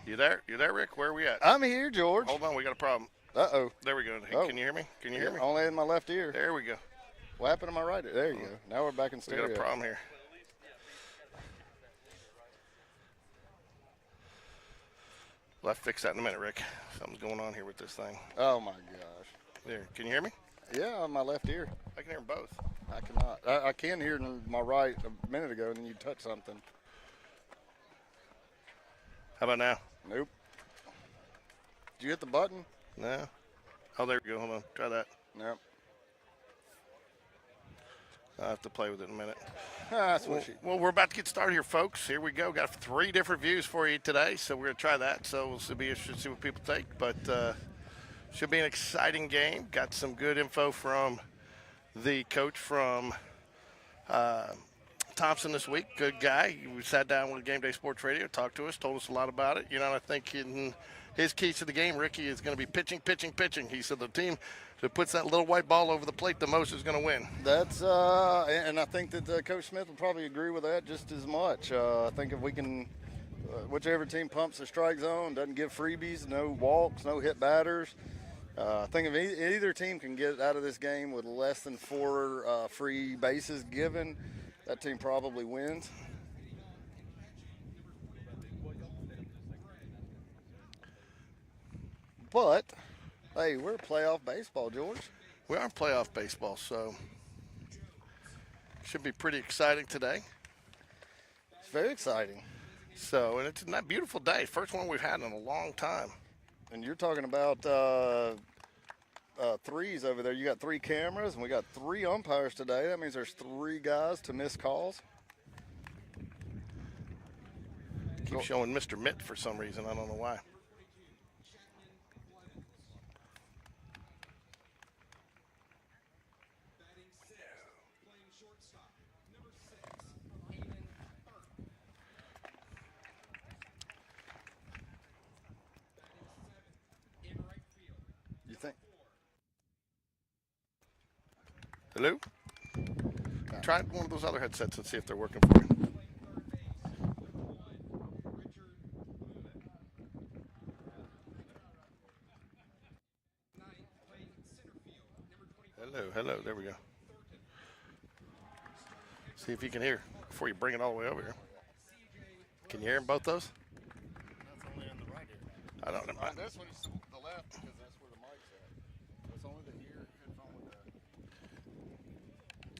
You there? You there, Rick? Where are we at? I'm here, George. Hold on, we got a problem. Uh-oh. There we go. Hey, Oh. can you hear me? Can you hear me? Only in my left ear. There we go. What happened to my right ear? There you go. Now we're back in We stereo. got a problem here. We'll have to fix that in a minute, Rick. Something's going on here with this thing. Oh, my gosh. There. Can you hear me? Yeah, on my left ear. I can hear them both. I cannot. I can hear in my right a minute ago, and then you touched something. How about now? Nope. Did you hit the button? No. Oh, there we go. Hold on. Try that. Nope. I'll have to play with it in a minute. That's Well, what she. well, we're about to get started here, folks. Here we go. Got 3 different views for you today, so we're going to try that. So we'll be interested to see what people think. But should be an exciting game. Got some good info from the coach from Thompson this week. Good guy. We sat down with GameDay Sports Radio, talked to us, told us a lot about it. You know, I think in his keys to the game, Ricky, is going to be pitching, pitching, pitching. He said the team that puts that little white ball over the plate the most is going to win. That's and I think that Coach Smith will probably agree with that just as much. I think if we can, whichever team pumps the strike zone, doesn't give freebies, no walks, no hit batters. I think if either team can get out of this game with less than 4 free bases given, that team probably wins. But, hey, we're playoff baseball, George. We are in playoff baseball, so should be pretty exciting today. It's very exciting. So, and it's a beautiful day. First one we've had in a long time. And you're talking about threes over there. You got 3 cameras, and we got 3 umpires today. That means there's 3 guys to miss calls. Keep showing Mr. Mitt for some reason. I don't know why. You think? Hello? Try one of those other headsets and see if they're working for you. Hello. There we go. See if you can hear before you bring it all the way over here. Can you hear both those? That's only on the right ear. I don't know. This one is the left because that's where the mic's at. That's only the ear headphone with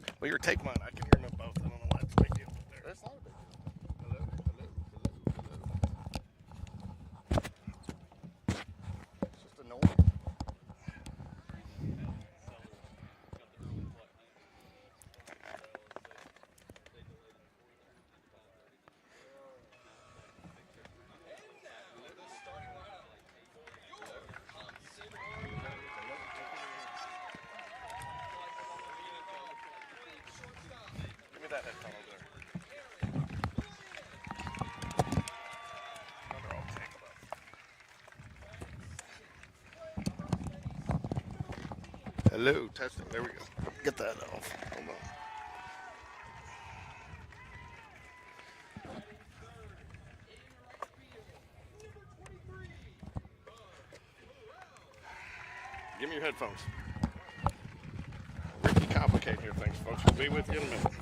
the. Well, your take mine. I can hear them both. I don't know why it's a big deal. There. That's not a big deal. It's just annoying. Give me that headphone over there. Oh, they're all tangled up. Hello, testing. There we go. Get that off. Hold on. Give me your headphones. Ricky complicating here things, folks. We'll be with you in a minute.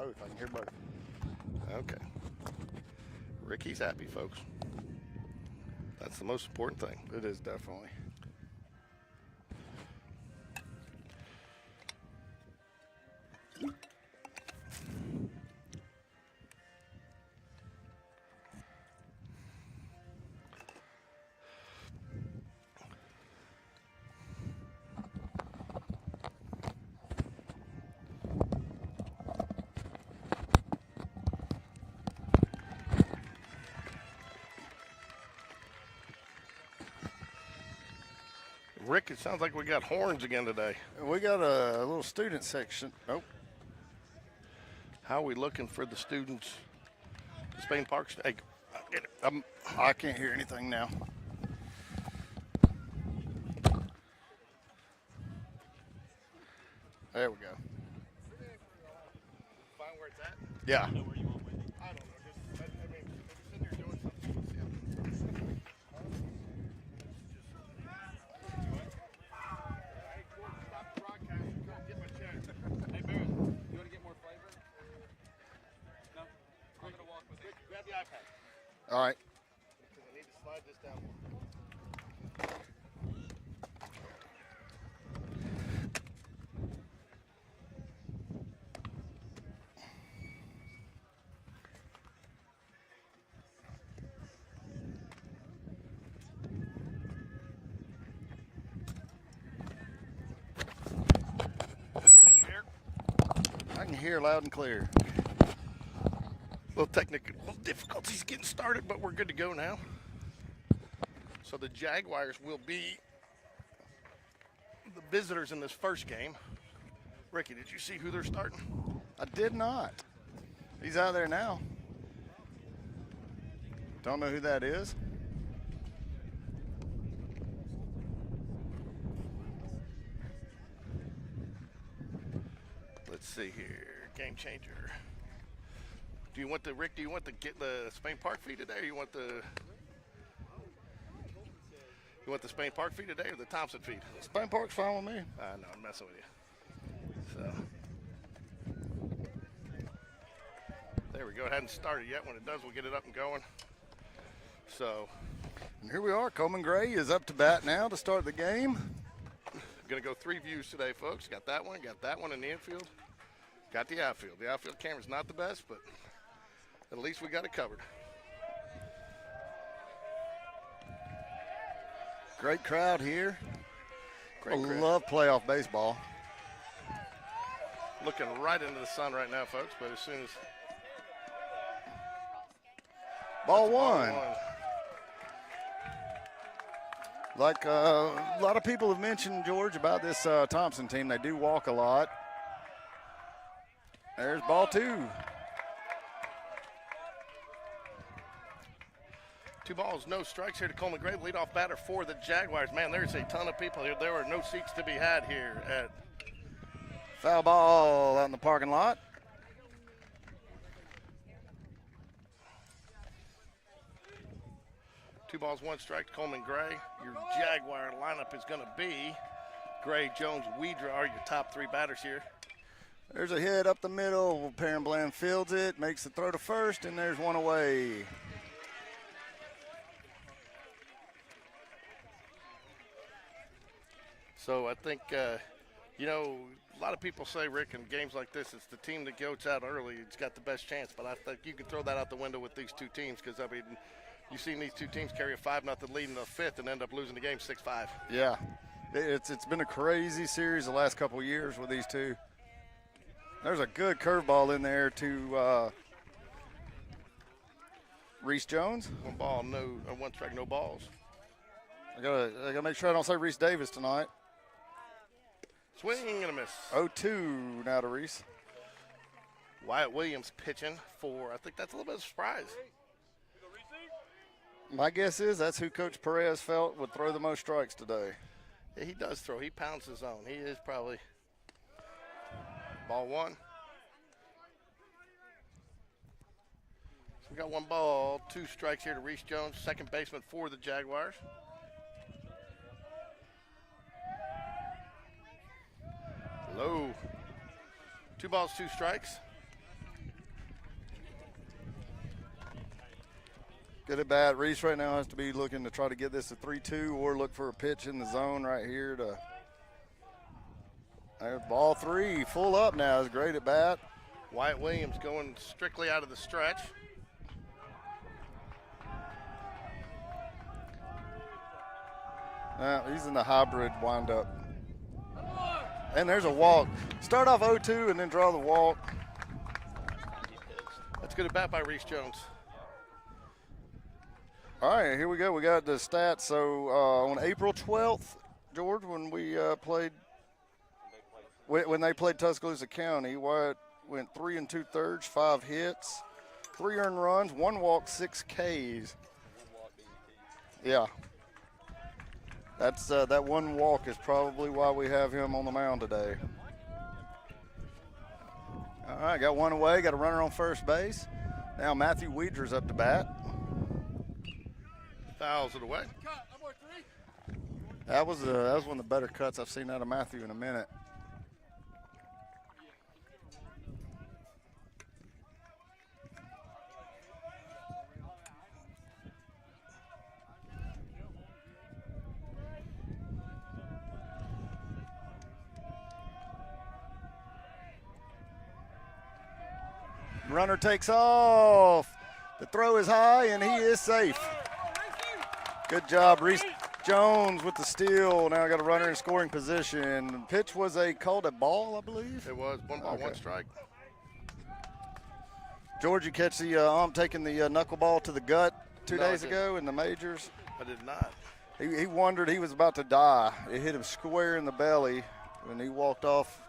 Both. I can hear both. Okay. Ricky's happy, folks. That's the most important thing. It is definitely. Rick, it sounds like we got horns again today. We got a little student section. Nope. How are we looking for the students? Spain Park. Hey, I can't hear anything now. There we go. Find where it's at. Yeah. I don't know. Just, I mean, if you're sitting there doing something, Hey, George, stop the broadcast. Go get my check. Hey, Barrett, you want to get more flavor? No? I'm going to walk with it. Grab the iPad. All right. Because I need to slide this down more. Can you hear? I can hear loud and clear. Little technical difficulties getting started, but we're good to go now. So the Jaguars will be the visitors in this first game. Ricky, did you see who they're starting? I did not. He's out there now. Don't know who that is. Let's see here. Game changer. Do you want the Rick? Do you want to get the Spain Park feed today, or you want the Spain Park feed today, or the Thompson feed? Spain Park's fine with me. No, I'm messing with you. So there we go. It hadn't started yet. When it does, we'll get it up and going. So And here we are. Coleman Gray is up to bat now to start the game. going to go 3 views today, folks. Got that one in the infield, got the outfield. The outfield camera's not the best, but at least we got it covered. Great crowd here. Great crowd. Love playoff baseball. Looking right into the sun right now, folks, but as soon as Ball ball one. Like a lot of people have mentioned, George, about this Thompson team. They do walk a lot. There's ball two. 2 balls, no strikes here to Coleman Gray, leadoff batter for the Jaguars. Man, there's a ton of people here. There are no seats to be had here at Foul ball out in the parking lot. Two balls, 1 strike to Coleman Gray. Your Jaguar lineup is going to be Gray, Jones, Weidra are your top 3 batters here. There's a hit up the middle. Perrin Bland fields it, makes the throw to first, and there's one away. So I think, you know, a lot of people say, Rick, in games like this, it's the team that goes out early. It's got the best chance. But I think you can throw that out the window with these 2 teams because, I mean, you've seen these 2 teams carry a 5-0 lead in the 5th and end up losing the game 6-5. Yeah, it's been a crazy series the last couple of years with these 2. There's a good curveball in there to Reese Jones. 1 ball, 1 strike, no balls. I gotta make sure I don't say Reese Davis tonight. Swing and a miss. 0-2 now to Reese. Wyatt Williams pitching for, I think that's a little bit of a surprise. My guess is that's who Coach Perez felt would throw the most strikes today. Yeah, he does throw. He pounds his own. He is probably ball 1. So we got 1 ball, 2 strikes here to Reese Jones, second baseman for the Jaguars. Low. 2 balls, 2 strikes. Good at bat. Reese right now has to be looking to try to get this to 3-2 or look for a pitch in the zone right here to. Ball 3, full up now. Is great at bat. Wyatt Williams going strictly out of the stretch. He's in the hybrid windup. And there's a walk. Start off 0-2 and then draw the walk. That's good at bat by Reese Jones. All right, here we go. We got the stats. So on April 12th, George, when we when they played Tuscaloosa County, Wyatt went 3 2/3, 5 hits, 3 earned runs, 1 walk, 6 Ks. Yeah. That's that 1 walk is probably why we have him on the mound today. All right, got 1 away, got a runner on first base. Now Matthew Weedler's up to bat. Fouls it away. That was one of the better cuts I've seen out of Matthew in a minute. Runner takes off. The throw is high, and he is safe. Good job, Reese Jones with the steal. Now got a runner in scoring position. The pitch was called a ball, I believe. It was 1 ball, 1 strike. George, you catch the ump taking the knuckleball to the gut 2 days ago in the majors? I did not. He wondered he was about to die. It hit him square in the belly when he walked off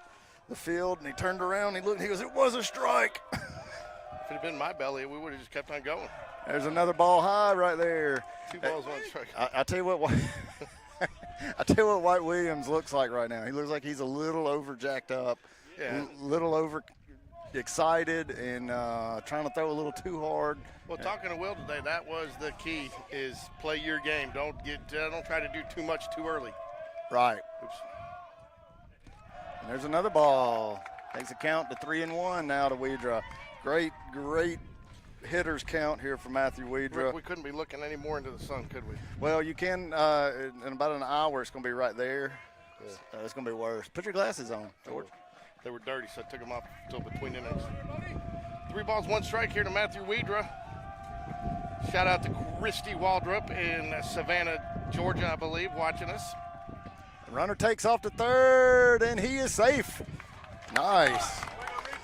the field, and he turned around, he looked, he goes, "It was a strike." If it had been my belly, we would have just kept on going. There's another ball high right there. 2 balls, 1 strike. I tell you what, I tell you what Wyatt Williams looks like right now. He looks like he's a little over jacked up, little over excited, and trying to throw a little too hard. Well, talking to Will today, that was the key: is play your game. Don't try to do too much too early. Right. Oops. And there's another ball. Takes a count to 3-1 now to Weedra. Great hitters count here for Matthew Weedra. We couldn't be looking any more into the sun, could we? Well, you can, in about an hour, it's going to be right there. Yeah. It's going to be worse. Put your glasses on, George. They were dirty, so I took them off until between innings. 3 balls, 1 strike here to Matthew Weedra. Shout out to Christy Waldrop in Savannah, Georgia, I believe, watching us. The runner takes off to third, and he is safe. Nice.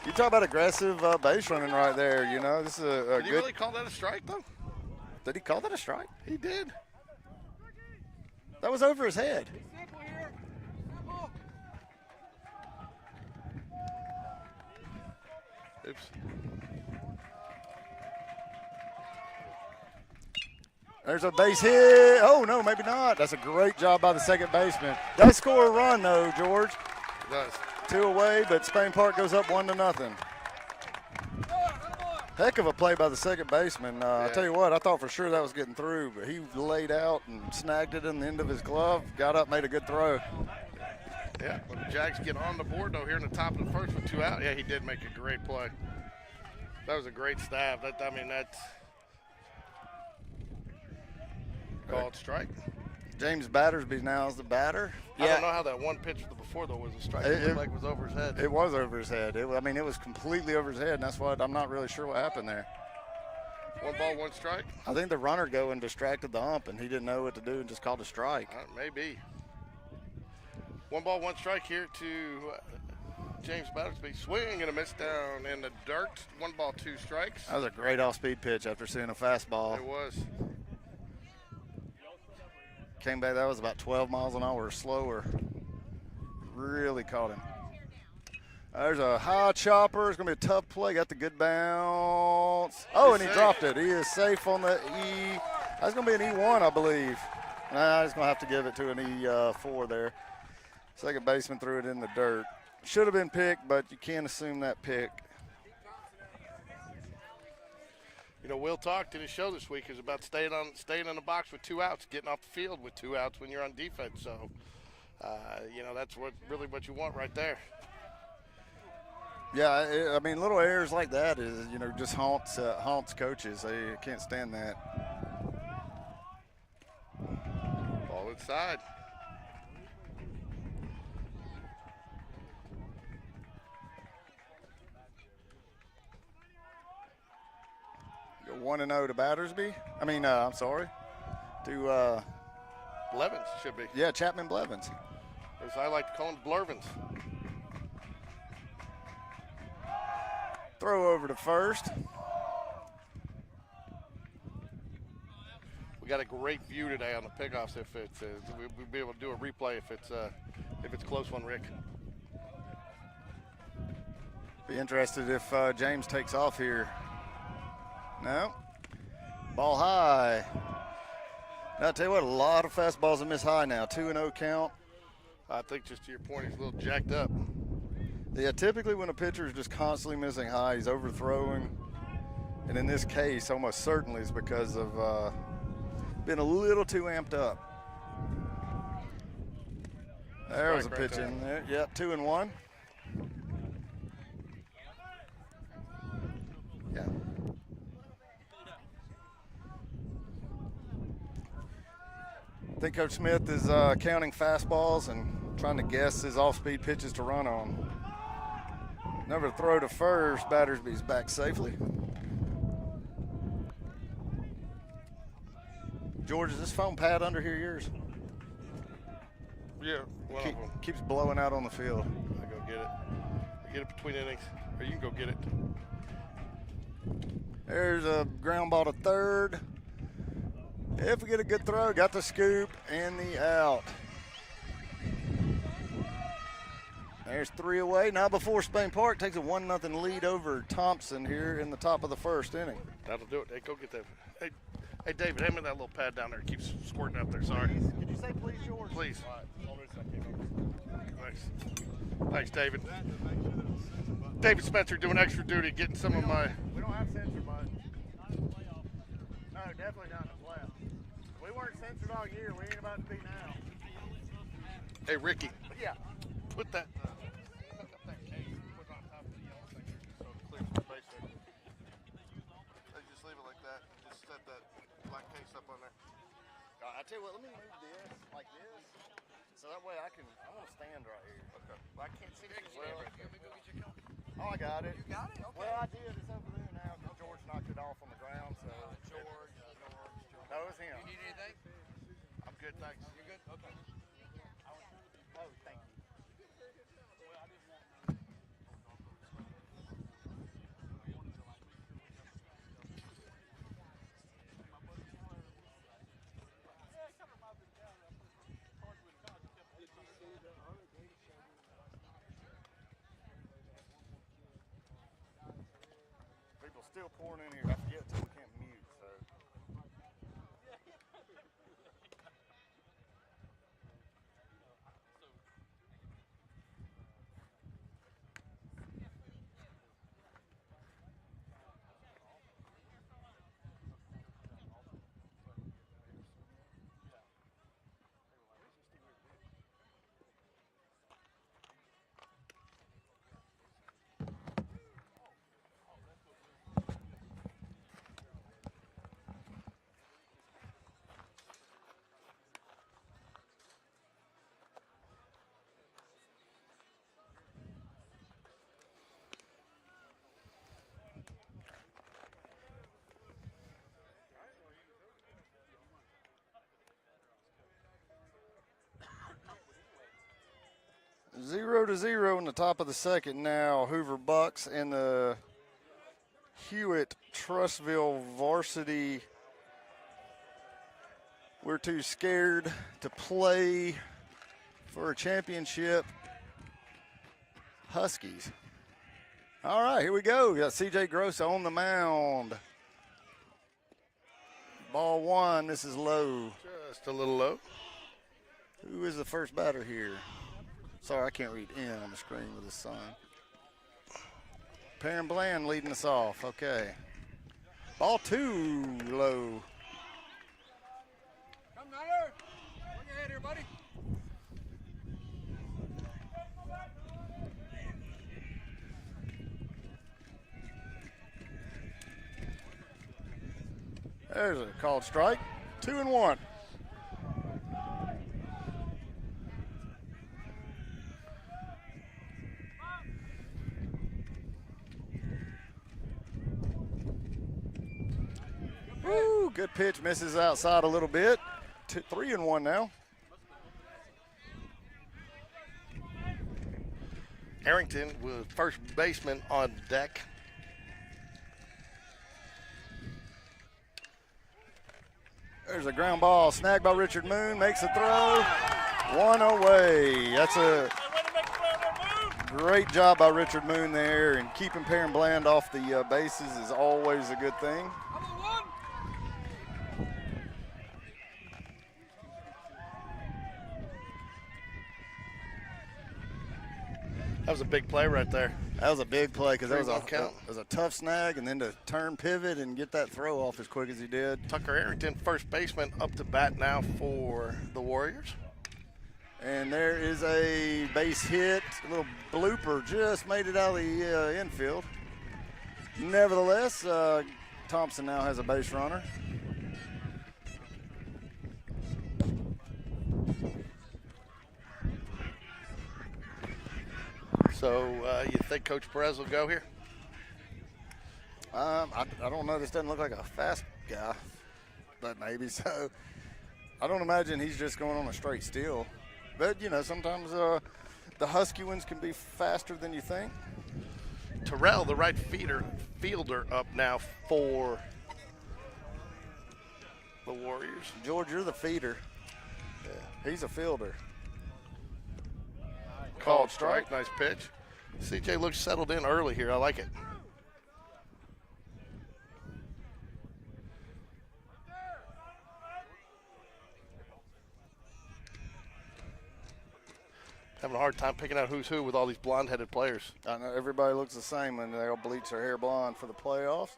You talk about aggressive base running right there, you know. This is a Did he really call that a strike, though? Did he call that a strike? He did. That was over his head. Oops. There's a base hit. Oh, no, maybe not. That's a great job by the second baseman. Does score a run, though, George. It does. 2 away, but Spain Park goes up 1-0. Heck of a play by the second baseman. Yeah. I tell you what, I thought for sure that was getting through, but he laid out and snagged it in the end of his glove, got up, made a good throw. Yeah, when the Jags get on the board, though, here in the top of the first with 2 out, yeah, he did make a great play. That was a great stab. That's called strike. James Battersby now is the batter. I don't know how that one pitch before, though, was a strike. It looked like it was over his head. It was over his head. It was completely over his head, and that's why I'm not really sure what happened there. 1 ball, 1 strike? I think the runner going distracted the ump, and he didn't know what to do and just called a strike. Maybe. 1 ball, 1 strike here to James Battersby. Swing and a miss down in the dirt. 1 ball, 2 strikes. That was a great off-speed pitch after seeing a fastball. It was. Came back, that was about 12 miles an hour slower. Really caught him. There's a high chopper. It's going to be a tough play. Got the good bounce. Oh, and he dropped it. He is safe on the E. That's going to be an E1, I believe. Nah, he's going to have to give it to an E4 there. Second baseman threw it in the dirt. Should have been picked, but you can't assume that pick. You know, Will talked in his show this week is about staying in the box with 2 outs, getting off the field with 2 outs when you're on defense. So, you know, that's really what you want right there. Yeah, I mean, little errors like that is, you know, just haunts coaches. They can't stand that. inside. Go 1-0 to Battersby. I'm sorry. To Blevins should be. yeah, Chapman Blevins. As I like to call them, Blurvins. Throw over to first. We got a great view today on the pickoffs. If it's we'll be able to do a replay if it's a close one, Rick. Be interested if James takes off here. No. Ball high. Now, I'll tell you what, a lot of fastballs have missed high now. 2-0 count. I think just to your point, he's a little jacked up. Yeah, typically when a pitcher is just constantly missing high, he's overthrowing. And in this case, almost certainly is because of been a little too amped up. There was a pitch in there. Yep, 2-1. Yeah. I think Coach Smith is counting fastballs and trying to guess his off-speed pitches to run on. Another throw to first. Battersby's back safely. George, is this foam pad under here yours? Yeah, one of them. Keeps blowing out on the field. I go get it. Get it between innings, or you can go get it. There's a ground ball to third. If we get a good throw, got the scoop and the out. There's 3 away. Now before Spain Park takes a 1-0 lead over Thompson here in the top of the first inning. That'll do it. Hey, go get that. Hey, David, hand me that little pad down there. It keeps squirting up there. Sorry. Could you say please, George? Please. Thanks. Thanks, David. David Spencer doing extra duty, getting some of my. We don't have censor buttons. No, definitely not in the playoffs. We weren't censored all year. We ain't about to be now. Hey, Ricky. Yeah. Put that. Pick up that case and put it on top of the yellow thing so it clears the space there. Hey, just leave it like that. Just set that black case up on there. I tell you what, let me move this like this, so that way I'm gonna stand right here. Okay. Well, I can't see the Well, right there. Let me go get your coat. Oh, I got it. You got it? Okay. Well, I did. It's over there now because George knocked it off on the ground. So George. no, it was him. You need anything? I'm good, thanks. You're good? Okay. Oh, thank you. 0-0 in the top of the second now. Hoover Bucks and the Hewitt Trussville varsity. We're too scared to play for a championship. Huskies. All right, here we go. We got C.J. Gross on the mound. Ball one. This is low. Just a little low. Who is the first batter here? Sorry, I can't read N on the screen with the sun. Perrin Bland leading us off. Okay. Ball two, low. Come Nyler. Bring your head here, buddy. There's a called strike. 2-1. Good pitch, misses outside a little bit. 3-1 now. Arrington with first baseman on deck. There's a ground ball snagged by Richard Moon, makes a throw, one away. That's a great job by Richard Moon there, and keeping Perrin Bland off the bases is always a good thing. That was a big play right there. That was a big play because that was Count. a tough snag, and then to turn pivot and get that throw off as quick as he did. Tucker Arrington, first baseman, up to bat now for the Warriors. And there is a base hit, a little blooper, just made it out of the infield. Nevertheless, Thompson now has a base runner. So you think Coach Perez will go here? I don't know. This doesn't look like a fast guy, but maybe so. I don't imagine he's just going on a straight steal. But, you know, sometimes the Husky ones can be faster than you think. Terrell, the right fielder, up now for the Warriors. George, you're the feeder. Yeah, he's a fielder. Called strike. Nice pitch. CJ looks settled in early here. I like it. Having a hard time picking out who's who with all these blonde-headed players. I know everybody looks the same when they all bleach their hair blonde for the playoffs.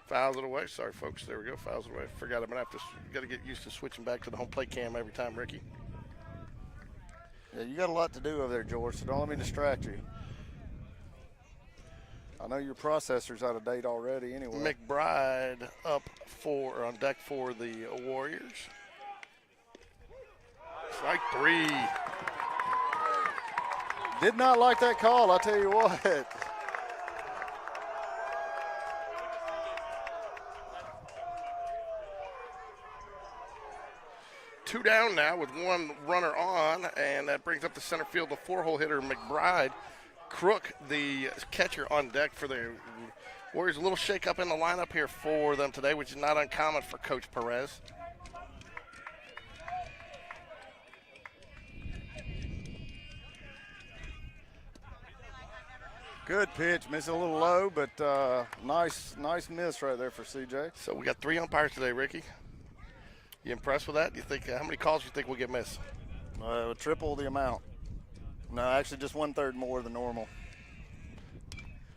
Fouls it away. Sorry, folks. There we go. Fouls it away. Forgot I'm going to have to got to get used to switching back to the home plate cam every time, Ricky. Yeah, you got a lot to do over there, George, so don't let me distract you. I know your processor's out of date already anyway. McBride on deck for the Warriors. Strike three. Did not like that call, I'll tell you what. Two down now with one runner on, and that brings up the center field, the four-hole hitter, McBride. Crook, the catcher, on deck for the Warriors. A little shake-up in the lineup here for them today, which is not uncommon for Coach Perez. Good pitch, missing a little low, but nice miss right there for CJ. So we got 3 umpires today, Ricky. You impressed with that? You think how many calls do you think will get missed? Triple the amount. No, actually just 1/3 more than normal.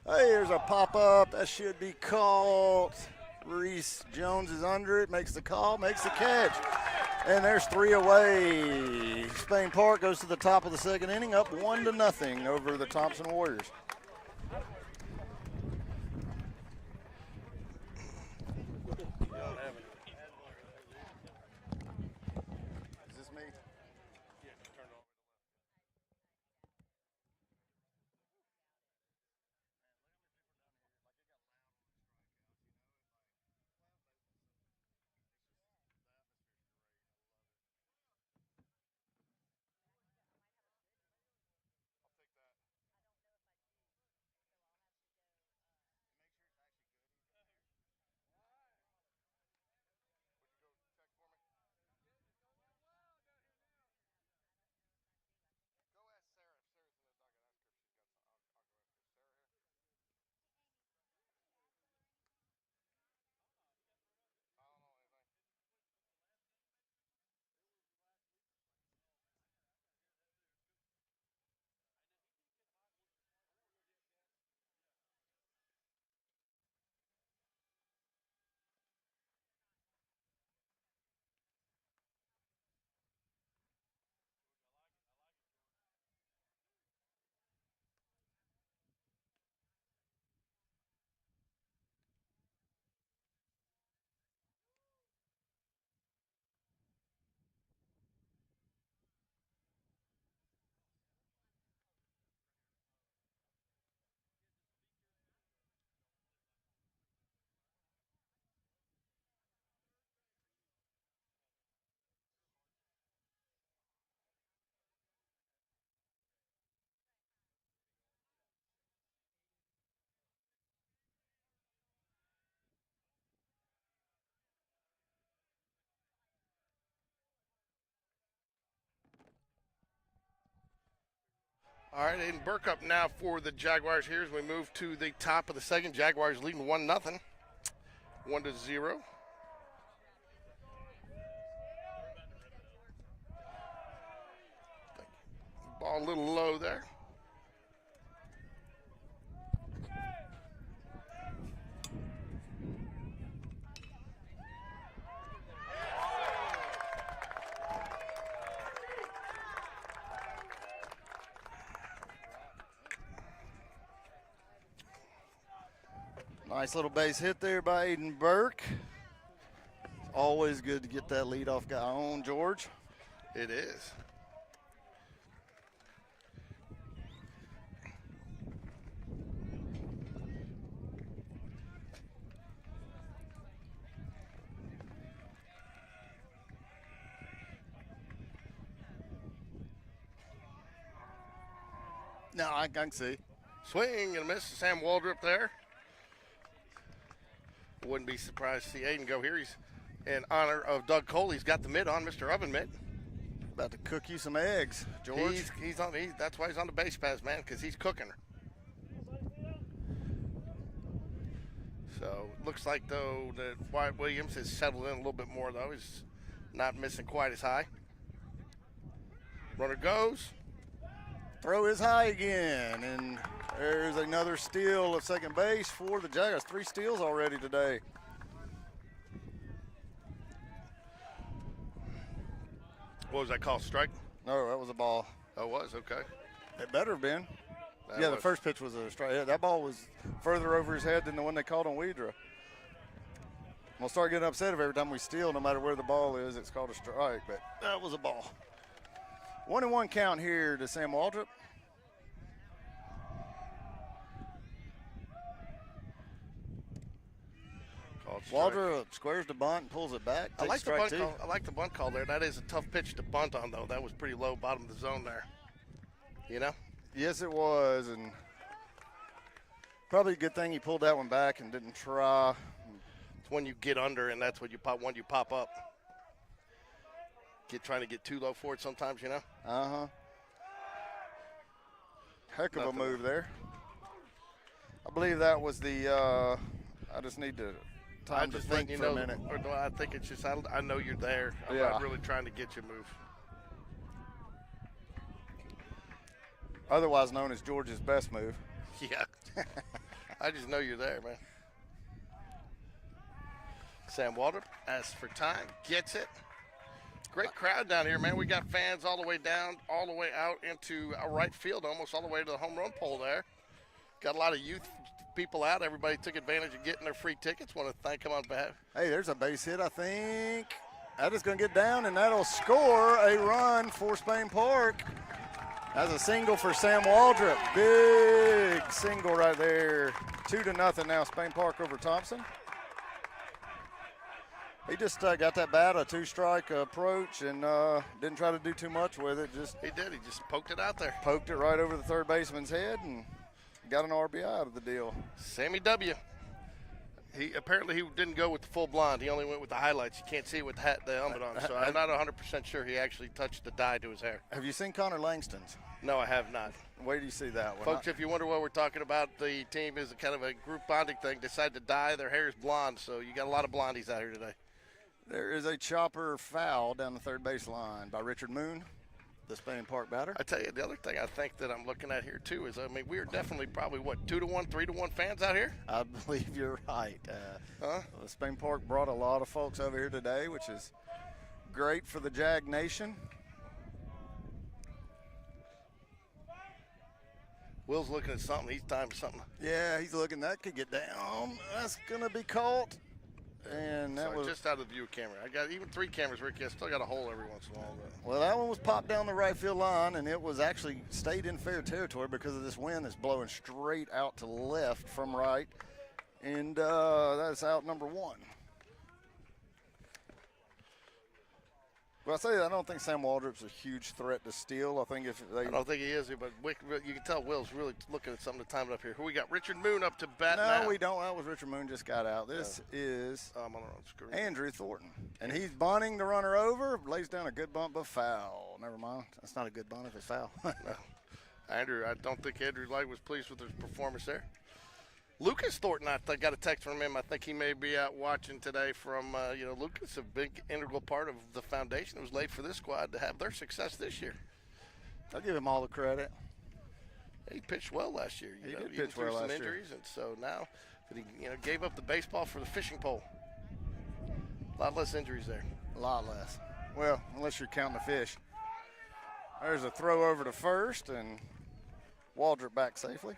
Hey, here's a pop-up. That should be caught. Reese Jones is under it, makes the call, makes the catch. And there's 3 away. Spain Park goes to the top of the second inning, up 1-0 over the Thompson Warriors. Is this me? All right, Aiden Burke up now for the Jaguars here as we move to the top of the second. Jaguars leading 1-0, 1-0. Ball a little low there. Nice little base hit there by Aiden Burke. Always good to get that leadoff guy on, George. It is. No, I can see. Swing and a miss. Sam Waldrop there. Wouldn't be surprised to see Aiden go here. He's in honor of Doug Cole. He's got the mitt on, Mr. Oven Mitt. About to cook you some eggs, George. That's why he's on the base pass, man, because he's cooking her. So looks like though that Wyatt Williams has settled in a little bit more though. He's not missing quite as high. Runner goes. Throw is high again, and there's another steal of second base for the Jaguars. 3 steals already today. What was that call? Strike? No, that was a ball. Oh, it was? Okay. It better have been. That Yeah, was. the first pitch was a strike. Yeah, that ball was further over his head than the one they called on Weidra. We'll start getting upset if every time we steal, no matter where the ball is, it's called a strike, but that was a ball. 1-1 count here to Sam Waldrop. Called strike. Waldrop squares the bunt and pulls it back. I like Takes the bunt strike 2. call. I like the bunt call there. That is a tough pitch to bunt on, though. That was pretty low, bottom of the zone there. You know? Yes, it was, and probably a good thing he pulled that one back and didn't try. It's when you get under, and that's when you pop up. Trying to get too low for it sometimes, you know? Uh-huh. Heck of a move there. I believe that was the, I just need to time to think for a minute. Or do I think it's just, I know you're there. I'm Yeah. not really trying to get you move. Otherwise known as George's best move. Yeah. I just know you're there, man. Sam Waldrop asks for time, gets it. Great crowd down here, man. We got fans all the way down, all the way out into right field, almost all the way to the home run pole there. Got a lot of youth people out. Everybody took advantage of getting their free tickets. Want to thank them on behalf. Hey, there's a base hit, I think. That is going to get down, and that'll score a run for Spain Park. That's a single for Sam Waldrop. Big single right there. 2-0 now, Spain Park over Thompson. He just got that bat, a 2-strike approach, and didn't try to do too much with it. He did. He just poked it out there. Poked it right over the third baseman's head and got an RBI out of the deal. Sammy W. He didn't go with the full blonde. He only went with the highlights. You can't see it with the helmet on. So I'm not 100% sure he actually touched the dye to his hair. Have you seen Connor Langston's? No, I have not. Where do you see that one? Folks, if you wonder what we're talking about, the team is kind of a group bonding thing. Decided to dye their hair is blonde, so you got a lot of blondies out here today. There is a chopper foul down the third base line by Richard Moon, the Spain Park batter. I tell you, the other thing I think that I'm looking at here too is, we are definitely probably 2-1, 3-1 fans out here. I believe you're right. The Spain Park brought a lot of folks over here today, which is great for the Jag Nation. Will's looking at something. He's timing something. Yeah, he's looking. That could get down. That's gonna be caught. And that was just out of the view camera. I got even 3 cameras, Ricky. I still got a hole every once in a while. But. Well, that one was popped down the right field line, and it was actually stayed in fair territory because of this wind that's blowing straight out to left from right. And that's out number 1. Well, I say I don't think Sam Waldrop's a huge threat to steal. I think if they. I don't think he is, but you can tell Will's really looking at something to time it up here. Who we got? Richard Moon up to bat now. No, we don't. That was Richard Moon just got out. This is I'm on the wrong screen. Andrew Thornton. And he's bunting the runner over, lays down a good bunt, but foul. Never mind. That's not a good bunt if it's foul. No. I don't think Andrew Light was pleased with his performance there. Lucas Thornton, I got a text from him. I think he may be out watching today from, Lucas, a big integral part of the foundation that was laid for this squad to have their success this year. I'll give him all the credit. He pitched well last year. He did even pitch through well some last year. injuries, and so now, but he gave up the baseball for the fishing pole. A lot less injuries there. A lot less. Well, unless you're counting the fish. There's a throw over to first, and Waldrop back safely.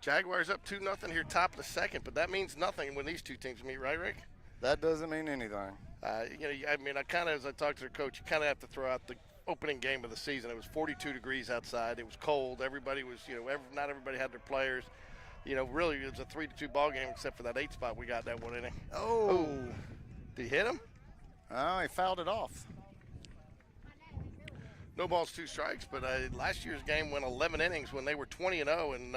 Jaguars up 2-0 here, top of the second, but that means nothing when these two teams meet, right, Rick? That doesn't mean anything. As I talked to the coach, you kind of have to throw out the opening game of the season. It was 42 degrees outside. It was cold. Everybody was, not everybody had their players. Really, it was a 3-2 ball game except for that 8 spot we got that one inning. Oh. Did he hit him? Oh, he fouled it off. No balls, 2 strikes, but last year's game went 11 innings when they were 20-0, and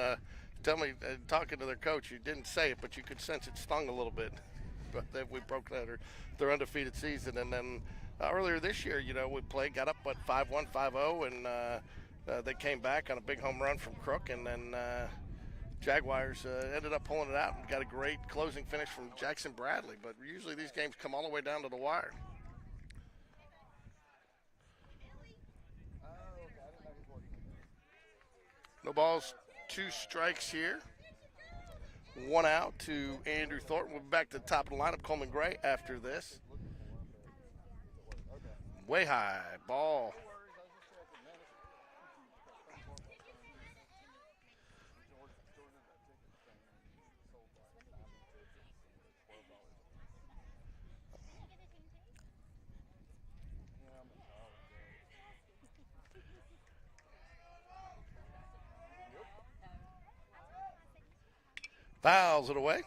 talking to their coach, you didn't say it, but you could sense it stung a little bit. But then we broke that, their undefeated season, and then earlier this year, we got up 5-1, 5-0, and they came back on a big home run from Crook, and then Jaguars ended up pulling it out and got a great closing finish from Jackson Bradley. But usually these games come all the way down to the wire. No balls, 2 strikes here. 1 out to Andrew Thornton. We'll be back to the top of the lineup. Coleman Gray after this. Way high ball. Fouls it away.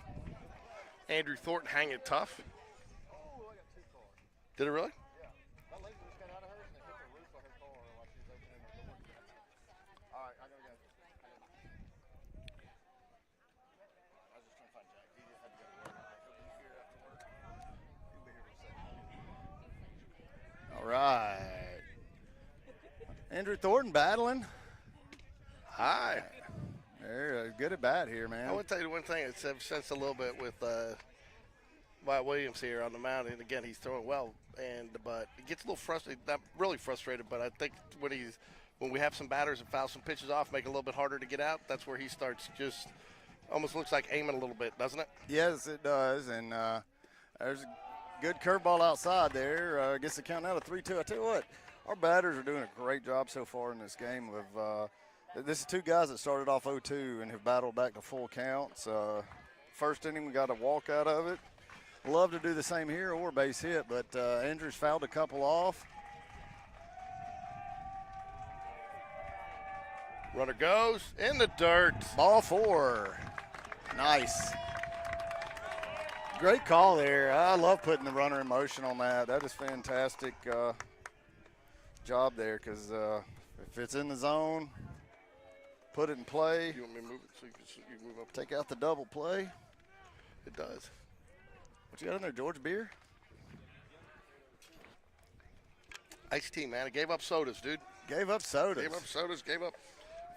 Andrew Thornton hanging tough. Did it really? All right. Andrew Thornton battling. Hi. They're good at bat here, man. I want to tell you one thing. It's sensed a little bit with Wyatt Williams here on the mound, and again he's throwing well, but he gets a little frustrated. Not really frustrated, but I think when we have some batters and foul some pitches off, make it a little bit harder to get out. That's where he starts just almost looks like aiming a little bit, doesn't it? Yes, it does, and there's a good curveball outside there. Gets the count out of 3-2. I tell you what, our batters are doing a great job so far in this game. This is 2 guys that started off 0-2 and have battled back to full counts. First inning, we got a walk out of it. Love to do the same here or base hit, but Andrews fouled a couple off. Runner goes in the dirt. Ball 4. Nice. Great call there. I love putting the runner in motion on that. That is fantastic job there because if it's in the zone, put it in play. You want me to move it so you can move up? Take out the double play. It does. What you got in there, George? Beer? Iced tea, man. I gave up sodas, dude. Gave up sodas. Gave up sodas, gave up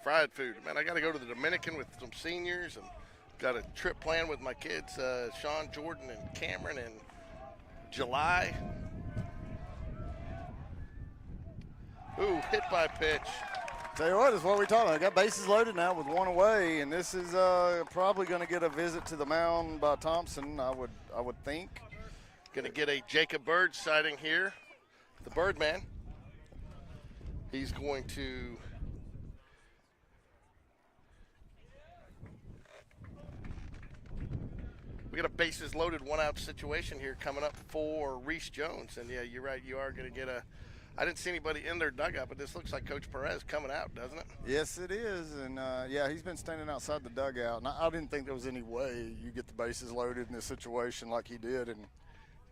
fried food. Man, I got to go to the Dominican with some seniors and got a trip planned with my kids, Sean, Jordan, and Cameron in July. Ooh, hit by pitch. Tell you what, is what we talking about. Got bases loaded now with 1 away, and this is probably going to get a visit to the mound by Thompson, I would think. Going to get a Jacob Bird sighting here. The Birdman. He's going to we got a bases loaded 1 out situation here coming up for Reese Jones. And yeah, you're right, you are going to get I didn't see anybody in their dugout, but this looks like Coach Perez coming out, doesn't it? Yes, it is. And, yeah, he's been standing outside the dugout. And I didn't think there was any way you get the bases loaded in this situation like he did. And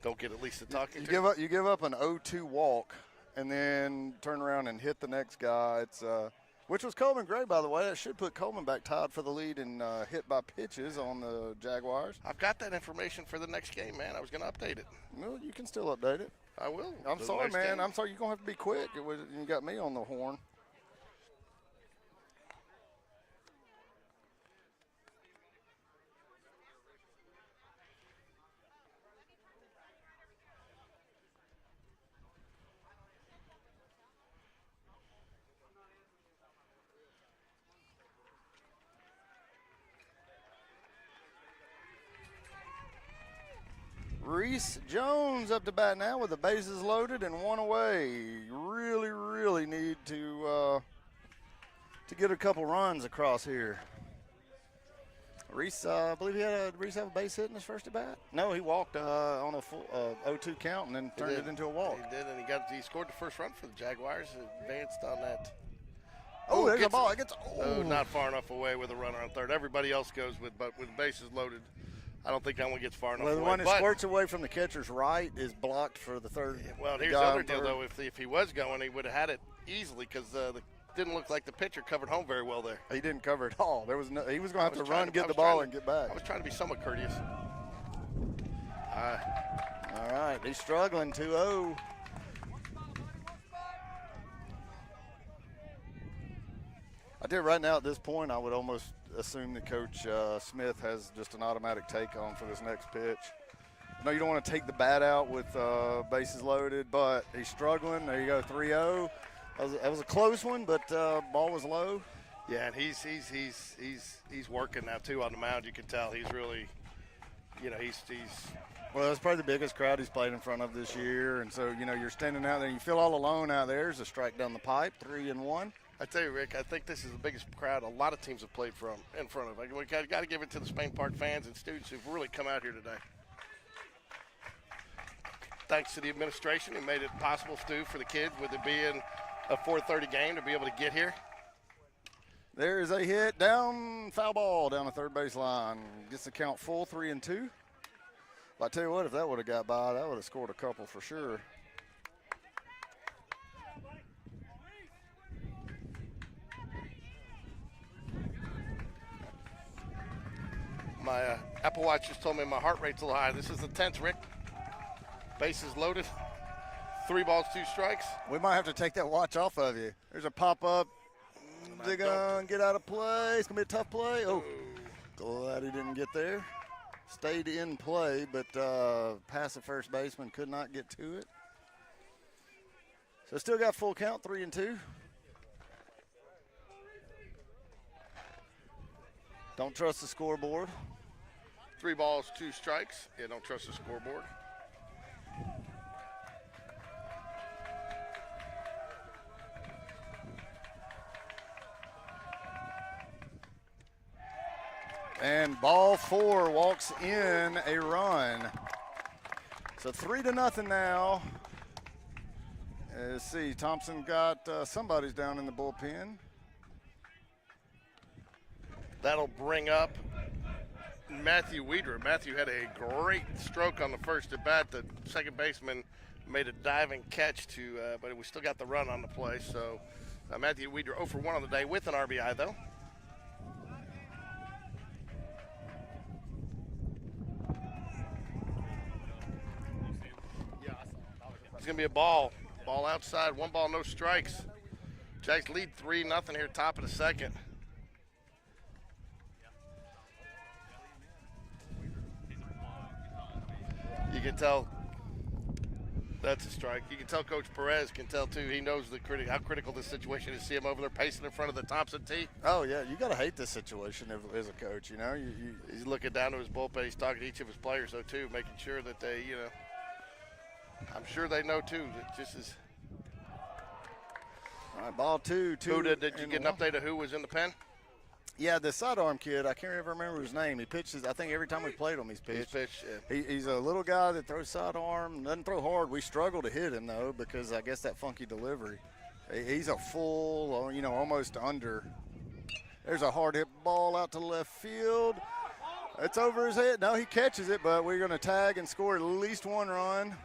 don't get at least the talking you give up an 0-2 walk and then turn around and hit the next guy. It's which was Coleman Gray, by the way. That should put Coleman back tied for the lead in hit by pitches on the Jaguars. I've got that information for the next game, man. I was going to update it. Well, you can still update it. I will. I'm sorry, man. I'm sorry. You're going to have to be quick. You got me on the horn. Reese Jones up to bat now with the bases loaded and one away. Really, really need to get a couple runs across here. Reese, I believe Reese have a base hit in his first at bat? No, he walked on a full 0-2 count and then turned it into a walk. He did, and he scored the first run for the Jaguars. Advanced on that. Oh, there's a ball. It gets not far enough away with a runner on third. Everybody else goes with the bases loaded. I don't think that one gets far enough away. The one that squirts away from the catcher's right is blocked for the third. Well, here's the other deal, though. If he was going, he would have had it easily because didn't look like the pitcher covered home very well there. He didn't cover it all. He was going to have to run, get the ball, and get back. I was trying to be somewhat courteous. All right, he's struggling, 2-0. I did right now at this point, I would almost assume that Coach Smith has just an automatic take on for this next pitch. No, you don't want to take the bat out with bases loaded, but he's struggling. There you go, 3-0. That was a close one, but ball was low. Yeah, and he's working now too on the mound. You can tell he's really, he's. Well, that's probably the biggest crowd he's played in front of this year, and so you're standing out there and you feel all alone out there. There's a strike down the pipe, 3-1. I tell you, Rick, I think this is the biggest crowd a lot of teams have played in front of. We got to give it to the Spain Park fans and students who've really come out here today. Thanks to the administration who made it possible, Stu, for the kids, with it being a 4:30 game, to be able to get here. There is a hit down, foul ball down the third base line. Gets the count full, 3-2. Well, I tell you what, if that would have got by, that would have scored a couple for sure. My Apple Watch just told me my heart rate's a little high. This is intense, Rick. Bases loaded. 3 balls, 2 strikes. We might have to take that watch off of you. There's a pop-up. They're going to get out of play. It's going to be a tough play. Oh, glad he didn't get there. Stayed in play, but past the first baseman, could not get to it. So still got full count, 3-2. Don't trust the scoreboard. 3 balls, 2 strikes. Yeah, don't trust the scoreboard. And ball 4 walks in a run. So 3-0 now. Let's see, Thompson got somebody's down in the bullpen. That'll bring up Matthew Weeder. Matthew had a great stroke on the first at bat. The second baseman made a diving catch but we still got the run on the play. So Matthew Weeder 0 for 1 on the day with an RBI though. It's going to be a ball. Ball outside, 1 ball, no strikes. Jags lead 3-0 here, top of the second. You can tell that's a strike. You can tell Coach Perez can tell, too. He knows how critical this situation is. See him over there pacing in front of the Thompson tee. Oh, yeah. You got to hate this situation as a coach, He's looking down to his bullpen. He's talking to each of his players, though, too, making sure that they, I'm sure they know, too, that this is. All right, ball 2. Did you get an update of who was in the pen? Yeah, the sidearm kid, I can't ever remember his name. He pitches, I think every time we played him, he's pitched. Yeah. He's a little guy that throws sidearm, doesn't throw hard. We struggle to hit him, though, because I guess that funky delivery. He's a full, almost under. There's a hard hit ball out to left field. It's over his head. No, he catches it, but we're going to tag and score at least 1 run.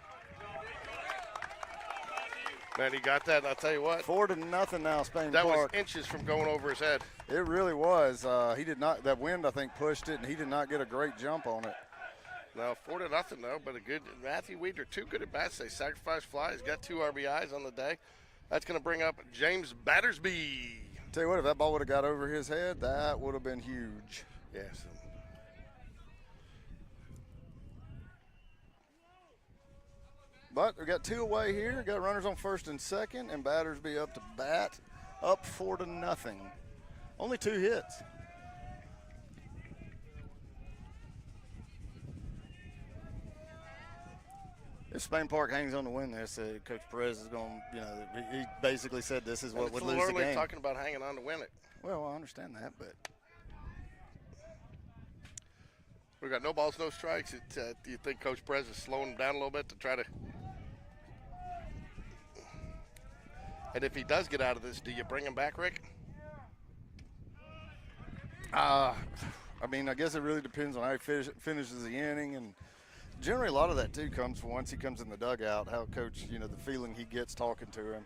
Man, he got that, and I'll tell you what. 4-0 now, Spain Park. That was inches from going over his head. It really was. He did not. That wind, I think, pushed it, and he did not get a great jump on it. No, 4-0 though. But a good Matthew Weeder, 2 good at bats. They sacrifice fly. He's got 2 RBIs on the day. That's going to bring up James Battersby. Tell you what, if that ball would have got over his head, that would have been huge. Yes. But we got 2 away here. Got runners on first and second, and Battersby up to bat, up 4-0. Only 2 hits. If Spain Park hangs on to win this, Coach Perez is going to, he basically said this is what would lose the game. Talking about hanging on to win it. Well, I understand that, but. We've got no balls, no strikes. Do you think Coach Perez is slowing them down a little bit to try to? And if he does get out of this, do you bring him back, Rick? I mean, I guess it really depends on how he finishes the inning, and generally a lot of that too comes from once he comes in the dugout, how Coach, the feeling he gets talking to him.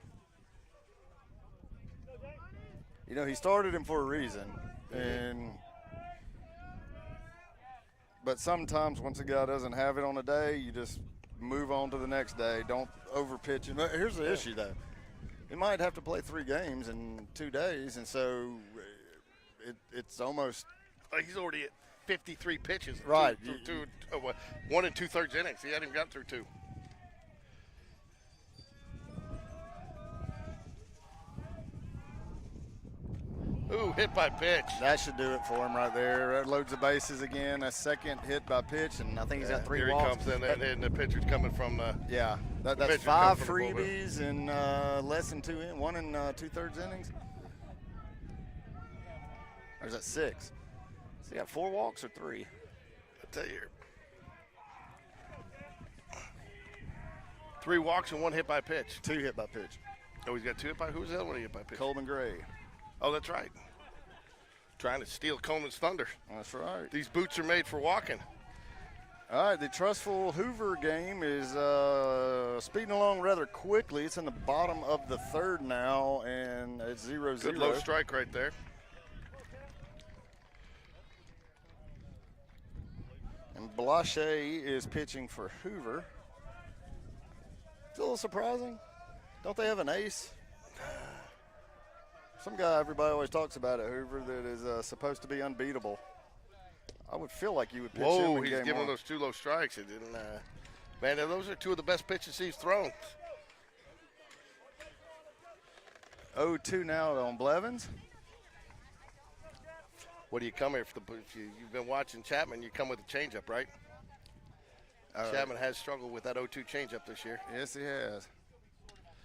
He started him for a reason, but sometimes once a guy doesn't have it on a day, you just move on to the next day. Don't overpitch him. Here's the issue, though. He might have to play 3 games in 2 days, and so it's almost – he's already at 53 pitches. Right. 1 2/3 innings. He hadn't even got through 2. Ooh, hit by pitch. That should do it for him right there. That loads the bases again. A second hit by pitch, and I think he's got 3 here walks. Here he comes, and the pitcher's coming from the – Yeah, that's 5 freebies in less than 1 2/3 innings. Or is that 6? So he got 4 walks or 3? I'll tell you. 3 walks and 1 hit by pitch. 2 hit by pitch. Oh, he's got 2 hit by – who's the other one he hit by pitch? Coleman Gray. Oh, that's right. Trying to steal Coleman's thunder. That's right. These boots are made for walking. All right, the Trustful Hoover game is speeding along rather quickly. It's in the bottom of the 3rd now, and it's 0-0. Good low strike right there. And Blaché is pitching for Hoover. It's a little surprising. Don't they have an ace? Some guy everybody always talks about at Hoover that is supposed to be unbeatable. I would feel like you would pitch him in game 1. Whoa, he's giving those 2 low strikes. It didn't. Man, those are 2 of the best pitches he's thrown. 0-2 now on Blevins. What do you come here for? If you've been watching Chapman, you come with a changeup, right? Chapman has struggled with that 0-2 changeup this year. Yes, he has.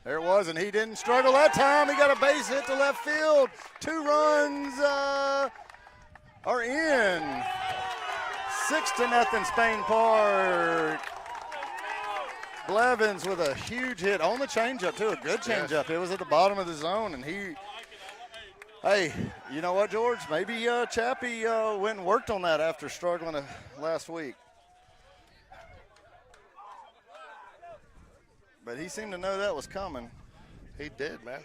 There it was, and he didn't struggle that time. He got a base hit to left field. 2 runs are in. 6-0 Spain Park. Blevins with a huge hit on the changeup, too. A good changeup. Yes. It was at the bottom of the zone, and hey, you know what, George? Maybe Chappie went and worked on that after struggling last week. But he seemed to know that was coming. He did, man.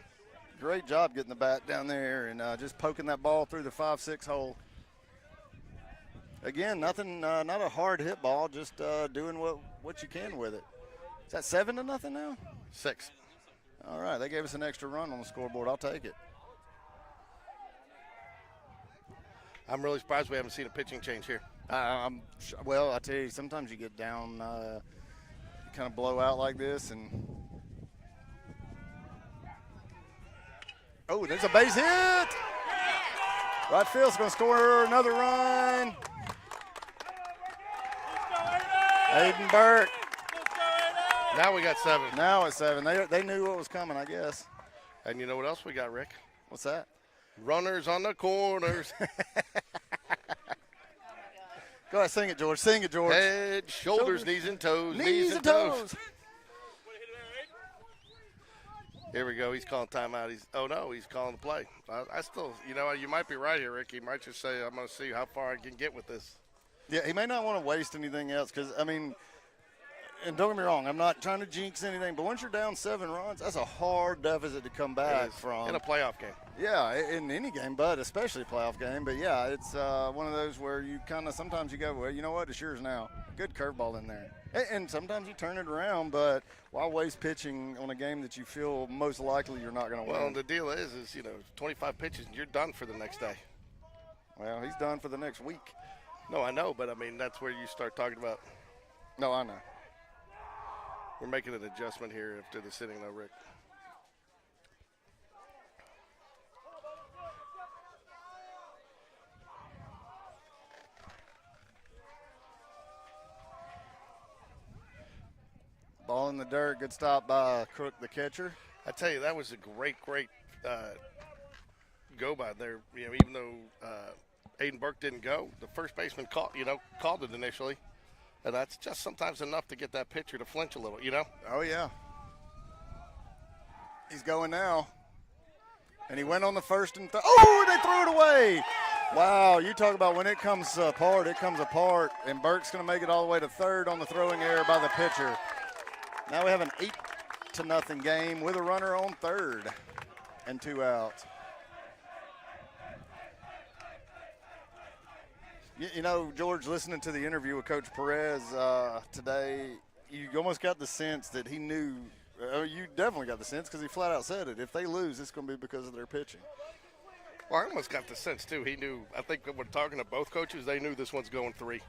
Great job getting the bat down there and just poking that ball through the 5-6 hole. Again, nothing, not a hard hit ball, just doing what you can with it. Is that 7-0 now? 6. All right, they gave us an extra run on the scoreboard. I'll take it. I'm really surprised we haven't seen a pitching change here. Well, I tell you, sometimes you get down, kind of blow out like this, and oh, there's a base hit. Right field's going to score another run. Aiden Burke. Now we got 7. Now it's 7. They knew what was coming, I guess. And you know what else we got, Rick? What's that? Runners on the corners. Go ahead, sing it, George. Sing it, George. Head, shoulders, knees and toes. Knees and toes. Here we go. He's calling timeout. He's calling the play. I still, you might be right here, Rick. He might just say, I'm going to see how far I can get with this. Yeah, he may not want to waste anything else because, and don't get me wrong, I'm not trying to jinx anything, but once you're down 7 runs, that's a hard deficit to come back from. In a playoff game. Yeah, in any game, but especially a playoff game. But, yeah, it's one of those where you kind of sometimes you go, well, you know what, it's yours now. Good curveball in there. And sometimes you turn it around, but why waste pitching on a game that you feel most likely you're not going to win? Well, the deal is 25 pitches and you're done for the next day. Well, he's done for the next week. No, I know, but, that's where you start talking about. No, I know. We're making an adjustment here after the sitting, though, Rick. in the dirt. Good stop by Crook, the catcher. I tell you, that was a great go by there. You know, even though Aiden Burke didn't go, the first baseman called it initially, and that's just sometimes enough to get that pitcher to flinch a little. You know. Oh yeah. He's going now, and he went on the first and oh, they threw it away. Wow, you talk about when it comes apart, it comes apart, and Burke's going to make it all the way to third on the throwing error by the pitcher. Now we have an 8-0 game with a runner on third and 2 outs. You know, George, listening to the interview with Coach Perez today, you almost got the sense that he knew. You definitely got the sense because he flat out said it. If they lose, it's going to be because of their pitching. Well, I almost got the sense, too. He knew. I think when talking to both coaches, they knew this one's going 3.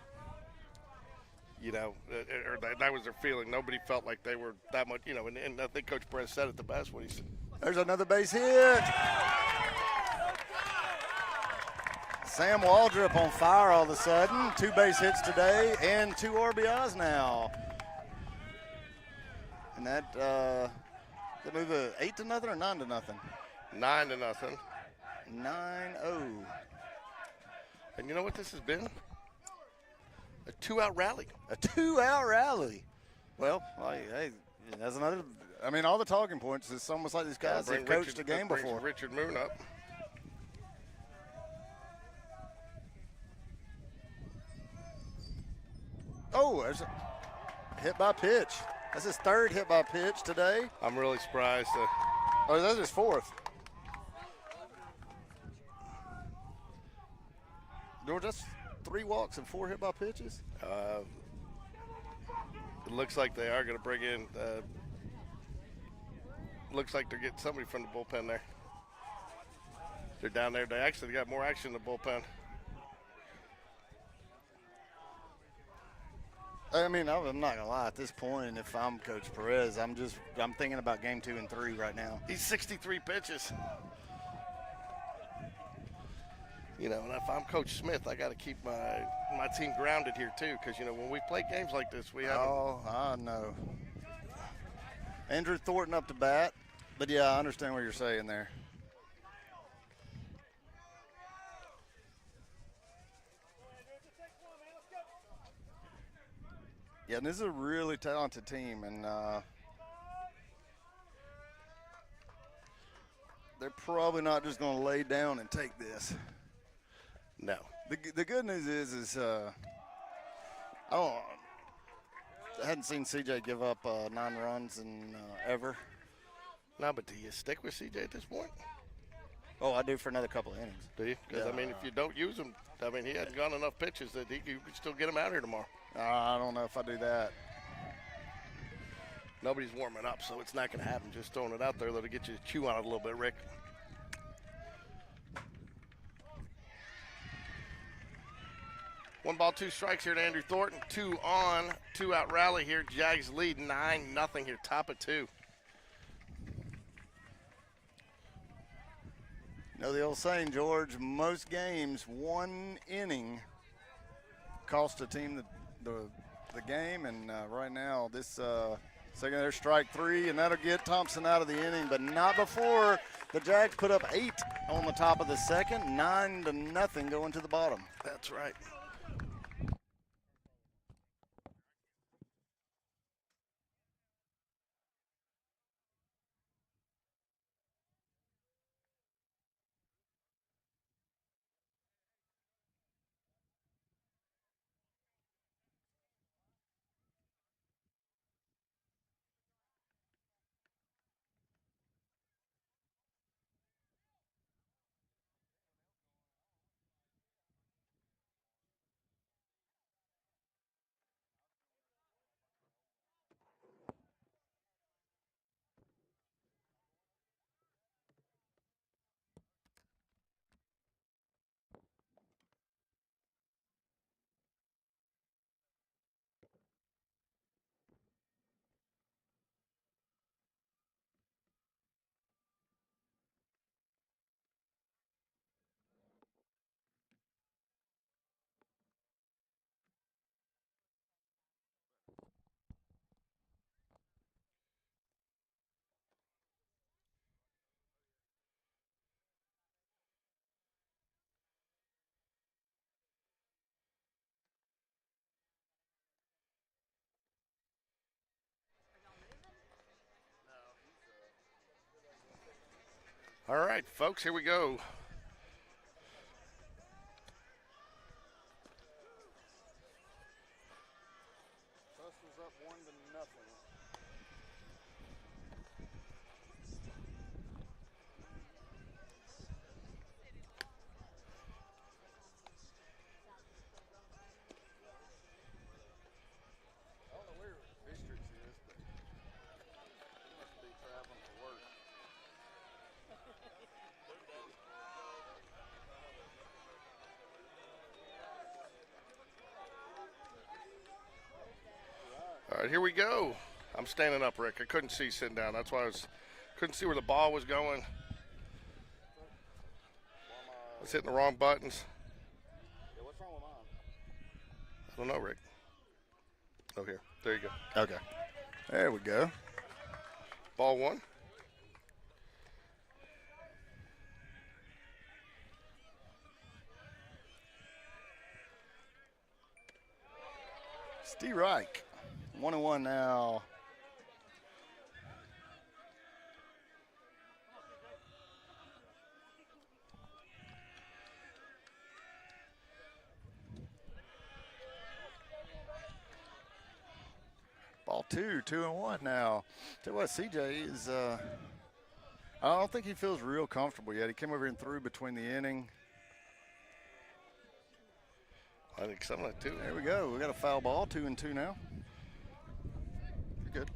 You know, or that was their feeling. Nobody felt like they were that much, you know, and I think Coach Perez said it the best when he said. There's another base hit. Sam Waldrop on fire all of a sudden. 2 base hits today and 2 RBIs now. And that move 8-0 or 9-0? 9-0. 9-0. And you know what this has been? A 2-out rally. A 2-out rally. Well, hey, that's another. I mean, all the talking points. It's almost like these guys have coached a game before. Richard Moon up. Oh, there's a hit by pitch. That's his 3rd hit by pitch today. I'm really surprised. Oh, that's his 4th. George, that's 3 walks and 4 hit by pitches. It looks like they are going to bring in. Looks like they're getting somebody from the bullpen there. They're down there. They actually got more action in the bullpen. I mean, I'm not gonna lie. At this point, if I'm Coach Perez, I'm thinking about game 2 and 3 right now. He's 63 pitches. You know, and if I'm Coach Smith, I got to keep my team grounded here too, because you know when we play games like this, we have. Oh, I know. Andrew Thornton up to bat, but yeah, I understand what you're saying there. Yeah, and this is a really talented team, and they're probably not just going to lay down and take this. No. The good news is I hadn't seen CJ give up 9 runs in ever. No, but do you stick with CJ at this point? Oh, I do for another couple of innings. Do you? Because, Yeah. I mean, if you don't use him, I mean, he hadn't gone enough pitches that you could still get him out here tomorrow. I don't know if I do that. Nobody's warming up, so it's not going to happen. Just throwing it out there, that'll get you to chew on it a little bit, Rick. One ball, 2 strikes here to Andrew Thornton. 2 on, 2-out rally here. Jags lead 9-0 here, top of 2. You know the old saying, George, most games, 1 inning cost a team the game, and right now this second there's strike 3, and that'll get Thompson out of the inning, but not before the Jags put up 8 on the top of the second, 9-0 going to the bottom. That's right. All right, folks, here we go. Tussle's up 1-0. I don't know where Districts is, but he must be traveling for work. All right, here we go. I'm standing up, Rick. I couldn't see sitting down. That's why I couldn't see where the ball was going. I was hitting the wrong buttons. Yeah, what's wrong with mine? I don't know, Rick. Oh, here. There you go. Okay. There we go. Ball one. Steve Reich. 1-1 now. Ball 2-1 now. Tell you what, CJ is, I don't think he feels real comfortable yet. He came over here and threw between the inning. I think something like two. There we go. We got a foul ball, 2-2 now. You're good.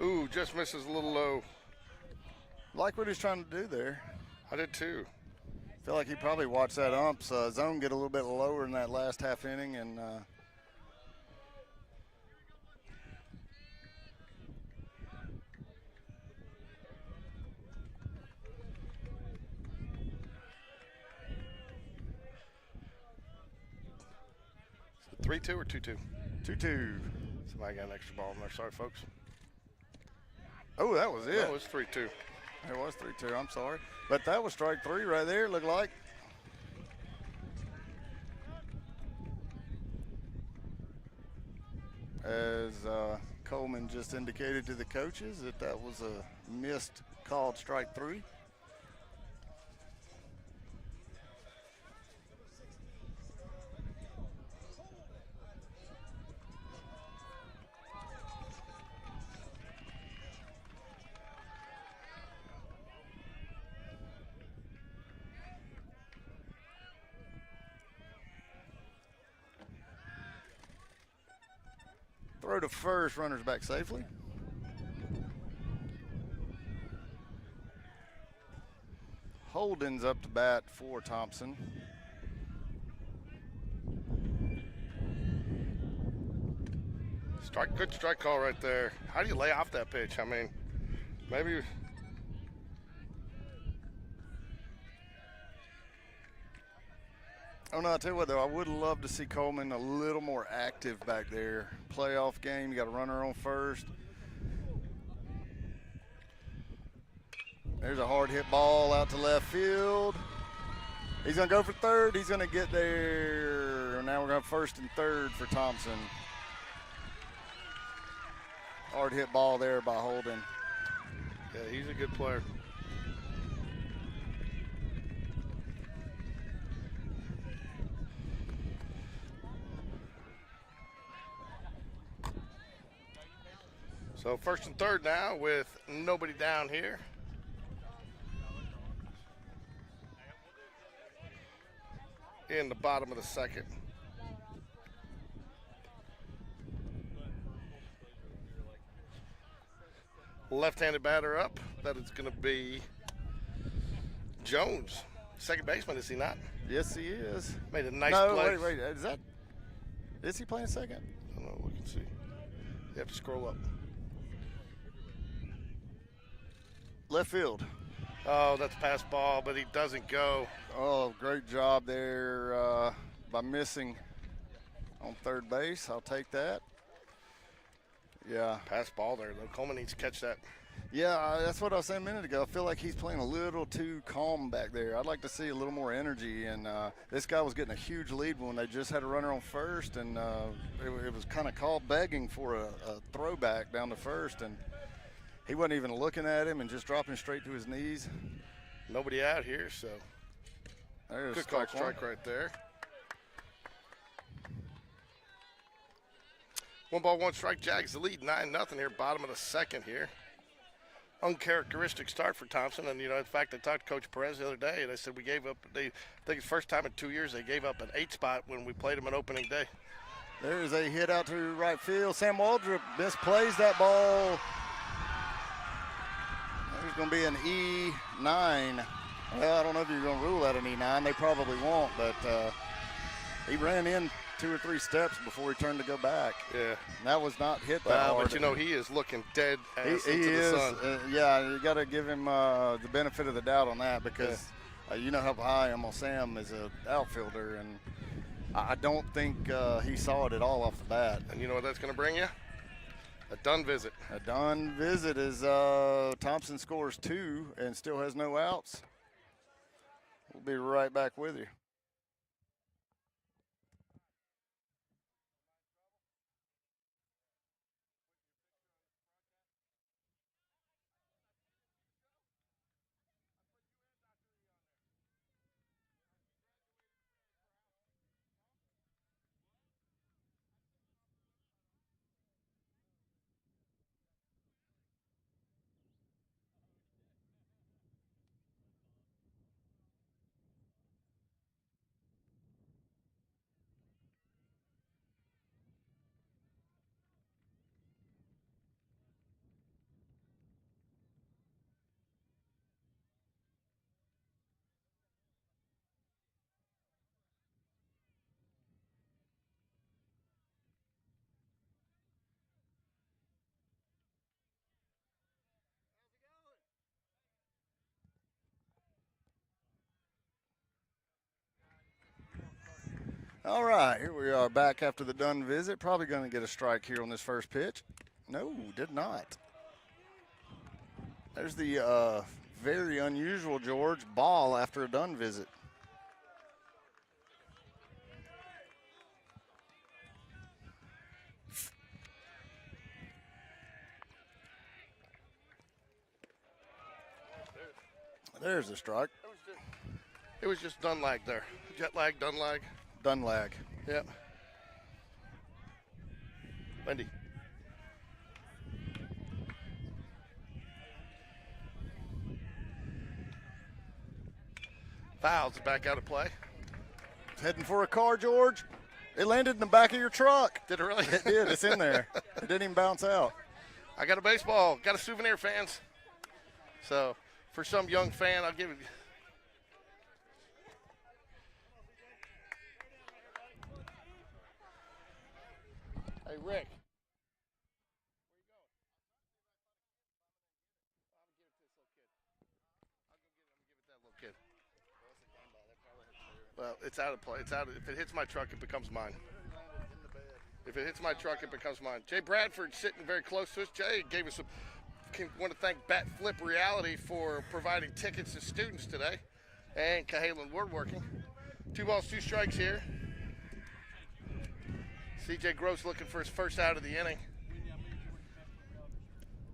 Ooh, just misses a little low. Like what he's trying to do there. I did too. Feel like he probably watched that ump's zone get a little bit lower in that last half inning, and Is it 3-2 or 2-2? 2-2. Somebody got an extra ball in there. Sorry, folks. Oh, that was it. No, it was 3-2. It was 3-2. I'm sorry, but that was strike three right there. Looked like. As Coleman just indicated to the coaches that was a missed called strike three. Throw to first, runners back safely. Holden's up to bat for Thompson. Good strike call right there. How do you lay off that pitch? I mean, maybe. Oh no, I tell you what though, I would love to see Coleman a little more active back there. Playoff game, you got a runner on first. There's a hard hit ball out to left field. He's gonna go for third, he's gonna get there. Now we're going first and third for Thompson. Hard hit ball there by Holden. Yeah, he's a good player. So first and third now with nobody down here. In the bottom of the second. Left-handed batter up. That is going to be Jones. Second baseman, is he not? Yes, he is. Made a nice No, play. wait. Is he playing second? I don't know. We can see. You have to scroll up. Left field. Oh, that's pass ball, but he doesn't go. Oh, great job there by missing on third base. I'll take that. Yeah. Pass ball there, though. Coleman needs to catch that. Yeah, that's what I was saying a minute ago. I feel like he's playing a little too calm back there. I'd like to see a little more energy. And this guy was getting a huge lead when they just had a runner on first, and it was kind of called begging for a throwback down to first, and he wasn't even looking at him and just dropping straight to his knees. Nobody out here, so There's good call, strike right there. 1 ball, 1 strike. Jags the lead 9-0 here, bottom of the second here. Uncharacteristic start for Thompson, and in fact, I talked to Coach Perez the other day, and I said we gave up. I think it's the first time in 2 years they gave up an 8 spot when we played them on opening day. There's a hit out to right field. Sam Waldrop misplays that ball. There's going to be an E9. Well, I don't know if you're going to rule that an E9. They probably won't, but he ran in 2 or 3 steps before he turned to go back. Yeah. And that was not hit that hard. But he is looking dead ass he into is, the sun. Yeah, you got to give him the benefit of the doubt on that because you know how high I am on Sam as an outfielder, and I don't think he saw it at all off the bat. And you know what that's going to bring you? A done visit. A done visit is Thompson scores 2 and still has no outs. We'll be right back with you. All right, here we are back after the done visit. Probably going to get a strike here on this first pitch. No, did not. There's the very unusual George ball after a done visit. There's the strike. It was just done lag there. Jet lag, done lag. Done lag. Yep. Wendy. Fouls back out of play. Heading for a car, George. It landed in the back of your truck. Did it really? It did. It's in there. It didn't even bounce out. I got a baseball. Got a souvenir, fans. So, for some young fan, I'll give it. Hey, Rick. Well, it's out of play. It's out. If it hits my truck, it becomes mine. If it hits my truck, it becomes mine. Jay Bradford sitting very close to us. Jay gave us want to thank Bat Flip Reality for providing tickets to students today, and Cahalan Woodworking. 2 balls, 2 strikes here. CJ Gross looking for his first out of the inning.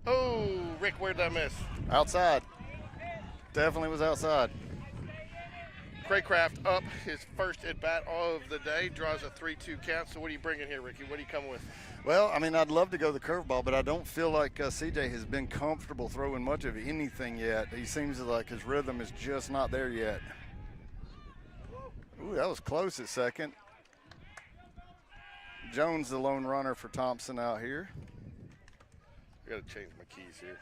Oh, Rick, where'd I miss? Outside. Definitely was outside. Craycraft up his first at-bat of the day, draws a 3-2 count. So what are you bringing here, Ricky? What are you coming with? Well, I mean, I'd love to go the curveball, but I don't feel like CJ has been comfortable throwing much of anything yet. He seems like his rhythm is just not there yet. Ooh, that was close at second. Jones, the lone runner for Thompson out here. I got to change my keys here.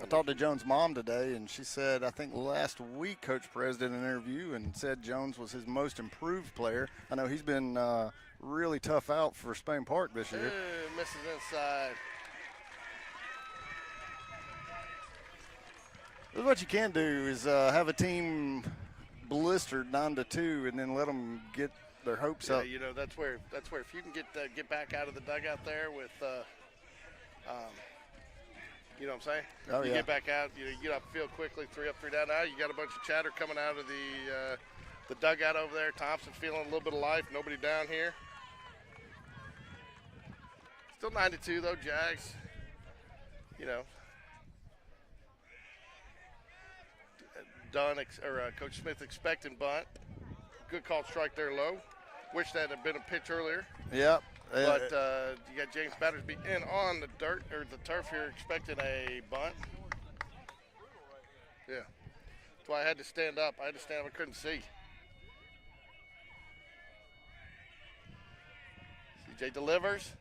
I talked to Jones' mom today, and she said, I think last week Coach Perez did an interview and said Jones was his most improved player. I know he's been really tough out for Spain Park this year. Misses inside. What you can do is have a team blistered 9-2 and then let them get their hopes up. You know, that's where if you can get back out of the dugout there with You know what I'm saying? Oh, you yeah. get back out, you get up the field quickly, 3 up, 3 down. Now you got a bunch of chatter coming out of the dugout over there. Thompson's feeling a little bit of life. Nobody down here. Still 9-2 though, Jags. You know, Coach Smith expecting bunt. Good called strike there low. Wish that had been a pitch earlier. Yep. But you got James Battersby in on the dirt or the turf here, expecting a bunt. Yeah. That's why I had to stand up. I couldn't see. CJ delivers.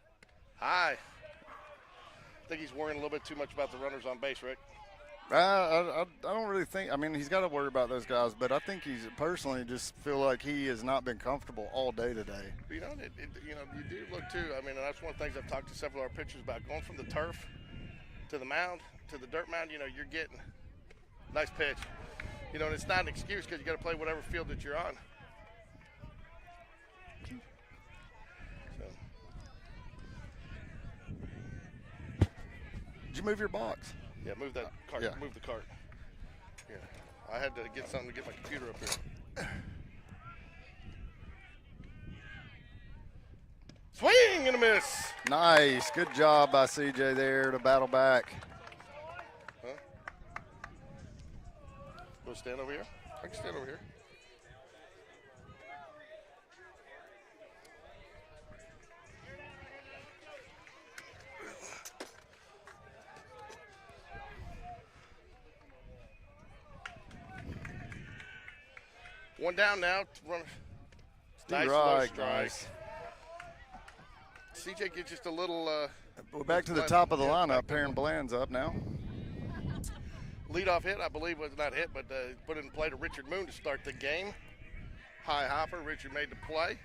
High. I think he's worrying a little bit too much about the runners on base, Rick. I don't really think. I mean, he's got to worry about those guys, but I think he's personally just feel like he has not been comfortable all day today. You know, you do look too. I mean, that's one of the things I've talked to several of our pitchers about. Going from the turf to the mound to the dirt mound, you're getting nice pitch. And it's not an excuse because you got to play whatever field that you're on. So. Did you move your box? Yeah, move that cart. Yeah. Move the cart. Yeah, I had to get something to get my computer up here. Swing and a miss. Nice, good job by CJ there to battle back. Huh? Want to stand over here? I can stand over here. One down now. Nice low strike. Nice. CJ gets just a little. We're back to the top of the lineup. Perrin Bland's up now. Leadoff hit, I believe, was not hit, but put it in play to Richard Moon to start the game. High hopper. Richard made the play.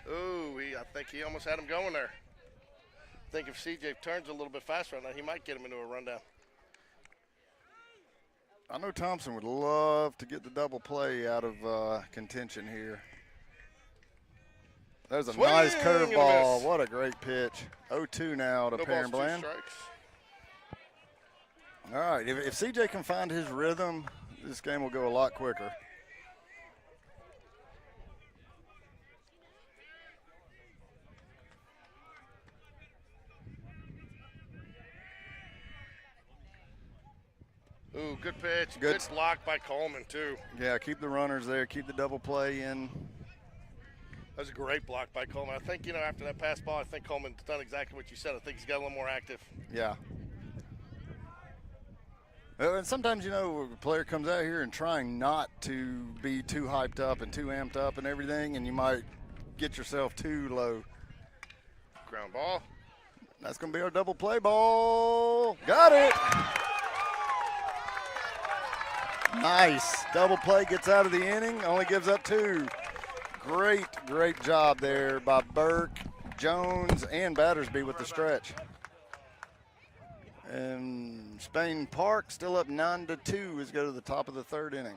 Ooh, I think he almost had him going there. I think if CJ turns a little bit faster on that, he might get him into a rundown. I know Thompson would love to get the double play out of contention here. There's a nice curveball. What a great pitch. 0-2 now to Perrin Bland. All right, if CJ can find his rhythm, this game will go a lot quicker. Ooh, good pitch. Good block by Coleman, too. Yeah, keep the runners there. Keep the double play in. That was a great block by Coleman. I think, after that pass ball, I think Coleman's done exactly what you said. I think he's got a little more active. Yeah. And sometimes, a player comes out here and trying not to be too hyped up and too amped up and everything, and you might get yourself too low. Ground ball. That's going to be our double play ball. Got it. Nice. Double play gets out of the inning, only gives up 2. Great job there by Burke, Jones, and Battersby with the stretch. And Spain Park still up 9-2 as we go to the top of the 3rd inning.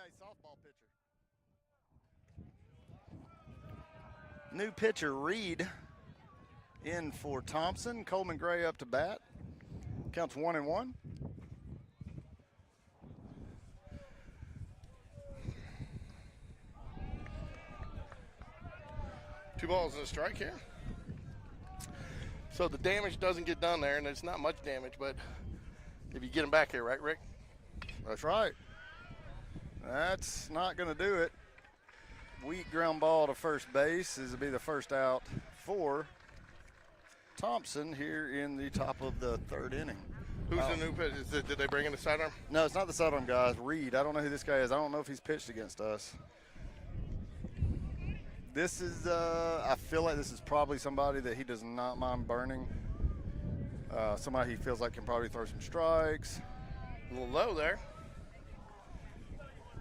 nice softball pitcher. New pitcher Reed in for Thompson. Coleman Gray up to bat. Counts 1-1. Two balls and a strike here. So the damage doesn't get done there, and it's not much damage, but if you get him back here, right, Rick? That's right. That's not going to do it. Weak ground ball to first base. This will be the first out for Thompson here in the top of the third inning. Who's the new pitcher? Did they bring in the sidearm? No, it's not the sidearm guys. Reed. I don't know who this guy is. I don't know if he's pitched against us. This is, I feel like this is probably somebody that he does not mind burning. Somebody he feels like can probably throw some strikes. A little low there.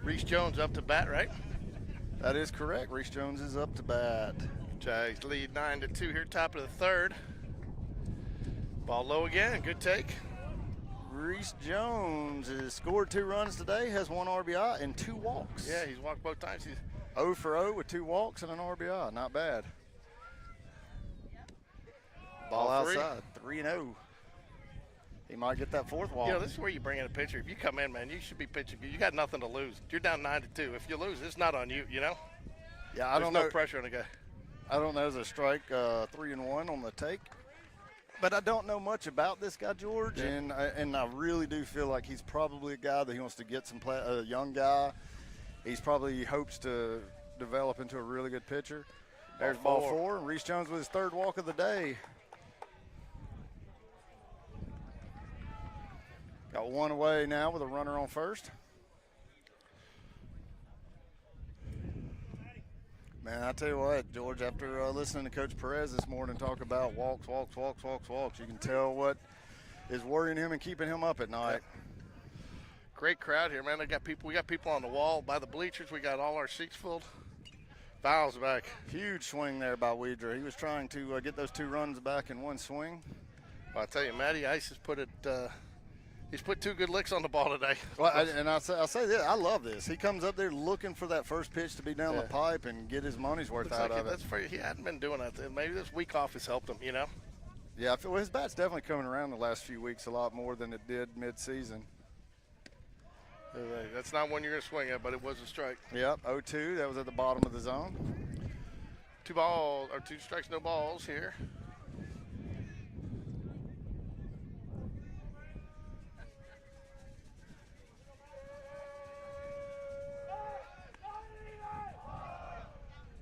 Reese Jones up to bat, right? That is correct. Reese Jones is up to bat. Jags lead 9-2 here, top of the third. Ball low again. Good take. Reese Jones has scored 2 runs today, has 1 RBI and 2 walks. Yeah, he's walked both times. He's 0 for 0 with 2 walks and an RBI. Not bad. Ball outside, 3-0. He might get that 4th walk. You know, this is where you bring in a pitcher. If you come in, man, you should be pitching. You got nothing to lose. You're down 9-2. If you lose, it's not on you, you know? Yeah, I don't know. No pressure on the guy. I don't know. There's a strike, 3-1 on the take. But I don't know much about this guy, George, and I really do feel like he's probably a guy that he wants to get some play, a young guy. He's probably hopes to develop into a really good pitcher. There's ball 4, and Reese Jones with his 3rd walk of the day. Got 1 away now with a runner on first. Man, I tell you what, George, after listening to Coach Perez this morning talk about walks, you can tell what is worrying him and keeping him up at night. Great crowd here, man. We got people on the wall by the bleachers. We got all our seats filled. Fouls back. Huge swing there by Weidra. He was trying to get those 2 runs back in 1 swing. Well, I tell you, Matty Ice has put it. He's put 2 good licks on the ball today. Well, I'll say this. I love this. He comes up there looking for that first pitch to be down the pipe and get his money's worth out of it. He hadn't been doing that. Maybe this week off has helped him, you know? Yeah, I feel his bat's definitely coming around the last few weeks a lot more than it did mid-season. That's not one you're going to swing at, but it was a strike. Yep, 0-2. That was at the bottom of the zone. 2 strikes, no balls here.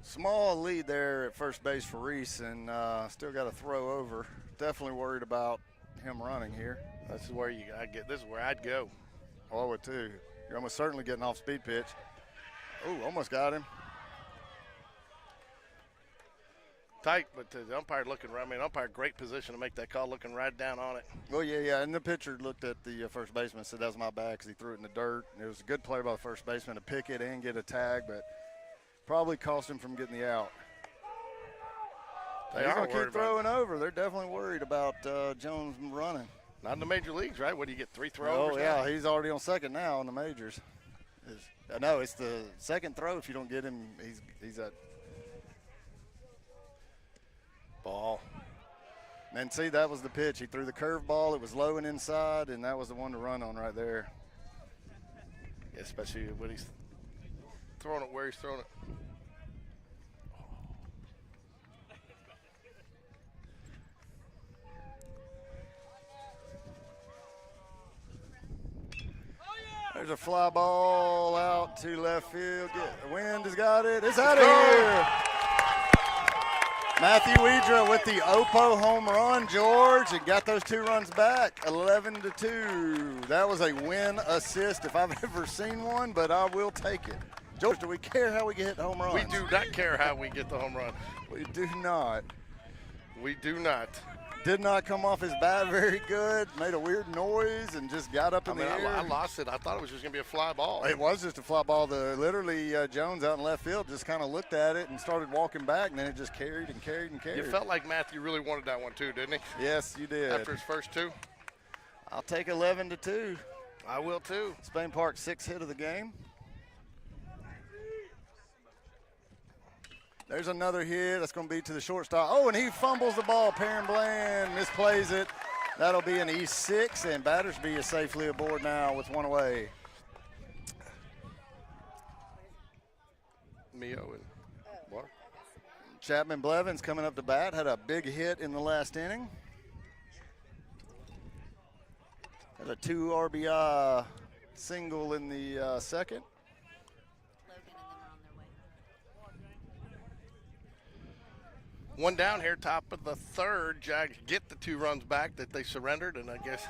Small lead there at first base for Reese, and still got to throw over. Definitely worried about him running here. This is where I'd go. Oh, I would too. You're almost certainly getting off speed pitch. Oh, almost got him. Tight, but the umpire looking right. I mean, umpire great position to make that call, looking right down on it. Well, yeah. And the pitcher looked at the first baseman and said that was my bad because he threw it in the dirt. It was a good play by the first baseman to pick it and get a tag, but probably cost him from getting the out. He's going to keep throwing over. They're definitely worried about Jones running. Not in the major leagues, right? What do you get, 3 throwovers? Oh, yeah, he's already on second now in the majors. No, it's the second throw. If you don't get him, he's at ball. And see, that was the pitch. He threw the curve ball. It was low and inside, and that was the one to run on right there. Yeah, especially when he's throwing it where he's throwing it. There's a fly ball out to left field. The wind has got it. It's out of here. Matthew Weidra with the Oppo home run, George, and got those 2 runs back, 11-2. That was a win assist if I've ever seen one, but I will take it. George, do we care how we get home runs? We do not care how we get the home run. We do not. We do not. Did not come off his bat very good. Made a weird noise and just got up in the air. I lost it. I thought it was just going to be a fly ball. It was just a fly ball. Literally, Jones out in left field just kind of looked at it and started walking back, and then it just carried and carried and carried. You felt like Matthew really wanted that one too, didn't he? Yes, you did. After his first 2? I'll take 11-2. I will too. Spain Park 6th hit of the game. There's another hit. That's going to be to the shortstop. Oh, and he fumbles the ball. Perrin Bland misplays it. That'll be an E6, and Battersby is safely aboard now with one away. Mio and what? Chapman Blevins coming up to bat. Had a big hit in the last inning. Had a 2 RBI single in the second. One down here, top of the third. Jags get the 2 runs back that they surrendered, and I guess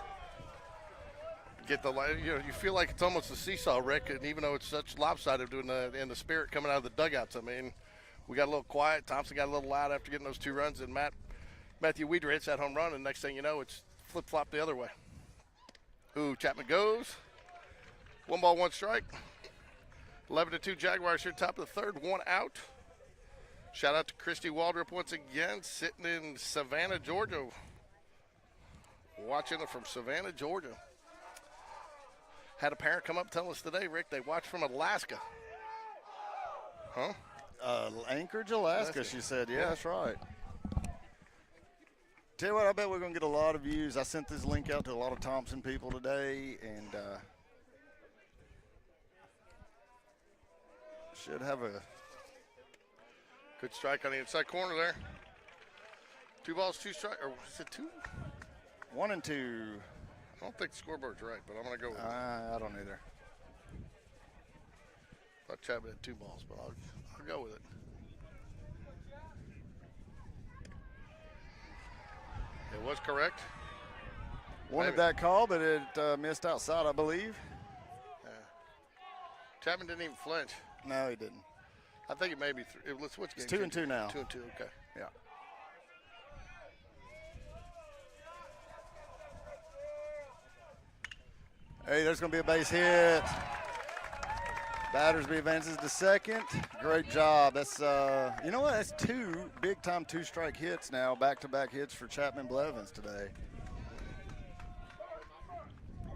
get the, you feel like it's almost a seesaw, Rick, and even though it's such lopsided doing and the spirit coming out of the dugouts. I mean, we got a little quiet. Thompson got a little loud after getting those 2 runs, and Matthew Weeder hits that home run, and next thing you know, it's flip-flop the other way. Ooh, Chapman goes. 1 ball, 1 strike. 11-2 Jaguars here, top of the third, 1 out. Shout out to Christy Waldrop once again, sitting in Savannah, Georgia. Watching it from Savannah, Georgia. Had a parent come up telling us today, Rick, they watched from Alaska. Huh? Anchorage, Alaska, she said. Yeah, that's right. Tell you what, I bet we're going to get a lot of views. I sent this link out to a lot of Thompson people today, and should have a good strike on the inside corner there. 2 balls, 2 strikes. Or is it 2? 1 and 2. I don't think the scoreboard's right, but I'm going to go with it. I don't either. Thought Chapman had 2 balls, but I'll go with it. It was correct. Wanted that call, but it missed outside, I believe. Yeah. Chapman didn't even flinch. No, he didn't. I think it may be 3. Let's switch games. It's 2 and 2 now. 2 and 2, okay. Yeah. Hey, there's going to be a base hit. Battersby advances to second. Great job. That's you know what? That's 2 big-time 2-strike hits now, back-to-back hits for Chapman Blevins today.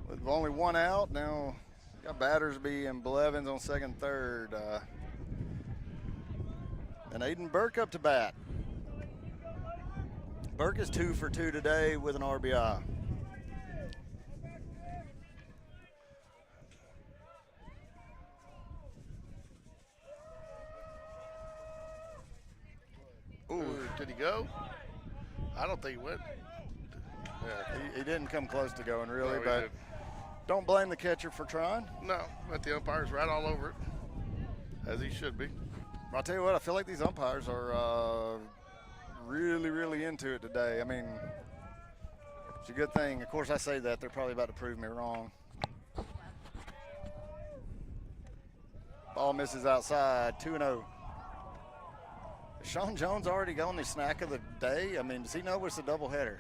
With only 1 out, now got Battersby and Blevins on second, third. And Aiden Burke up to bat. Burke is 2 for 2 today with an RBI. Ooh, did he go? I don't think he went. Yeah, he didn't come close to going, really, No, he but didn't. don't blame the catcher for trying. No, but the umpire's right all over it, as he should be. I'll tell you what, I feel like these umpires are really, really into it today. I mean, it's a good thing. Of course, I say that. They're probably about to prove me wrong. Ball misses outside, 2-0. Is Sean Jones already going the snack of the day? I mean, does he know it's a doubleheader?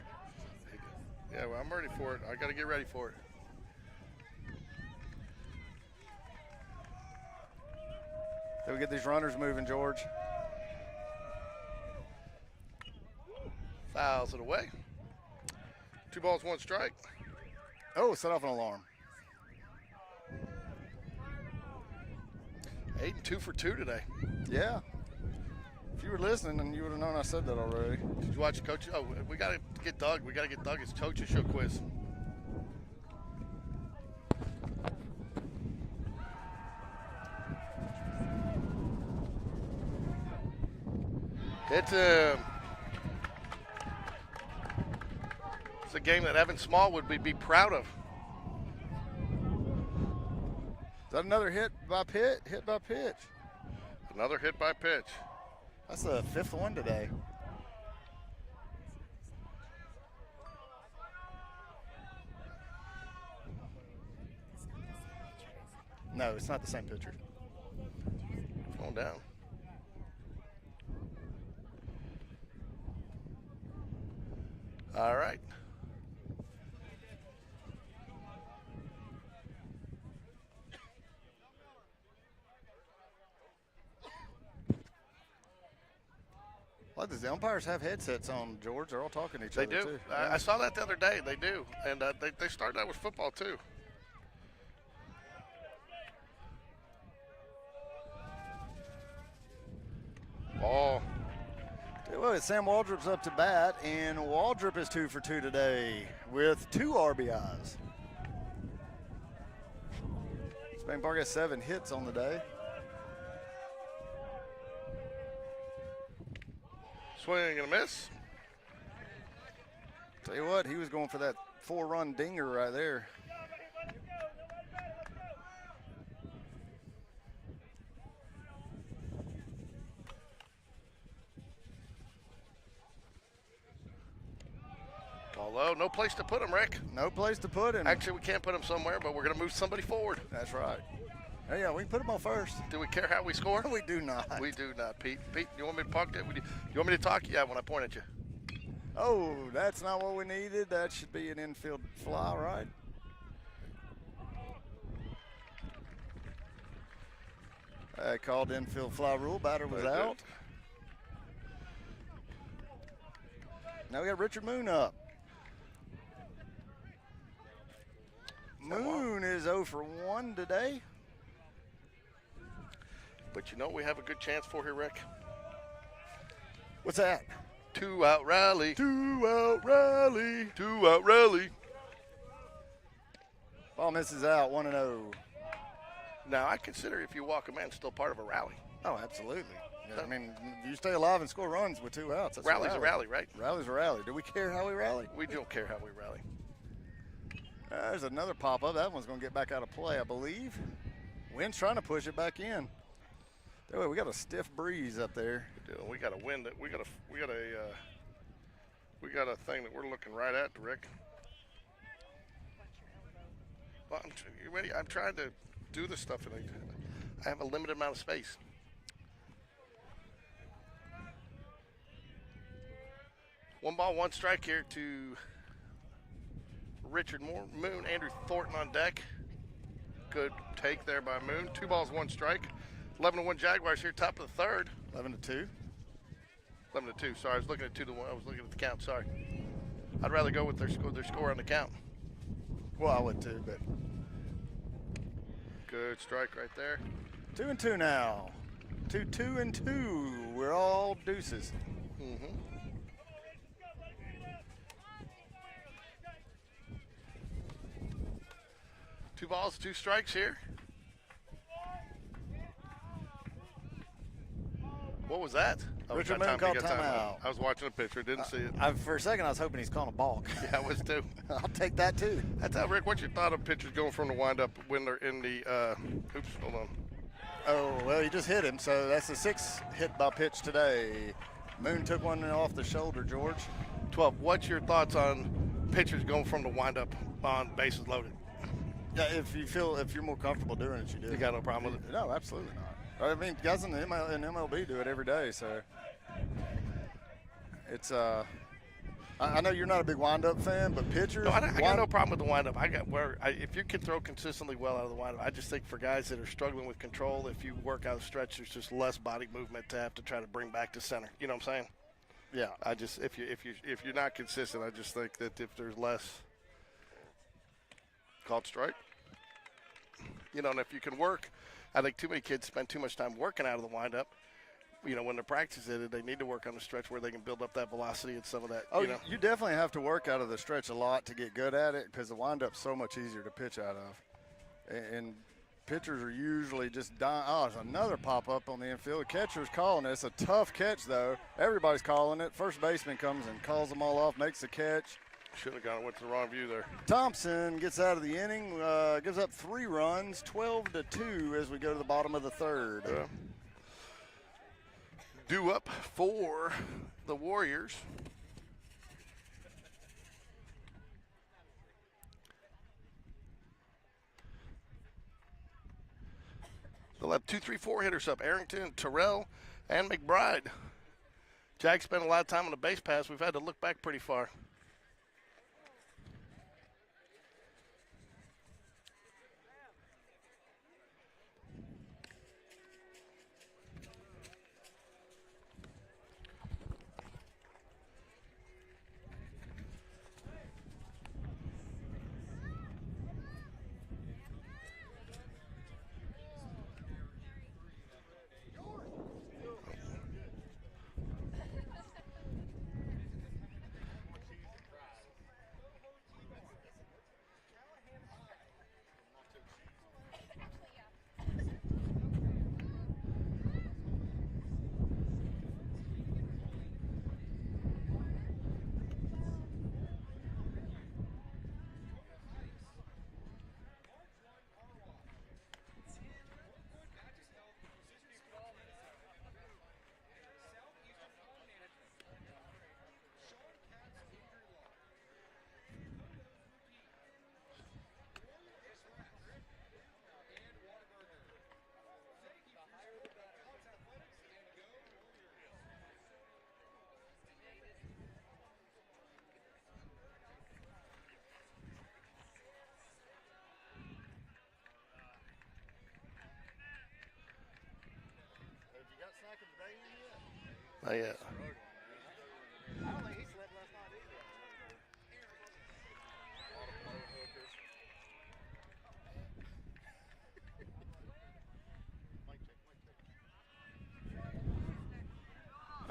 Yeah, well, I'm ready for it. I got to get ready for it. Did we get these runners moving, George? Fouls it away. 2 balls, 1 strike. Oh, set off an alarm. 8 and 2 for 2 today. Yeah. If you were listening, then you would have known I said that already. Did you watch Coach? Oh, we got to get Doug. We got to get Doug his coach's show quiz. It's a game that Evan Small would be proud of. Is that another hit by pitch? Hit by pitch. Another hit by pitch. That's the 5th one today. No, it's not the same pitcher. Going down. All right. Well, does the umpires have headsets on, George? They're all talking to each They other, do. too. I saw that the other day. They do. And they started that with football, too. Ball. Well, it's Sam Waldrop's up to bat, and Waldrop is 2 for 2 today with 2 RBIs. Spain Park has 7 hits on the day. Swing and a miss. Tell you what, he was going for that 4-run dinger right there. Although, no place to put him, Rick. No place to put him. Actually, we can't put him somewhere, but we're going to move somebody forward. That's right. Hey, yeah, we can put him on first. Do we care how we score? We do not. We do not. Pete, you want me to talk? You want me to talk? Yeah, when I point at you. Oh, that's not what we needed. That should be an infield fly, right? I called infield fly rule. Batter was Very out. Now we got Richard Moon up. Moon is 0 for 1 today. But you know what we have a good chance for here, Rick? What's that? 2-out rally. 2-out rally. 2-out rally. Ball misses out, 1-0. Now, I consider if you walk a man still part of a rally. Oh, absolutely. Yeah, I mean, you stay alive and score runs with 2 outs. That's Rally's a rally, right? Rally's a rally. Do we care how we rally? We don't care how we rally. There's another pop-up. That one's going to get back out of play, I believe. Wind's trying to push it back in. Anyway, we got a stiff breeze up there. We got a wind that we got a thing that we're looking right at, Rick. Well, you ready? I'm trying to do this stuff, and I have a limited amount of space. One ball, one strike here to Richard Moon. Andrew Thornton on deck. Good take there by Moon. 2 balls, 1 strike. 11-1 Jaguars here, top of the third. 11-2. 11-2. Sorry, I was looking at 2-1. I was looking at the count. Sorry. I'd rather go with their score on the count. Well, I would too, but Good strike right there. 2-2 now. 2-2-2. We're all deuces. Mm-hmm. Two balls, 2 strikes here. What was that? Richard Moon called timeout. I was watching a picture, didn't see it. For a second, I was hoping he's calling a balk. Yeah, I was too. I'll take that too. That's how, Rick, what's your thought of pitchers going from the windup when they're in the, oops, hold on. Oh, well, he just hit him, so that's the 6th hit by pitch today. Moon took one off the shoulder, George. 12, what's your thoughts on pitchers going from the windup on bases loaded? Yeah, if you're more comfortable doing it, you do. You got no problem with it? No, absolutely not. I mean, guys in MLB do it every day, so it's I know you're not a big wind-up fan, but pitchers. No, I got no problem with the windup. If you can throw consistently well out of the windup, I just think for guys that are struggling with control, if you work out a stretch, there's just less body movement to have to try to bring back to center. You know what I'm saying? Yeah. I just if you're not consistent, I just think that if there's less called strike, you know, and if you can work. I think too many kids spend too much time working out of the windup. You know, when they're practicing it, they need to work on the stretch where they can build up that velocity and some of that. Oh, you know? You definitely have to work out of the stretch a lot to get good at it because the windup's so much easier to pitch out of. And pitchers are usually just dying. Oh, there's another pop-up on the infield. The catcher's calling it. It's a tough catch, though. Everybody's calling it. First baseman comes and calls them all off, makes the catch. Should have gone. Went to the wrong view there. Thompson gets out of the inning, gives up 3 runs, 12-2 as we go to the bottom of the third. Yeah. Due up for the Warriors. They'll have 2, 3, 4 hitters up. Arrington, Terrell, and McBride. Jags spent a lot of time on the base pass. We've had to look back pretty far. Oh, yeah.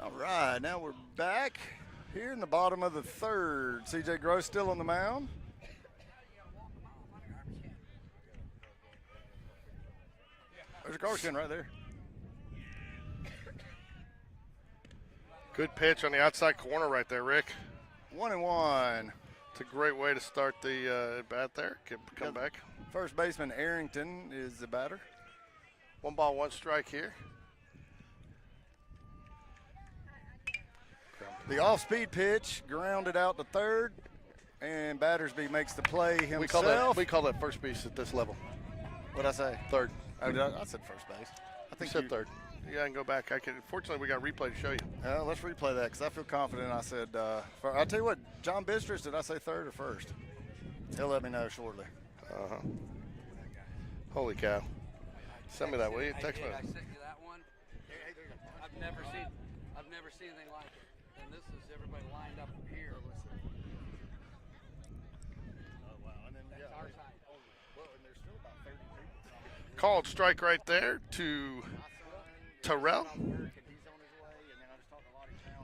All right, now we're back here in the bottom of the third. C.J. Gross still on the mound. There's a garbage can right there. Good pitch on the outside corner right there, Rick. 1-1. It's a great way to start the bat there. Come back. First baseman Arrington is the batter. 1 ball, 1 strike here. The off-speed pitch grounded out to third, and Battersby makes the play himself. We call that first base at this level. What'd I say? Third. I said first base. I think you said third. You can go back. Fortunately, we got replay to show you. Let's replay that because I feel confident. I said, I'll tell you what, John Bistrus, did I say third or first? He'll let me know shortly. Holy cow. Send me that, will you? Text me. I sent you that one. I've never seen anything like it. And this is everybody lined up here. Oh, wow. And then, That's our side. Well, and there's still about 30 people. Called strike right there to Terrell.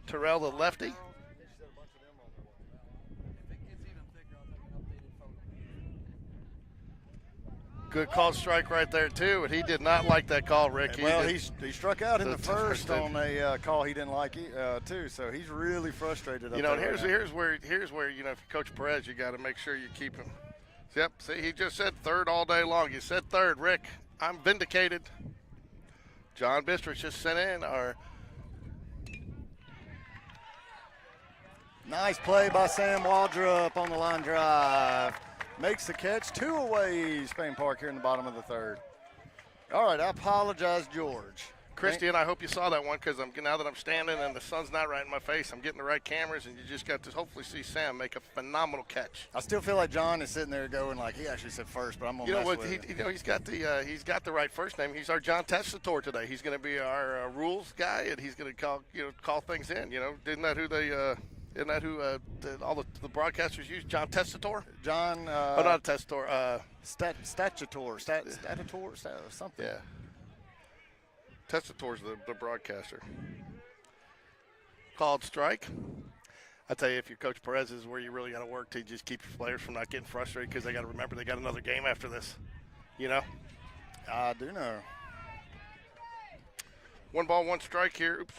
Terrell, the lefty. Good called strike right there, too. And he did not like that call, Rick. Well, he struck out in the first on a call he didn't like, too. So he's really frustrated. And here's where if you coach Perez, you got to make sure you keep him. Yep. See, he just said third all day long. You said third, Rick. I'm vindicated. John Bistrus just sent in our. Nice play by Sam Waldrop on the line drive. Makes the catch. 2 away, Spain Park here in the bottom of the third. All right, I apologize, George. Christian, I hope you saw that one because now that I'm standing and the sun's not right in my face, I'm getting the right cameras, and you just got to hopefully see Sam make a phenomenal catch. I still feel like John is sitting there going like he actually said first, but I'm gonna mess with it. He's got the right first name. He's our John Testator today. He's going to be our rules guy, and he's going to call things in. Isn't that who all the broadcasters use? John Testator? John. Not Testator. Statutor, something. Yeah. Testator's the broadcaster. Called strike. I tell you, if you're Coach Perez, is where you really got to work to just keep your players from not getting frustrated because they got to remember they got another game after this. I do know. 1 ball, 1 strike here. Oops.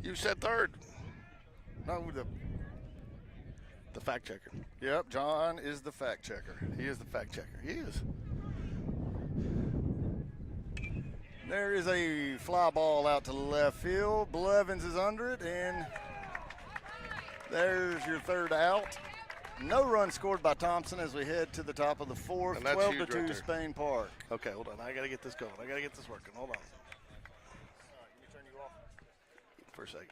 You said third. No, the fact checker. Yep, John is the fact checker. He is the fact checker. He is. There is a fly ball out to left field. Blevins is under it, and there's your third out. No run scored by Thompson as we head to the top of the fourth. 12-2 right Spain Park. Okay, hold on. I got to get this going. I got to get this working. Hold on. Let me turn you off for a second.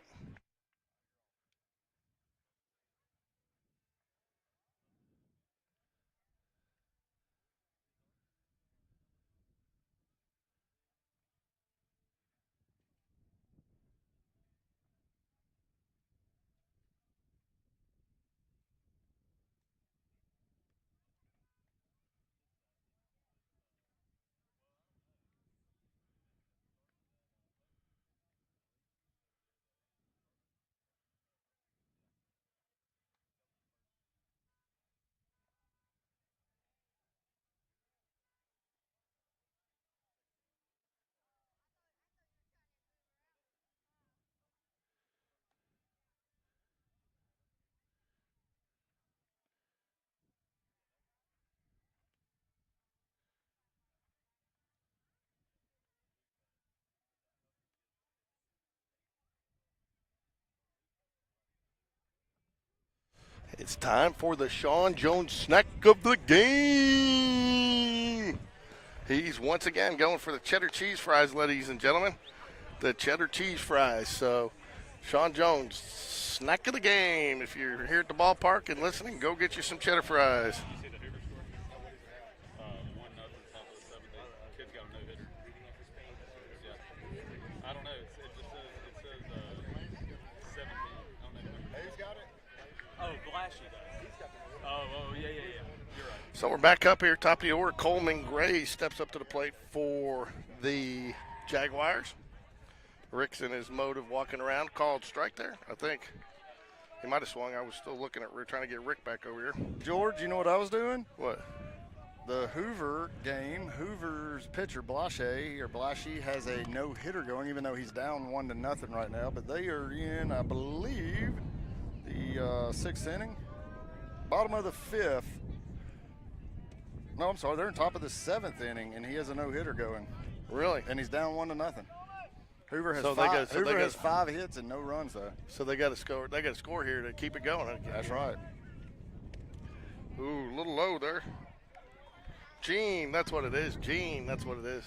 It's time for the Sean Jones snack of the game. He's once again going for the cheddar cheese fries, ladies and gentlemen. The cheddar cheese fries. So, Sean Jones, snack of the game. If you're here at the ballpark and listening, go get you some cheddar fries. So we're back up here, top of the order. Coleman Gray steps up to the plate for the Jaguars. Rick's in his mode of walking around. Called strike there, I think. He might have swung. I was still looking at, we're trying to get Rick back over here. George, you know what I was doing? What? The Hoover game, Hoover's pitcher, Blashy, has a no-hitter going, even though he's down 1-0 right now. But they are in, I believe, the sixth inning. Bottom of the fifth. No, I'm sorry, they're in top of the seventh inning, and he has a no-hitter going. Really? And he's down 1-0. Hoover has, so 5 hits and no runs, though. So they got to score. They got to score here to keep it going. That's right. Ooh, a little low there. Gene, that's what it is. Gene, that's what it is.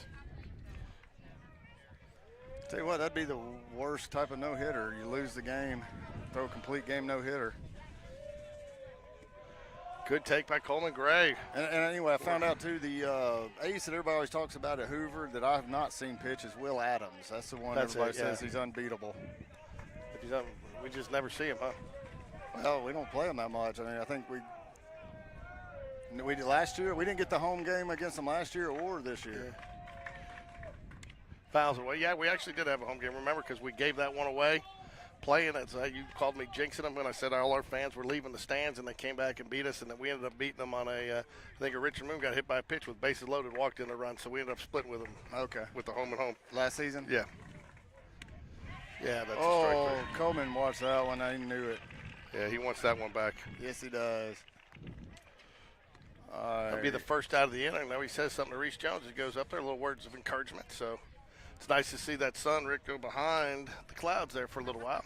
Tell you what, that'd be the worst type of no-hitter. You lose the game, throw a complete game no-hitter. Good take by Coleman Gray. And anyway, I found out, too, the ace that everybody always talks about at Hoover that I have not seen pitch is Will Adams. That's the one everybody says he's unbeatable. We just never see him, huh? Well, we don't play him that much. I mean, I think we did last year. We didn't get the home game against them last year or this year. Fouls away. Yeah, we actually did have a home game, remember, because we gave that one away. Playing it, so you called me jinxing them when I said all our fans were leaving the stands, and they came back and beat us, and then we ended up beating them on I think a Richard Moon got hit by a pitch with bases loaded, walked in the run, so we ended up splitting with them. Okay. With the home and home. Last season? Yeah. Yeah, that's a strike Oh, there. Coleman watched that one. I knew it. Yeah, he wants that one back. Yes, he does. That'll be the first out of the inning. Now he says something to Reese Jones. He goes up there, little words of encouragement. So it's nice to see that sun, Rick, go behind the clouds there for a little while.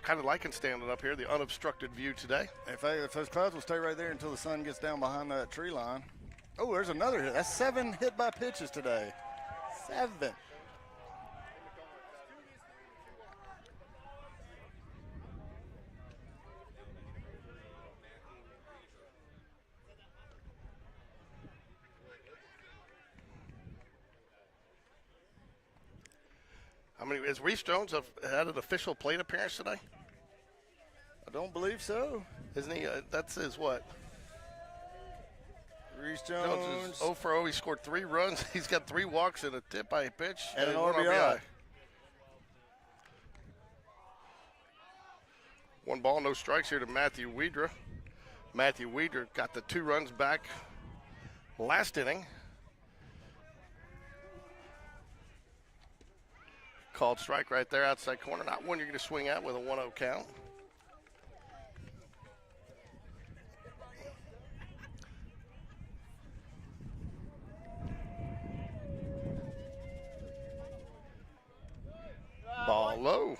Kind of liking standing up here, the unobstructed view today. If those clouds will stay right there until the sun gets down behind that tree line. Oh, there's another hit. That's 7 hit by pitches today. 7. I mean, has Reese Jones had an official plate appearance today? I don't believe so. Isn't he? That's his what? Reese Jones Jones. is 0 for 0. He scored 3 runs. He's got 3 walks and a tip by a pitch. And an one RBI. 1 ball, no strikes here to Matthew Wedra. Matthew Wedra got the 2 runs back last inning. Called strike right there outside corner. Not one you're going to swing at with a 1-0 count. Ball low.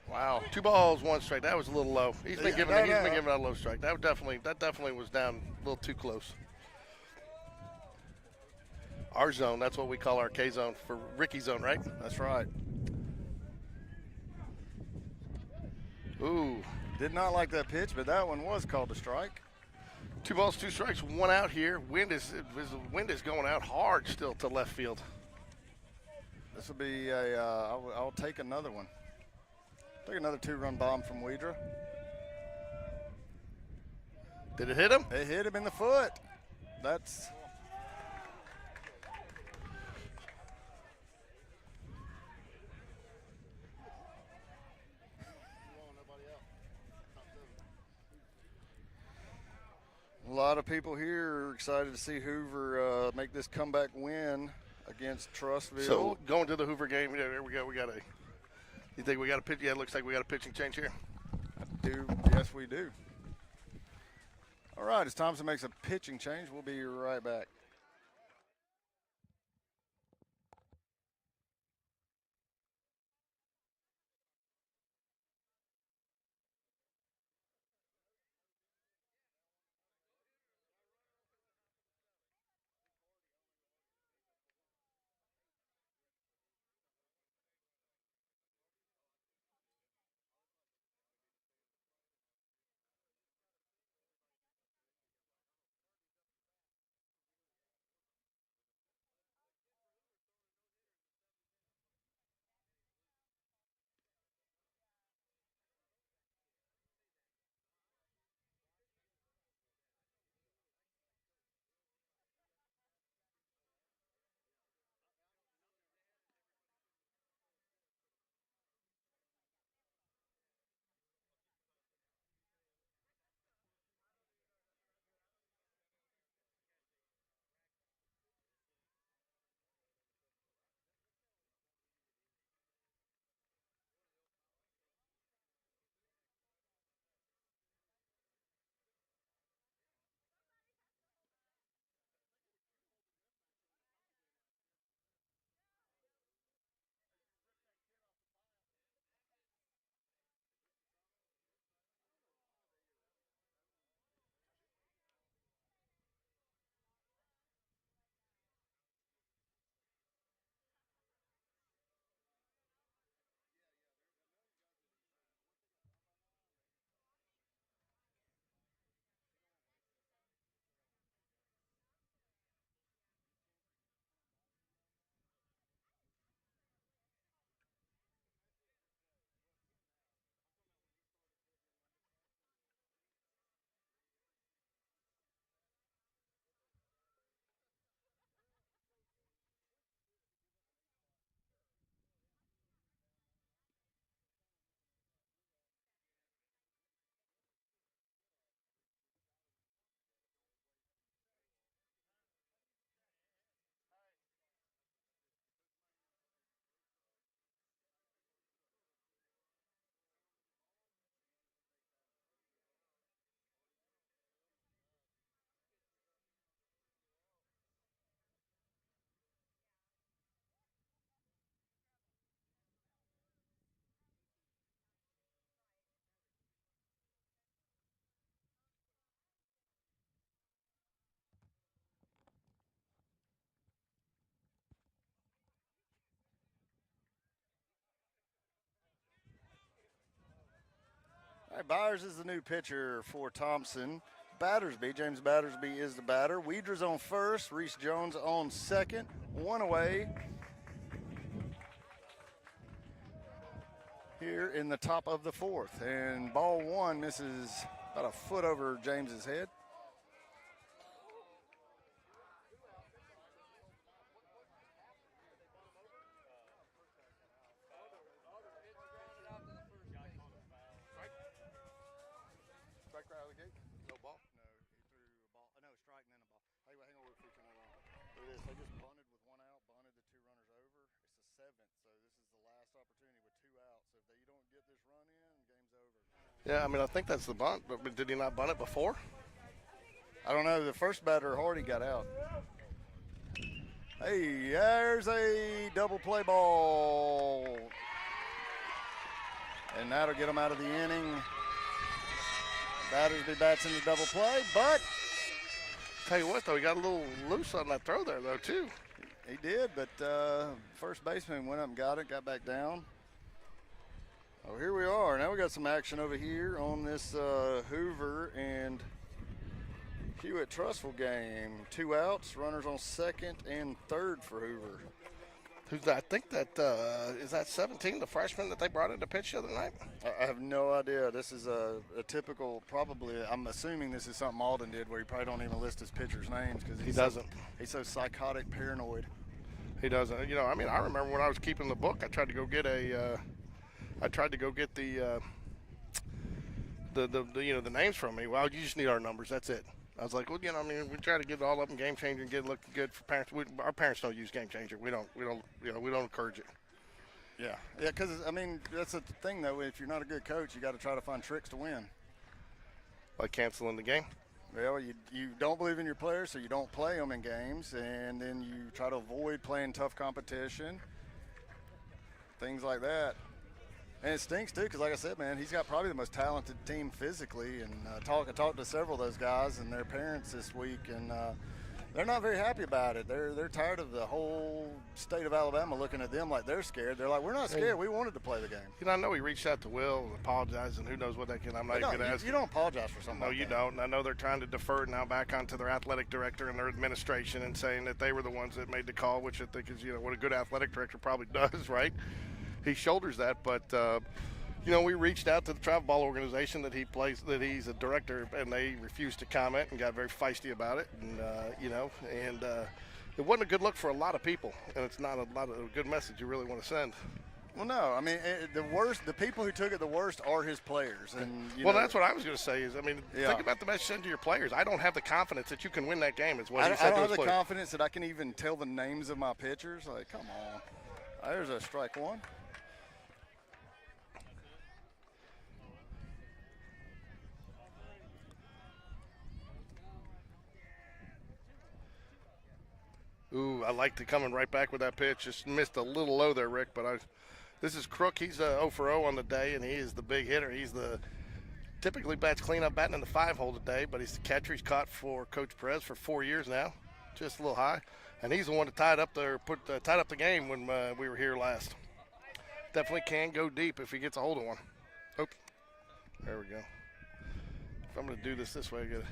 Wow. 2 balls, 1 strike. That was a little low. He's been giving out a low strike. That definitely was down a little too close. Our zone, that's what we call our K zone for Ricky's zone, right? That's right. Ooh. Did not like that pitch, but that one was called a strike. 2 balls, 2 strikes, 1 out here. Wind is going out hard still to left field. This will be I'll take another one. Take another 2-run bomb from Wedra. Did it hit him? It hit him in the foot. That's. A lot of people here are excited to see Hoover make this comeback win against Trussville. So going to the Hoover game, yeah, there we go. You think we got a pitch? Yeah, it looks like we got a pitching change here. Yes, we do. All right, as Thompson makes a pitching change, we'll be right back. All right, Byers is the new pitcher for Thompson. Battersby, James Battersby is the batter. Weeders on first, Reese Jones on second. One away here in the top of the fourth. And ball one misses about a foot over James's head. Strike right out of the gate? No ball? No, he threw a ball. No, strike and then a ball. Hey, hang on, we're freaking it on. Look at this. They just bunted with one out, bunted the 2 runners over. It's the 7th, so this is the last opportunity with 2 outs. So if you don't get this run in, game's over. Yeah, I mean, I think that's the bunt, but did he not bunt it before? I don't know. The first batter, Hardy, got out. Hey, there's a double play ball. And that'll get them out of the inning. Battersby bats in the double play, but Tell you what, though, he got a little loose on that throw there, though, too. he did, but first baseman went up and got it, got back down. Oh, here we are. Now we got some action over here on this Hoover and Hewitt Trustful game. 2 outs, runners on second and third for Hoover. Who's that? I think that is that 17, the freshman that they brought in to pitch the other night? I have no idea. This is a typical, probably, I'm assuming this is something Alden did where he probably don't even list his pitchers' names because He doesn't. He's so psychotic, paranoid. He doesn't. You know, I mean, I remember when I was keeping the book, I tried to go get the the names from me. Well, you just need our numbers. That's it. I was like, well, you know, I mean, we try to get it all up in Game Changer and get it looking good for parents. Our parents don't use Game Changer. We don't encourage it. Yeah, because I mean that's the thing though. If you're not a good coach, you got to try to find tricks to win. Like canceling the game. Well, you don't believe in your players, so you don't play them in games, and then you try to avoid playing tough competition, things like that. And it stinks too, because like I said, man, he's got probably the most talented team physically. And I talked to several of those guys and their parents this week, and they're not very happy about it. They're tired of the whole state of Alabama looking at them like they're scared. They're like, we're not scared. We wanted to play the game. You know, I know he reached out to Will and apologized, and who knows what that can. I'm not even going to ask. You don't apologize for something. No, like you that. don't. And I know they're trying to defer now back onto their athletic director and their administration and saying that they were the ones that made the call, which I think is, you know, what a good athletic director probably does, right? He shoulders that, but you know, we reached out to the travel ball organization that he's a director, and they refused to comment and got very feisty about it. And it wasn't a good look for a lot of people, and it's not a good message you really want to send. Well, no, I mean the people who took it the worst are his players, and that's what I was going to say. Is think about the message sent to your players. I don't have the confidence that you can win that game. Is what he said. I don't to have his the players. confidence that I can even tell the names of my pitchers. Like, come on, there's a strike one. Ooh, I like the coming right back with that pitch. Just missed a little low there, Rick. But this is Crook. He's 0 for 0 on the day, and he is the big hitter. He's typically bats cleanup, batting in the 5-hole today, but he's the catcher. He's caught for Coach Perez for 4 years now, just a little high. And he's the one that tied up the game when we were here last. Definitely can go deep if he gets a hold of one. Oh, there we go. If I'm going to do this way, I got to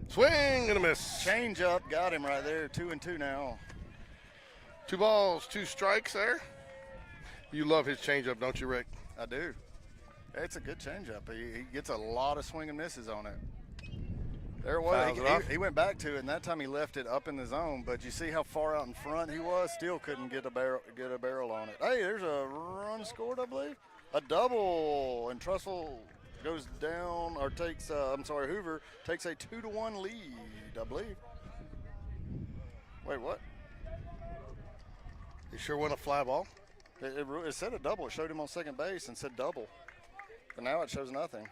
swing and a miss. Change up, got him right there. 2-2 now. 2 balls, 2 strikes there. You love his changeup, don't you, Rick? I do. It's a good changeup. He gets a lot of swing and misses on it. There it was. He went back to it, and that time he left it up in the zone. But you see how far out in front he was. Still couldn't get a barrel on it. Hey, there's a run scored, I believe. A double, and Trussell goes down or takes. Hoover takes a 2-1 lead, I believe. Wait, what? You sure want a fly ball? It said a double. It showed him on second base and said double. But now it shows nothing.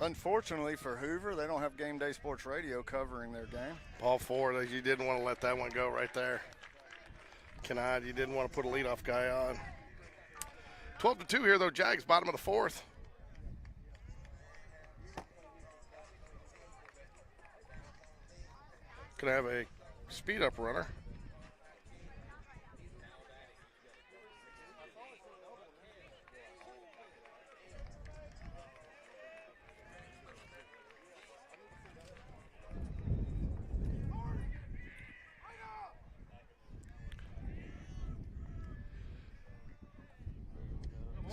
Unfortunately for Hoover, they don't have Game Day Sports Radio covering their game. Ball 4, you didn't want to let that one go right there. You didn't want to put a leadoff guy on. 12-2 here, though. Jags, bottom of the 4th. Gonna have a speed-up runner.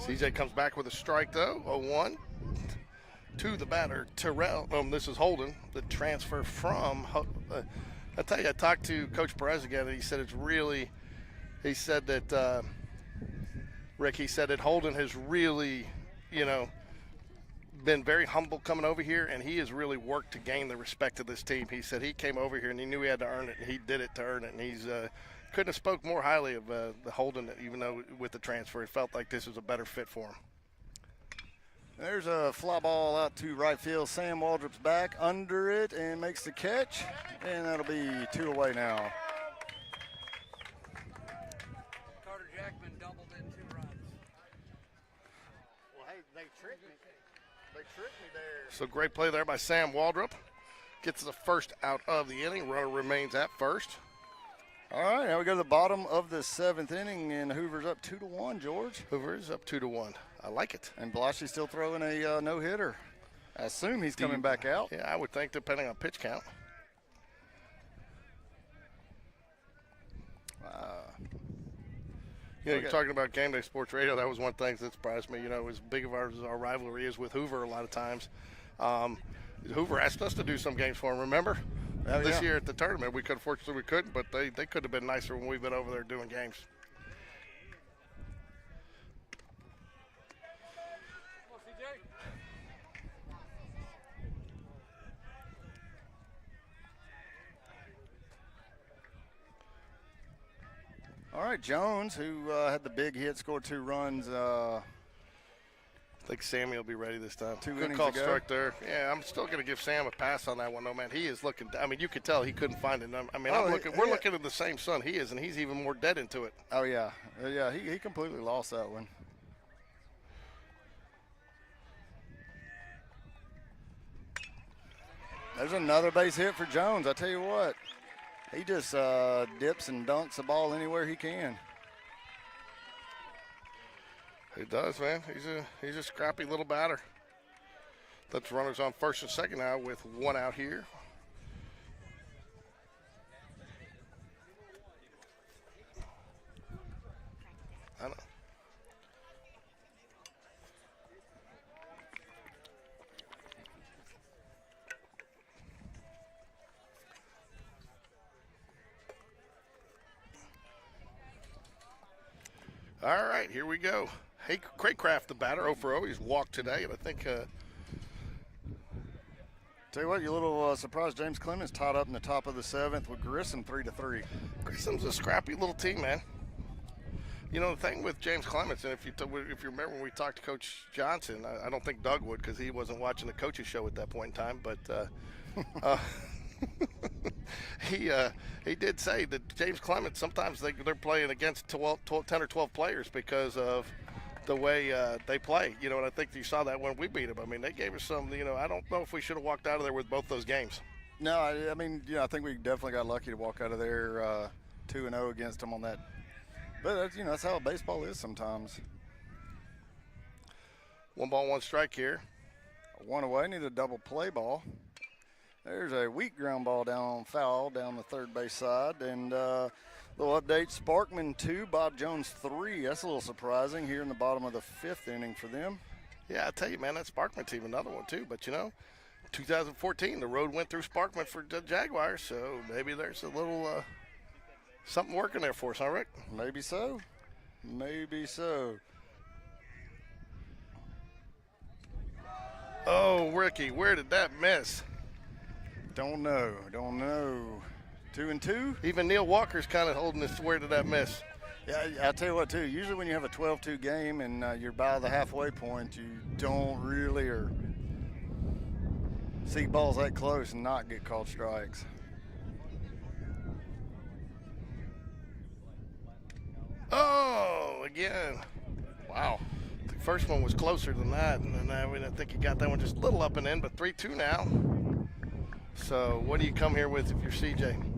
CJ comes back with a strike, though. 0-1 to the batter, Terrell. This is Holden, the transfer from. I tell you, I talked to Coach Perez again, and he said that, Rick, he said that Holden has really, been very humble coming over here, and he has really worked to gain the respect of this team. He said he came over here, and he knew he had to earn it, and he did it to earn it, and he's couldn't have spoke more highly of the Holden, even though with the transfer, it felt like this was a better fit for him. There's a fly ball out to right field. Sam Waldrop's back under it and makes the catch, and that'll be 2 away now. Carter Jackman doubled in 2 runs. Well, hey, they tricked me. They tricked me there. So great play there by Sam Waldrop. Gets the first out of the inning. Runner remains at first. All right, now we go to the bottom of the 7th inning, and Hoover's up 2-1, George. Hoover is up 2-1. I like it. And Blashy's still throwing a no-hitter. I assume he's coming back out. Yeah, I would think, depending on pitch count. You're talking about Game Day Sports Radio. That was one thing that surprised me. As big of as our rivalry is with Hoover a lot of times. Hoover asked us to do some games for him, remember? This year at the tournament. Fortunately, we couldn't, but they could have been nicer when we've been over there doing games. All right, Jones, who had the big hit, scored 2 runs. I think Sammy will be ready this time. 2 Good innings call ago. strike there. Yeah, I'm still going to give Sam a pass on that one, though, man. He is looking. I mean, you could tell he couldn't find it. We're looking at the same sun he is, and he's even more dead into it. Oh, yeah. He completely lost that one. There's another base hit for Jones. I tell you what, he just dips and dunks the ball anywhere he can. He does, man. He's a scrappy little batter. That's runners on first and second now with 1 out here. I don't know. All right, here we go. Hey, Craycraft, the batter, 0 for 0. He's walked today, and I think. Tell you what, you're a little surprised James Clemens tied up in the top of the 7th with Grissom 3-3. Grissom's a scrappy little team, man. The thing with James Clemens, and if you remember when we talked to Coach Johnson, I don't think Doug would because he wasn't watching the coaches show at that point in time, but he did say that James Clemens, sometimes they're playing against 10 or 12 players because of the way they play, and I think you saw that when we beat them. I mean, they gave us some, I don't know if we should have walked out of there with both those games. No, I think we definitely got lucky to walk out of there 2-0 against them on that. But, that's how baseball is sometimes. 1 ball, 1 strike here. 1 away, need a double play ball. There's a weak ground ball down foul down the third base side. And little update, Sparkman 2, Bob Jones 3. That's a little surprising here in the bottom of the 5th inning for them. Yeah, I tell you, man, that Sparkman team, another one too. But, 2014, the road went through Sparkman for the Jaguars. So maybe there's a little something working there for us, huh, Rick? Maybe so. Maybe so. Oh, Ricky, where did that miss? Don't know. 2-2. Even Neil Walker's kind of holding this. Where did that miss? Yeah, I tell you what, too. Usually when you have a 12-2 game and you're by the halfway point, you don't really see balls that close and not get called strikes. Oh, again. Wow. The first one was closer than that. And I think you got that one just a little up and in, but 3-2 now. So what do you come here with if you're CJ?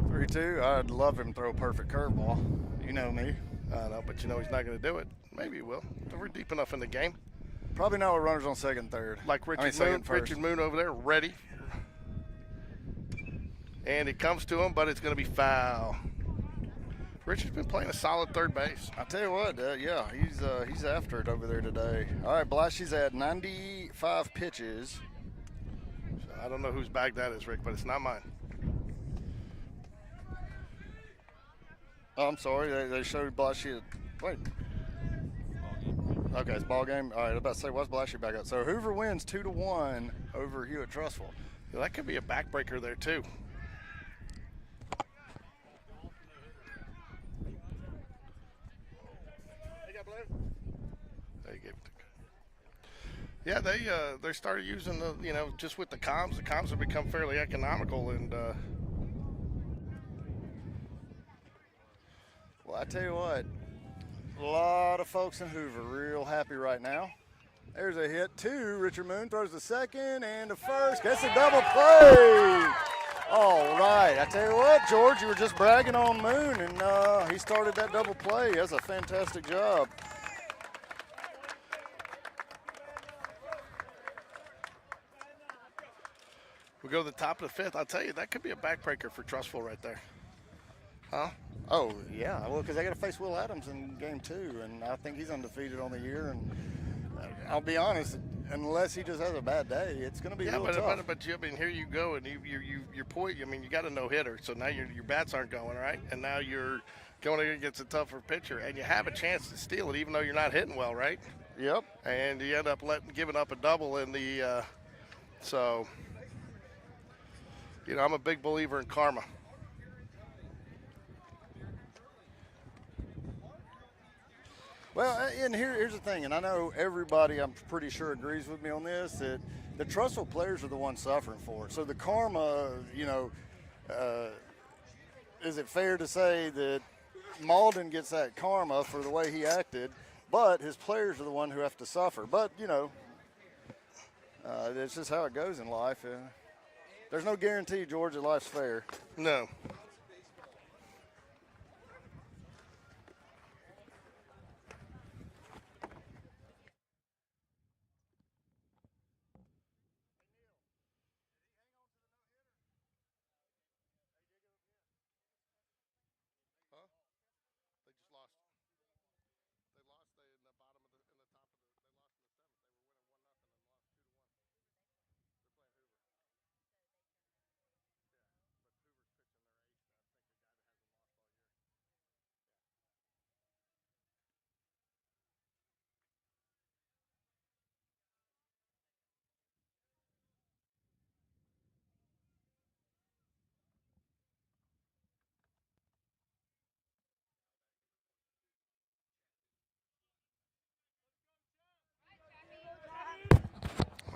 3-2. I'd love him to throw a perfect curveball. You know me. I know, but he's not going to do it. Maybe he will. We're deep enough in the game. Probably not with runners on second and third. Like Richard Moon over there, ready. And it comes to him, but it's going to be foul. Richard's been playing a solid third base. I tell you what, yeah, he's after it over there today. All right, Blashy's at 95 pitches. So I don't know whose bag that is, Rick, but it's not mine. Oh, I'm sorry, they showed Blashy at, wait. Okay, it's ball game. All right, I was about to say, what's Blashy back up? So Hoover wins 2-1 over Hewitt Trustful. Yeah, that could be a backbreaker there, too. Yeah, they started using the, just with the comms. The comms have become fairly economical, and well, I tell you what, a lot of folks in Hoover real happy right now. There's a hit, 2. Richard Moon throws the second and the first. Gets a double play. All right. I tell you what, George, you were just bragging on Moon, and he started that double play. That's a fantastic job. we go to the top of the 5th. I'll tell you, that could be a backbreaker for Trustful right there. Huh? Oh, yeah. Well, because they got to face Will Adams in game 2, and I think he's undefeated on the year. And I'll be honest, unless he just has a bad day, it's going to be real tough. But I mean, here you go, and you're point. I mean, you got a no-hitter, so now your bats aren't going, right? And now you're going against a tougher pitcher, and you have a chance to steal it, even though you're not hitting well, right? Yep. And you end up giving up a double in the so. I'm a big believer in karma. Well, and here's the thing, and I know everybody, I'm pretty sure, agrees with me on this, that the Trustful players are the ones suffering for it. So the karma, is it fair to say that Malden gets that karma for the way he acted, but his players are the one who have to suffer? But, it's just how it goes in life. There's no guarantee, George, that life's fair. No.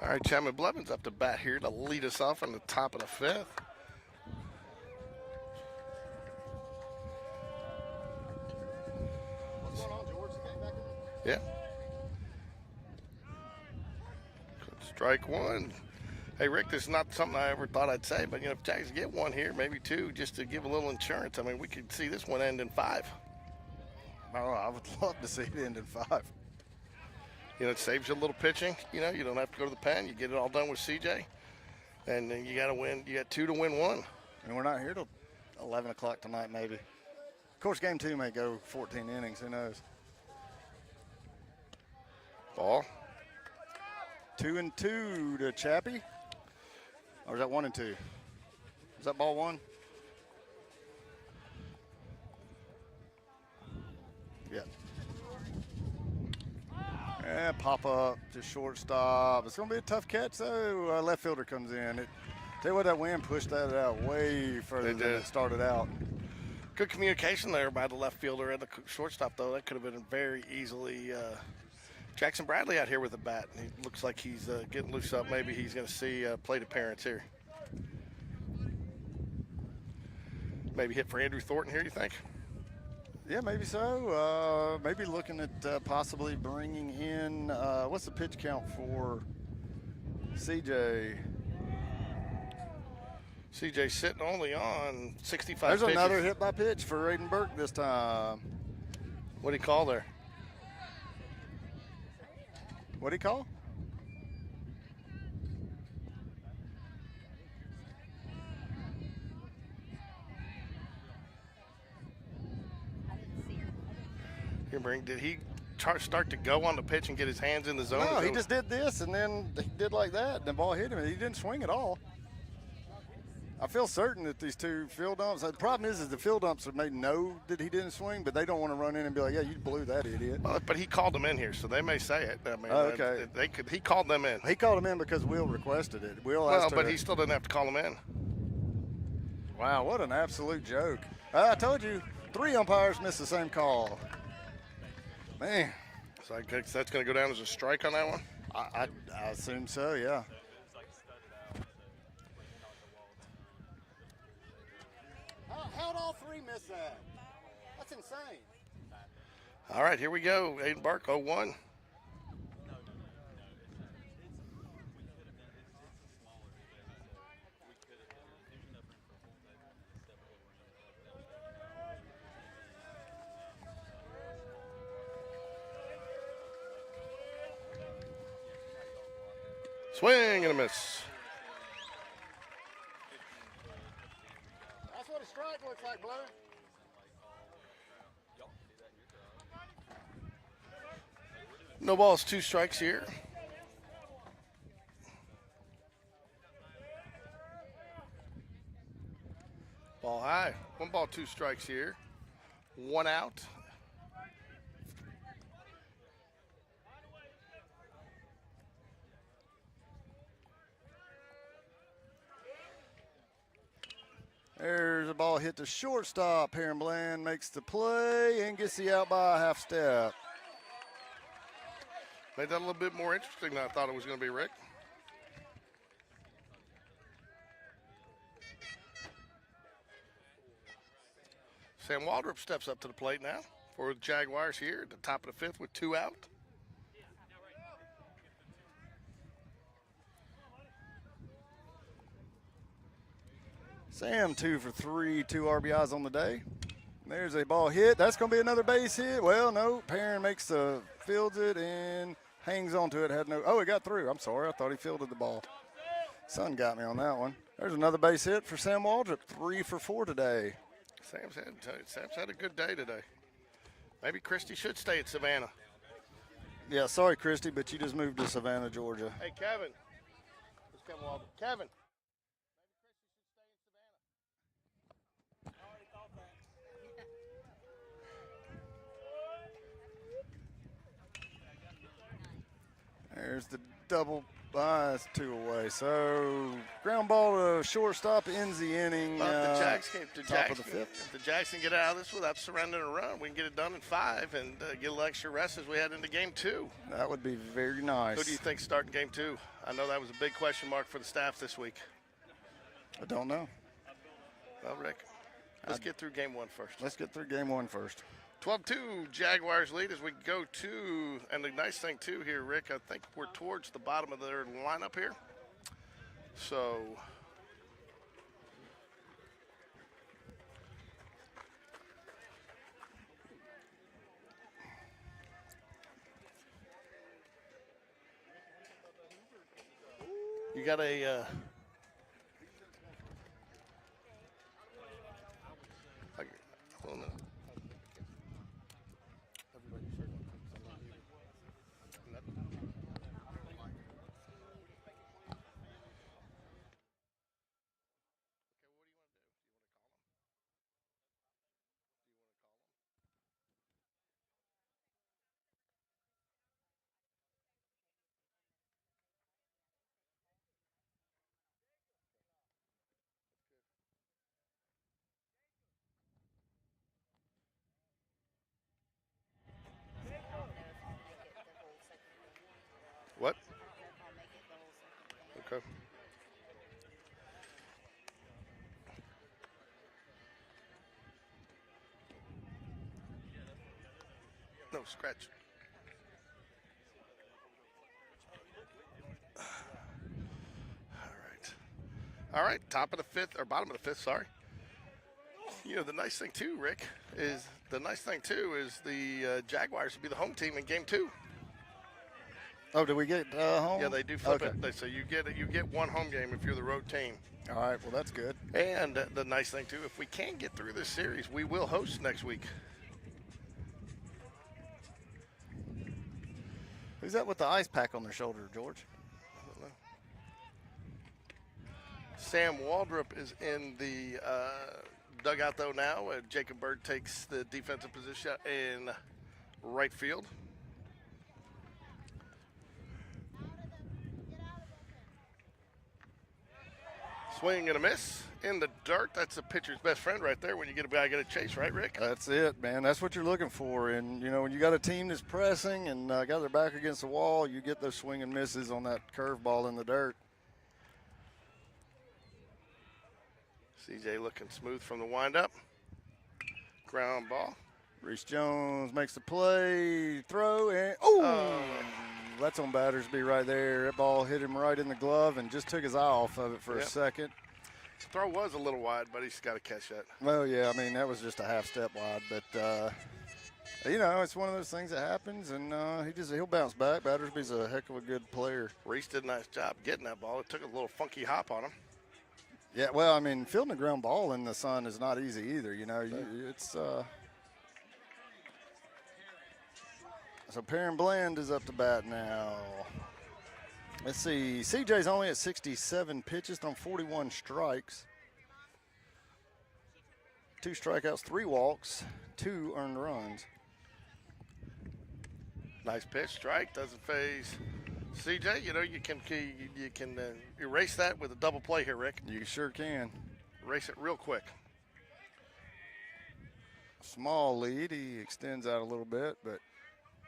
All right, Chapman Blevins up to bat here to lead us off on the top of the 5th. What's going on, George? The game back in? Yeah. Strike 1. Hey, Rick, this is not something I ever thought I'd say, but, if Jags get 1 here, maybe 2, just to give a little insurance, I mean, we could see this one end in 5. Oh, I would love to see it end in 5. It saves you a little pitching. You don't have to go to the pen. You get it all done with CJ. And then you got to win. You got 2 to win 1. And we're not here till 11 o'clock tonight, maybe. Of course, game 2 may go 14 innings. Who knows? Ball. 2-2 to Chappie. Or is that 1-2? Is that ball 1? Yeah. And pop up to shortstop. It's going to be a tough catch, though. Left fielder comes in. Tell you what, that wind pushed that out way further than it started out. Good communication there by the left fielder and the shortstop, though. That could have been very easily. Jackson Bradley out here with a bat. He looks like he's getting loose up. Maybe he's going to see plate appearance here. Maybe hit for Andrew Thornton here, you think? Yeah, maybe so. Maybe looking at possibly bringing in, what's the pitch count for CJ? CJ sitting only on 65 There's pitches. another hit by pitch for Aiden Burke this time. What'd he call there? What'd he call? remembering, did he start to go on the pitch and get his hands in the zone? No, he just did this, and then he did like that, and the ball hit him, and he didn't swing at all. I feel certain that these two field umps, the problem is the field umps may know that he didn't swing, but they don't want to run in and be like, yeah, you blew that, idiot. Well, but he called them in here, so they may say it. I mean, okay. He called them in. He called him in because Will requested it. Will Well, asked but her. he still didn't have to call them in. Wow, what an absolute joke. I told you, 3 umpires missed the same call. Man. So I guess that's going to go down as a strike on that one? I assume so, yeah. How'd all 3 miss that? That's insane. All right, here we go. Aiden Bark, 0-1. Swing and a miss. That's what a strike looks like, brother. No balls, 2 strikes here. Ball high. 1 ball, 2 strikes here. 1 out. There's a ball hit to shortstop. Heron Bland makes the play and gets the out by a half step. Made that a little bit more interesting than I thought it was going to be, Rick. Sam Waldrop steps up to the plate now for the Jaguars here at the top of the 5th with 2 out. Sam 2 for 3, 2 RBIs on the day. There's a ball hit. That's going to be another base hit. Well, no. Perrin makes the fields it and hangs onto it. Had no. Oh, it got through. I'm sorry. I thought he fielded the ball. Sun got me on that one. There's another base hit for Sam Waldrop. 3 for 4 today. Sam's had a good day today. Maybe Christie should stay at Savannah. Yeah, sorry, Christy, but you just moved to Savannah, Georgia. Hey, Kevin. It's Kevin Waldrop. Kevin. There's the double. It's 2 away. So ground ball to shortstop ends the inning. Top of the 5th. If the Jags can get out of this without surrendering a run, we can get it done in 5 and get a little extra rest as we head into game 2. That would be very nice. Who do you think starting game 2? I know that was a big question mark for the staff this week. I don't know. Well, Rick, let's get through game 1 first. Let's get through game 1 first. 12-2, Jaguars lead as we go to, and the nice thing too here, Rick, I think we're towards the bottom of their lineup here. So you got a hold on. What? Okay. No, scratch. All right, top of the 5th, or bottom of the 5th, sorry. You know, the nice thing too, Rick, is the Jaguars will be the home team in game 2. Oh, did we get home? Yeah, they do flip okay. it. So you get 1 home game if you're the road team. All right, well, that's good. And the nice thing, too, if we can get through this series, we will host next week. Who's that with the ice pack on their shoulder, George? I don't know. Sam Waldrop is in the dugout, though, now. Jacob Bird takes the defensive position in right field. Swing and a miss in the dirt. That's the pitcher's best friend right there when you get a guy get a chase, right, Rick? That's it, man. That's what you're looking for. And, you know, when you got a team that's pressing and got their back against the wall, you get those swing and misses on that curveball in the dirt. CJ looking smooth from the windup. Ground ball. Reese Jones makes the play, throw, and that's on Battersby right there. That ball hit him right in the glove and just took his eye off of it for a second. His throw was a little wide, but he's got to catch that. Well, yeah, I mean, that was just a half step wide, but, you know, it's one of those things that happens, and he'll bounce back. Battersby's a heck of a good player. Reese did a nice job getting that ball. It took a little funky hop on him. Yeah, well, I mean, fielding a ground ball in the sun is not easy either. You know, it's so Perrin Bland is up to bat now. Let's see. CJ's only at 67 pitches, thrown 41 strikes. 2 strikeouts, 3 walks, 2 earned runs. Nice pitch, strike, doesn't phase CJ. You know, you can erase that with a double play here, Rick. You sure can. Erase it real quick. Small lead. He extends out a little bit, but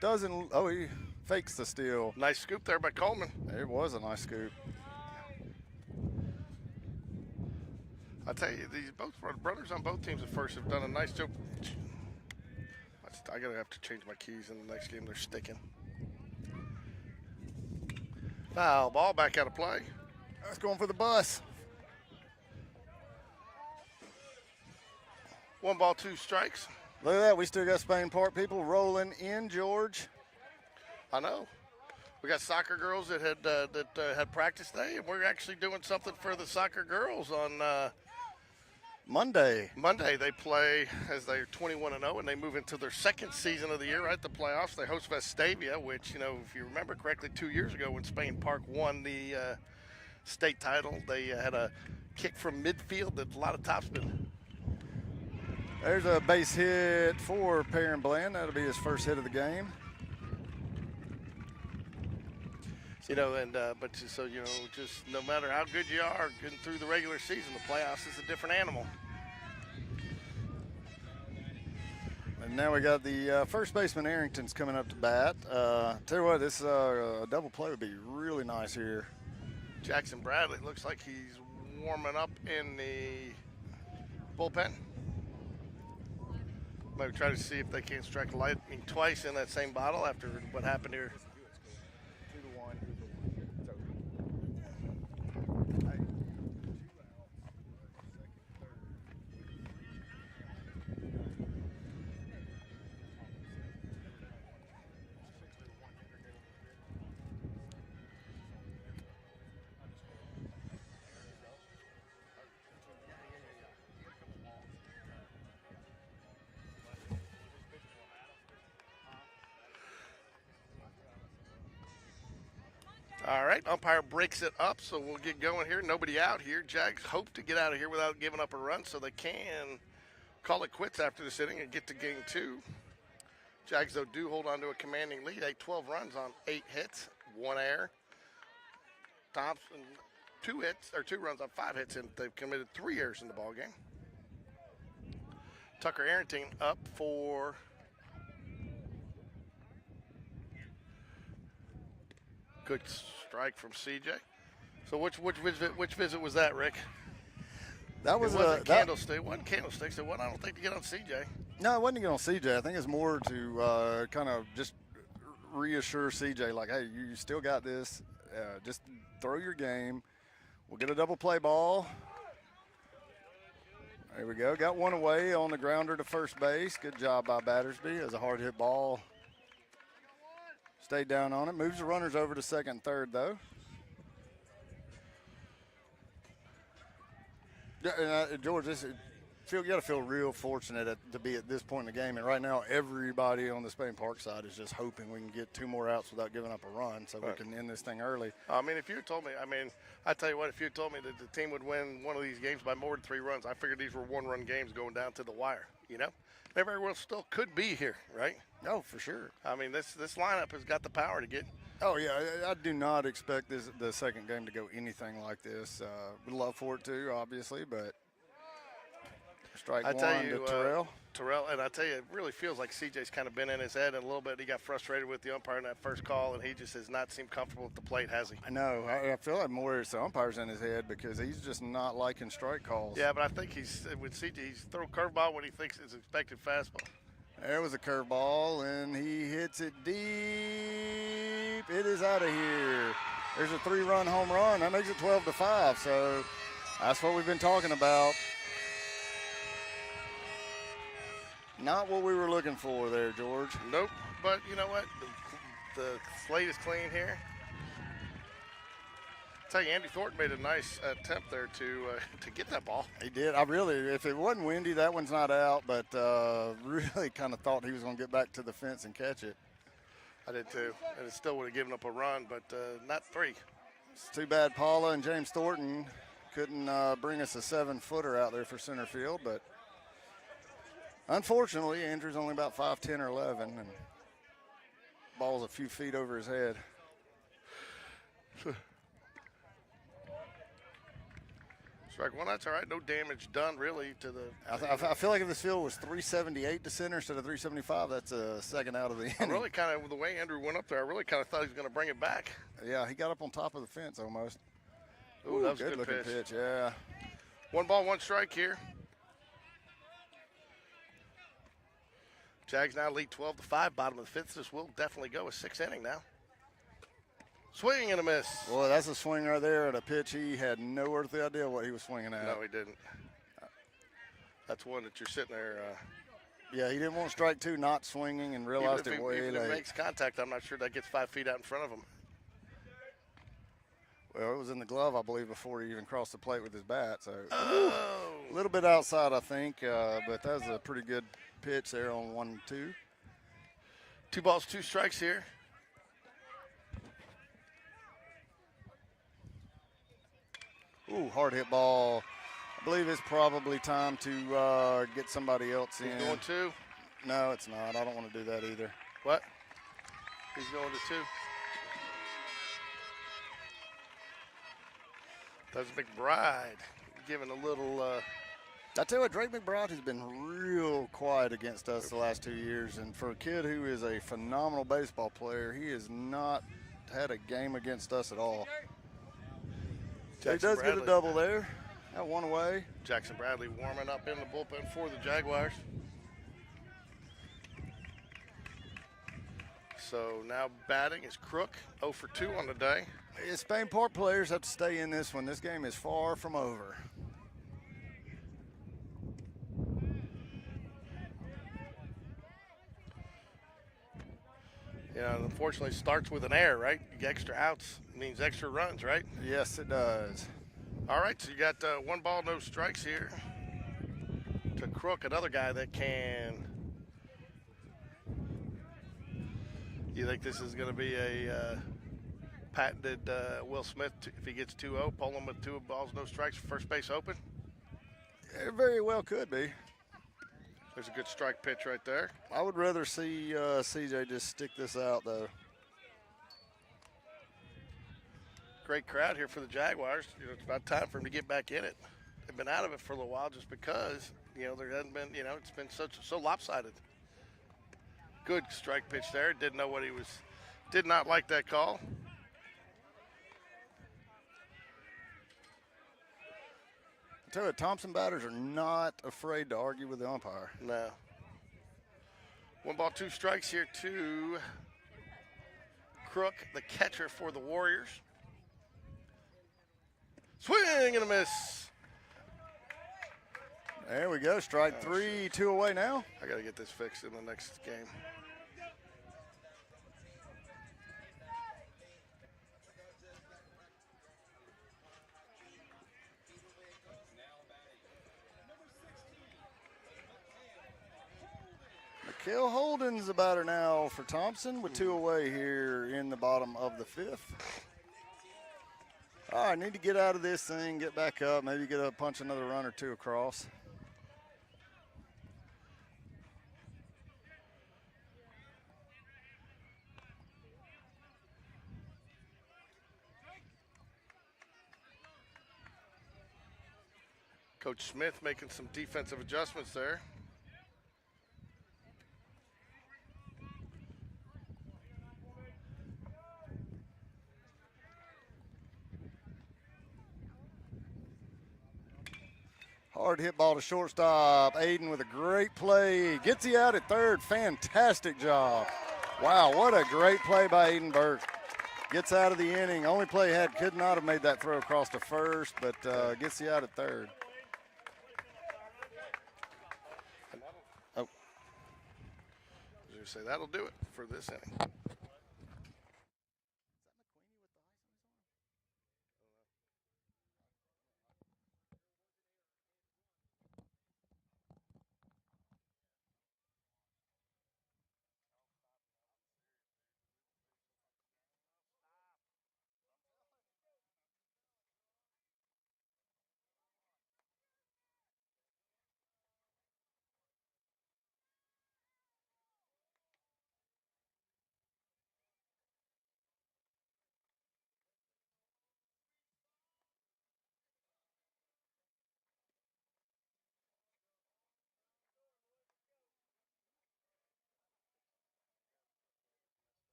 doesn't. Oh, he fakes the steal. Nice scoop there by Coleman. It was a nice scoop. I tell you, these both brothers on both teams at first have done a nice job. I gotta have to change my keys in the next game. They're sticking. Foul ball, back out of play. That's going for the bus. 1 ball, 2 strikes. Look at that. We still got Spain Park people rolling in, George. I know. We got soccer girls that had practice day, and we're actually doing something for the soccer girls on Monday. Monday. They play as they're 21-0, and they move into their second season of the year, right? The playoffs. They host Vestavia, which, you know, if you remember correctly, 2 years ago when Spain Park won the state title, they had a kick from midfield that a lot of topspin. There's a base hit for Perrin Bland. That'll be his first hit of the game. You know, and but so, you know, just no matter how good you are getting through the regular season, the playoffs is a different animal. And now we got the first baseman Arrington's coming up to bat. Tell you what, this double play would be really nice here. Jackson Bradley looks like he's warming up in the bullpen. Maybe try to see if they can't strike lightning twice in that same bottle after what happened here. All right, umpire breaks it up, so we'll get going here. Nobody out here. Jags hope to get out of here without giving up a run, so they can call it quits after this inning and get to game 2. Jags, though, do hold on to a commanding lead. 12 runs on 8 hits, 1 error. Thompson, 2 runs on 5 hits, and they've committed 3 errors in the ballgame. Tucker Arrington up for good strike from CJ. So which visit was that, Rick? That was a candlestick. It wasn't candlesticks. It wasn't, I don't think, to get on CJ. No, it wasn't to get on CJ. I think it's more to kind of just reassure CJ, like, hey, you still got this. Just throw your game. We'll get a double play ball. There we go. Got one away on the grounder to first base. Good job by Battersby. It was a hard hit ball. Stayed down on it. Moves the runners over to second and third, though. Yeah, and George, this you got to feel real fortunate to be at this point in the game. And right now, everybody on the Spain Park side is just hoping we can get 2 more outs without giving up a run, so we can end this thing early. I mean, if you had told me, I tell you what, if you had told me that the team would win one of these games by more than 3 runs, I figured these were 1-run games going down to the wire. You know, they very well still could be here, right? No, for sure. I mean, this lineup has got the power to get. Oh yeah, I do not expect the second game to go anything like this. Would love for it to, obviously, but strike one to Terrell. Terrell, and I tell you, it really feels like CJ's kind of been in his head, and a little bit he got frustrated with the umpire in that first call, and he just has not seemed comfortable at the plate, has he? I know. I feel like more it's the umpire's in his head because he's just not liking strike calls. Yeah, but I think with CJ, he's throw a curveball when he thinks it's expected fastball. There was a curveball, and he hits it deep. It is out of here. There's a 3-run home run. That makes it 12-5, so that's what we've been talking about. Not what we were looking for there, George. Nope, but you know what? The slate is clean here. I tell you, Andy Thornton made a nice attempt there to get that ball. He did. If it wasn't windy, that one's not out, but really kind of thought he was going to get back to the fence and catch it. I did too, and it still would have given up a run, but not 3. It's too bad Paula and James Thornton couldn't bring us a 7-footer out there for center field, but unfortunately, Andrew's only about 5'10" or 11, and ball's a few feet over his head. Strike one, that's all right. No damage done really to the. I feel like if this field was 378 to center instead of 375, that's a second out of the inning. I really kind of, the way Andrew went up there, I really kind of thought he was going to bring it back. Yeah, he got up on top of the fence almost. Ooh, that was a good looking pitch. Yeah. 1 ball, 1 strike here. Jags now lead 12-5, bottom of the 5th. This will definitely go a 6th inning now. Swing and a miss. Well, that's a swing right there at a pitch he had no earthly idea what he was swinging at. No, he didn't. That's one that you're sitting there. Yeah, he didn't want strike 2 not swinging and realized it way even late. if it makes contact, I'm not sure that gets 5 feet out in front of him. Well, it was in the glove, I believe, before he even crossed the plate with his bat. So a little bit outside, I think, but that was a pretty good pitch there on 1-2. 2 balls, 2 strikes here. Ooh, hard hit ball. I believe it's probably time to get somebody else in. He's going 2? No, it's not. I don't want to do that either. What? He's going to 2. That's McBride giving a little. I tell you what, Drake McBride has been real quiet against us the last 2 years, and for a kid who is a phenomenal baseball player, he has not had a game against us at all. He does get a double there. Got 1 away. Jackson Bradley warming up in the bullpen for the Jaguars. So now batting is Crook, 0 for 2 on the day. Spain Park players have to stay in this one. This game is far from over. You know, unfortunately, it starts with an error, right? Extra outs means extra runs, right? Yes, it does. All right, so you got 1 ball, no strikes here to Crook, another guy that can. You think this is going to be a patented Will Smith, if he gets 2-0, pull him with 2 balls, no strikes, first base open? It very well could be. There's a good strike pitch right there. I would rather see CJ just stick this out, though. Great crowd here for the Jaguars. You know, it's about time for him to get back in it. They've been out of it for a little while just because, you know, there hasn't been, you know, it's been so lopsided. Good strike pitch there. Didn't know what he was, did not like that call. I tell you what, Thompson batters are not afraid to argue with the umpire. No. 1 ball, 2 strikes here to Crook, the catcher for the Warriors. Swing and a miss. There we go. Strike 3, 2 away now. I got to get this fixed in the next game. Cale Holden's the batter now for Thompson with 2 away here in the bottom of the 5th. All right, need to get out of this thing, get back up, maybe get a punch another run or 2 across. Coach Smith making some defensive adjustments there. Hard hit ball to shortstop. Aiden with a great play. Gets he out at third. Fantastic job. Wow, what a great play by Aiden Burke. Gets out of the inning. Only play he had, could not have made that throw across to first, but gets he out at third. Oh. I was going to say, that'll do it for this inning.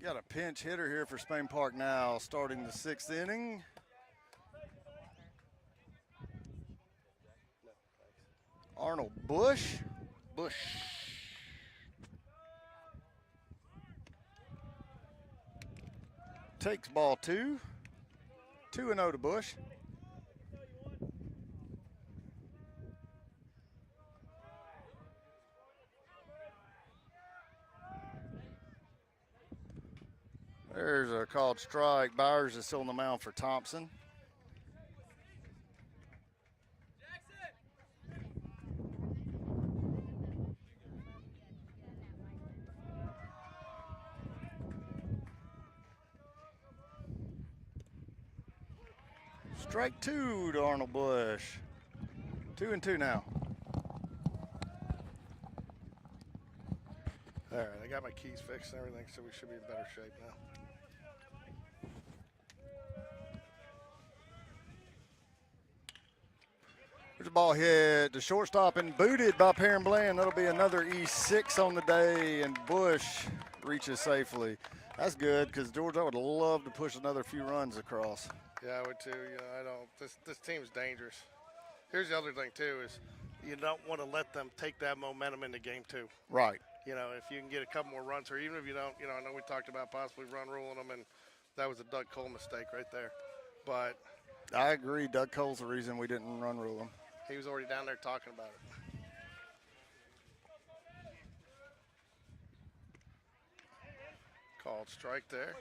Got a pinch hitter here for Spain Park now, starting the 6th inning. Arnold Bush. Takes ball 2. 2-0 to Bush. There's a called strike. Byers is still on the mound for Thompson. Strike 2 to Arnold Bush. 2-2 now. All right, I got my keys fixed and everything, so we should be in better shape now. There's a ball hit to shortstop and booted by Perrin Bland. That'll be another E6 on the day, and Bush reaches safely. That's good, because George, I would love to push another few runs across. Yeah, I would too. You know, I don't. This team's dangerous. Here's the other thing too: is you don't want to let them take that momentum into game 2. Right. You know, if you can get a couple more runs, or even if you don't, you know, I know we talked about possibly run ruling them, and that was a Doug Cole mistake right there. but I agree. Doug Cole's the reason we didn't run rule him. he was already down there talking about it. Called strike there.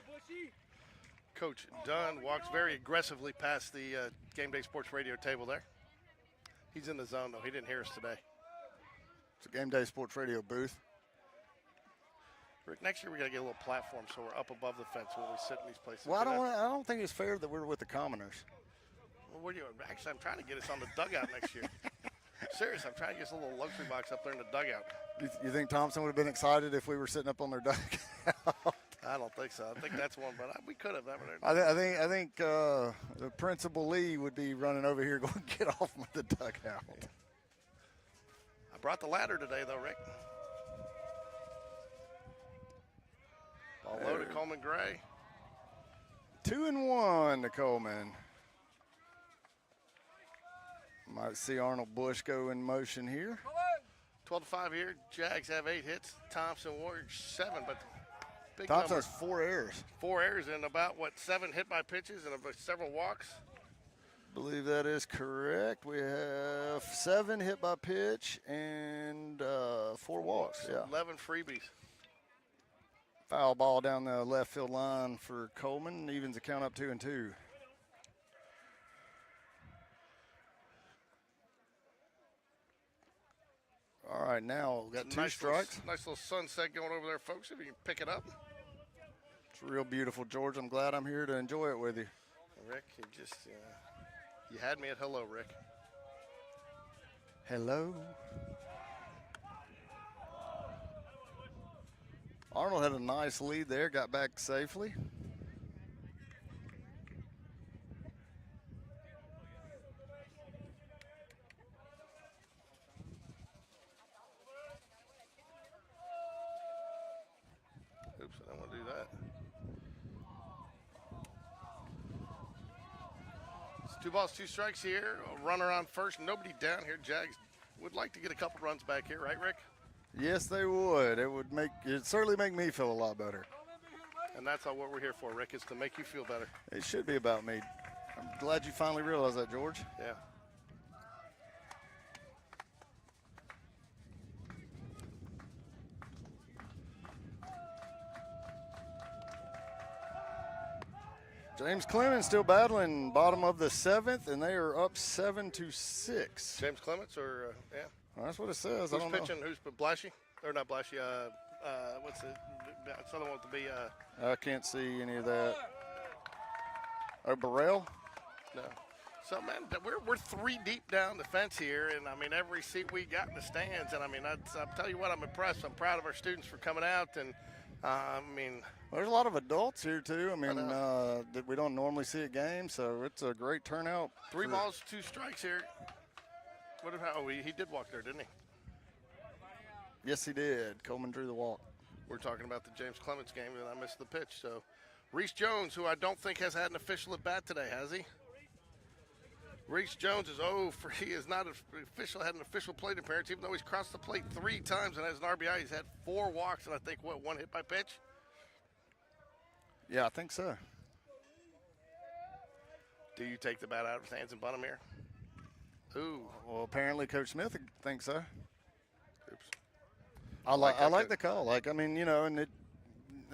Coach Dunn walks very aggressively past the Game Day Sports Radio table there. He's in the zone, though. He didn't hear us today. It's a Game Day Sports Radio booth. Rick, next year we got to get a little platform so we're up above the fence when we sit in these places. Well, I don't think it's fair that we're with the commoners. Well, what are you? Actually, I'm trying to get us on the dugout next year. Serious, I'm trying to get us a little luxury box up there in the dugout. You think Thompson would have been excited if we were sitting up on their dugout? I don't think so. I think that's one, but we could have. I think the Principal Lee would be running over here going, get off the dugout. I brought the ladder today, though, Rick. Ball low to Coleman Gray. 2-1 to Coleman. Might see Arnold Bush go in motion here. 12-5 here. Jags have 8 hits. Thompson Warriors 7, but big Thompson number. has 4 errors. 4 errors and about, 7 hit by pitches and about several walks? Believe that is correct. We have 7 hit by pitch and 4 walks. Yeah. 11 freebies. Foul ball down the left field line for Coleman. Evens the count up 2-2. All right, now we've got 2 strikes. Nice little sunset going over there, folks, if you can pick it up. It's real beautiful, George. I'm glad I'm here to enjoy it with you. Rick, you had me at hello, Rick. Hello. Arnold had a nice lead there, got back safely. Oops, I don't want to do that. It's 2 balls, 2 strikes here. A runner on first, nobody down here. Jags would like to get a couple runs back here, right, Rick? Yes, they would. It'd certainly make me feel a lot better. And that's all what we're here for, Rick, is to make you feel better. It should be about me. I'm glad you finally realized that, George. Yeah. James Clemens still battling bottom of the 7th, and they are up 7-6. James Clements, or yeah. Well, that's what it says. Who's I don't know. pitching? Who's Blashy? Or not Blashy? What's the other one to be? I can't see any of that. Oh, Burrell? No. So, man, we're 3 deep down the fence here, and, I mean, every seat we got in the stands, and, I mean, I'll tell you what, I'm impressed. I'm proud of our students for coming out, and, I mean. Well, there's a lot of adults here, too. I mean, that we don't normally see at games, so it's a great turnout. 3 balls, 2 strikes here. He did walk there, didn't he? Yes, he did. Coleman drew the walk. We're talking about the James Clements game, and I missed the pitch. So, Reese Jones, who I don't think has had an official at bat today, has he? Reese Jones is 0 for he has not had an official plate appearance, even though he's crossed the plate 3 times and has an RBI. He's had 4 walks and I think 1 hit by pitch. Yeah, I think so. Do you take the bat out of his hands and bunt him here? Ooh. Well, apparently Coach Smith thinks so. Oops. I like the call. And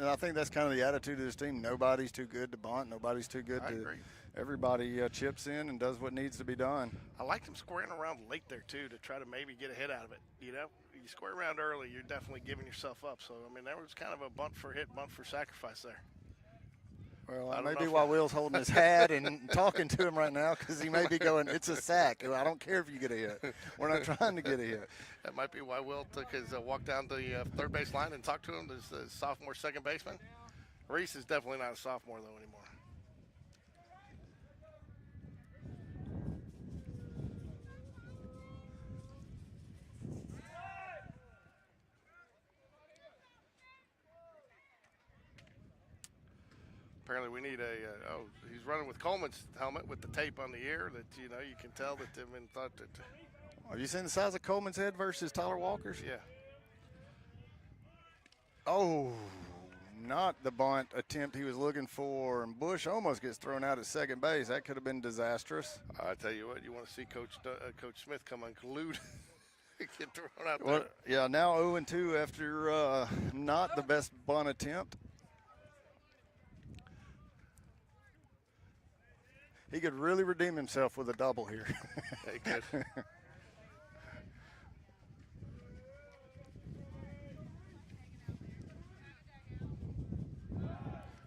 I think that's kind of the attitude of this team. Nobody's too good to bunt. Nobody's too good to. Agree. Everybody chips in and does what needs to be done. I like them squaring around late there too to try to maybe get a hit out of it. You square around early, you're definitely giving yourself up. So I mean, that was kind of a bunt for hit, bunt for sacrifice there. Well, that may be why Will's holding his hat and talking to him right now, because he may be going, it's a sack. I don't care if you get a hit. We're not trying to get a hit. That might be why Will took his walk down the third base line and talked to him, the sophomore second baseman. Reese is definitely not a sophomore, though, anymore. Apparently we need he's running with Coleman's helmet with the tape on the ear that, you can tell that they've been thought that. Have you seen the size of Coleman's head versus Tyler Walker's? Yeah. Oh, not the bunt attempt he was looking for, and Bush almost gets thrown out at second base. That could have been disastrous. I tell you what, you want to see Coach Smith come unglued, get thrown out Well, there. yeah, now 0-2 after not the best bunt attempt. He could really redeem himself with a double here. He could.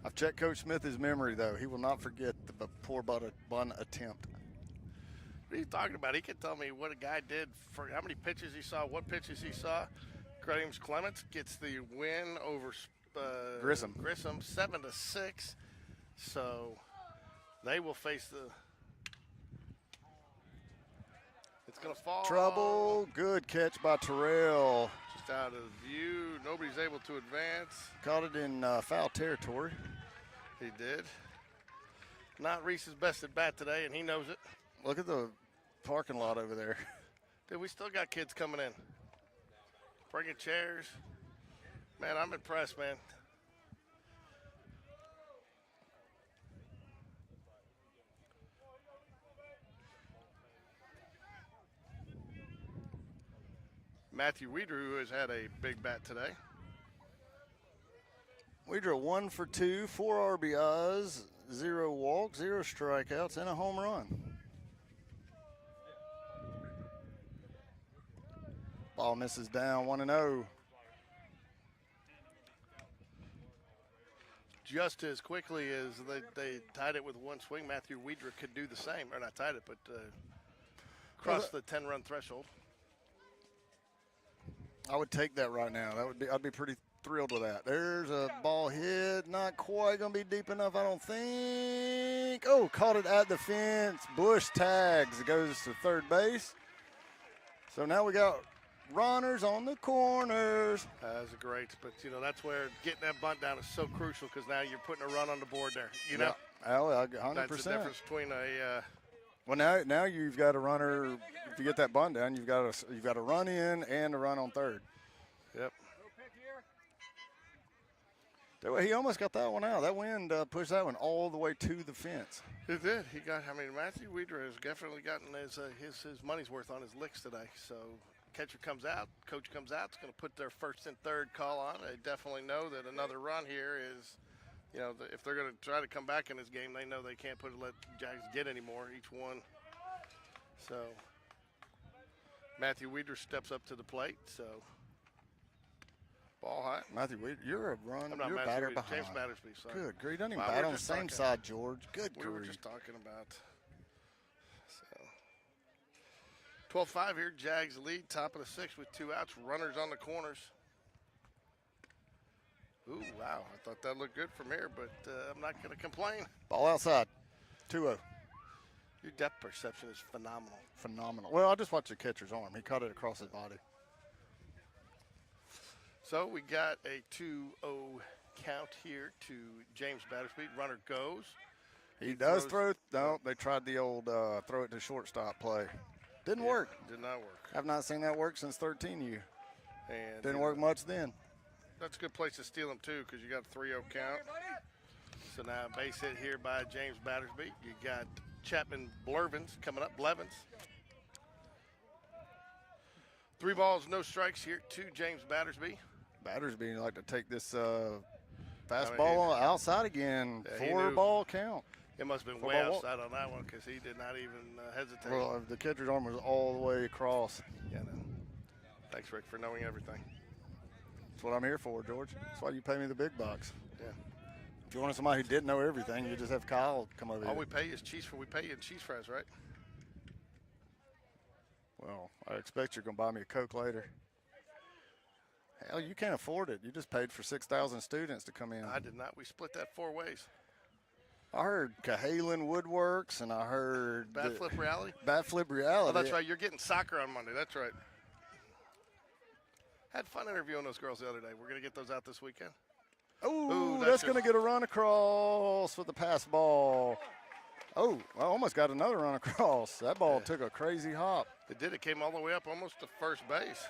I've checked Coach Smith's memory, though. He will not forget the poor bunt attempt. What are you talking about? He can tell me what a guy did for how many pitches he saw, what pitches he saw. James Clements gets the win over Grissom 7-6. So they will face the. It's going to fall. Trouble. Good catch by Terrell. Just out of view. Nobody's able to advance. Caught it in foul territory. He did. Not Reese's best at bat today, and he knows it. Look at the parking lot over there. Dude, we still got kids coming in. Bringing chairs. Man, I'm impressed, man. Matthew Weeder, who has had a big bat today. We drew 1 for 2, 4 RBIs, 0 walks, 0 strikeouts, and a home run. Ball misses down, 1-0. Just as quickly as they tied it with one swing, Matthew Weeder could do the same. Or not tied it, but crossed the 10-run threshold. I would take that right now. I'd be pretty thrilled with that. There's a ball hit, not quite gonna be deep enough, I don't think. Oh, caught it at the fence. Bush tags, it goes to third base. So now we got runners on the corners. That's great, but that's where getting that bunt down is so crucial because now you're putting a run on the board there. Yeah, 100%. That's the difference between a. Well, now you've got a runner. If you get that bunt down, you've got a run in and a run on third. Yep. He almost got that one out. That wind pushed that one all the way to the fence. It did. Matthew Weeder has definitely gotten his money's worth on his licks today. So catcher comes out, coach comes out. It's going to put their first and third call on. They definitely know that another run here is. If they're going to try to come back in this game, they know they can't let Jags get anymore, each one. So Matthew Weeder steps up to the plate. So ball high. Matthew Weeder, you're a run. I'm not you're a Matthew batter Weeder, behind. James Battersby. Sorry. Good grief. Doesn't even Wow, bat we're on the just same talking. side, George. Good We grief. were just talking about. So 12-5 here. Jags lead, top of the sixth with 2 outs. Runners on the corners. Ooh, wow. I thought that looked good from here, but I'm not going to complain. Ball outside. 2-0. Your depth perception is phenomenal. Phenomenal. Well, I just watched the catcher's arm. He caught it across his body. So we got a 2-0 count here to James Battersby. Runner goes. He does throw. No, they tried the old throw it to shortstop play. Didn't work. Did not work. I've not seen that work since 13U. And Didn't work much then. That's a good place to steal him, too, because you got a 3-0 count. So now base hit here by James Battersby. You got Chapman Blevins coming up. Blevins. 3 balls, no strikes here to James Battersby. Battersby like to take this fastball outside again. Yeah, 4-ball count. It must have been 4 way ball walk. outside on that one because he did not even hesitate. Well, the catcher's arm was all the way across. Yeah, no. Thanks, Rick, for knowing everything. That's what I'm here for, George. That's why you pay me the big bucks. Yeah. If you wanted somebody who didn't know everything, you just have Kyle come over All here. we pay is we pay you in cheese fries, right? Well, I expect you're going to buy me a Coke later. Hell, you can't afford it. You just paid for 6,000 students to come in. I did not. We split that 4 ways. I heard Cahalan Woodworks, and I heard Bat Flip Reality? Bat Flip Reality. Oh, that's right. You're getting soccer on Monday. That's right. Had fun interviewing those girls the other day. We're going to get those out this weekend. Ooh, that's going to get a run across with the pass ball. Oh, I almost got another run across. That ball took a crazy hop. It did. It came all the way up almost to first base.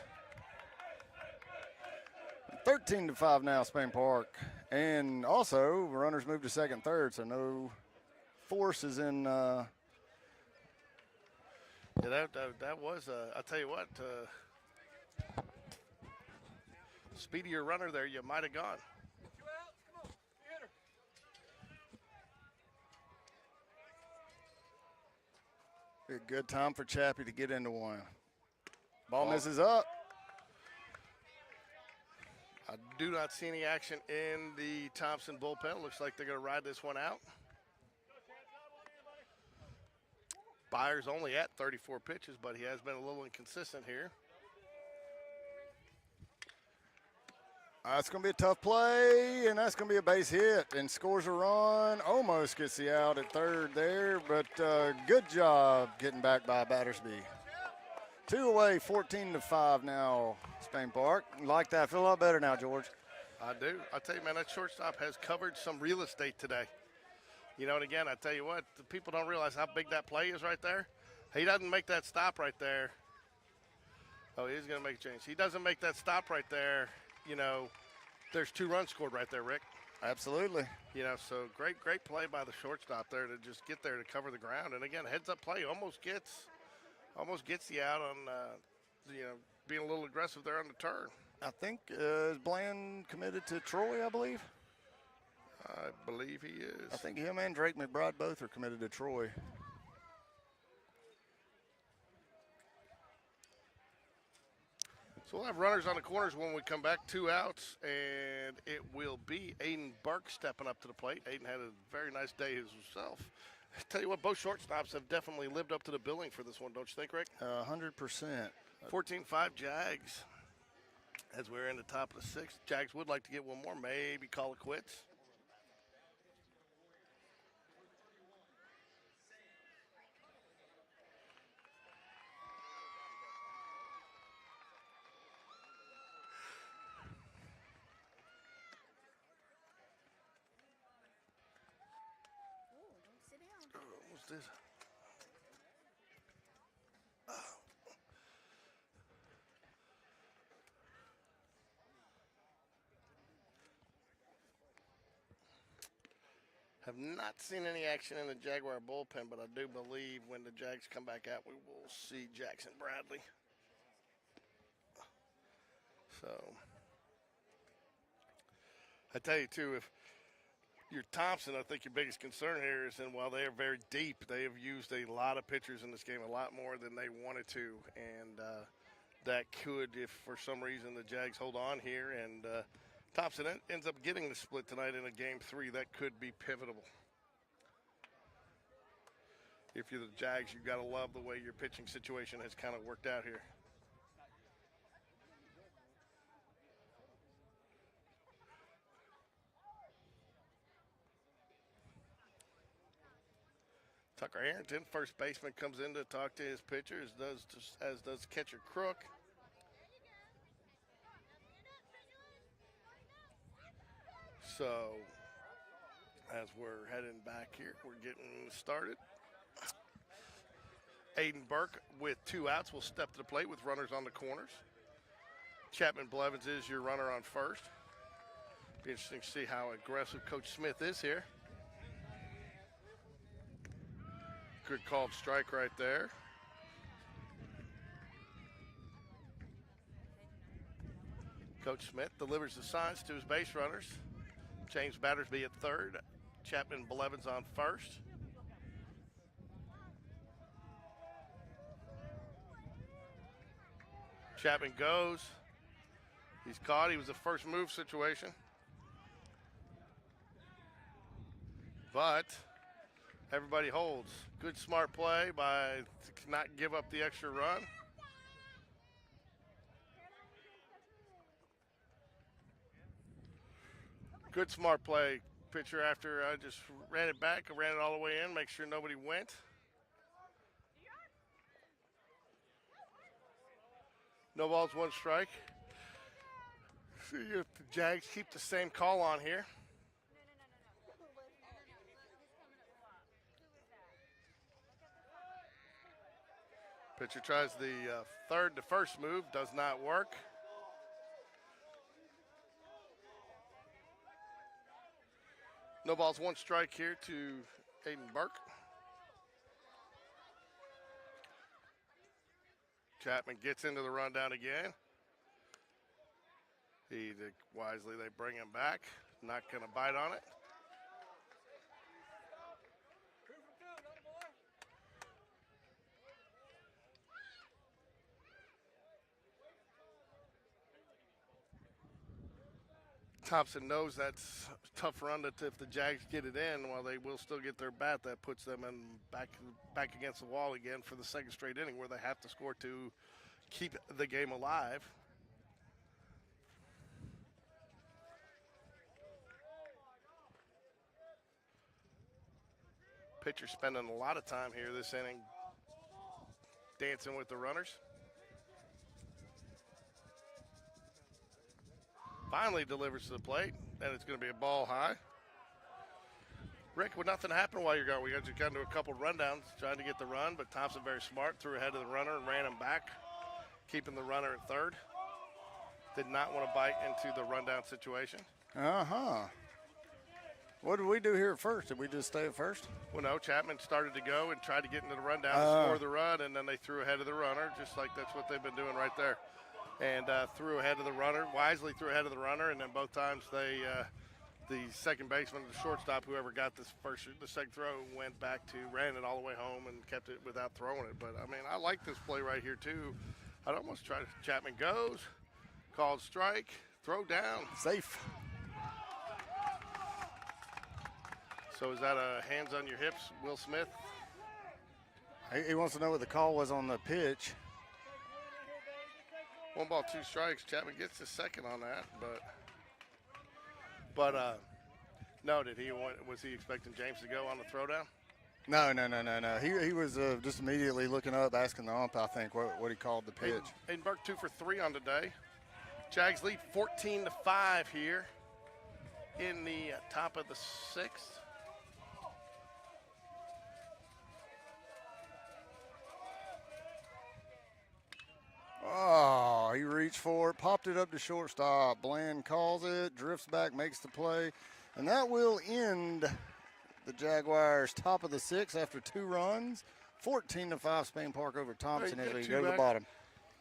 13-5 now, Spain Park. And also, runners move to second, third, so no force is in. Yeah, that was, I'll tell you what, speedier runner there, you might have gone. A good time for Chappie to get into one. Ball misses up. I do not see any action in the Thompson bullpen. Looks like they're going to ride this one out. Byers only at 34 pitches, but he has been a little inconsistent here. That's going to be a tough play, and that's going to be a base hit, and scores a run. Almost gets the out at third there, but good job getting back by Battersby. 2 away, 14-5 now, Spain Park. Like that. Feel a lot better now, George. I do. I tell you, man, that shortstop has covered some real estate today. You know, and again, I tell you what, the people don't realize how big that play is right there. He doesn't make that stop right there. Oh, he's going to make a change. He doesn't make that stop right there. You know, there's 2 runs scored right there, Rick. Absolutely. You know, so great play by the shortstop there to just get there to cover the ground. And again, heads up play almost gets you out on, you know, being a little aggressive there on the turn. I think is Bland committed to Troy, I believe? I believe he is. I think him and Drake McBride both are committed to Troy. So we'll have runners on the corners when we come back. 2 outs, and it will be Aiden Burke stepping up to the plate. Aiden had a very nice day himself. I tell you what, both shortstops have definitely lived up to the billing for this one, don't you think, Rick? 100%. 14-5 Jags. As we're in the top of the 6th, Jags would like to get one more, maybe call it quits. What's this? Have not seen any action in the Jaguar bullpen, but I do believe when the Jags come back out, we will see Jackson Bradley. So, I tell you too, if you're Thompson, I think your biggest concern here is that while they are very deep, they have used a lot of pitchers in this game, a lot more than they wanted to, and that could, if for some reason the Jags hold on here and Thompson ends up getting the split tonight in a game 3, that could be pivotal. If you're the Jags, you've got to love the way your pitching situation has kind of worked out here. Tucker Harrington, first baseman, comes in to talk to his pitcher, as does catcher Crook. So, as we're heading back here, we're getting started. Aiden Burke with 2 outs will step to the plate with runners on the corners. Chapman Blevins is your runner on first. Be interesting to see how aggressive Coach Smith is here. Good called strike right there. Coach Smith delivers the signs to his base runners. James Battersby at third. Chapman Blevins on first. Chapman goes. He's caught. He was a first move situation. But everybody holds. Good smart play by to not give up the extra run. Good smart play, pitcher, after I just ran it back, I ran it all the way in, make sure nobody went. No balls, 1 strike. See if the Jags keep the same call on here. Pitcher tries the third to first move, does not work. No balls, 1 strike here to Aiden Burke. Chapman gets into the rundown again. Wisely, they bring him back. Not going to bite on it. Thompson knows that's a tough run that if the Jags get it in, while they will still get their bat, that puts them in back against the wall again for the second straight inning where they have to score to keep the game alive. Pitcher spending a lot of time here this inning dancing with the runners. Finally delivers to the plate, and it's going to be a ball high. Rick, would nothing happen while you're gone? We just got into a couple rundowns trying to get the run, but Thompson very smart, threw ahead of the runner and ran him back, keeping the runner at third. Did not want to bite into the rundown situation. What did we do here at first? Did we just stay at first? Well, no, Chapman started to go and tried to get into the rundown to score the run, and then they threw ahead of the runner, just like that's what they've been doing right there. And threw ahead of the runner, wisely threw ahead of the runner, and then both times they, the second baseman, the shortstop, whoever got the second throw, ran it all the way home and kept it without throwing it. But, I mean, I like this play right here, too. I'd almost try to, Chapman goes, called strike, throw down. Safe. So is that a hands on your hips, Will Smith? He wants to know what the call was on the pitch. 1 ball, 2 strikes. Chapman gets the second on that, but no. Was he expecting James to go on the throwdown? No. He was just immediately looking up, asking the ump, I think, what he called the pitch. Aiden Burke 2 for 3 on today. Jags lead 14-5 here in the top of the 6th. Oh, he reached for it, popped it up to shortstop. Bland calls it, drifts back, makes the play. And that will end the Jaguars' top of the 6th after 2 runs. 14-5 Spain Park over Thompson as we go to the bottom.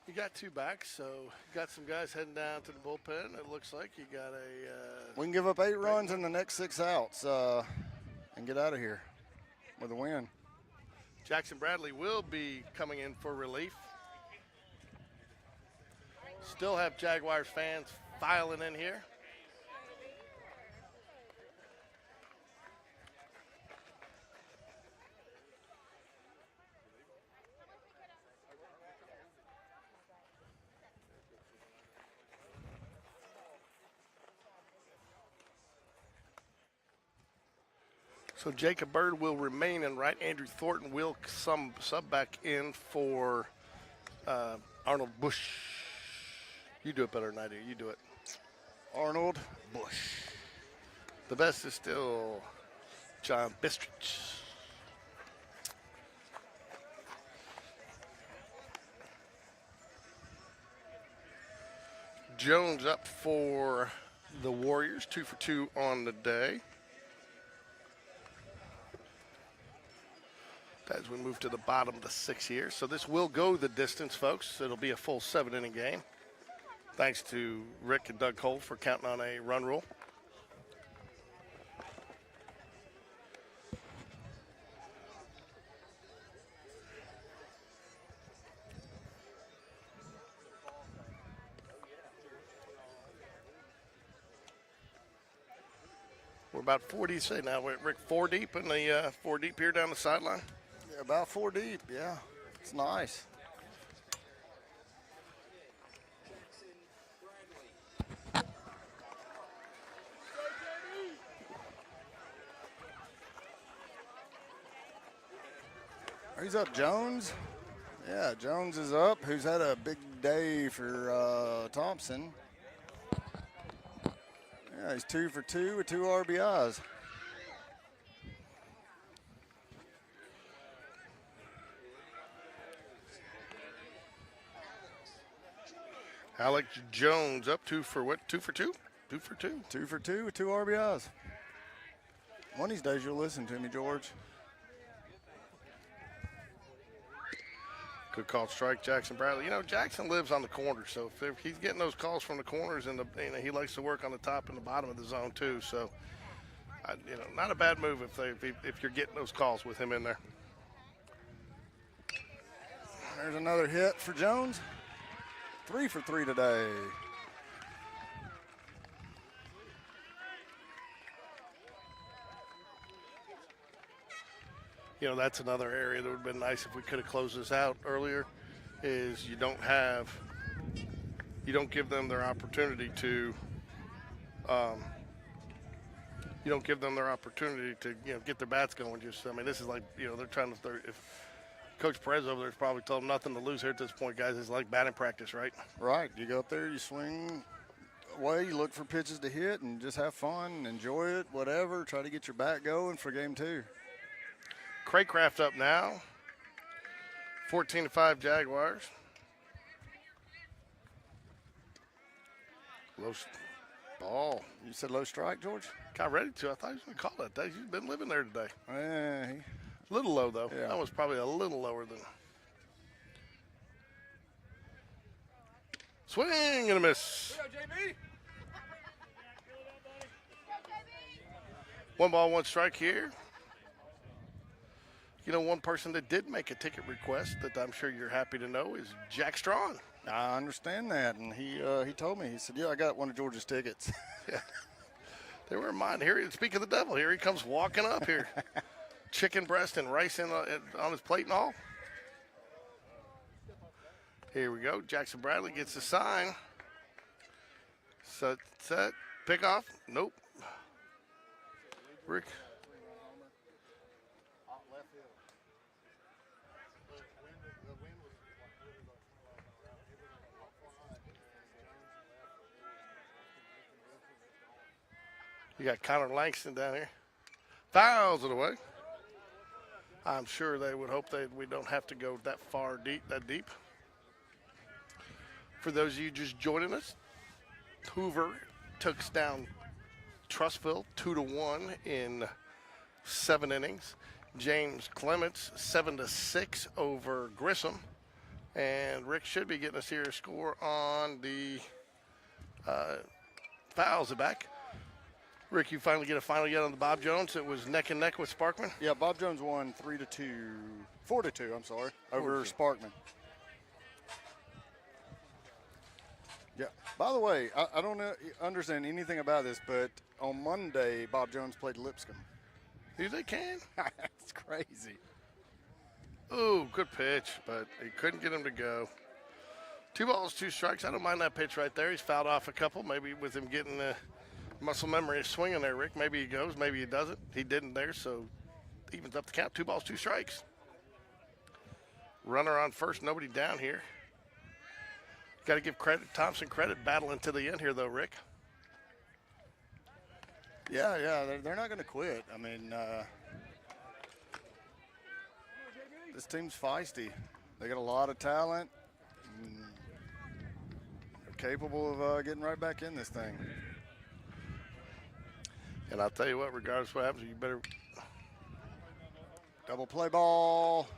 You got 2 back, so you got some guys heading down to the bullpen. It looks like you got a... we can give up 8 runs in the next 6 outs and get out of here with a win. Jackson Bradley will be coming in for relief. Still have Jaguars fans filing in here. So Jacob Bird will remain in right. Andrew Thornton will sub back in for Arnold Bush. You do it better than I do. You do it. Arnold Bush. The best is still John Bistrich. Jones up for the Warriors, 2 for 2 on the day. As we move to the bottom of the 6th here. So this will go the distance, folks. It'll be a full 7-inning game. Thanks to Rick and Doug Cole for counting on a run rule. We're about 4 deep, say now, Rick, 4 deep in the 4 deep here down the sideline. Yeah, about 4 deep, yeah. It's nice. He's up, Jones. Yeah, Jones is up, who's had a big day for Thompson. Yeah, he's 2 for 2 with 2 RBIs. Alex Jones up 2 for what? 2 for 2? 2 for 2. 2 for 2 with 2 RBIs. One of these days you'll listen to me, George. Good call, strike, Jackson Bradley. You know, Jackson lives on the corner, so if he's getting those calls from the corners, and he likes to work on the top and the bottom of the zone too. So, not a bad move if you're getting those calls with him in there. There's another hit for Jones. 3 for 3 today. You know, that's another area that would have been nice if we could have closed this out earlier, is you don't give them their opportunity to, get their bats going. This is like, they're trying to, if Coach Perez over there's probably told them nothing to lose here at this point, guys. It's like batting practice, right? Right. You go up there, you swing away, you look for pitches to hit, and just have fun, enjoy it, whatever. Try to get your bat going for game 2. Craycraft up now. 14-5 Jaguars. Low ball. You said low strike, George? Got ready to. I thought he was going to call that day. He's been living there today. Yeah. A little low, though. Yeah. That was probably a little lower than. Swing and a miss. 1 ball, 1 strike here. You know, one person that did make a ticket request that I'm sure you're happy to know is Jack Strong. I understand that, and he told me. He said, "Yeah, I got one of George's tickets." Yeah. They were in mine. Speak of the devil, here he comes walking up here. Chicken breast and rice on his plate and all. Here we go. Jackson Bradley gets the sign. Set, pick off. Nope. Rick. You got Connor Langston down here. Fouls it away. I'm sure they would hope that we don't have to go that deep. For those of you just joining us, Hoover took down Trustville 2-1 in 7 innings. James Clements 7-6 over Grissom. And Rick should be getting us here a score on the fouls back. Rick, you finally get a final yet on the Bob Jones. It was neck and neck with Sparkman. Yeah, Bob Jones won 4-2, I'm sorry, over Sparkman. Yeah. By the way, I don't understand anything about this, but on Monday, Bob Jones played Lipscomb. Who they can? That's crazy. Ooh, good pitch, but he couldn't get him to go. 2 balls, 2 strikes. I don't mind that pitch right there. He's fouled off a couple, maybe with him getting the muscle memory of swinging there, Rick. Maybe he goes, maybe he doesn't. He didn't there, so evens up the count. 2 balls, 2 strikes. Runner on first, nobody down here. Got to give Thompson credit battling to the end here, though, Rick. Yeah, they're not going to quit. I mean, this team's feisty. They got a lot of talent. They're capable of getting right back in this thing. And I'll tell you what, regardless of what happens, you better. Double play ball.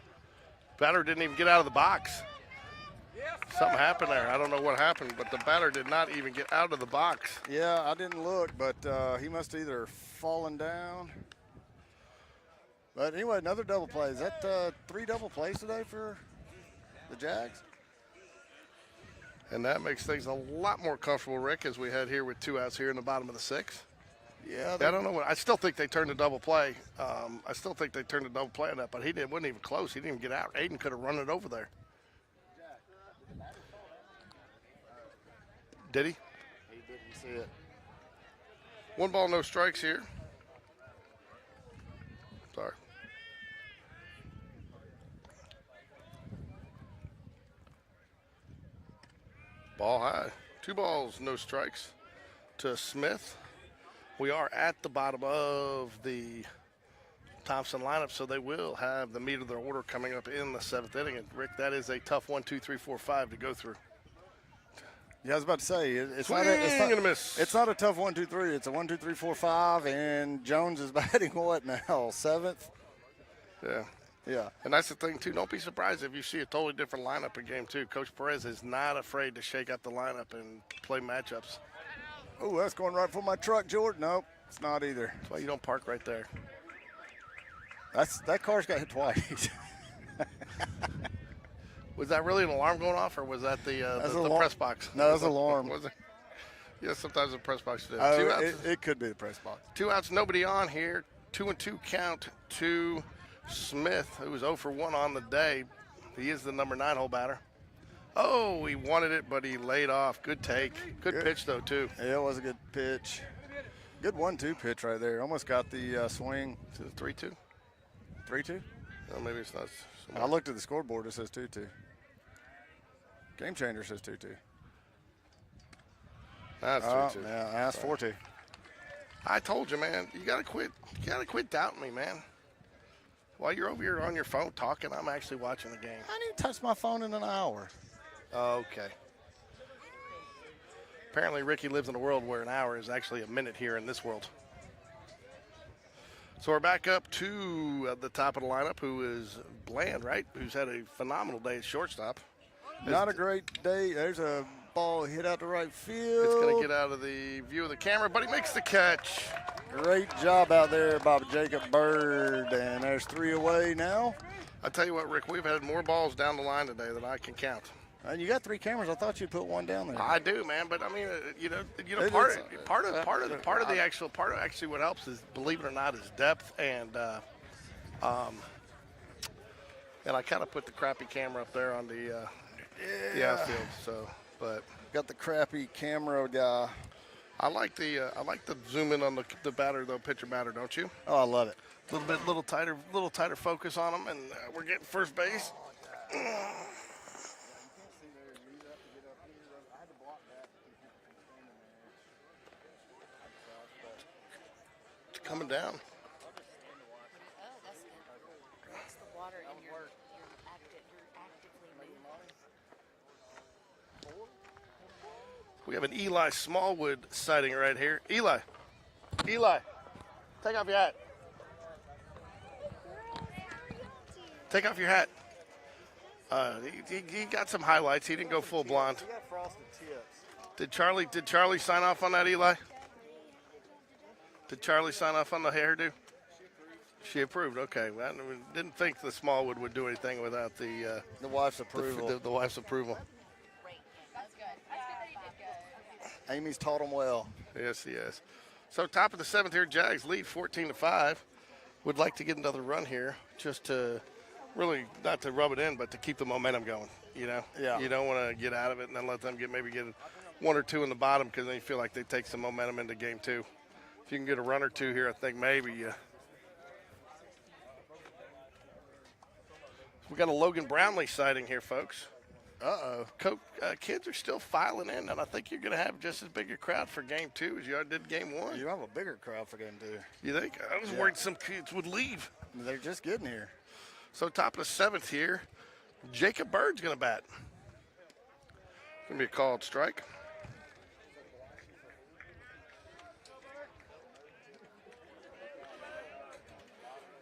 Batter didn't even get out of the box. Something happened there. I don't know what happened, but the batter did not even get out of the box. Yeah, I didn't look, but he must have either fallen down. But anyway, another double play. Is that 3 double plays today for the Jags? And that makes things a lot more comfortable, Rick, as we head here with 2 outs here in the bottom of the 6th. Yeah, I don't know. I still think they turned a double play. On that, but he wasn't even close. He didn't even get out. Aiden could have run it over there. Did he? He didn't see it. 1 ball, no strikes here. Sorry. Ball high. 2 balls, no strikes to Smith. We are at the bottom of the Thompson lineup, so they will have the meat of their order coming up in the 7th inning. And Rick, that is a tough 1, 2, 3, 4, 5 to go through. Yeah, I was about to say it's Swing not and a miss. It's not a tough 1, 2, 3. It's a 1, 2, 3, 4, 5, and Jones is batting what now? Seventh. Yeah. Yeah. And that's the thing, too. Don't be surprised if you see a totally different lineup in game 2. Coach Perez is not afraid to shake up the lineup and play matchups. Oh, that's going right for my truck, Jordan. Nope, it's not either. That's why you don't park right there. That car's got hit twice. Was that really an alarm going off, or was that the press box? No, that was an alarm. Was it? Yeah, sometimes the press box did. It could be the press box. 2 outs, nobody on here. 2-2 count to Smith, who was 0 for 1 on the day. He is the number 9 hole batter. Oh, he wanted it, but he laid off. Good take. Good pitch, though, too. Yeah, it was a good pitch. Good 1-2 pitch right there. Almost got the swing. To the 3-2? 3-2? No, maybe it's not. I looked at the scoreboard. It says 2-2. Game Changer says 2-2. That's 3-2. Yeah, that's 4-2. I told you, man. You gotta quit. You gotta quit doubting me, man. While you're over here on your phone talking, I'm actually watching the game. I didn't touch my phone in an hour. Okay. Apparently, Ricky lives in a world where an hour is actually a minute here in this world. So we're back up to the top of the lineup, who is Bland, right? Who's had a phenomenal day at shortstop. Not a great day. There's a ball hit out to right field. It's going to get out of the view of the camera, but he makes the catch. Great job out there by Jacob Bird, and there's 3 away now. I tell you what, Rick, we've had more balls down the line today than I can count. And you got 3 cameras. I thought you'd put 1 down there. I do, man, but I mean, part of actually what helps is, believe it or not, is depth and I kind of put the crappy camera up there on the outfield. So, but got the crappy camera guy. I like the zoom in on the batter though, pitcher batter, don't you? Oh, I love it. Little tighter focus on them, and we're getting first base. It's coming down. Oh, that's good. That's the water in you're actively moving. We have an Eli Smallwood sighting right here. Eli, take off your hat. Take off your hat. He got some highlights. He didn't go full blonde. He got frosted tips. Did Charlie sign off on that, Eli? Did Charlie sign off on the hairdo? She approved. Okay. Well, I didn't think the Smallwood would do anything without the wife's approval. The wife's approval. That's good. Amy's taught him well. Yes, he is. So top of the 7th here, Jags lead 14-5. Would like to get another run here, just to really not to rub it in, but to keep the momentum going. You know. Yeah. You don't want to get out of it and then let them get 1 or 2 in the bottom, because then you feel like they take some momentum into game 2. If you can get a run or 2 here, I think maybe you. We got a Logan Brownlee sighting here, folks. Kids are still filing in, and I think you're going to have just as big a crowd for game 2 as you did game 1. You have a bigger crowd for game 2. You think? I was worried some kids would leave. They're just getting here. So top of the 7th here, Jacob Bird's going to bat. Going to be a called strike.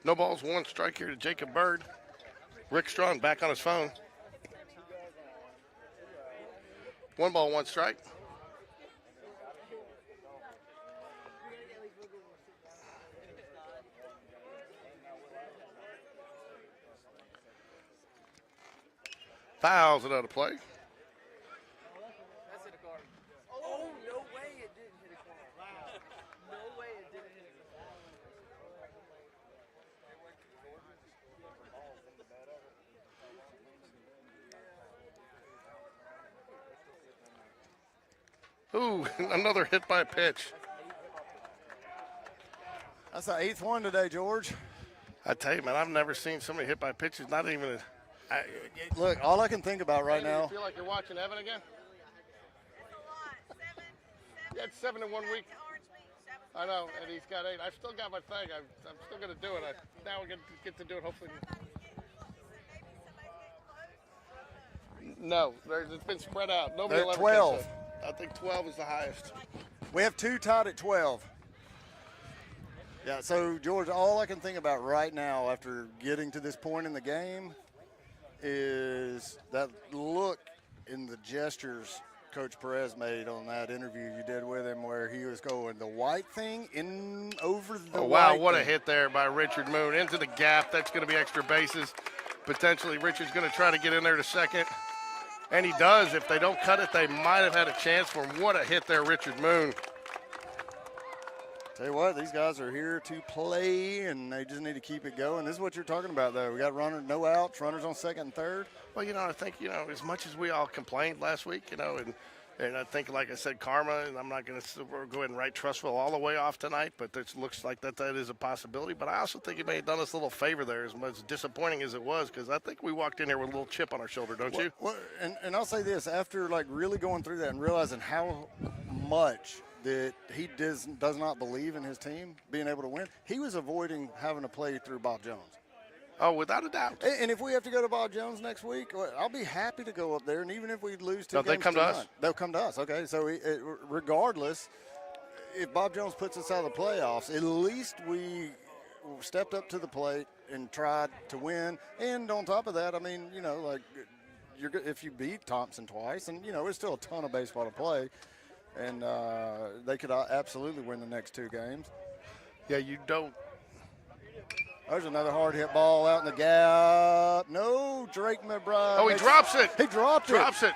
No balls, 1 strike here to Jacob Bird. Rick Strong back on his phone. 1 ball, 1 strike. Fouls it out of play. That's hit a car. Oh, no way it didn't hit a car. No way it didn't hit a car. Ooh, another hit by pitch. That's the 8th one today, George. I tell you, man, I've never seen somebody hit by pitches. Not even Look, all I can think about right now. You feel like you're watching Evan again? You had 7 in 1 week. I know, and he's got 8. I've still got my thing. I'm still going to do it. Now we're going to get to do it, hopefully. No, it's been spread out. Nobody They're will ever 12. catch that. I think 12 is the highest. We have 2 tied at 12. Yeah, so, George, all I can think about right now after getting to this point in the game is that look in the gestures Coach Perez made on that interview you did with him where he was going the white thing in over the wow, white what thing. a hit there by Richard Moon. Into the gap. That's going to be extra bases. Potentially Richard's going to try to get in there to second. And he does. If they don't cut it, they might have had a chance for him. What a hit there, Richard Moon. Tell you what, these guys are here to play, and they just need to keep it going. This is what you're talking about, though. We got no outs, runners on second and third. Well, I think, as much as we all complained last week, and I think, like I said, karma, and I'm not going to go ahead and write Trustful all the way off tonight, but it looks like that is a possibility. But I also think he may have done us a little favor there, as much disappointing as it was, because I think we walked in here with a little chip on our shoulder, don't you? Well, and I'll say this, after, really going through that and realizing how much that he does not believe in his team being able to win, he was avoiding having to play through Bob Jones. Oh, without a doubt. And if we have to go to Bob Jones next week, I'll be happy to go up there. And even if we lose 2 games, they come to us. They'll come to us. Okay, so regardless, if Bob Jones puts us out of the playoffs, at least we stepped up to the plate and tried to win. And on top of that, I mean, if you beat Thompson twice, and it's still a ton of baseball to play, and they could absolutely win the next 2 games. Yeah, you don't. There's another hard hit ball out in the gap. No, Drake McBride. Oh, he drops it. He dropped it. it.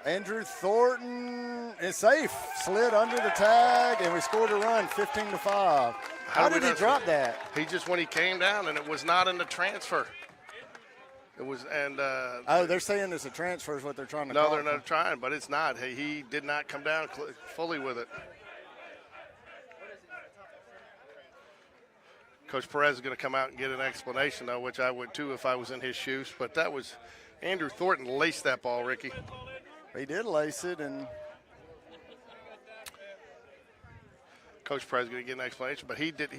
Andrew Thornton is safe. Slid under the tag, and we scored a run, 15-5. How did he drop that? He just, when he came down, and it was not in the transfer. It was, and they're saying it's a transfer is what they're trying to no, call they're not trying, but it's not. He did not come down fully with it. Coach Perez is going to come out and get an explanation, though, which I would too if I was in his shoes. But that was Andrew Thornton laced that ball, Ricky. He did lace it, and Coach Perez is going to get an explanation, but he did.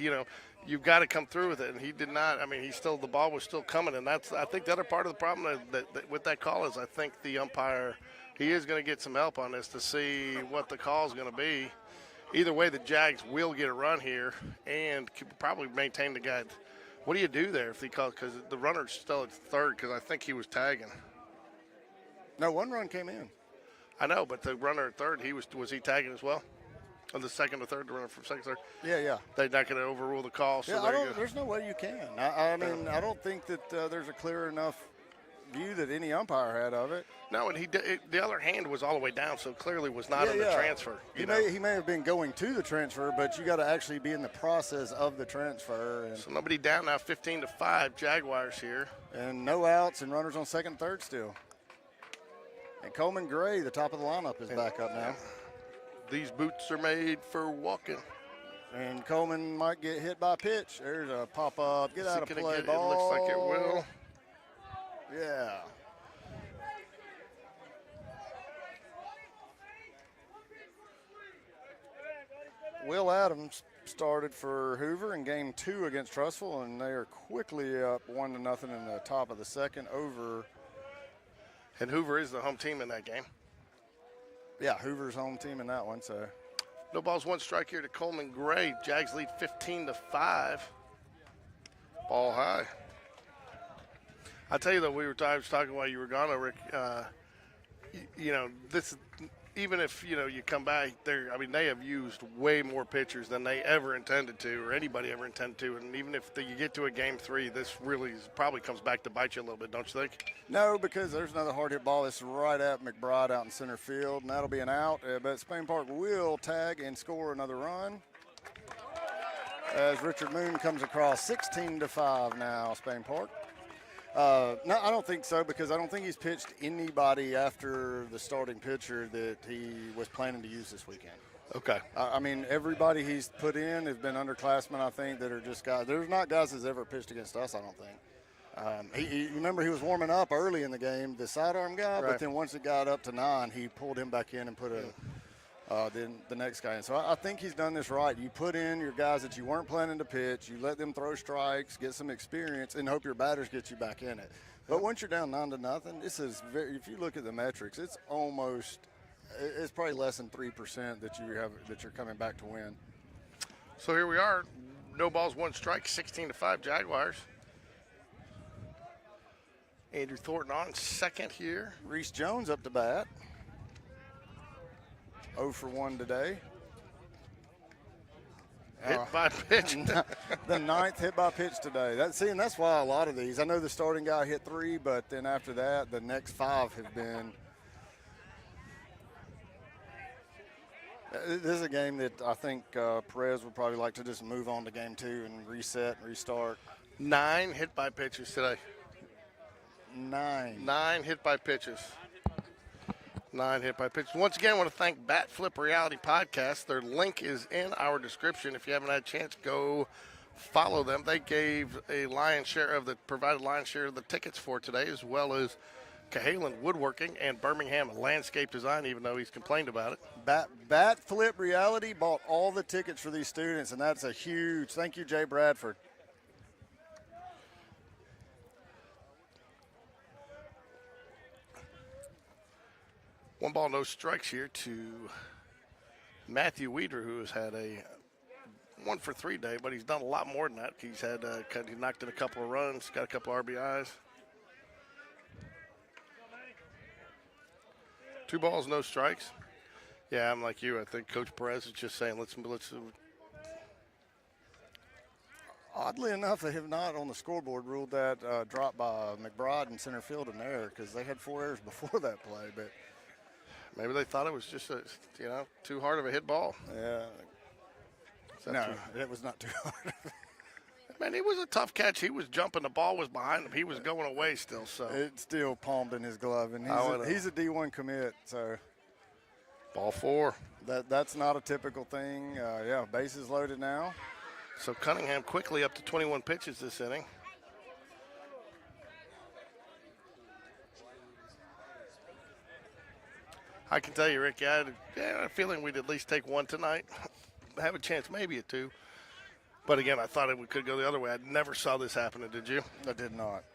You've got to come through with it, and he did not. I mean, the ball was still coming, and that's, I think, the other part of the problem that with that call is I think the umpire, he is going to get some help on this to see what the call is going to be. Either way, the Jags will get a run here and probably maintain the guy. What do you do there if he calls? Because the runner's still at third, because I think he was tagging. no, 1 run came in. I know, but the runner at third, was he tagging as well? On the second or third, the runner from second, third? Yeah. They're not going to overrule the call, so Yeah, there you go. there's no way you can. I mean, I don't think that there's a clear enough view that any umpire had of it. No, and the other hand was all the way down, so clearly was not in the transfer. He may have been going to the transfer, but you got to actually be in the process of the transfer. And, So nobody down now, 15-5, Jaguars here. and no outs and runners on second and third still. And Coleman Gray, the top of the lineup, is back up now. These boots are made for walking. And Coleman might get hit by a pitch. There's a pop-up. Get out of play It ball. looks like it will. Yeah. Will Adams started for Hoover in game 2 against Trustful, and they are quickly up 1-0 in the top of the second over. And Hoover is the home team in that game. Yeah, Hoover's home team in that one. So No balls, 1 strike here to Coleman Gray. Jags lead 15-5. Ball high. I'll tell you, though, I was talking while you were gone, Rick. This, even if, you come back there, I mean, they have used way more pitchers than they ever intended to, or anybody ever intended to. And even if you get to a game 3, this really probably comes back to bite you a little bit, don't you think? no, because there's another hard hit ball. It's right at McBride out in center field, and that'll be an out. But Spain Park will tag and score another run. As Richard Moon comes across, 16-5 now, Spain Park. No, I don't think so, because I don't think he's pitched anybody after the starting pitcher that he was planning to use this weekend. Okay. I mean, everybody he's put in has been underclassmen, I think, that are just guys. There's not guys that's ever pitched against us, I don't think. Remember, he was warming up early in the game, the sidearm guy, Right. but then once it got up to 9, he pulled him back in and put then the next guy in. So I think he's done this right. You put in your guys that you weren't planning to pitch, you let them throw strikes, get some experience, and hope your batters get you back in it. But once you're down 9-0, this is if you look at the metrics, it's almost It's probably less than 3% that you're coming back to win. So here we are, no balls, 1 strike, 16-5 Jaguars. Andrew Thornton on second here. Reese Jones up to bat. 0 for 1 today. Hit by pitch. The 9th hit by pitch today. And that's why a lot of these. I know the starting guy hit 3, but then after that, the next 5 have been. This is a game that I think Perez would probably like to just move on to game 2 and reset and restart. 9 hit by pitches today. 9. 9 hit by pitches. 9 hit by pitches. Once again, I want to thank Bat Flip Reality Podcast. Their link is in our description. If you haven't had a chance, go follow them. They gave provided lion's share of the tickets for today, as well as Cahalan Woodworking and Birmingham Landscape Design, even though he's complained about it. Bat Flip Reality bought all the tickets for these students, and that's a huge thank you, Jay Bradford. One ball, no strikes here to Matthew Weeder, who has had a 1 for 3 day, but he's done a lot more than that. He's had he knocked in a couple of runs, got a couple of RBIs. 2 balls, no strikes. Yeah, I'm like you. I think Coach Perez is just saying, let's. Oddly enough, they have not on the scoreboard ruled that drop by McBride in center field an error, because they had 4 errors before that play, but. Maybe they thought it was just too hard of a hit ball. Yeah. No, it was not too hard. Man, it was a tough catch. He was jumping. The ball was behind him. He was going away still. So it still palmed in his glove, and he's a D1 commit. So ball 4. That's not a typical thing. Yeah, bases loaded now. So Cunningham quickly up to 21 pitches this inning. I can tell you, Rick, I had a feeling we'd at least take 1 tonight. Have a chance maybe at 2. But again, I thought we could go the other way. I never saw this happening, did you? I did not.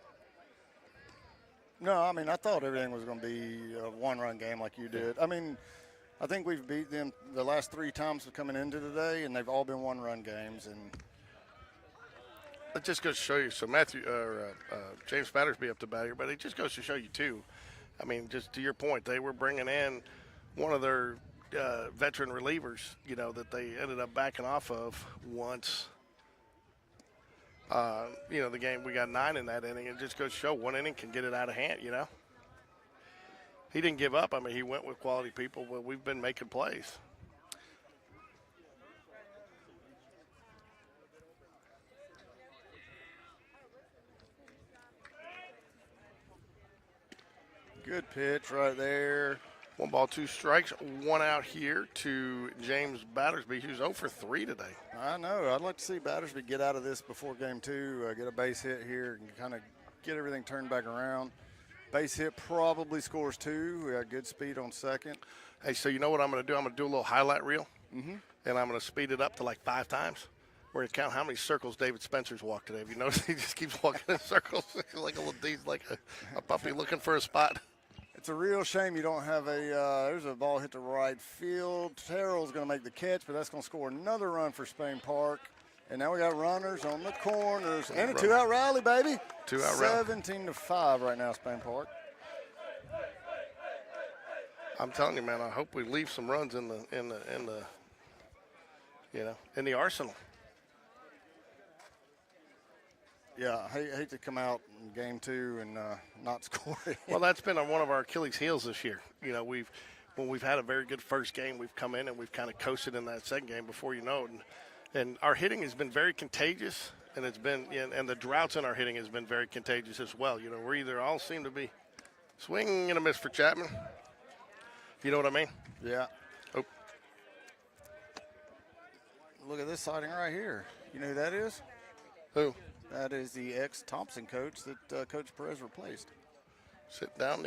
No, I mean, I thought everything was going to be a 1-run game like you did. I mean, I think we've beat them the last 3 times coming into today, and they've all been 1-run games. And it just goes to show you. So James Battersby up to bat here, but it just goes to show you, too. I mean, just to your point, they were bringing in one of their veteran relievers, that they ended up backing off of once. The game, we got 9 in that inning. It just goes to show 1 inning can get it out of hand, He didn't give up. I mean, he went with quality people, but we've been making plays. good pitch right there. 1 ball, 2 strikes, 1 out here to James Battersby, who's 0 for 3 today. I know. I'd like to see Battersby get out of this before game 2, get a base hit here and kind of get everything turned back around. Base hit probably scores 2. We got good speed on second. Hey, so you know what I'm going to do? I'm going to do a little highlight reel, and I'm going to speed it up to like 5 times. We're going to count how many circles David Spencer's walked today. Have you noticed he just keeps walking in circles like he's like a puppy looking for a spot? It's a real shame you don't have there's a ball hit to right field. Terrell's going to make the catch, but that's going to score another run for Spain Park. And now we got runners on the corners. And a 2-out rally, baby. 2-out rally. 17-5 right now, Spain Park. I'm telling you, man, I hope we leave some runs in the arsenal. Yeah, I hate to come out in game 2 and not score. Well, that's been one of our Achilles' heels this year. You know, when we've had a very good first game, we've come in and we've kind of coasted in that second game before you know it. And our hitting has been very contagious, and and the droughts in our hitting has been very contagious as well. You know, we either all seem to be swing and a miss for Chapman. You know what I mean? Yeah. Oh. Look at this sighting right here. You know who that is? Who? That is the ex-Thompson coach that Coach Perez replaced. Sit down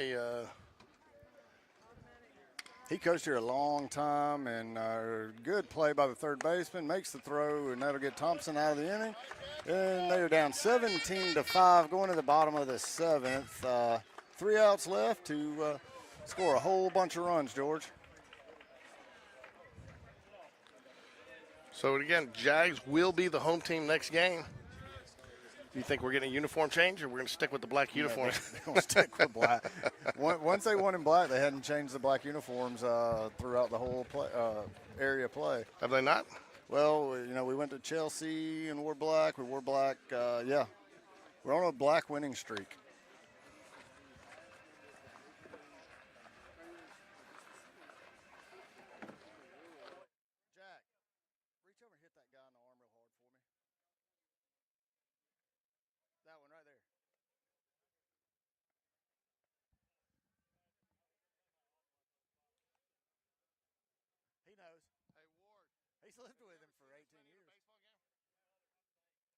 He coached here a long time, and good play by the third baseman. Makes the throw, and that'll get Thompson out of the inning. And they're down 17-5 going to the bottom of the 7th. 3 outs left to score a whole bunch of runs, George. So again, Jags will be the home team next game. Do you think we're getting a uniform change, or we're going to stick with the black uniforms? They're going to stick with black. Once they won in black, they hadn't changed the black uniforms throughout the whole area of play. Have they not? Well, we went to Chelsea and wore black. We wore black. Yeah, we're on a black winning streak. Jack, reach over and hit that guy in the arm real hard for me. That one right there. He knows. Hey, Ward. He's lived with him for 18 years. Baseball game? So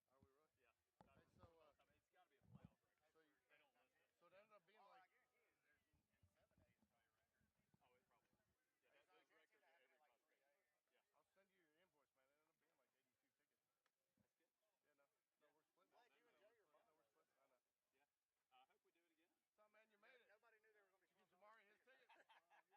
it ended up being like. I'll send you your invoice, man. It ended up being like 82 tickets. Yeah, no, we're splitting. Glad you enjoy your money. No, we're splitting. I know. I hope we do it again. No, man, you made it. Nobody knew there was going to be. Did you get Jamari his ticket? Well, yeah, and he made me. That's $12, man.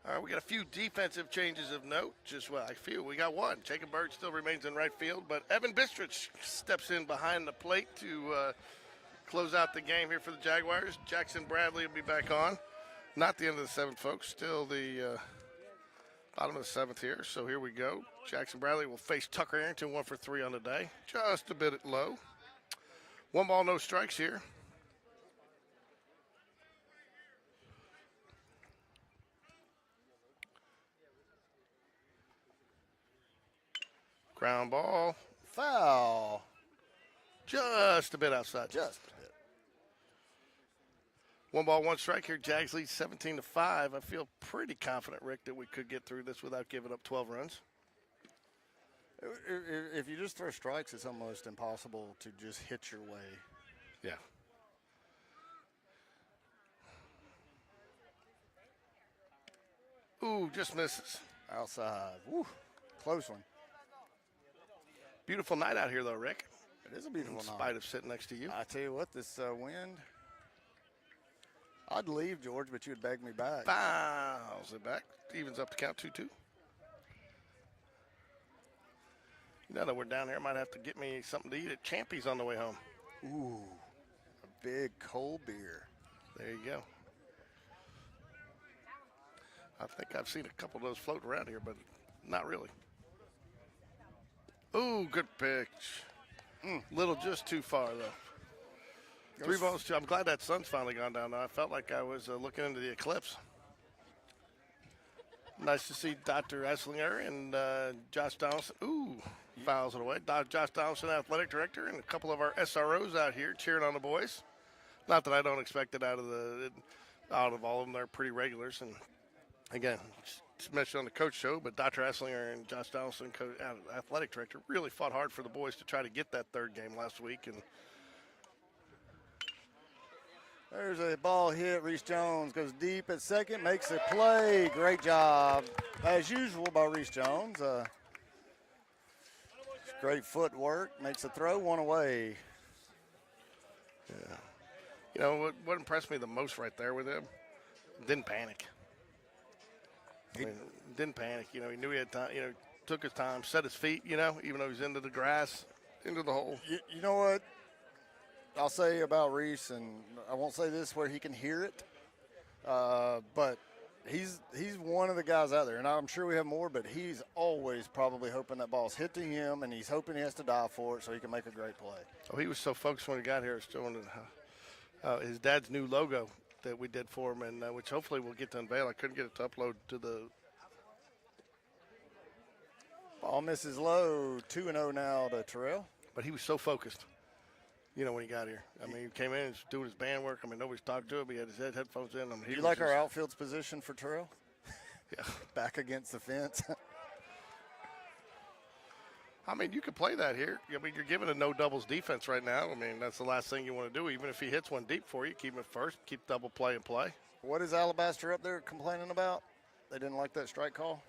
All right, we got a few defensive changes of note. A few. We got one. Jacob Bird still remains in right field, but Evan Bistrich steps in behind the plate to close out the game here for the Jaguars. Jackson Bradley will be back on. Not the end of the seventh, folks. Still the bottom of the seventh here. So here we go. Jackson Bradley will face Tucker Arrington, 1 for 3 on the day. Just a bit low. 1 ball, no strikes here. Ground ball. Foul. Just a bit outside. Just a bit. 1 ball, 1 strike here. Jags lead 17-5. I feel pretty confident, Rick, that we could get through this without giving up 12 runs. If you just throw strikes, it's almost impossible to just hit your way. Yeah. Ooh, just misses. Outside. Woo. Close one. Beautiful night out here, though, Rick. It is a beautiful In night. spite of sitting next to you. I tell you what, this wind. I'd leave, George, but you'd beg me back. Fouls it back. Evens up to count 2-2. Now that we're down here, I might have to get me something to eat at Champy's on the way home. Ooh, a big cold beer. There you go. I think I've seen a couple of those floating around here, but not really. Ooh, good pitch. Little just too far, though. 3 balls, 2. I'm glad that sun's finally gone down, though. I felt like I was looking into the eclipse. Nice to see Dr. Esslinger and Josh Donaldson. Ooh, fouls it away. Josh Donaldson, athletic director, and a couple of our SROs out here cheering on the boys. Not that I don't expect it out of all of them. They're pretty regulars. And, again, just mentioned on the coach show, but Dr. Esslinger and Josh Donaldson, athletic director, really fought hard for the boys to try to get that third game last week. And there's a ball hit. Reese Jones goes deep at second, makes a play. Great job, as usual, by Reese Jones. Great footwork, makes a throw, 1 away. Yeah. You know, what impressed me the most right there with him? Didn't panic. Didn't panic. You know, he knew he had time. You know, took his time, set his feet, you know, even though he's into the grass, into the hole. You know what I'll say about Reese, and I won't say this where he can hear it, but he's one of the guys out there, and I'm sure we have more, but he's always probably hoping that ball's hit to him, and he's hoping he has to die for it so he can make a great play. Oh, he was so focused when he got here, showing his dad's new logo that we did for him, and which hopefully we'll get to unveil. I couldn't get it to upload to the. Ball misses low, 2-0 now to Terrell. But he was so focused. You know, when he got here. I mean, he came in and was doing his band work. I mean, nobody's talked to him. He had his headphones in. I mean, You like our outfield's position for Terrell? Yeah. Back against the fence. I mean, you could play that here. I mean, you're giving a no doubles defense right now. I mean, that's the last thing you want to do. Even if he hits one deep for you, keep him at first, keep double play and play. What is Alabaster up there complaining about? They didn't like that strike call?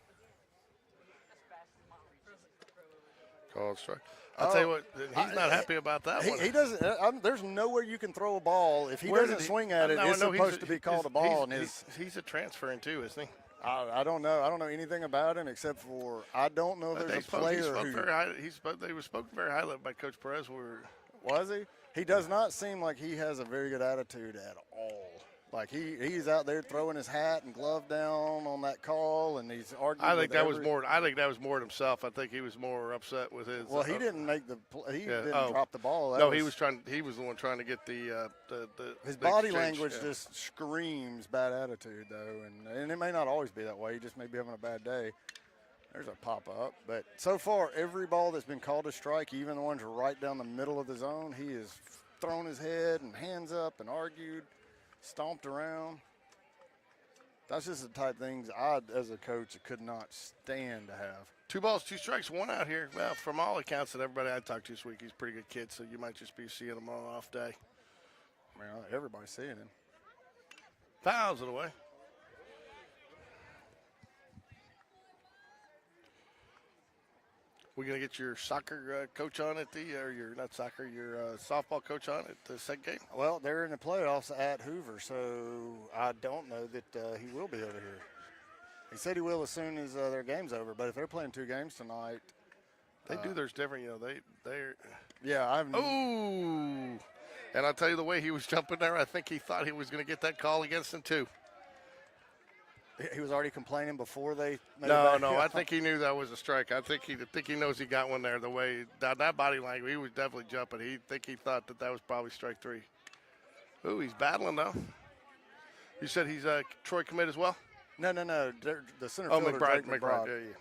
Call strike. I'll tell you what, he's not happy about that one. He doesn't. There's nowhere you can throw a ball if he doesn't swing at it. It's supposed to be called a ball. He's a transferring too, isn't he? I don't know. I don't know anything about him except for I don't know. There's a player They were spoken very highly by Coach Perez. Was he? He does not seem like he has a very good attitude at all. Like he's out there throwing his hat and glove down on that call, and he's arguing. I think that was more at himself. I think he was more upset with his. Well, he didn't make the. He didn't drop the ball. He was trying. He was the one trying to get the his body language just screams bad attitude, though, and it may not always be that way. He just may be having a bad day. There's a pop up, but so far every ball that's been called a strike, even the ones right down the middle of the zone, he has thrown his head and hands up and argued. Stomped around. That's just the type of things I, as a coach, could not stand to have. 2 balls, 2 strikes, 1 out here. Well, from all accounts that everybody I talked to this week, he's a pretty good kid, so you might just be seeing him on an off day. Well, everybody's seeing him. Fouls it away. We're going to get your soccer coach on at your softball coach on at the second game? Well, they're in the playoffs at Hoover, so I don't know that he will be over here. He said he will as soon as their game's over, but if they're playing 2 games tonight. They do theirs different, you know. They're. Yeah, Ooh! And I'll tell you the way he was jumping there, I think he thought he was going to get that call against him, too. He was already complaining before they made No, I think he knew that was a strike. I think he knows he got one there. The way that body language, he was definitely jumping. He thought that was probably strike 3. Ooh, he's battling though. You said he's Troy commit as well? No. The center fielder, McBride. McBride. Yeah.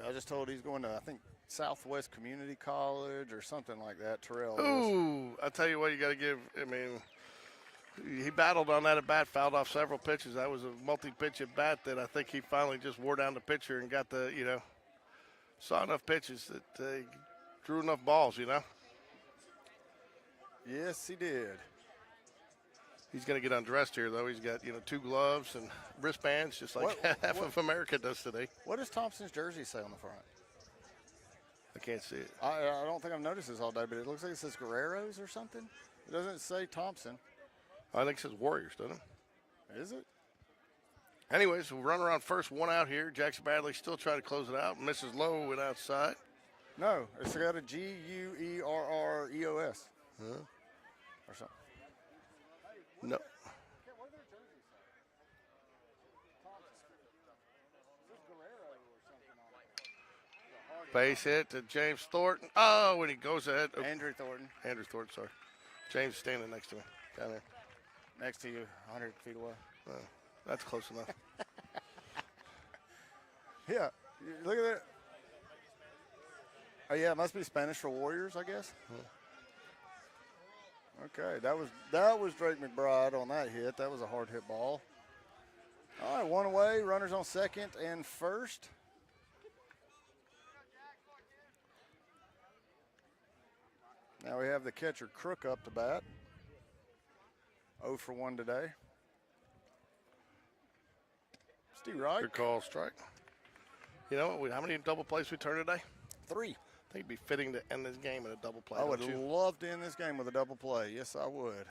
I just told he's going to, I think, Southwest Community College or something like that, Terrell. Ooh, I tell you what, you got to give. I mean, he battled on that at bat, fouled off several pitches. That was a multi-pitch at bat that I think he finally just wore down the pitcher and got saw enough pitches that he drew enough balls, Yes, he did. He's going to get undressed here, though. He's got, 2 gloves and wristbands, just like half of America does today. What does Thompson's jersey say on the front? I can't see it. I don't think I've noticed this all day, but it looks like it says Guerreros or something. It doesn't say Thompson. I think it says Warriors, doesn't it? Is it? Anyways, we'll run around first, 1 out here. Jackson Badley still trying to close it out. Mrs. Lowe went outside. No, it's got a Guerreros. Huh? Or something. No. Base hit to James Thornton. Oh, when he goes ahead. Oh. Andrew Thornton, sorry. James standing next to me down there. next to you, 100 feet away. That's close enough. Yeah, look at that. Oh, yeah, it must be Spanish for Warriors, I guess. Okay, that was Drake McBride on that hit. That was a hard hit ball. All right, 1 away, runners on second and first. Now we have the catcher Crook up to bat. 0 for 1 today. Steve Wright. Good call, strike. You know how many double plays we turned today? 3. I think it'd be fitting to end this game in a double play. I would love to end this game with a double play. Yes, I would.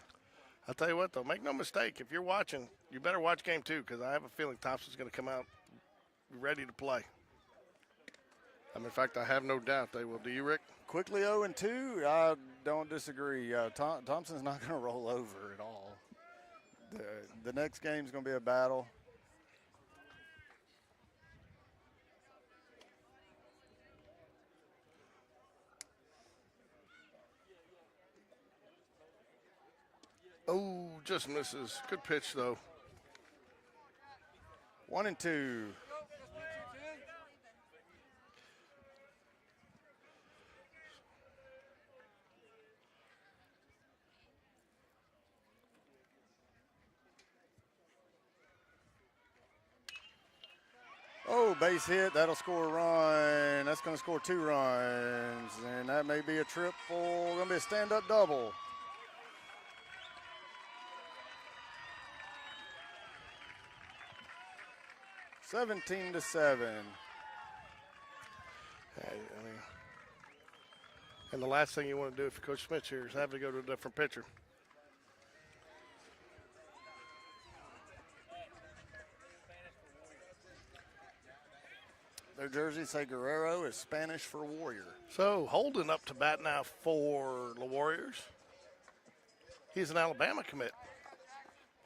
I'll tell you what, though, make no mistake. If you're watching, you better watch game 2 because I have a feeling Thompson's going to come out ready to play. In fact, I have no doubt they will. Do you, Rick? Quickly 0-2. I don't disagree. Thompson's not going to roll over at all. The next game's going to be a battle. Oh, just misses. Good pitch, though. 1-2. Oh, base hit. That'll score a run. That's going to score 2 runs. And that may be a triple. Going to be a stand-up double. $17-7. I mean, and the last thing you want to do if Coach Smith's here is have to go to a different pitcher. Their jerseys say Guerrero is Spanish for warrior. So Holden up to bat now for the Warriors. He's an Alabama commit.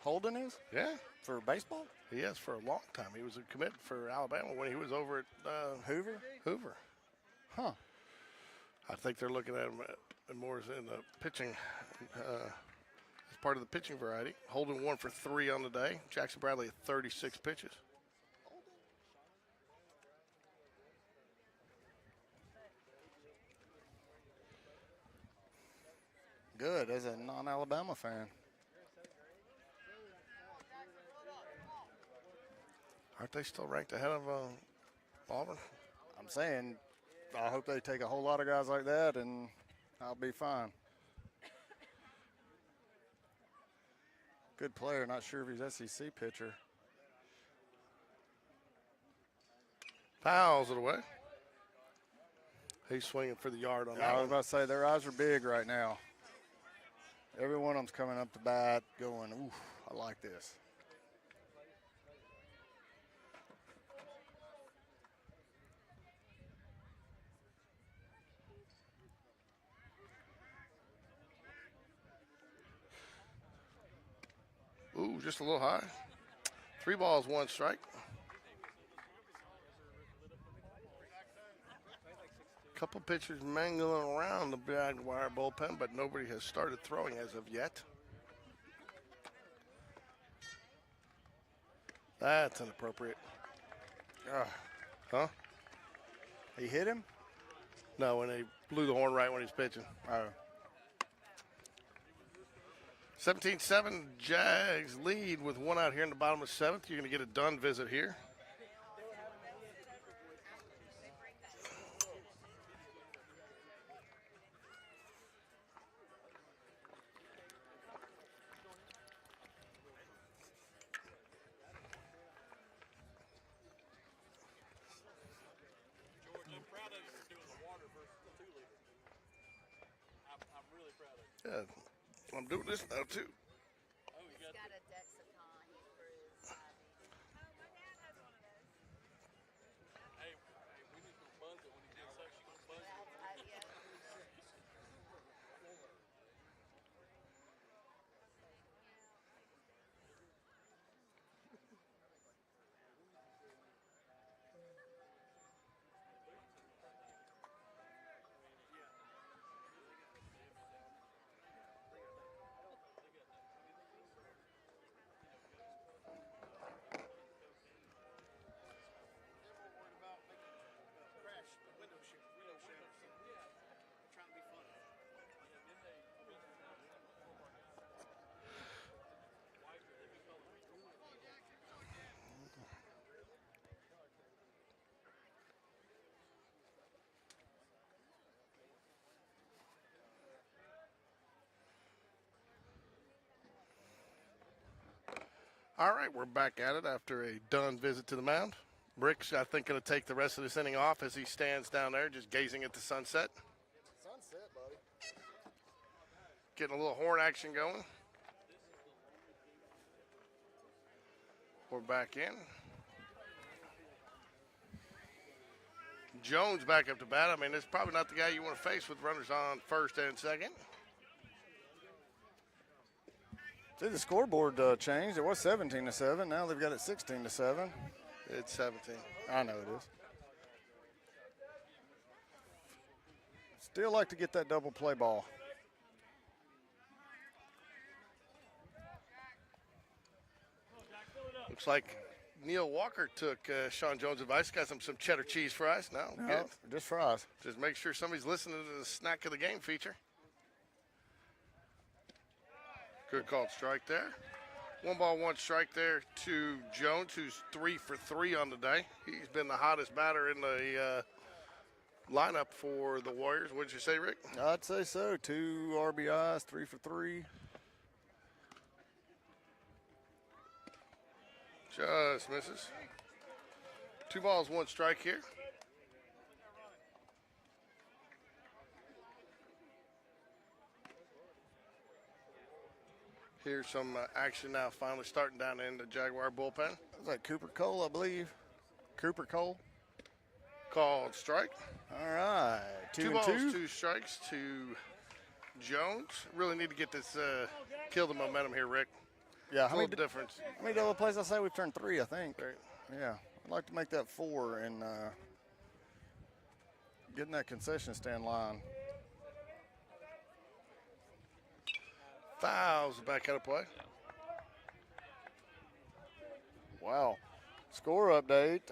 Holden is? Yeah, For baseball? he is for a long time. He was a commit for Alabama when he was over at Hoover? Hoover. Huh. I think they're looking at him more as in the pitching, as part of the pitching variety. Holden 1 for 3 on the day. Jackson Bradley at 36 pitches. Good, as a non-Alabama fan. Aren't they still ranked ahead of Auburn? I'm saying, I hope they take a whole lot of guys like that, and I'll be fine. Good player. Not sure if he's SEC pitcher. Fouls it away. He's swinging for the yard on that I was one. about to say, their eyes are big right now. Every one of them's coming up to bat going, ooh, I like this. Ooh, just a little high. 3 balls, 1 strike. Couple pitchers mangling around the Jaguar bullpen, but nobody has started throwing as of yet. That's inappropriate. Huh? He hit him? No, when they blew the horn right when he's pitching. Oh. 17-7, Jags lead with 1 out here in the bottom of the 7th. You're going to get a done visit here. Yeah, I'm doing this now too. He's got a Dexicon for his diabetes. Yeah. All right, we're back at it after a done visit to the mound. Brick's, I think, going to take the rest of this inning off as he stands down there just gazing at the sunset. Sunset, buddy. Getting a little horn action going. We're back in. Jones back up to bat. I mean, it's probably not the guy you want to face with runners on first and second. See, the scoreboard changed. It was 17-7. Now they've got it 16-7. It's 17. I know it is. Still like to get that double play ball. Looks like Neil Walker took Sean Jones' advice. Got some cheddar cheese fries. No, No, good. just fries. Just make sure somebody's listening to the snack of the game feature. Good called strike there. 1 ball, 1 strike there to Jones, who's 3 for 3 on the day. He's been the hottest batter in the lineup for the Warriors. What'd you say, Rick? I'd say so. 2 RBIs, 3 for 3. Just misses. 2 balls, 1 strike here. Here's some action now, finally starting down in the Jaguar bullpen. Is that Cooper Cole, I believe? Cooper Cole. Called strike. All right. 2 2 and balls, 2. 2 strikes to Jones. Really need to get this, kill the momentum here, Rick. Yeah, It's a little difference. how many double plays I say we've turned 3, I think. Right. Yeah. I'd like to make that 4 and get in that concession stand line. Fouls back out of play. Wow. Score update.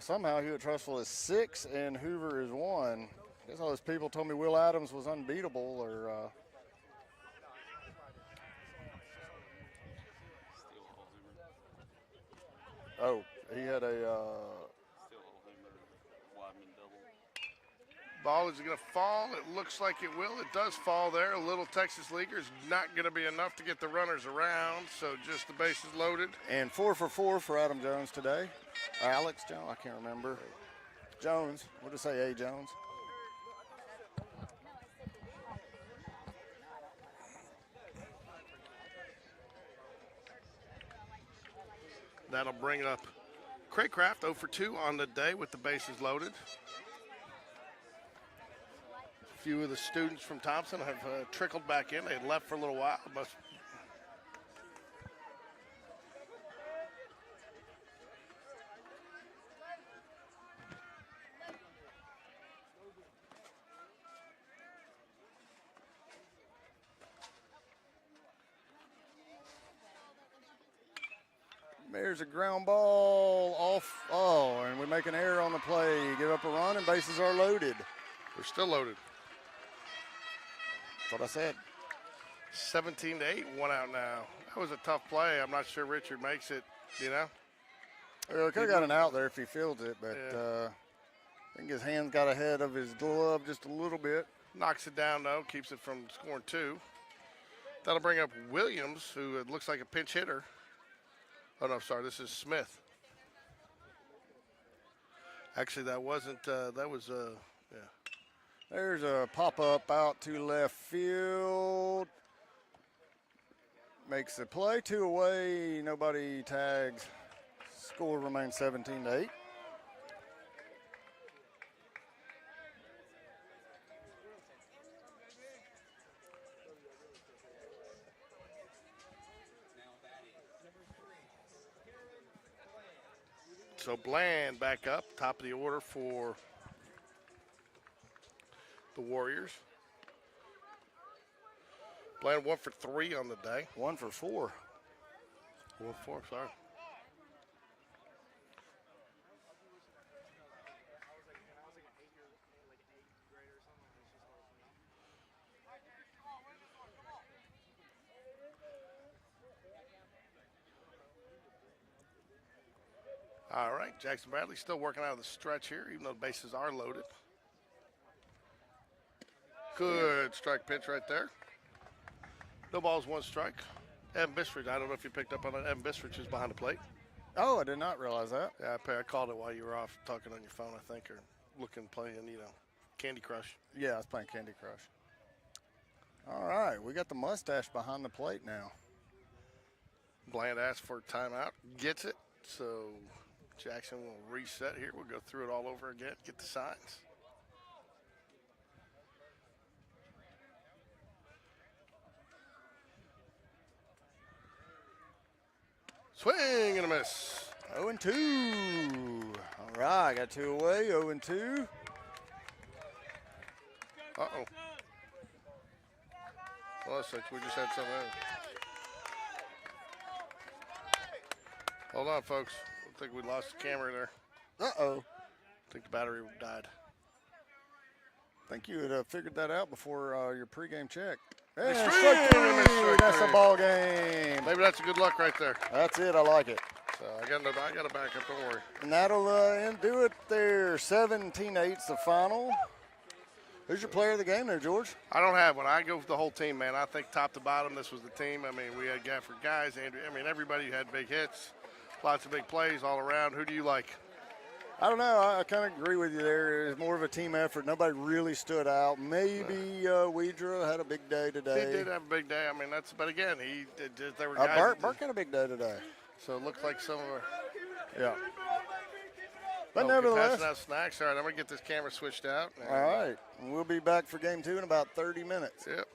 Somehow Hewitt Trustful is 6 and Hoover is 1. I guess all those people told me Will Adams was unbeatable, or oh, he had a Ball is going to fall. It looks like it will. It does fall there. A little Texas Leaguer is not going to be enough to get the runners around, so just the bases loaded. and 4 for 4 for Adam Jones today. Alex Jones, I can't remember. Jones, we'll just say A. Jones. That'll bring up Craycraft 0 for 2 on the day with the bases loaded. A few of the students from Thompson have trickled back in. They had left for a little while. There's a ground ball off. Oh, and we make an error on the play. Give up a run, and bases are loaded. They're still loaded. That's what I said. 17-8, 1 out now. That was a tough play. I'm not sure Richard makes it, you know. Well, could have got an out there if he fields it, but Yeah. I think his hands got ahead of his glove just a little bit. Knocks it down, though, keeps it from scoring 2. That'll bring up Williams, who it looks like a pinch hitter. Oh, no, sorry, this is Smith. Actually, that wasn't, that was, yeah. There's a pop-up out to left field. Makes the play, 2 away, nobody tags. Score remains 17-8. So Bland back up, top of the order for the Warriors. Bland 1 for 3 on the day. 1 for 4. 1 for 4, sorry. All right, Jackson Bradley still working out of the stretch here, even though the bases are loaded. Good strike pitch right there. No balls, 1 strike. Evan Bistridge, I don't know if you picked up on it. Evan Bistridge is behind the plate. Oh, I did not realize that. Yeah, I called it while you were off talking on your phone, I think, or looking, playing, you know, Candy Crush. Yeah, I was playing Candy Crush. All right, we got the mustache behind the plate now. Bland asked for a timeout, gets it. So Jackson will reset here. We'll go through it all over again, get the signs. Swing and a miss. 0 and 2. All right, got 2 away, 0 and 2. Uh-oh. Well, that's like we just had something else. Hold on, folks. I think we lost the camera there. Uh-oh. I think the battery died. I think you had figured that out before your pregame check. Hey, Strike strike three, and it's three. strike That's three. a ball game. Maybe that's a good luck right there. That's it. I like it. So I got to back up. Don't worry. And that'll do it there. 17-8's the final. Who's your player of the game there, George? I don't have one. I go for the whole team, man. I think top to bottom, this was the team. I mean, we had Gafford guys. Andrew, I mean, everybody had big hits, lots of big plays all around. Who do you like? I don't know. I kind of agree with you there. It's more of a team effort. Nobody really stood out. Maybe Weidra had a big day today. He did have a big day. I mean, but again, there were guys. Burke had a big day today. So it looks like some of our. Yeah. But Okay, nevertheless. passing out snacks. All right, I'm going to get this camera switched out. All right. And we'll be back for game 2 in about 30 minutes. Yep.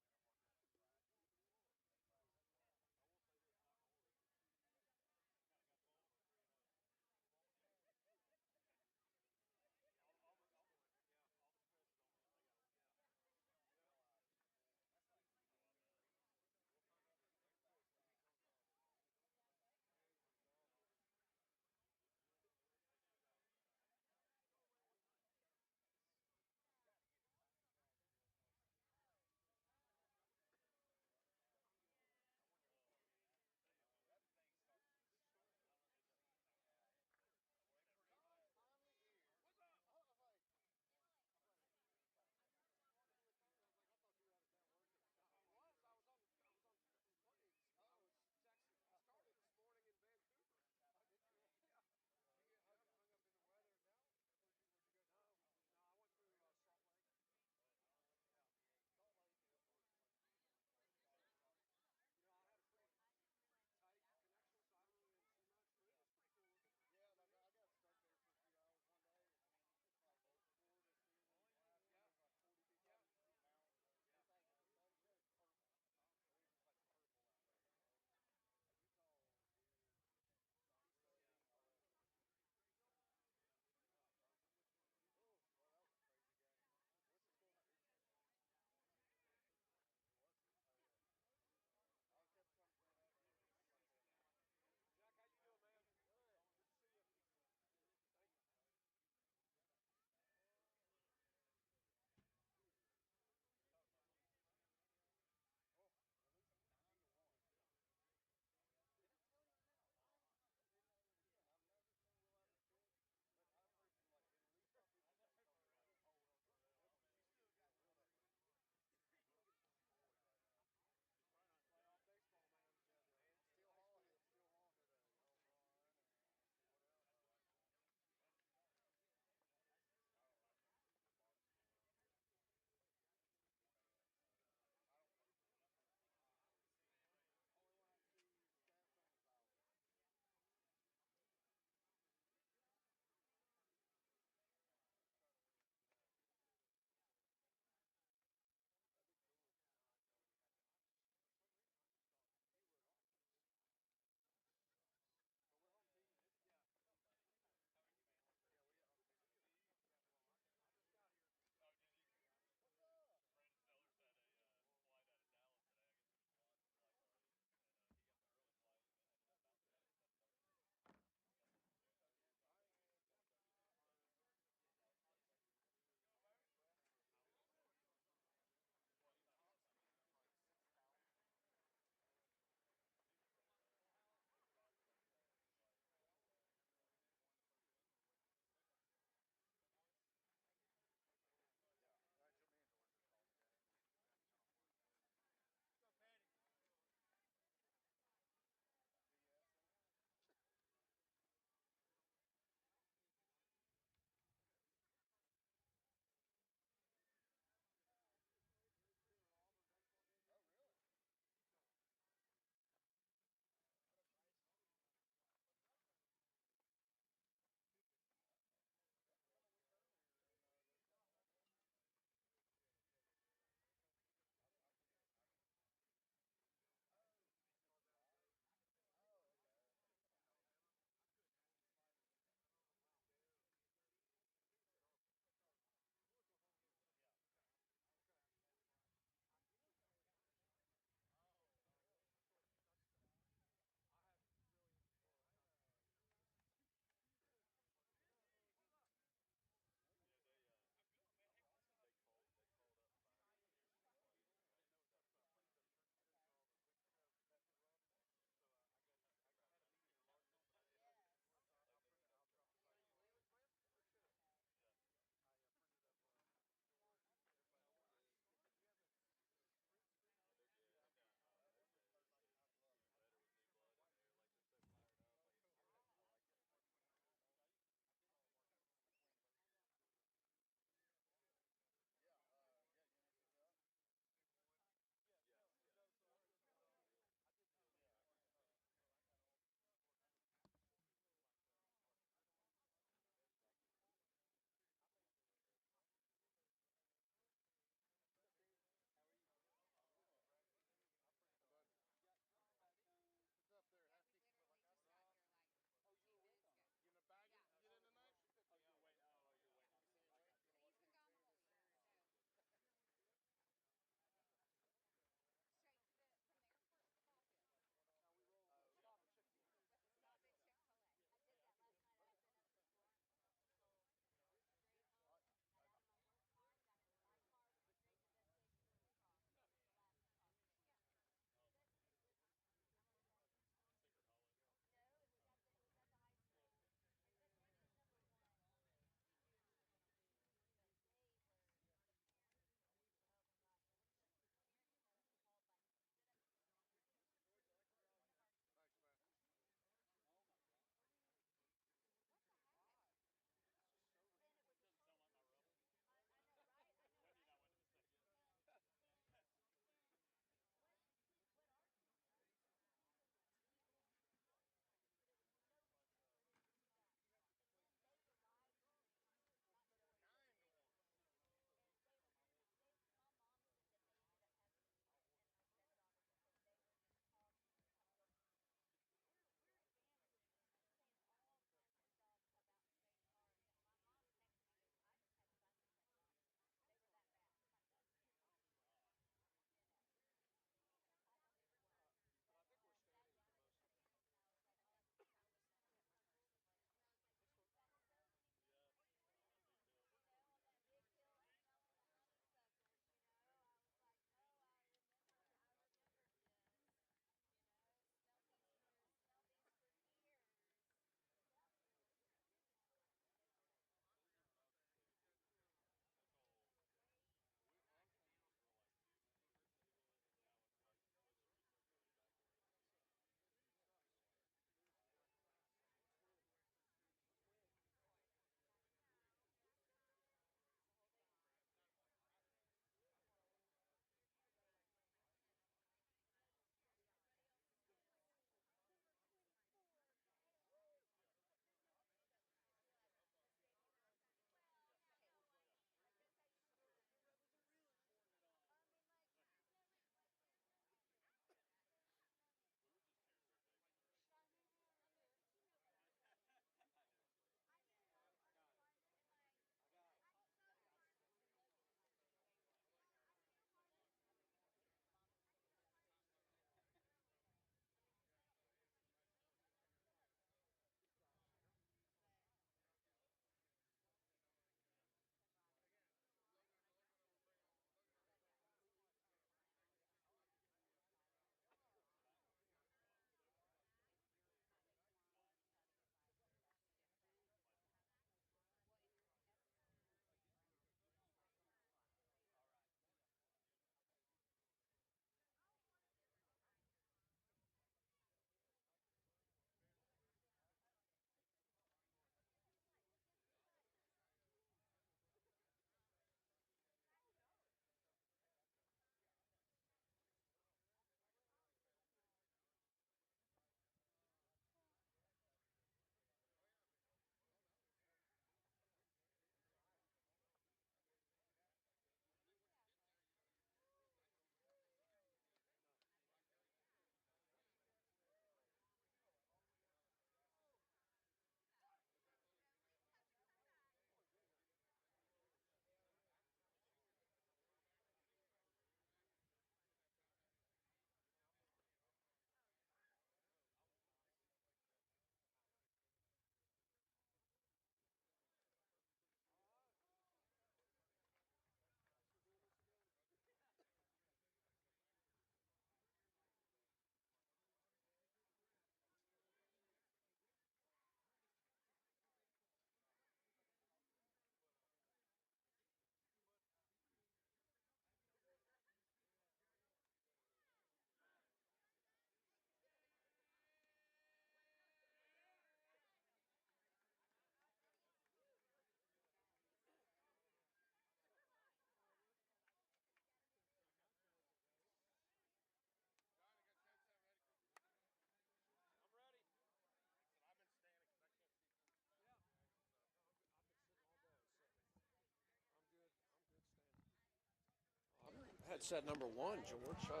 had said number 1, George.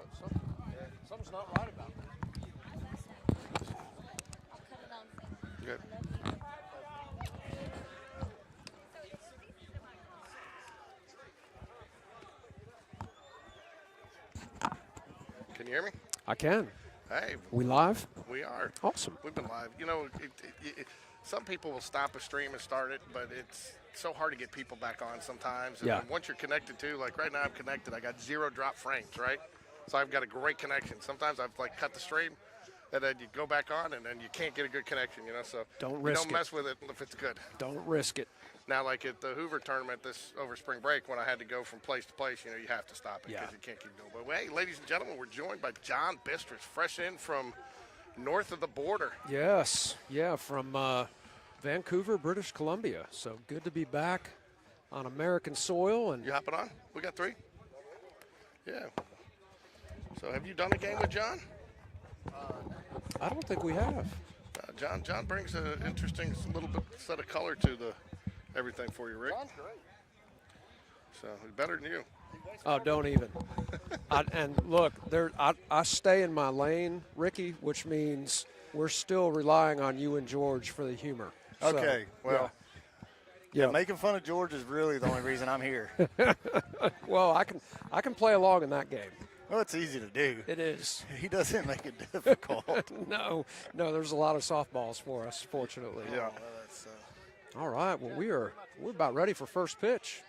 Something's not right about that. Good. Can you hear me? I can. Hey, We live? we are. Awesome. We've been live. You know, some people will stop a stream and start it, but it's so hard to get people back on sometimes. And Yeah. then once you're connected to, like right now I'm connected, I got 0 drop frames, right? So I've got a great connection. Sometimes I've like cut the stream and then you go back on and then you can't get a good connection, you know, so Don't you risk don't it. mess with it if it's good. Don't risk it. Now, like at the Hoover tournament this over spring break, when I had to go from place to place, you know, you have to stop it because Yeah. you can't keep going. But hey, ladies and gentlemen, we're joined by John Bistris, fresh in from north of the border. Yes. Yeah, from Vancouver, British Columbia. So good to be back on American soil. And You hopping on? We got 3? Yeah. So have you done a game with John? I don't think we have. John brings an interesting little bit set of color to the everything for you, Rick. John's great. So he's better than you. Oh, don't even. And look, I stay in my lane, Ricky, which means we're still relying on you and George for the humor. So, Okay, well, yeah. making fun of George is really the only reason I'm here. Well, I can play along in that game. Well, it's easy to do. It is. He doesn't make it difficult. No, there's a lot of softballs for us, fortunately. Yeah. All right, well, we're about ready for first pitch.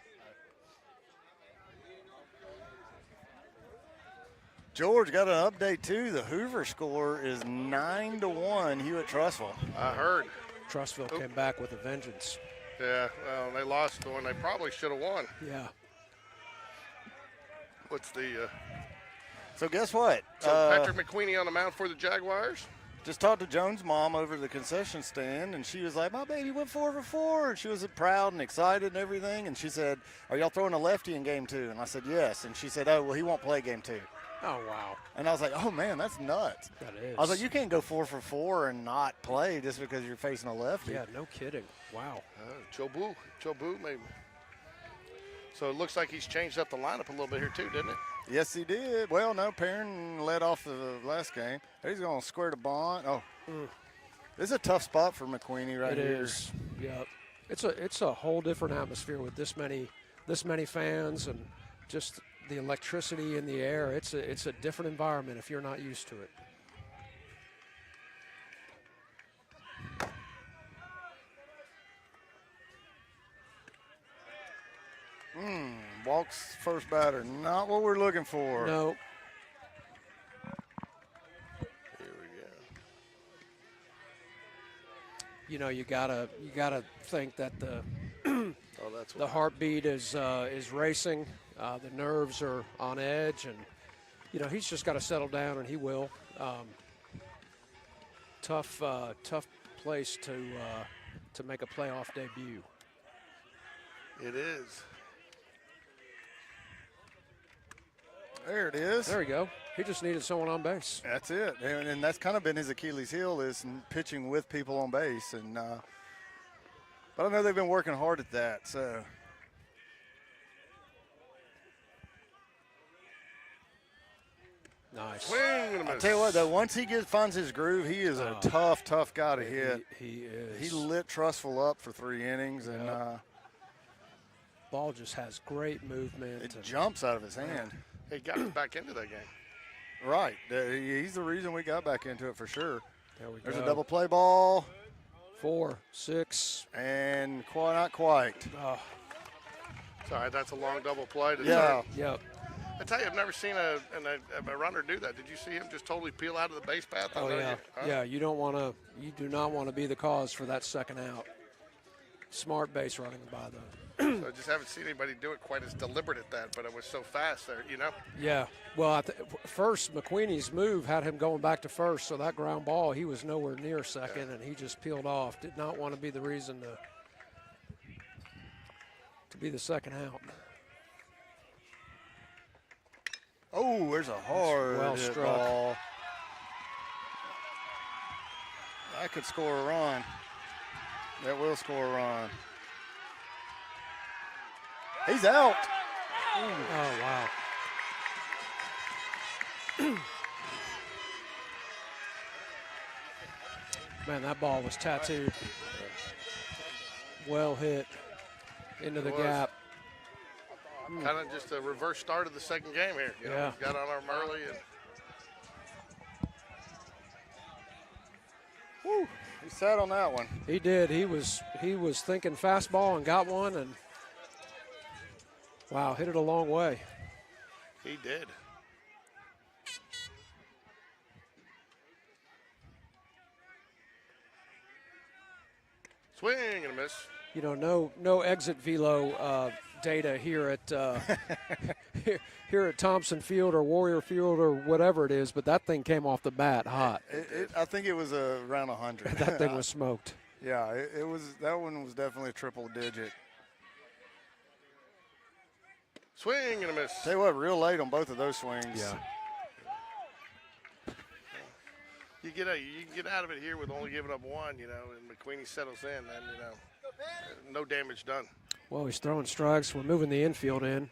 George got an update too. The Hoover score is 9-1. Hewitt Trussville. I heard. Trussville came back with a vengeance. Yeah, well, they lost the one they probably should have won. Yeah. What's the So guess what? so Patrick McQueenie on the mound for the Jaguars? Just talked to Joan's mom over the concession stand, and she was like, "My baby went 4 for 4." And she was proud and excited and everything. And she said, "Are y'all throwing a lefty in game 2?" And I said, "Yes." And she said, "Oh, well, he won't play game 2." Oh, wow. And I was like, "Oh man, that's nuts." That is. I was like, "You can't go 4 for 4 and not play just because you're facing a lefty." Yeah, no kidding. Wow. Joe Boo, maybe. So it looks like he's changed up the lineup a little bit here too, didn't it? Yes, he did. Well, no, Perrin led off the last game. He's going to square the bunt. Oh, this is a tough spot for McQueenie right It here. is. Yeah. It's a whole different atmosphere with this many fans and just the electricity in the air. It's a different environment if you're not used to it. Walks first batter. Not what we're looking for. No. Here we go. You know, you gotta think that the Oh, that's what. the heartbeat is racing, the nerves are on edge, and you know he's just got to settle down, and he will. Tough place to make a playoff debut. It is. There it is. There we go. He just needed someone on base. That's it. And that's kind of been his Achilles heel is pitching with people on base. And but I know they've been working hard at that. So Nice. Swing and a miss. I tell you what, though, once he finds his groove, he is a tough guy to hit. He is. He lit Trussville up for 3 innings, and Ball just has great movement. it and- jumps out of his hand. He got us back into that game. Right. He's the reason we got back into it for sure. There we There's go. a double play ball, 4, 6. and not quite. Oh, Sorry, that's a long double play. Yeah. yep. I tell you, I've never seen a runner do that. Did you see him just totally peel out of the base path? I Oh know yeah. huh? Yeah. You do not want to be the cause for that second out. Smart base running by the. So I just haven't seen anybody do it quite as deliberate at that, but it was so fast there, you know? Yeah. Well, first McQueenie's move had him going back to first, so that ground ball he was nowhere near second, and he just peeled off. Did not want to be the reason to be the second out. Oh, there's a hard Well hit struck. ball. That could score a run. That will score a run. He's out. Oh wow. Man, that ball was tattooed. Well hit into the gap. Kind of just a reverse start of the second game here. You know, Yeah. we got on our early and He sat on that one. He did. He was thinking fastball and got one, and wow, hit it a long way. he did. Swing and a miss. You know, no exit velo data here at here at Thompson Field or Warrior Field or whatever it is, but that thing came off the bat hot. I think it was around 100. That thing was smoked. Yeah, it was. That one was definitely a triple digit. Swing and a miss. Tell you what, real late on both of those swings. Yeah. You can get out of it here with only giving up one, you know, and McQueenie settles in, and, you know, no damage done. Well, he's throwing strikes. We're moving the infield in.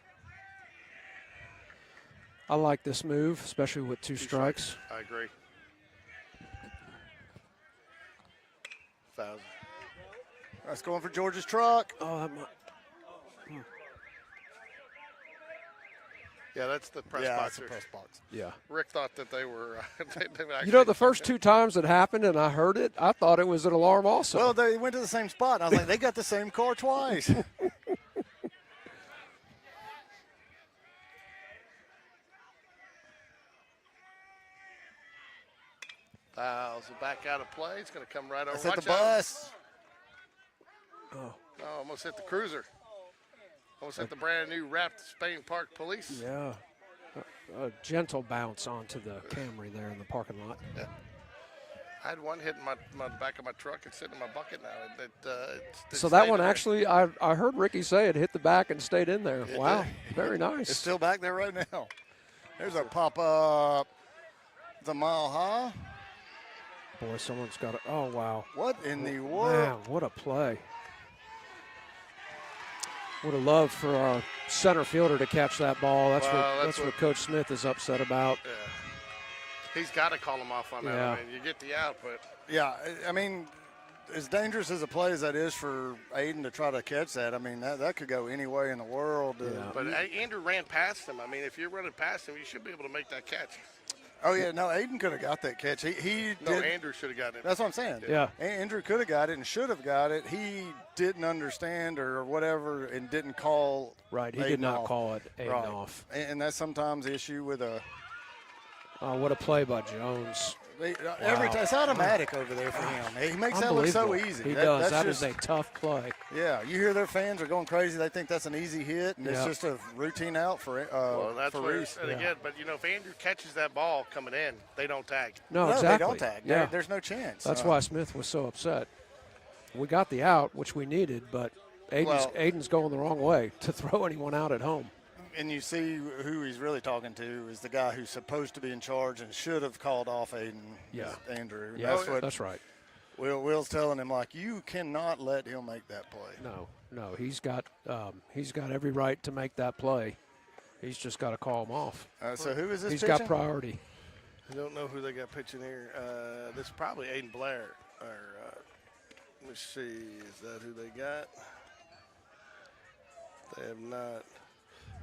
I like this move, especially with two strikes. I agree. Thousand. That's going for George's truck. Oh, that might, Yeah, that's the press Yeah, box. that's the press box. yeah. Rick thought that they were. You know, the first two times it happened and I heard it, I thought it was an alarm also. Well, they went to the same spot. And I was like, they got the same car twice. Fouls it back out of play. It's going to come right over. That's at the Watch out. bus. Oh, Oh, almost hit the cruiser. Almost hit the brand new wrapped Spain Park Police. yeah. A gentle bounce onto the Camry there in the parking lot. I had one hitting my back of my truck and sitting in my bucket now. It So that stayed one in there. actually, I heard Ricky say it hit the back and stayed in there. It Wow, did. very It's nice. still back there right now. There's a pop-up. It's a mile high. Boy, someone's got it. Oh, wow. What in the world? Man, what a play. Would have loved for our center fielder to catch that ball. That's Well, what that's what Coach Smith is upset about. Yeah. He's got to call him off on that. Yeah. I mean, you get the out, but Yeah, I mean, as dangerous as a play as that is for Aiden to try to catch that, I mean, that could go any way in the world. Yeah. but Andrew ran past him. I mean, if you're running past him, you should be able to make that catch. Oh, yeah, no, Aiden could have got that catch. He No, did. Andrew should have gotten it. That's what I'm saying. Yeah. Andrew could have got it and should have got it. He didn't understand or whatever and didn't call. Right, he Aiden did not off. call it Aiden Right. off. And that's sometimes the issue with a. What a play by Jones. Every time it's automatic over there for him. He makes that look so Unbelievable. easy. He does. That's That just, is a tough play. Yeah, you hear their fans are going crazy. They think that's an easy hit, and Yeah. it's just a routine out for Well, that's for where, Reese. and Yeah. again, but you know, if Andrew catches that ball coming in, they don't tag. No, No, exactly. they don't tag. Yeah. There's no chance. That's why Smith was so upset. We got the out, which we needed, but Aiden's going the wrong way to throw anyone out at home. And you see who he's really talking to is the guy who's supposed to be in charge and should have called off Aiden. Yeah. is Andrew. Yeah, That's what that's right. Will's telling him, like, you cannot let him make that play. No, he's got every right to make that play. He's just got to call him off. So who is this He's pitching? got priority. I don't know who they got pitching here. This is probably Aiden Blair. Or let me see, is that who they got? They have not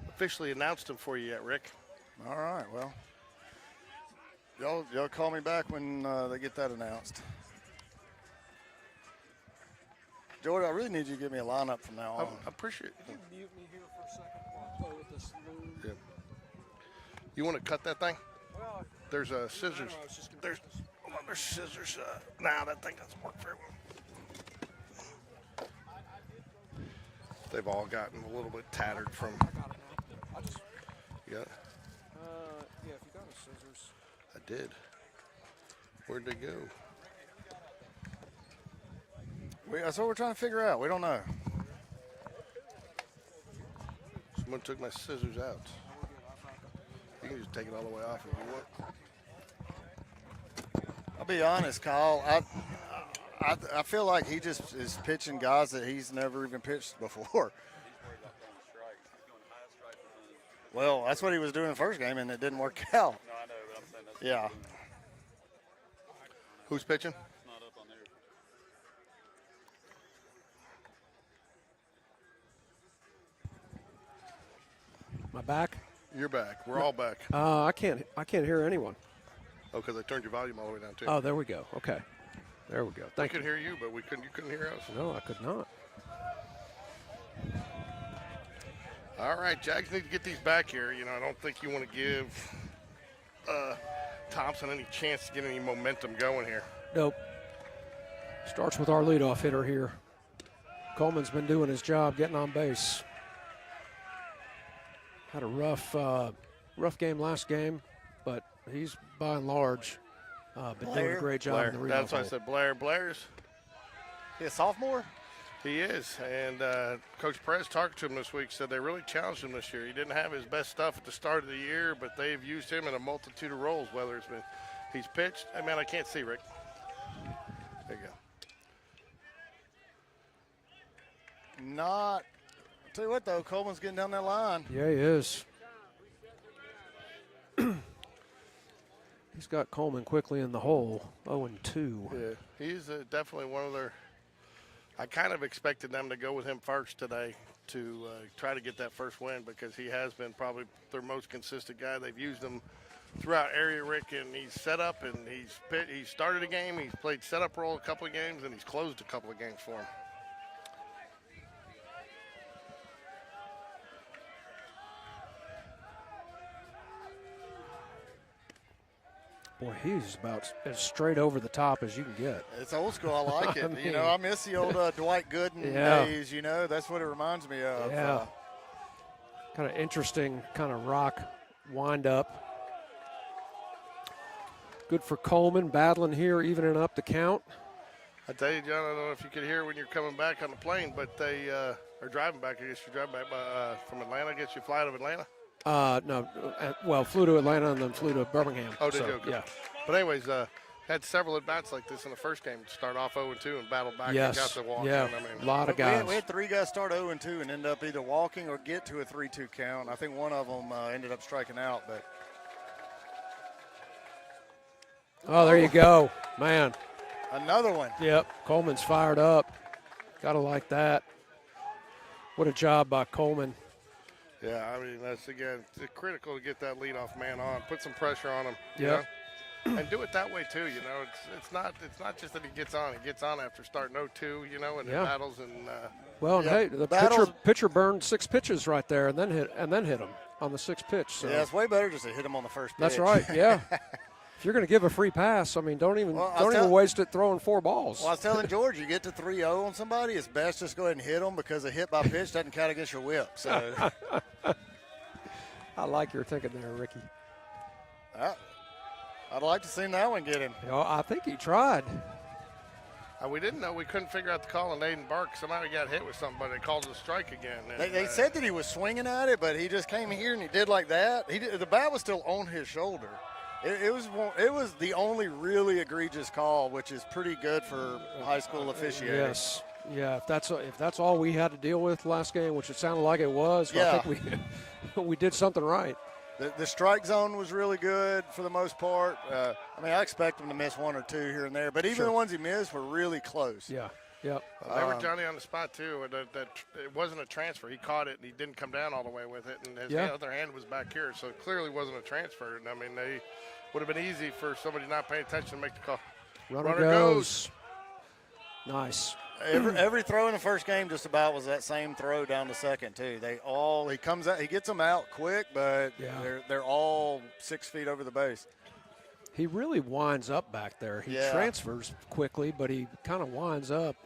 officially announced him for you yet, Rick. All right, well. Y'all call me back when they get that announced. Jordan, I really need you to give me a lineup from now on. I appreciate it. Mute me here for a second while I play with this Yeah. You want to cut that thing? Well, There's scissors. There's scissors. Nah, that thing doesn't work very well. They've all gotten a little bit tattered from. I got it now. You got it? Yeah, if you got a scissors. I did. Where'd they go? That's what we're trying to figure out. We don't know. Someone took my scissors out. You can just take it all the way off if you want. I'll be honest, Kyle. I feel like he just is pitching guys that he's never even pitched before. Well, that's what he was doing the first game, and it didn't work out. No, I know, but Yeah. Who's pitching? My back? You're back. We're all back. I can't hear anyone. Oh, because I turned your volume all the way down too. Oh, there we go. Okay. There we go. We Thank could you. hear you, but you couldn't hear us. No, I could not. All right, Jags need to get these back here. You know, I don't think you want to give Thompson any chance to get any momentum going here. Nope. Starts with our leadoff hitter here. Coleman's been doing his job getting on base. Had a rough game last game, but he's by and large been doing a great job in the leadoff That's why I hole. said Blair's. He a sophomore? He is, and Coach Perez talked to him this week, said they really challenged him this year. He didn't have his best stuff at the start of the year, but they've used him in a multitude of roles, whether it's been he's pitched. I mean, I can't see, Rick. There you go. Not. Tell you what, though, Coleman's getting down that line. Yeah, he is. He's got Coleman quickly in the hole, 0-2. Yeah, he's definitely one of their. I kind of expected them to go with him first today to try to get that first win because he has been probably their most consistent guy. They've used him throughout area, Rick, and he's set up and he started a game, he's played setup role a couple of games, and he's closed a couple of games for him. Boy, he's about as straight over the top as you can get. It's old school. I like it. I mean, you know, I miss the old Dwight Gooden Yeah. days. You know, that's what it reminds me of. Yeah. Kind of interesting, kind of rock wind up. Good for Coleman, battling here, evening up the count. I tell you, John, I don't know if you could hear when you're coming back on the plane, but they are driving back. I guess you're driving back from Atlanta. I guess you fly out of Atlanta. No, well, flew to Atlanta and then flew to Birmingham. Oh, did so, you? Okay. Yeah. But anyways, had several at-bats like this in the first game. Start off 0-2 and battle back Yes. and got the walk. Yeah. In. I mean, A lot of We guys. had 3 guys start 0-2 and end up either walking or get to a 3-2 count. I think one of them ended up striking out, but Oh, there you go. Man. another one. Yep. Coleman's fired up. Gotta like that. What a job by Coleman. yeah, I mean, that's, again, it's critical to get that leadoff man on, put some pressure on him. You Yep. know? And do it that way, too, you know. It's not just that he gets on. He gets on after starting 0-2, you know, and Yeah. battles and Well, and Yeah, hey, the battles- pitcher burned 6 pitches right there and then hit him on the 6th pitch. So Yeah, it's way better just to hit him on the first pitch. that's right. Yeah. If you're going to give a free pass, I mean, don't even waste it throwing 4 balls. Well, I was telling George, you get to 3-0 on somebody, it's best just go ahead and hit them because a hit by pitch doesn't count against your whip. So I like your thinking there, Ricky. I'd like to see that one get him. You know, I think he tried. we didn't know. We couldn't figure out the call on Aiden Burke. Somebody got hit with something, but they called it a strike again. And, They said that he was swinging at it, but he just came here and he did like that. The bat was still on his shoulder. It was the only really egregious call, which is pretty good for high school officiating. Yes. Yeah, if that's all we had to deal with last game, which it sounded like it was, Yeah. I think we did something right. The strike zone was really good for the most part. I mean, I expect him to miss 1 or 2 here and there, but even Sure. the ones he missed were really close. Yeah. Yep. they were Johnny on the spot, too. That it wasn't a transfer. He caught it, and he didn't come down all the way with it, and his Yeah. other hand was back here, so it clearly wasn't a transfer. And, I mean, they would have been easy for somebody not paying attention to make the call. Runner goes. Nice. Every throw in the first game just about was that same throw down to second too. He comes out, he gets them out quick, but Yeah. they're all 6 feet over the base. He really winds up back there. He Yeah. transfers quickly, but he kind of winds up.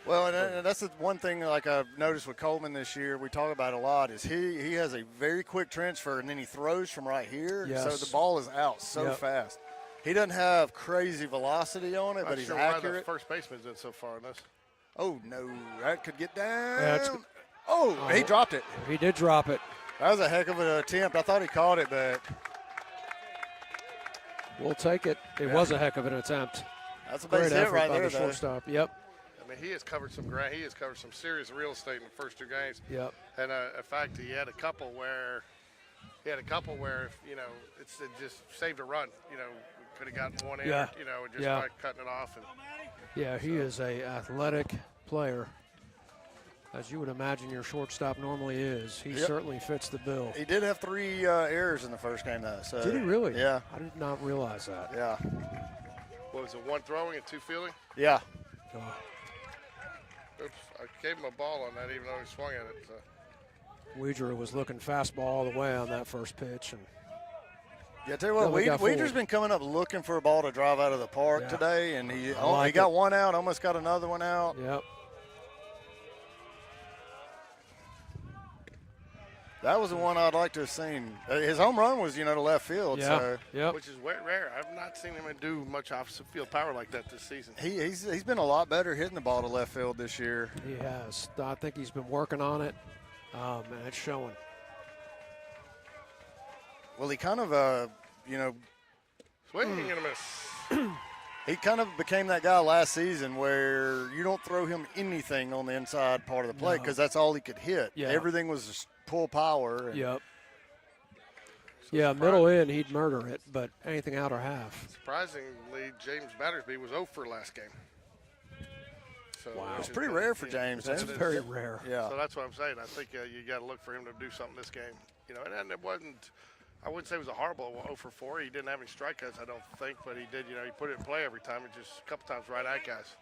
Well, and that's the one thing like I've noticed with Coleman this year. We talk about a lot is he has a very quick transfer and then he throws from right here, so Yes. the ball is out so Yep. fast. He doesn't have crazy velocity on it, Not but he's sure why the accurate. first baseman's in so far in this. Oh no, that could get down. it's- He dropped it. He did drop it. That was a heck of an attempt. I thought he caught it, but We'll take it. It was a heck of an attempt. that's a base Great hit effort right by there, the though. shortstop. Yep. I mean, he has covered some ground. He has covered some serious real estate in the first 2 games. Yep. And in fact, he had a couple where he had a couple where, if, you know, it just saved a run. You know, we could have gotten one in, Yeah. you know, and just Yeah. by cutting it off. And Yeah, he is a athletic player, as you would imagine your shortstop normally is. He certainly fits the bill. He did have 3 errors in the first game, though. So Did he really? Yeah. I did not realize that. Yeah. what was it, 1 throwing and 2 fielding? Yeah. Oh, Oops, I gave him a ball on that even though he swung at it. So. Weidger was looking fastball all the way on that first pitch. And Yeah, tell you what, Really got Weeder's forward. been coming up looking for a ball to drive out of the park Yeah. today, and he like got it. one out, almost got another one out. yep. That was the one I'd like to have seen. His home run was, to left field. Yeah. So Yep. Which is rare. I've not seen him do much offensive field power like that this season. he's been a lot better hitting the ball to left field this year. He has. I think he's been working on it, and it's showing. Well, he kind of, Swing and a miss. he kind of became that guy last season where you don't throw him anything on the inside part of the plate No. because that's all he could hit. Yeah. Everything was just pull power. And Yep. Yeah, middle in, he'd murder it, but anything out or half. Surprisingly, James Battersby was 0 for last game. So, Wow. which It's is pretty kinda- rare for James. That's James. very rare. Yeah. So that's what I'm saying. I think you got to look for him to do something this game. And it wasn't. I wouldn't say it was a horrible 0 for 4. He didn't have any strikeouts, I don't think, but he did. He put it in play every time. It just a couple times right at guys.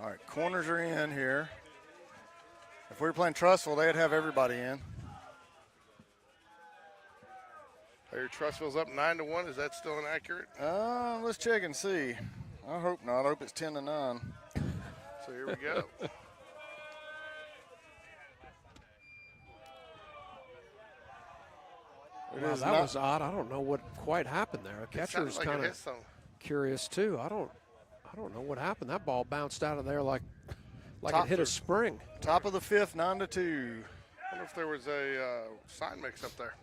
All right, corners are in here. If we were playing Trustful, they'd have everybody in. Your Trustville's up 9-1. Is that still inaccurate? Let's check and see. I hope not. I hope it's 10-9. So here we go. Wow, that was odd. I don't know what quite happened there. The catcher was like kind it of hit some. curious too. I don't know what happened. That ball bounced out of there like Top it hit a through. spring. Top of the 5th, 9-2. I wonder if there was a sign mix up there.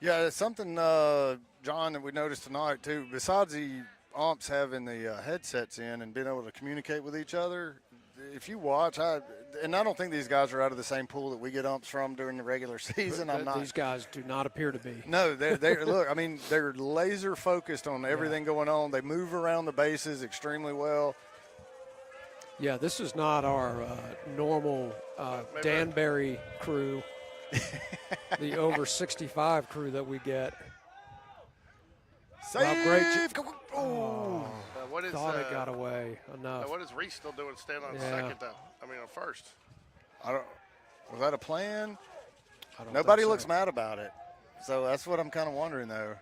Yeah, it's something, John, that we noticed tonight, too. Besides the umps having the headsets in and being able to communicate with each other, if you watch, I don't think these guys are out of the same pool that we get umps from during the regular season. I'm not. These guys do not appear to be. No, they look. I mean, they're laser focused on everything going on. They move around the bases extremely well. Yeah, this is not our normal Danbury crew, the over 65 crew that we get. Save! Wow, great Oh. What is? Thought it got away enough. What is Reese still doing, standing on Yeah. second though? I mean, on first. Was that a plan? I don't Nobody think so. looks mad about it. So that's what I'm kind of wondering, though.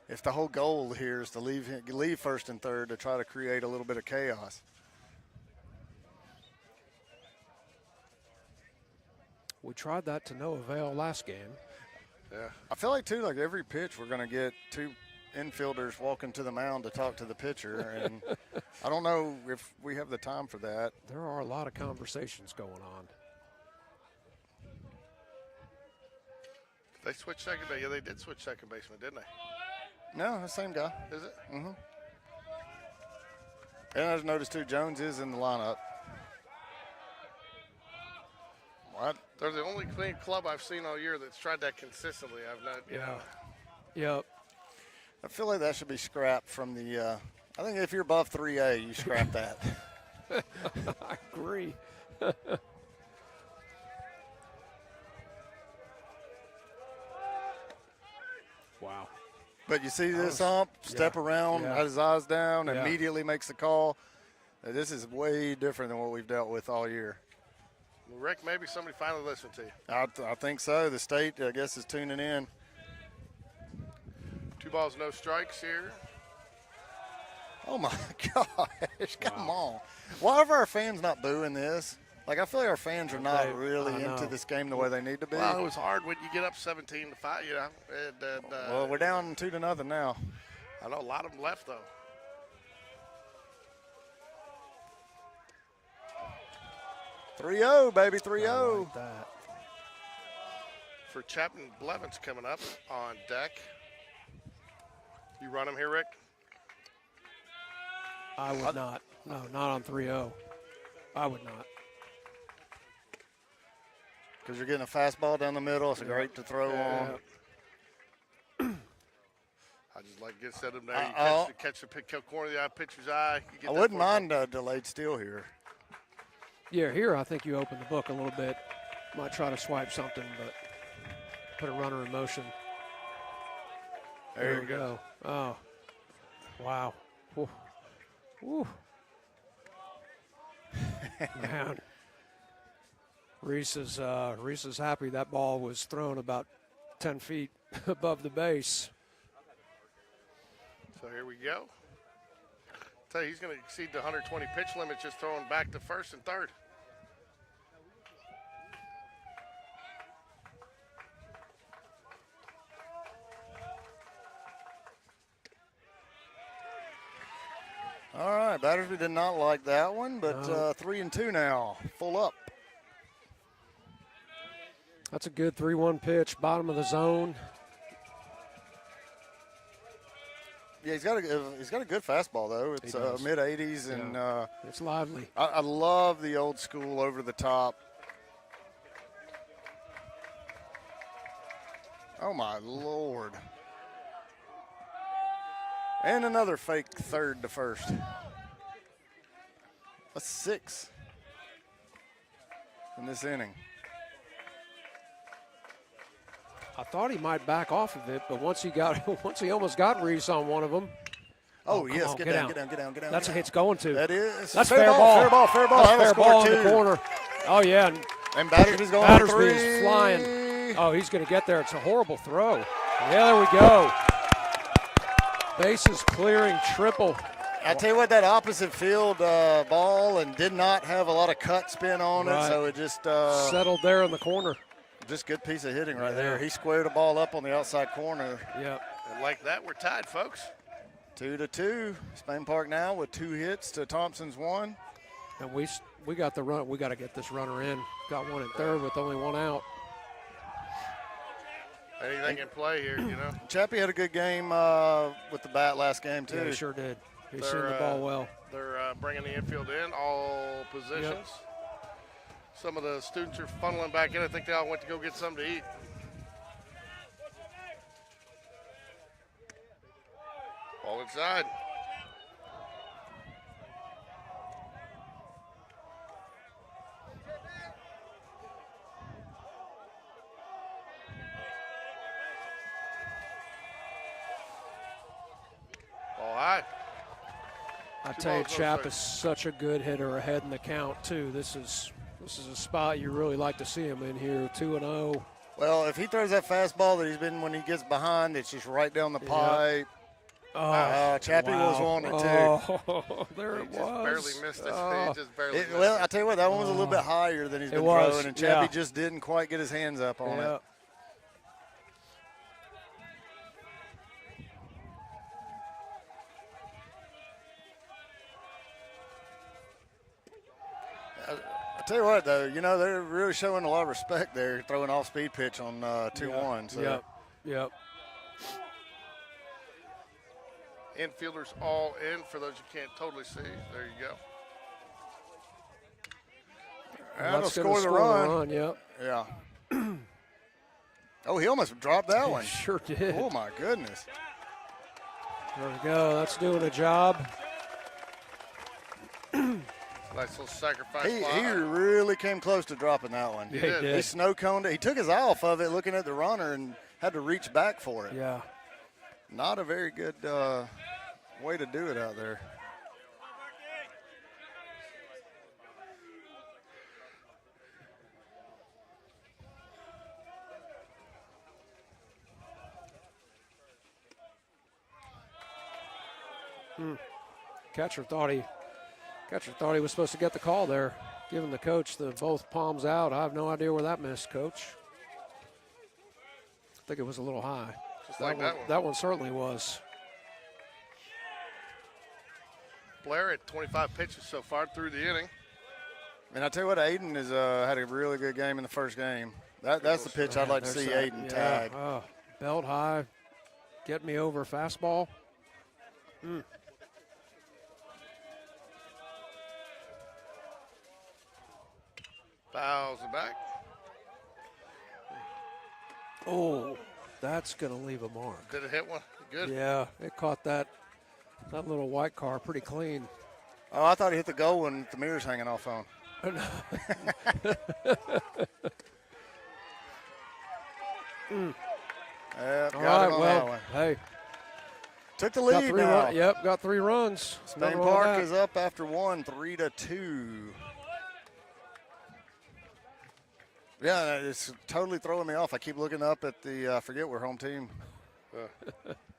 If the whole goal here is to leave first and third to try to create a little bit of chaos. We tried that to no avail last game. Yeah. I feel like, too, like every pitch we're going to get 2 infielders walking to the mound to talk to the pitcher. And I don't know if we have the time for that. There are a lot of conversations going on. They switched second base. Yeah, they did switch second baseman, didn't they? No, the same guy. Is it? Mm-hmm. And I just noticed, too, Jones is in the lineup. What? They're the only clean club I've seen all year that's tried that consistently. I've not. You know. Yep. I feel like that should be scrapped from the I think if you're above 3A, you scrap that. I agree. Wow. But you see this ump step around, yeah. has his eyes down, Yeah. immediately makes the call. This is way different than what we've dealt with all year. Well, Rick, maybe somebody finally listened to you. I think so. The state, I guess, is tuning in. 2 balls, no strikes here. Oh, my gosh. Come on. Why are our fans not booing this? Like, I feel like our fans are not really into this game the way they need to be. Well, it was hard when you get up 17-5, you know. And, Well, we're down 2-0 now. I know a lot of them left, though. "3-0, baby, I 3-0. like that. For Chapman Blevins coming up on deck. You run him here, Rick? I would not. No, not on 3-0. I would not. because you're getting a fastball down the middle. It's great to throw on. I just like get set him there. You catch the corner of the eye, pitcher's eye. I wouldn't mind a delayed steal here. Yeah, here I think you open the book a little bit. Might try to swipe something, but put a runner in motion. There we go. Oh, wow. Whew. Whew. Man, Reese is happy that ball was thrown about 10 feet above the base. So here we go. Tell you, he's going to exceed the 120 pitch limit just throwing back to first and third. All right, Battersby did not like that one, but 3-2 now, full up. That's a good 3-1 pitch, bottom of the zone. Yeah, he's got a good fastball though. It's mid 80s and it's lively. I love the old school over the top. Oh my Lord! And another fake third to first. That's 6 in this inning. I thought he might back off of it, but once he almost got Reese on one of them. Oh yes, on, get down. That's a hit's going to. That is. That's fair ball. Fair ball. That's fair ball in the corner. Oh yeah. And Battersby's going Battersby for 3. is flying. Oh, he's going to get there. It's a horrible throw. Yeah, there we go. Bases clearing triple. I tell you what, that opposite field ball and did not have a lot of cut spin on it, so it just settled there in the corner. Just good piece of hitting right there. He squared a ball up on the outside corner. Yep. And like that, we're tied, folks. 2-2. Spain Park now with 2 hits to Thompson's 1. And we got the run. We got to get this runner in. Got one in third with only 1 out. Anything in play here, you know. Chappie had a good game with the bat last game too. Yeah, he sure did. He's seen the ball well. They're bringing the infield in, all positions. Yep. Some of the students are funneling back in. I think they all went to go get something to eat. Ball inside. Ball high. I tell you, Chap is such a good hitter ahead in the count too. This is a spot you really like to see him in here. 2-0. Well, if he throws that fastball that he's been when he gets behind, it's just right down the pipe. Oh, Chappie was on it too. Oh, there it was. Barely missed it. He just barely missed Well, it. I tell you what, that one was a little bit higher than he's been throwing, and Chappie just didn't quite get his hands up on it. I tell you what, though, you know, they're really showing a lot of respect there, throwing off-speed pitch on 2-1. So. Yep. Infielders all in for those you can't totally see. There you go. That'll score the run. Yep. Yeah. Oh, he almost dropped that one. Sure did. Oh, my goodness. There we go. That's doing a job. Nice little sacrifice. He really came close to dropping that one. Yeah, he did. He snow-coned it. He took his eye off of it looking at the runner and had to reach back for it. Yeah. Not a very good way to do it out there. Catcher thought he was supposed to get the call there, giving the coach the both palms out. I have no idea where that missed, Coach. I think it was a little high. Just like that one. That one certainly was. Blair at 25 pitches so far through the inning. And I tell you what, Aiden has had a really good game in the first game. That's the pitch I'd like to see Aiden tag. Oh, belt high, get me over fastball. Fouls it back. Oh, that's going to leave a mark. Did it hit one? Good. Yeah, it caught that little white car pretty clean. Oh, I thought he hit the goal when the mirror's hanging off on. Yeah, All got right, it on well, that one. hey, Took the got lead 3 now. runs. Yep, got 3 runs. Spain Nothing wrong with Park that. is up after 1, 3-2. Yeah, it's totally throwing me off. I keep looking up at the, I forget where home team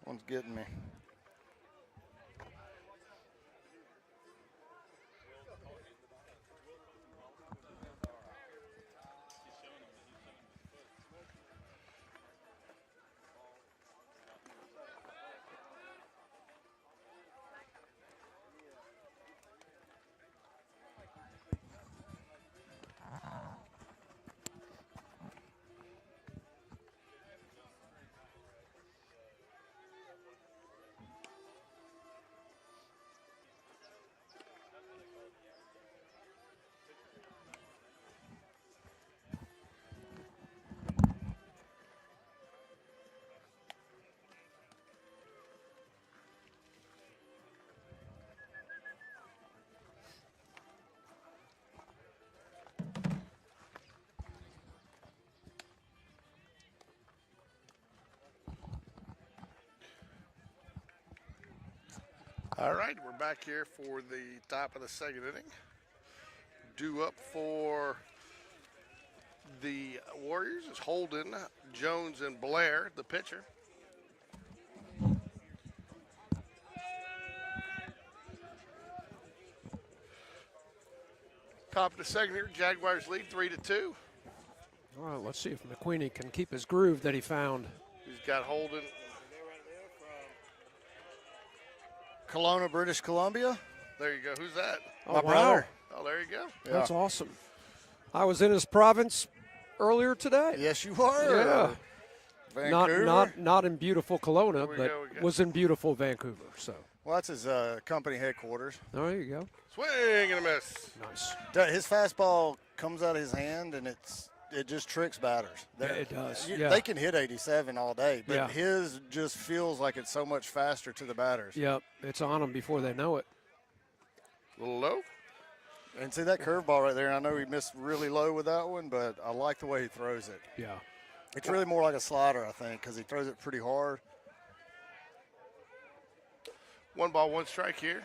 one's getting me. All right, we're back here for the top of the second inning. Due up for the Warriors is Holden, Jones, and Blair, the pitcher. Top of the second here, Jaguars lead 3-2. All right, let's see if McQueenie can keep his groove that he found. He's got Holden. Kelowna, British Columbia. There you go. Who's that? Oh, My wow. brother. Oh, there you go. That's awesome. I was in his province earlier today. Yes, you are. Yeah. Vancouver. Not in beautiful Kelowna, we but go. was in beautiful Vancouver. So Well, that's his company headquarters. there you go. Swing and a miss. Nice. His fastball comes out of his hand, and it just tricks batters. Yeah, it does. You- Yeah. They can hit 87 all day, but Yeah. his just feels like it's so much faster to the batters. Yep, it's on them before they know it. A little low. And see that curveball right there, I know he missed really low with that one, but I like the way he throws it. Yeah. It's really more like a slider, I think, because he throws it pretty hard. 1 ball, 1 strike here.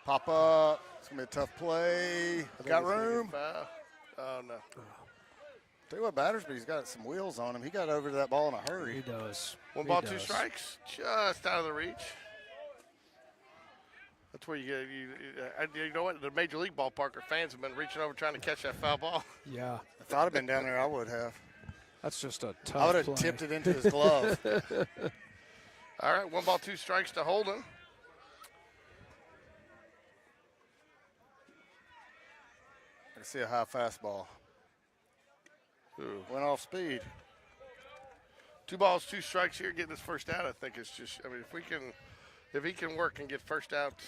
Pop up. It's going to be a tough play. I think Got it's gonna get room. foul. Oh, no. Tell you what, Battersby's got some wheels on him. He got over to that ball in a He hurry. does. 1 He ball, 2 does. strikes. Just out of the reach. That's where you get, you know what? The Major League ballpark fans have been reaching over trying to catch that foul ball. Yeah. If I'd have been down there, I would have. That's just a tough I would have play. tipped it into his glove. All right, 1 ball, 2 strikes to Holden. I see a high fastball. Ooh. Went off speed. 2 balls, 2 strikes here, getting his first out. I think it's just, I mean, if he can work and get first outs,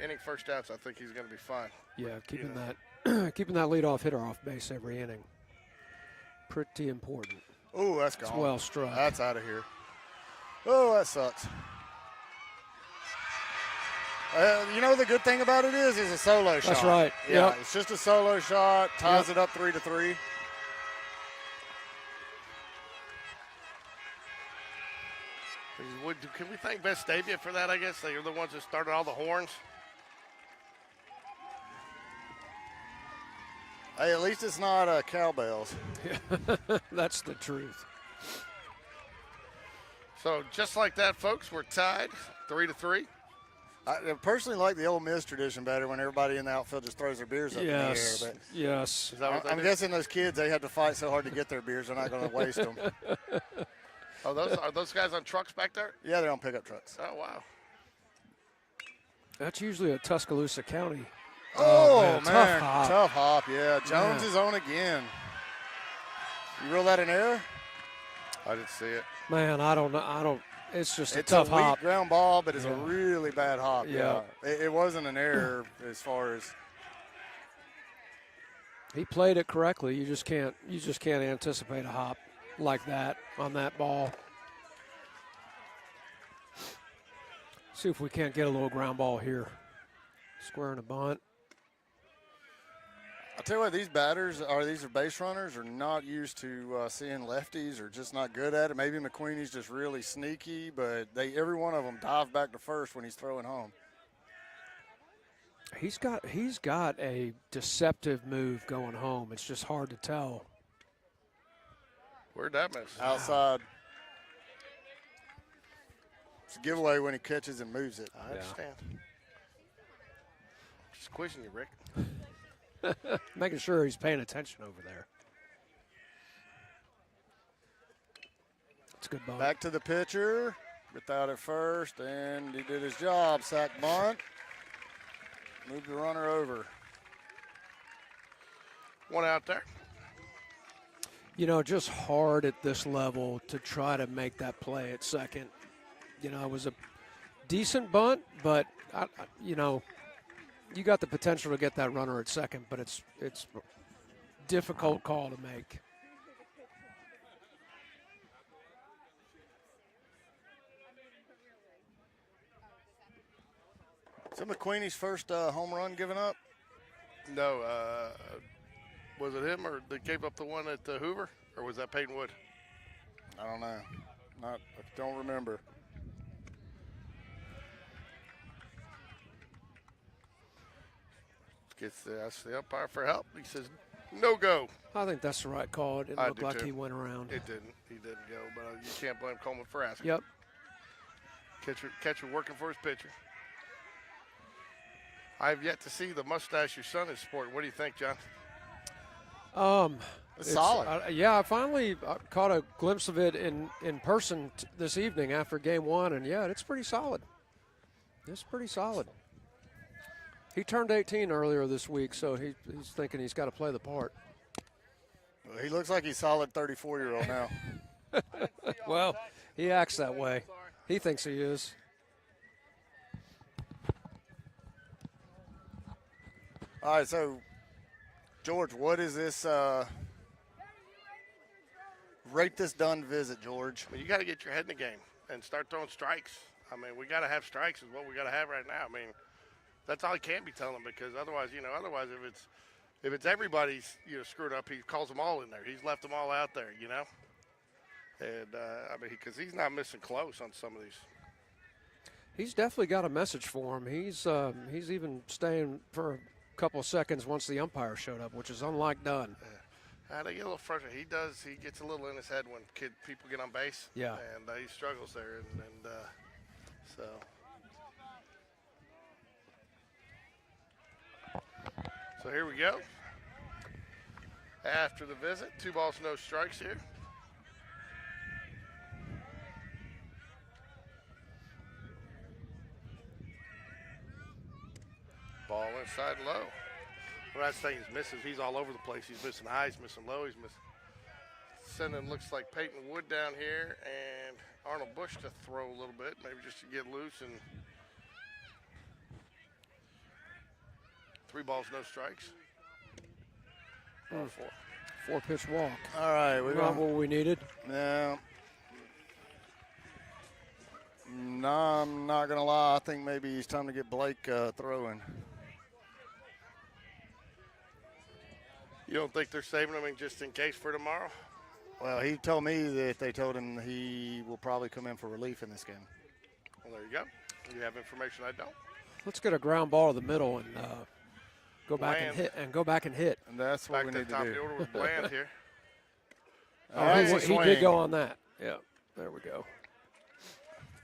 inning first outs, I think he's going to be fine. Yeah, keeping that keeping that leadoff hitter off base every inning. Pretty important. Ooh, that's It's gone. well struck. That's out of here. Oh, that sucks. The good thing about it is a solo shot. That's right. Yeah, Yep. it's just a solo shot. Ties Yep. it up 3-3. Can we thank Vestavia for that, I guess? They are the ones that started all the horns. Hey, at least it's not cowbells. That's the truth. So just like that, folks, we're tied 3-3. I personally like the Ole Miss tradition better when everybody in the outfield just throws their beers up Yes. in the air. Yes. Is that what I'm they do? guessing those kids, they have to fight so hard to get their beers, they're not going to waste them. Oh, are those guys on trucks back there? Yeah, they're on pickup trucks. Oh, wow. That's usually a Tuscaloosa County. Oh, man, man. tough hop. Yeah, Jones Man. is on again. You rule that an error? I didn't see it. Man, I don't. It's just a It's tough a weak hop. ground ball, but it's a Yeah. really bad hop. Yeah. It wasn't an error as far as. He played it correctly. You just can't anticipate a hop like that on that ball. See if we can't get a little ground ball here. Squaring a bunt. I'll tell you what, these are base runners are not used to seeing lefties or just not good at it. Maybe McQueenie's just really sneaky, but every one of them dive back to first when he's throwing home. He's got a deceptive move going home. It's just hard to tell. Where'd that miss? Outside. It's a giveaway when he catches and moves it. I understand. Just quizzing you, Rick. Making sure he's paying attention over there. It's a good ball. Back to the pitcher. Without it first, and he did his job. Sack bunt. Move the runner over. One out there. You know, just hard at this level to try to make that play at second. You know, it was a decent bunt, but, you know, you got the potential to get that runner at second, but it's difficult call to make. Is that McQueenie's first home run given up? No, was it him or they gave up the one at Hoover, or was that Peyton Wood? I don't know. I don't remember. Asks the umpire for help. He says, no go. I think that's the right call. It didn't I look do like too. he went around. It didn't. He didn't go, but you can't blame Coleman for asking. Yep. Catcher working for his pitcher. I've yet to see the mustache your son is sporting. What do you think, John? It's solid. Yeah, I finally caught a glimpse of it in person this evening after game one, and yeah, it's pretty solid. It's pretty solid. He turned 18 earlier this week, so he's thinking he's got to play the part. He looks like he's solid 34-year-old now. Well, he acts that way. He thinks he is. All right, so, George, what is this rate this done visit, George? Well, you got to get your head in the game and start throwing strikes. I mean, we got to have strikes is what we got to have right now. I mean, that's all he can be telling them because otherwise if it's everybody's screwed up, he calls them all in there. He's left them all out there, and I mean because he's not missing close on some of these. He's definitely got a message for him. He's even staying for a couple of seconds once the umpire showed up, which is unlike Dunn. They get a little frustrated. He gets a little in his head when people get on base. Yeah, and he struggles there, and so. So here we go. After the visit, 2 balls, no strikes here. Ball inside low. Well, that's the thing he's missing. He's all over the place. He's missing high, he's missing low, he's missing. Sending looks like Peyton Wood down here and Arnold Bush to throw a little bit, maybe just to get loose and 3 balls, no strikes. 4. 4-pitch walk. All right. Not what we needed. No. No, I'm not going to lie. I think maybe it's time to get Blake throwing. You don't think they're saving him just in case for tomorrow? Well, he told me that they told him he will probably come in for relief in this game. Well, there you go. You have information I don't. Let's get a ground ball to the middle and go back Bland. and hit. And go back and hit. And that's what Back we to need the top to of the do. order with Bland here. All right, he did go on that. Yeah, there we go.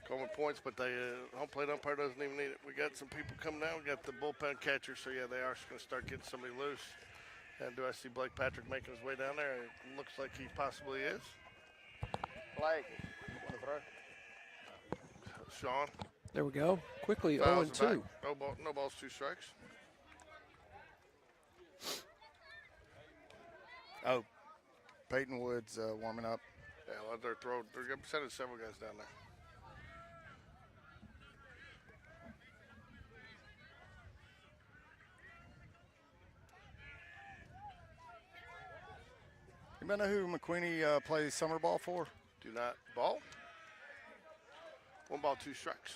Coleman points, but the home plate umpire doesn't even need it. We got some people coming down. We got the bullpen catcher, so yeah, they are going to start getting somebody loose. And do I see Blake Patrick making his way down there? It looks like he possibly is. Blake, Sean. There we go. Quickly fouls 0-2. back. No balls, 2 strikes. Oh, Peyton Wood's warming up. Yeah, well, they're sending several guys down there. Anybody know who McQueenie plays summer ball for? Do not ball. 1 ball, 2 strikes.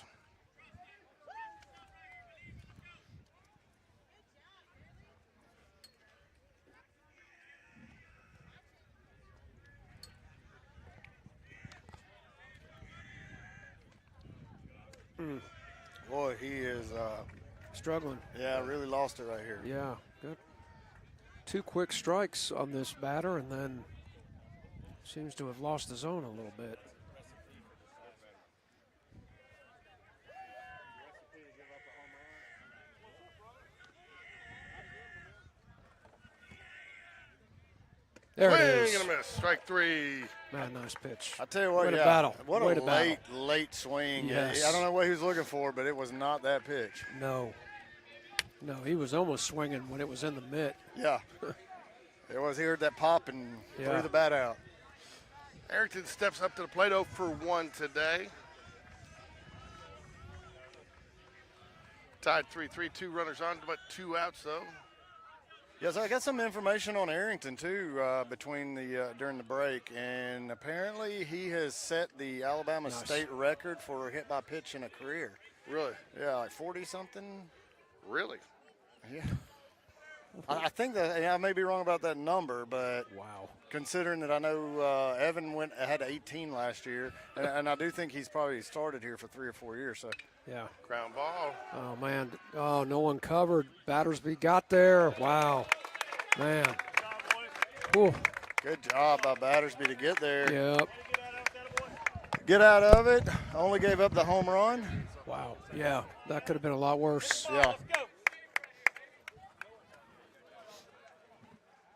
Boy, he is Struggling. yeah, really lost it right here. Yeah, good. 2 quick strikes on this batter, and then seems to have lost the zone a little bit. There it is. Swing and a miss. Strike 3. Man, nice pitch. I tell you what, Way to yeah, battle. what Way a to battle. late swing. Yes. I don't know what he was looking for, but it was not that pitch. No. No, he was almost swinging when it was in the mitt. Yeah. It was. He heard that pop and Yeah. threw the bat out. Arrington steps up to the plate 0 for 1 today. Tied 3-3, 2 runners on, but 2 outs though. Yes, I got some information on Arrington too between the during the break, and apparently he has set the Alabama Nice. state record for hit by pitch in a career. Really? Yeah, like 40 something. Really? Yeah. I think that I may be wrong about that number, but Wow. considering that I know Evan had 18 last year, and I do think he's probably started here for 3 or 4 years. So Yeah. Ground ball. Oh, man. Oh, no one covered. Battersby got there. Wow. Man. Whew. good job by Battersby to get there. Yep. Get out of it. Only gave up the home run. Wow. Yeah, that could have been a lot worse. Yeah.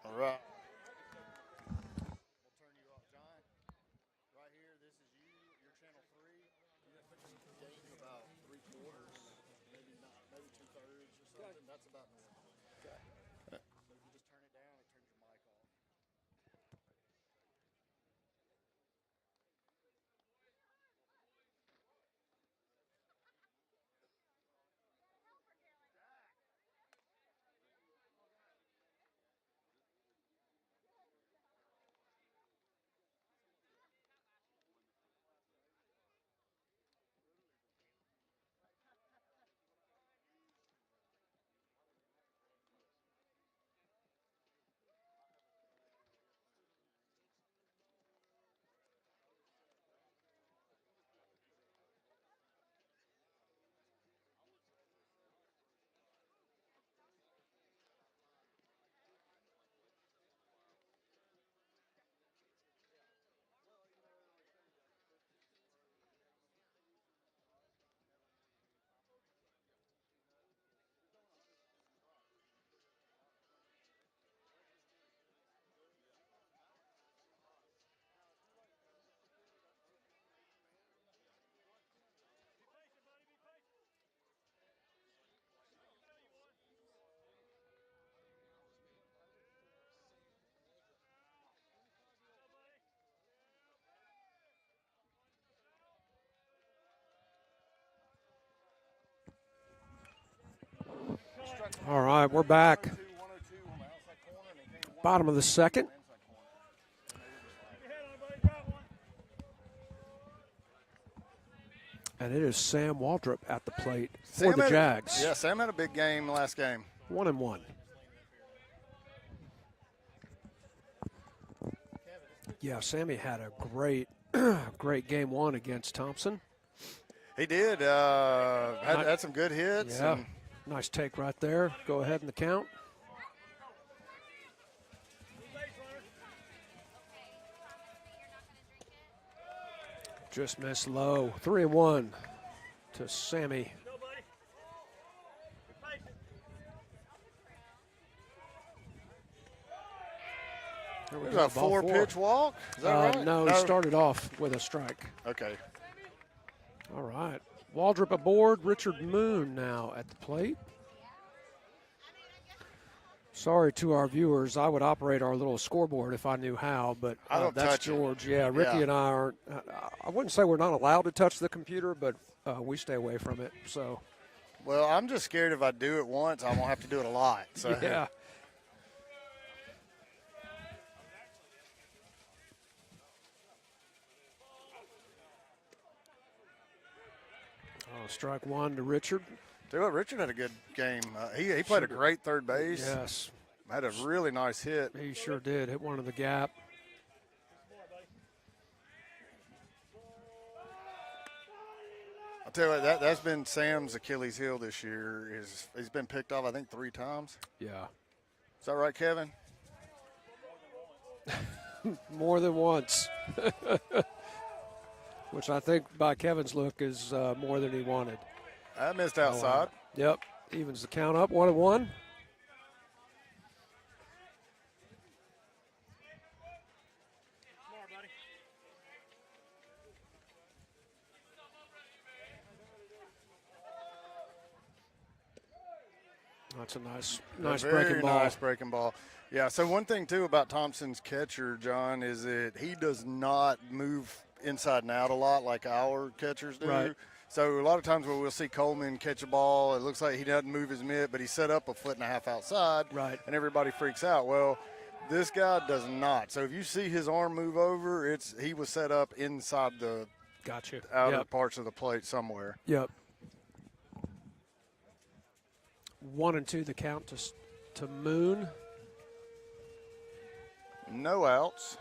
All right. We'll turn you off, John. Right here, this is you. You're channel 3. You have put your game about 3/4, maybe not, maybe 2/3 or something. That's about normal. Okay. So if you just turn it down, it turns your mic off. All right, we're back. Bottom of the second. And it is Sam Waldrop at the plate for the Jags. Yeah, Sam had a big game last game. 1-1. Yeah, Sammy had a great, great game 1 against Thompson. He did. Had some good hits. Yeah, And nice take right there. Go ahead in the count. Just missed low. 3-1 to Sammy. There we there's go, a ball 4-pitch walk. Is that right? No, he started off with a strike. Okay. All right. Waldrop aboard. Richard Moon now at the plate. Sorry to our viewers. I would operate our little scoreboard if I knew how, but I don't that's touch it. George. Yeah, Ricky Yeah. and I aren't. I wouldn't say we're not allowed to touch the computer, but we stay away from it. So, Well, I'm just scared if I do it once, I won't have to do it a lot. So yeah. Strike one to Richard. Tell you what, Richard had a good game. He played a great third base. Yes, Had a really nice hit. he sure did. Hit one in the gap. I'll tell you what, that's been Sam's Achilles heel this year. He's been picked off, I think, 3 times. Yeah. Is that right, Kevin? More than once. Which I think by Kevin's look is more than he wanted. I missed outside. Yep. Evens the count up, 1-1. That's a nice Very breaking ball. Nice breaking ball. Yeah, so one thing, too, about Thompson's catcher, John, is that he does not move inside and out a lot like our catchers do. Right. So a lot of times where we'll see Coleman catch a ball, it looks like he doesn't move his mitt, but he's set up 1.5 feet outside, Right. and everybody freaks out. Well, this guy does not. So if you see his arm move over, he was set up inside the Gotcha. outer parts of the plate somewhere. Yep. 1-2 the count to Moon. No outs.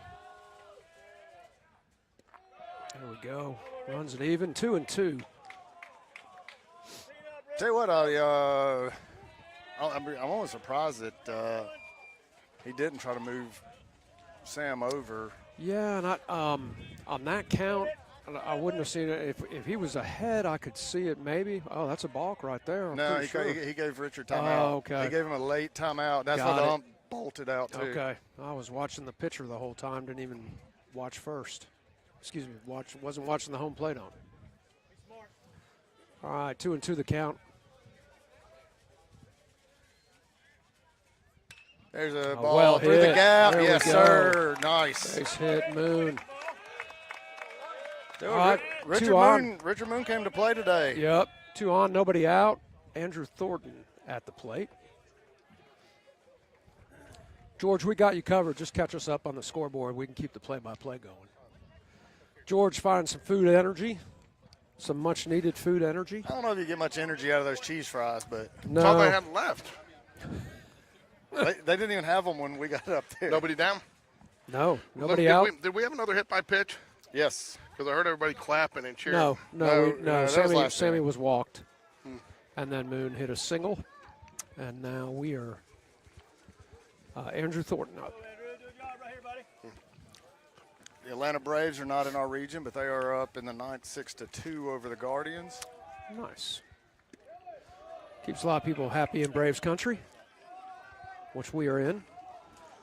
There we go. Runs it even. 2-2. Tell you what, I'm almost surprised that he didn't try to move Sam over. Yeah, and on that count, I wouldn't have seen it. If he was ahead, I could see it maybe. Oh, that's a balk right there. No, he gave Richard timeout. Oh, okay. He gave him a late timeout. That's Got why the it. ump bolted out, too. Okay. I was watching the pitcher the whole time. Didn't even watch first. Excuse me. Wasn't watching the home plate on. All right, 2-2 the count. There's a Oh, ball well through the hit. gap. There we Yes, go. sir. Nice. Base hit, Moon. Dude, All right, Richard 2 on. Moon came to play today. Yep. 2 on, nobody out. Andrew Thornton at the plate. George, we got you covered. Just catch us up on the scoreboard. We can keep the play-by-play going. George finding some food energy, some much-needed food energy. I don't know if you get much energy out of those cheese fries, but That's all they No, had left. they didn't even have them when we got up there. Nobody down? no, nobody Look, out. Did we have another hit by pitch? Yes. Because I heard everybody clapping and cheering. No. that was last Sammy inning. was walked, and then Moon hit a single, and now we are Andrew Thornton up. The Atlanta Braves are not in our region, but they are up in the ninth 6-2 over the Guardians. Nice. Keeps a lot of people happy in Braves country, which we are in.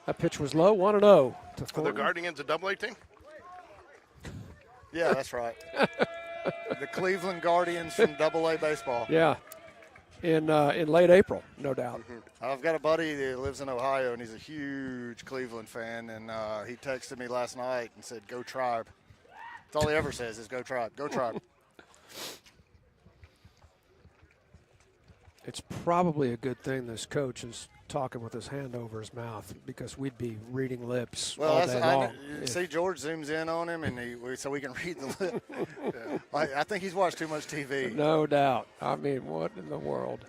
That pitch was low, 1-0 to Are the Thornton. Guardians a AA team? Yeah, that's right. The Cleveland Guardians from AA baseball. Yeah, in late April, no doubt. I've got a buddy that lives in Ohio, and he's a huge Cleveland fan, and he texted me last night and said, "Go Tribe." That's all he ever says is "Go Tribe, go Tribe." It's probably a good thing this coach is talking with his hand over his mouth, because we'd be reading lips Well, all day long. see, George zooms in on him, and so we can read the lip. I think he's watched too much TV. No doubt. I mean, what in the world?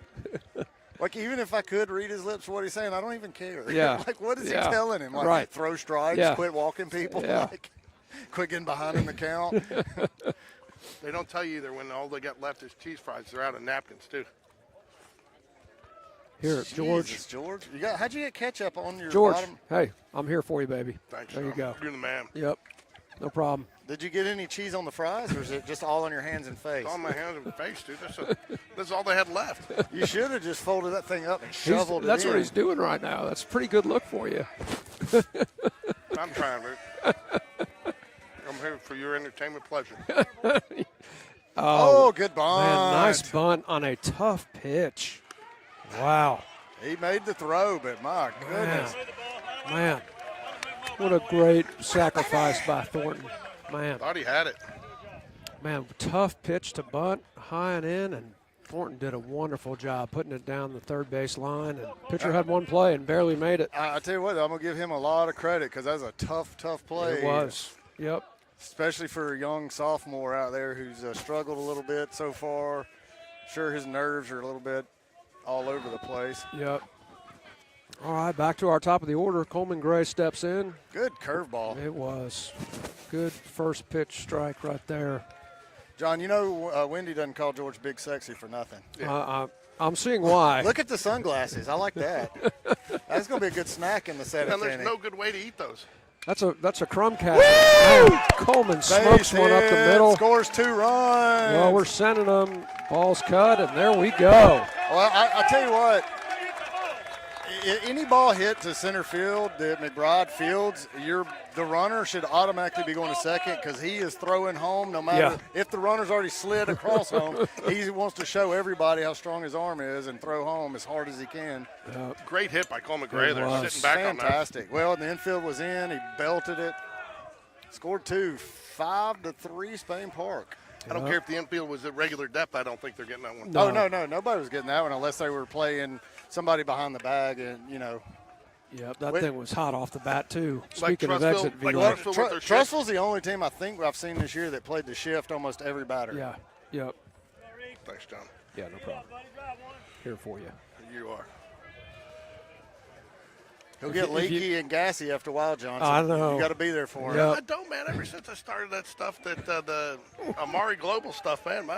Like, even if I could read his lips, what he's saying, I don't even care. Yeah. Like, what is Yeah. he telling him? Like, Right. throw strikes, Yeah. quit walking people, Yeah. like, quit getting behind in the count. They don't tell you either when all they got left is cheese fries. They're out of napkins, too. Here, George. Jesus, George. How'd you get ketchup on your George, bottom? hey, I'm here for you, baby. Thanks. There you Sean. go. You're the man. Yep, no problem. Did you get any cheese on the fries, or is it just all on your hands and face? It's on my hands and face, dude. That's all they had left. You should have just folded that thing up and shoveled That's it in. what he's doing right now. That's a pretty good look for you. I'm trying, Rick. I'm here for your entertainment pleasure. Oh, good bunt. Man, nice bunt on a tough pitch. Wow. He made the throw, but my goodness. Man, what a great sacrifice by Thornton. Man, Thought he had it. tough pitch to bunt, high and in, and Thornton did a wonderful job putting it down the third base line. And pitcher had one play and barely made it. I tell you what, I'm going to give him a lot of credit because that was a tough play. It was. Yep. especially for a young sophomore out there who's struggled a little bit so far. Sure, his nerves are a little bit all over the place. Yep. All right, back to our top of the order. Coleman Gray steps in. Good curveball. It was. Good first pitch strike right there. John, you know Wendy doesn't call George Big Sexy for nothing. I'm seeing why. Look at the sunglasses. I like that. That's going to be a good snack in the seventh And there's inning. no good way to eat those. That's a crumb cap. Oh, Coleman smokes one up the middle. Scores 2 runs. Well, we're sending them. Ball's cut, and there we go. Well, I tell you what, any ball hit to center field that McBride fields, the runner should automatically be going to second because he is throwing home no matter if the runner's already slid across home. He wants to show everybody how strong his arm is and throw home as hard as he can. Great hit by Coleman Gray there, was. sitting back on that. Fantastic. Well, the infield was in. He belted it. Scored 2, 5-3 Spain Park. I don't care if the infield was at regular depth. I don't think they're getting that one. No. Oh, no. Nobody was getting that one unless they were playing somebody behind the bag and, Yep, that thing was hot off the bat, too. Like Speaking of Trussville- exit like velo. Trussville with their shift. Trussville's the only team I think I've seen this year that played the shift almost every batter. Yeah, yep. Thanks, John. Yeah, no problem. Here for you. You are. He'll get if leaky you- and gassy after a while, John. So I know. You got to be there for him. Yep. I don't, man. Ever since I started that stuff, the Amari Global stuff, man,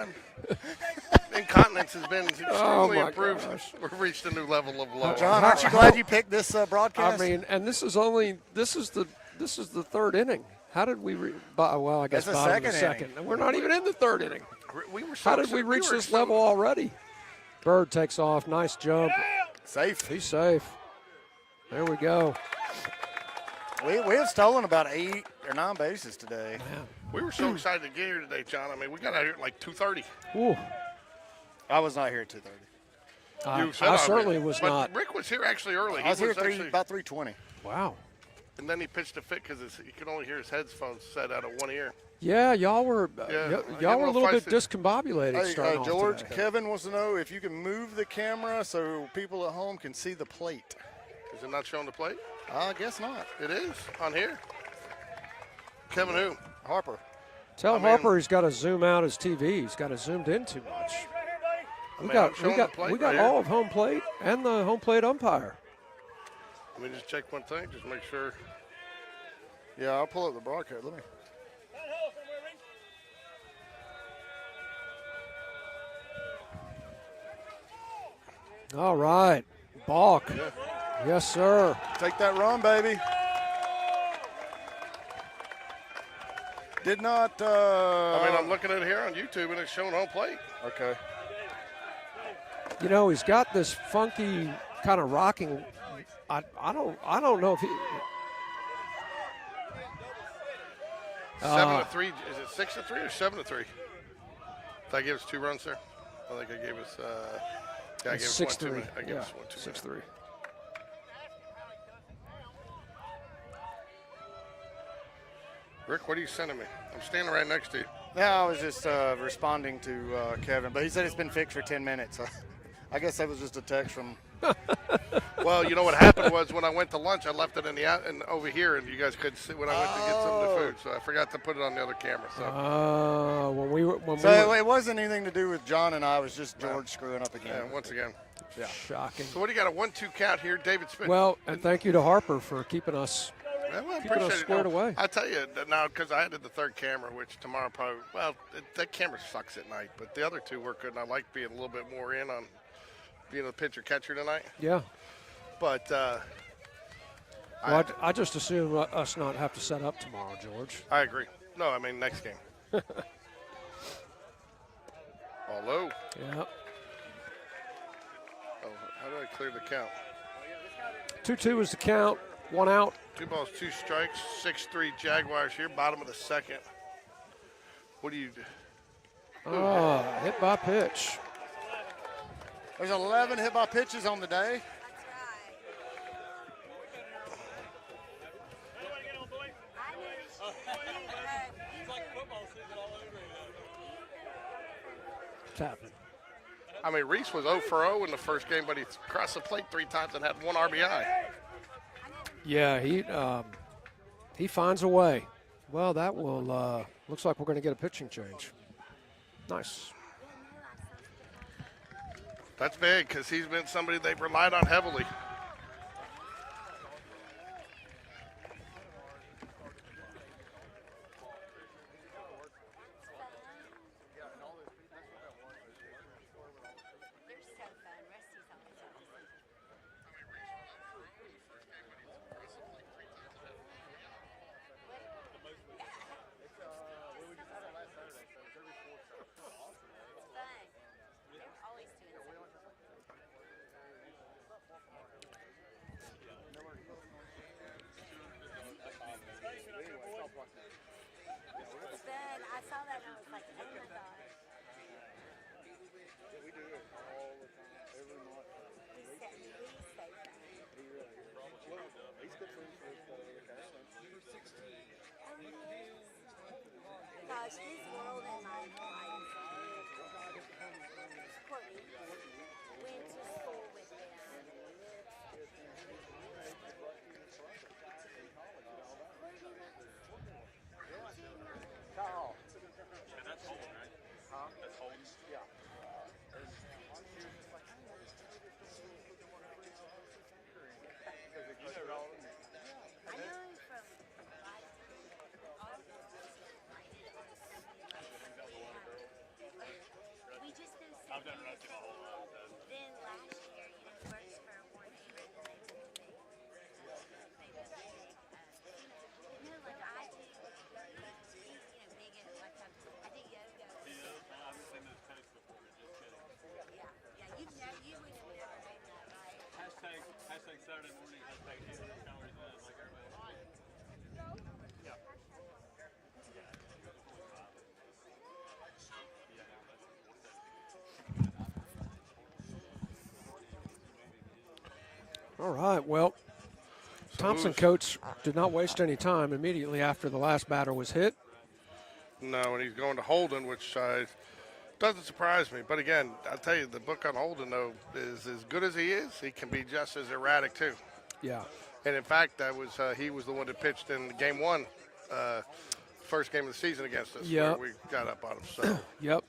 incontinence has been extremely my improved. gosh. We've reached a new level of low. John, aren't you glad you picked this I broadcast? mean, and this is the third inning. How did we well, I guess That's the bottom of the second second. And we're not even in the third inning. We were so How did we reach were this so- level already? Bird takes off. Nice jump. Safe. He's safe. There we go. We have stolen about 8 or 9 bases today. We were so excited to get here today, John. I mean, we got out here at like 2:30. Ooh. I was not here at 2:30. You said I would. certainly was But not. Rick was here actually early. I was here actually, about 3:20. Wow. and then he pitched a fit because you could only hear his headphones set out of one ear. Yeah, y'all were y'all were a little bit discombobulated Hey, starting off George, today. Kevin wants to know if you can move the camera so people at home can see the plate. Is it not showing the plate? I guess not. It is on here. Kevin who? Harper. Tell I mean- Harper he's got to zoom out his TV. He's got to zoomed in too much. I We mean, got I'm showing the plate we got right here. all of home plate and the home plate umpire. Let me just check one thing, just make sure. Yeah, I'll pull up the broadcast. Let me. All right, balk. Yes, sir. Take that run, baby. Did not. I mean, I'm looking at it here on YouTube, and it's showing home plate. Okay. You know, he's got this funky kind of rocking. I don't know if he. 7-3. Is it 6-3 or 7-3? Did I give us 2 runs there? I think I gave us. Yeah, I gave us 1-2. 6-3. I gave us 1-2. 6-3. Rick, what are you sending me? I'm standing right next to you. Yeah, I was just responding to Kevin, but he said it's been fixed for 10 minutes. I guess that was just a text from. Well, you know what happened was when I went to lunch, I left it in the out and over here, and you guys couldn't see when I went to get some of the food. So I forgot to put it on the other camera. So, When we were So it wasn't anything to do with John and I. It was just George screwing up again. yeah, once again. Yeah. shocking. So what do you got? A 1-2 count here, David Smith. Well, and thank you to Harper for keeping us. Well, I keeping us appreciate it. squared away. I tell you now, because I added the third camera, which tomorrow probably. Well, that camera sucks at night, but the other 2 work good, and I like being a little bit more in on being a pitcher catcher tonight. Yeah. But Well, I just assume us not have to set up tomorrow, George. I agree. No, I mean next game. Ball low. Yeah. Oh, how do I clear the count? 2-2 is the count. 1 out. 2 balls, 2 strikes. 6-3 Jaguars here. Bottom of the second. What do you do? Hit by pitch. There's 11 hit by pitches on the day. It's happening. I mean, Reese was 0 for 0 in the first game, but he crossed the plate 3 times and had 1 RBI. Yeah, he finds a way. Well, that will, looks like we're going to get a pitching change. Nice. That's big because he's been somebody they've relied on heavily. I saw that and I was like, oh my gosh. We do it all the time, every month. He's so fun. He really is. He's good friends with Ashley. Gosh, his world and my life. Courtney went to school with them. Kyle. Yeah, that's Holden, right? Huh? That's Holden. Yeah. I know him from we just know so I've done wrestling a whole lot. then last year, he works for one neighborhood. No, like I do. He's, big in like I think yoga. I've seen those posts before. Just kidding. Yeah, you would have never made that, right? Hashtag Saturday morning. Hashtag Jesus calories in. Like everybody. Yeah. All right, well, Thompson coach did not waste any time immediately after the last batter was hit. No, and he's going to Holden, which doesn't surprise me. But again, I'll tell you, the book on Holden, though, is as good as he is, he can be just as erratic, too. Yeah. And, in fact, that was he was the one that pitched in Game 1, first game of the season against us, Yep. where we got up on him. So. Yep.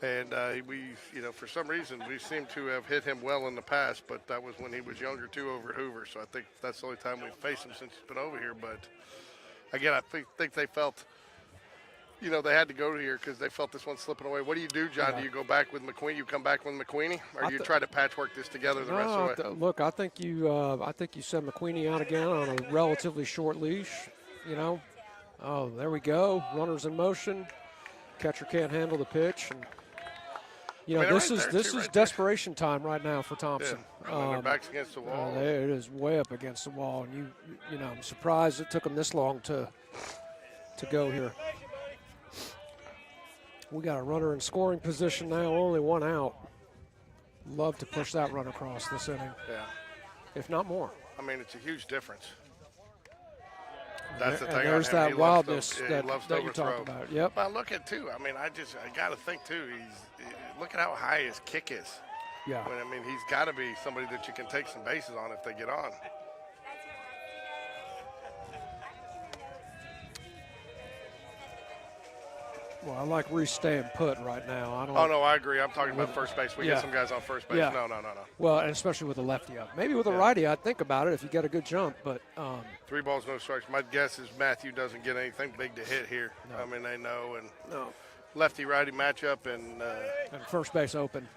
And we, for some reason, we seem to have hit him well in the past, but that was when he was younger, too, over at Hoover. So I think that's the only time we've faced him since he's been over here. But, again, I think they felt, they had to go here because they felt this one slipping away. What do you do, John? Yeah. Do you go back with McQueen? You come back with McQueeney? Or do you try to patchwork this together the rest of the way? Look, I think you send McQueeney out again on a relatively short leash, Oh, there we go. Runners in motion. Catcher can't handle the pitch. And, this is desperation time right now for Thompson. Yeah. Their backs against the wall. It is way up against the wall, and I'm surprised it took them this long to go here. We got a runner in scoring position now, only one out. Love to push that run across this inning, Yeah. if not more. I mean, it's a huge difference. That's the thing. And there's that wildness that you overthrow. talk about. Yep. Well, look at, too. I mean, I got to think, too, look at how high his kick is. Yeah. He's got to be somebody that you can take some bases on if they get on. Well, I like Reese staying put right now. I don't. Oh, no, I agree. I'm talking about first base. We Yeah. get some guys on first base. Yeah. No. Well, and especially with a lefty up. Maybe with a righty, I'd think about it if you get a good jump. But 3 balls, no strikes. My guess is Matthew doesn't get anything big to hit here. No. I mean, they know. And no. lefty-righty matchup. And, And first base open.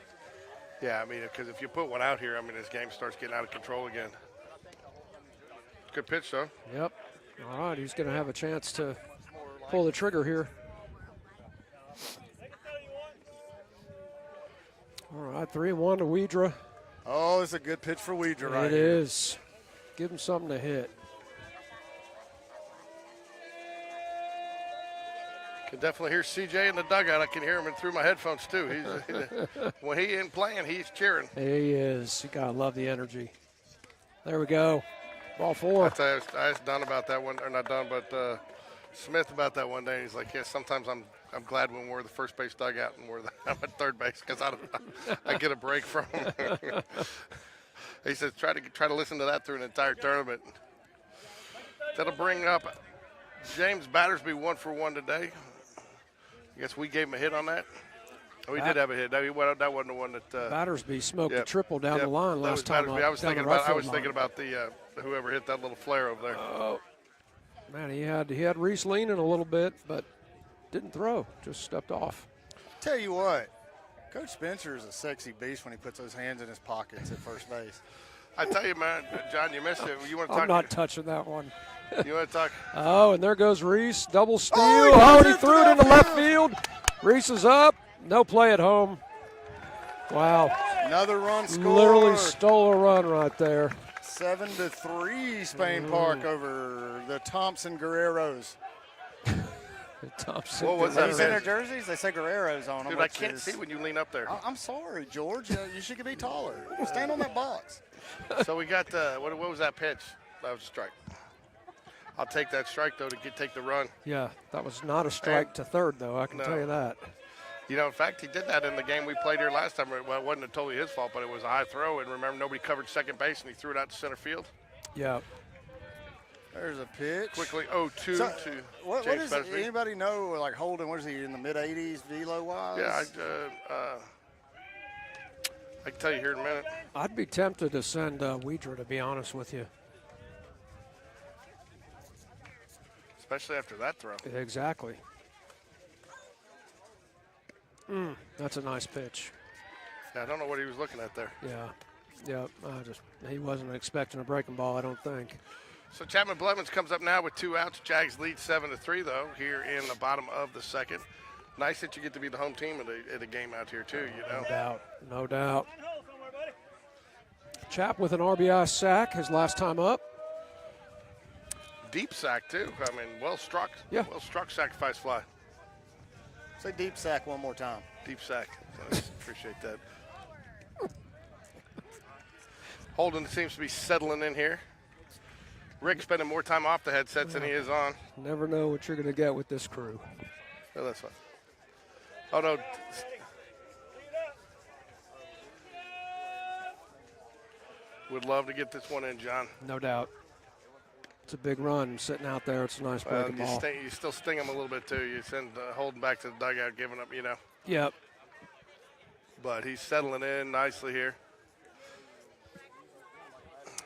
yeah, I mean, because if you put one out here, this game starts getting out of control again. Good pitch, though. Yep. All right, he's going to have a chance to pull the trigger here. All right, 3-1 to Widra. Oh, it's a good pitch for Weidra right It here. is. Give him something to hit. Can definitely hear CJ in the dugout. I can hear him through my headphones, too. When he ain't playing, he's cheering. He is. You got to love the energy. There we go. Ball 4. I asked Don about that one, or not Don, but Smith about that one day. He's like, yeah, sometimes I'm glad when we're the first base dugout and I'm at third base because I get a break from him. He says try to listen to that through an entire tournament. That'll bring up James Battersby 1 for 1 today. I guess we gave him a hit on that. Oh, he did have a hit. That wasn't the one that. Battersby smoked a triple down the line that last time. I was thinking about the whoever hit that little flare over there. Oh, man, he had Reese leaning a little bit, but didn't throw. Just stepped off. Tell you what, Coach Spencer is a sexy beast when he puts those hands in his pockets at first base. I tell you, man, John, you missed it. You want to talk? I'm not touching that one. You want to talk? Oh, and there goes Reese. Double steal. Oh, And he threw it into left field. Reese is up. No play at home. Wow. Another run scored. Literally stole a run right there. 7-3 Spain Park over the Thompson Guerreros. Thompson. What was Have that? you seen their jerseys? They say Guerreros on them. Dude, I can't see when you lean up there. I'm sorry, George. You should be taller. Stand on that box. So we got what was that pitch? That was a strike. I'll take that strike though to take the run. Yeah, that was not a strike to third, though. I can tell you that. You know, in fact, he did that in the game we played here last time. Well, it wasn't totally his fault, but it was a high throw. And remember, nobody covered second base, and he threw it out to center field. Yeah. There's a pitch. Quickly, 0-2 So, to what James is Battersby. anybody know, like Holden, what is he, in the mid-80s velo-wise? Yeah, I can tell you here in a minute. I'd be tempted to send Weidra, to be honest with you. Especially after that throw. Exactly. That's a nice pitch. Yeah, I don't know what he was looking at there. Yeah. He wasn't expecting a breaking ball, I don't think. So Chapman Blevins comes up now with 2 outs. Jags lead 7-3 though here in the bottom of the second. Nice that you get to be the home team at a game out here too. You know. No doubt. Chap with an RBI sack his last time up. Deep sack too. I mean, well struck. Yeah. Well struck sacrifice fly. Say deep sack one more time. Deep sack. Appreciate that. Holden seems to be settling in here. Rick spending more time off the headsets than he is on. Never know what you're going to get with this crew. Oh, that's fine. Oh, no. Would love to get this one in, John. No doubt. It's a big run sitting out there. It's a nice breaking ball. You still sting him a little bit, too. You send Holden back to the dugout, giving up, you know. Yep. But he's settling in nicely here.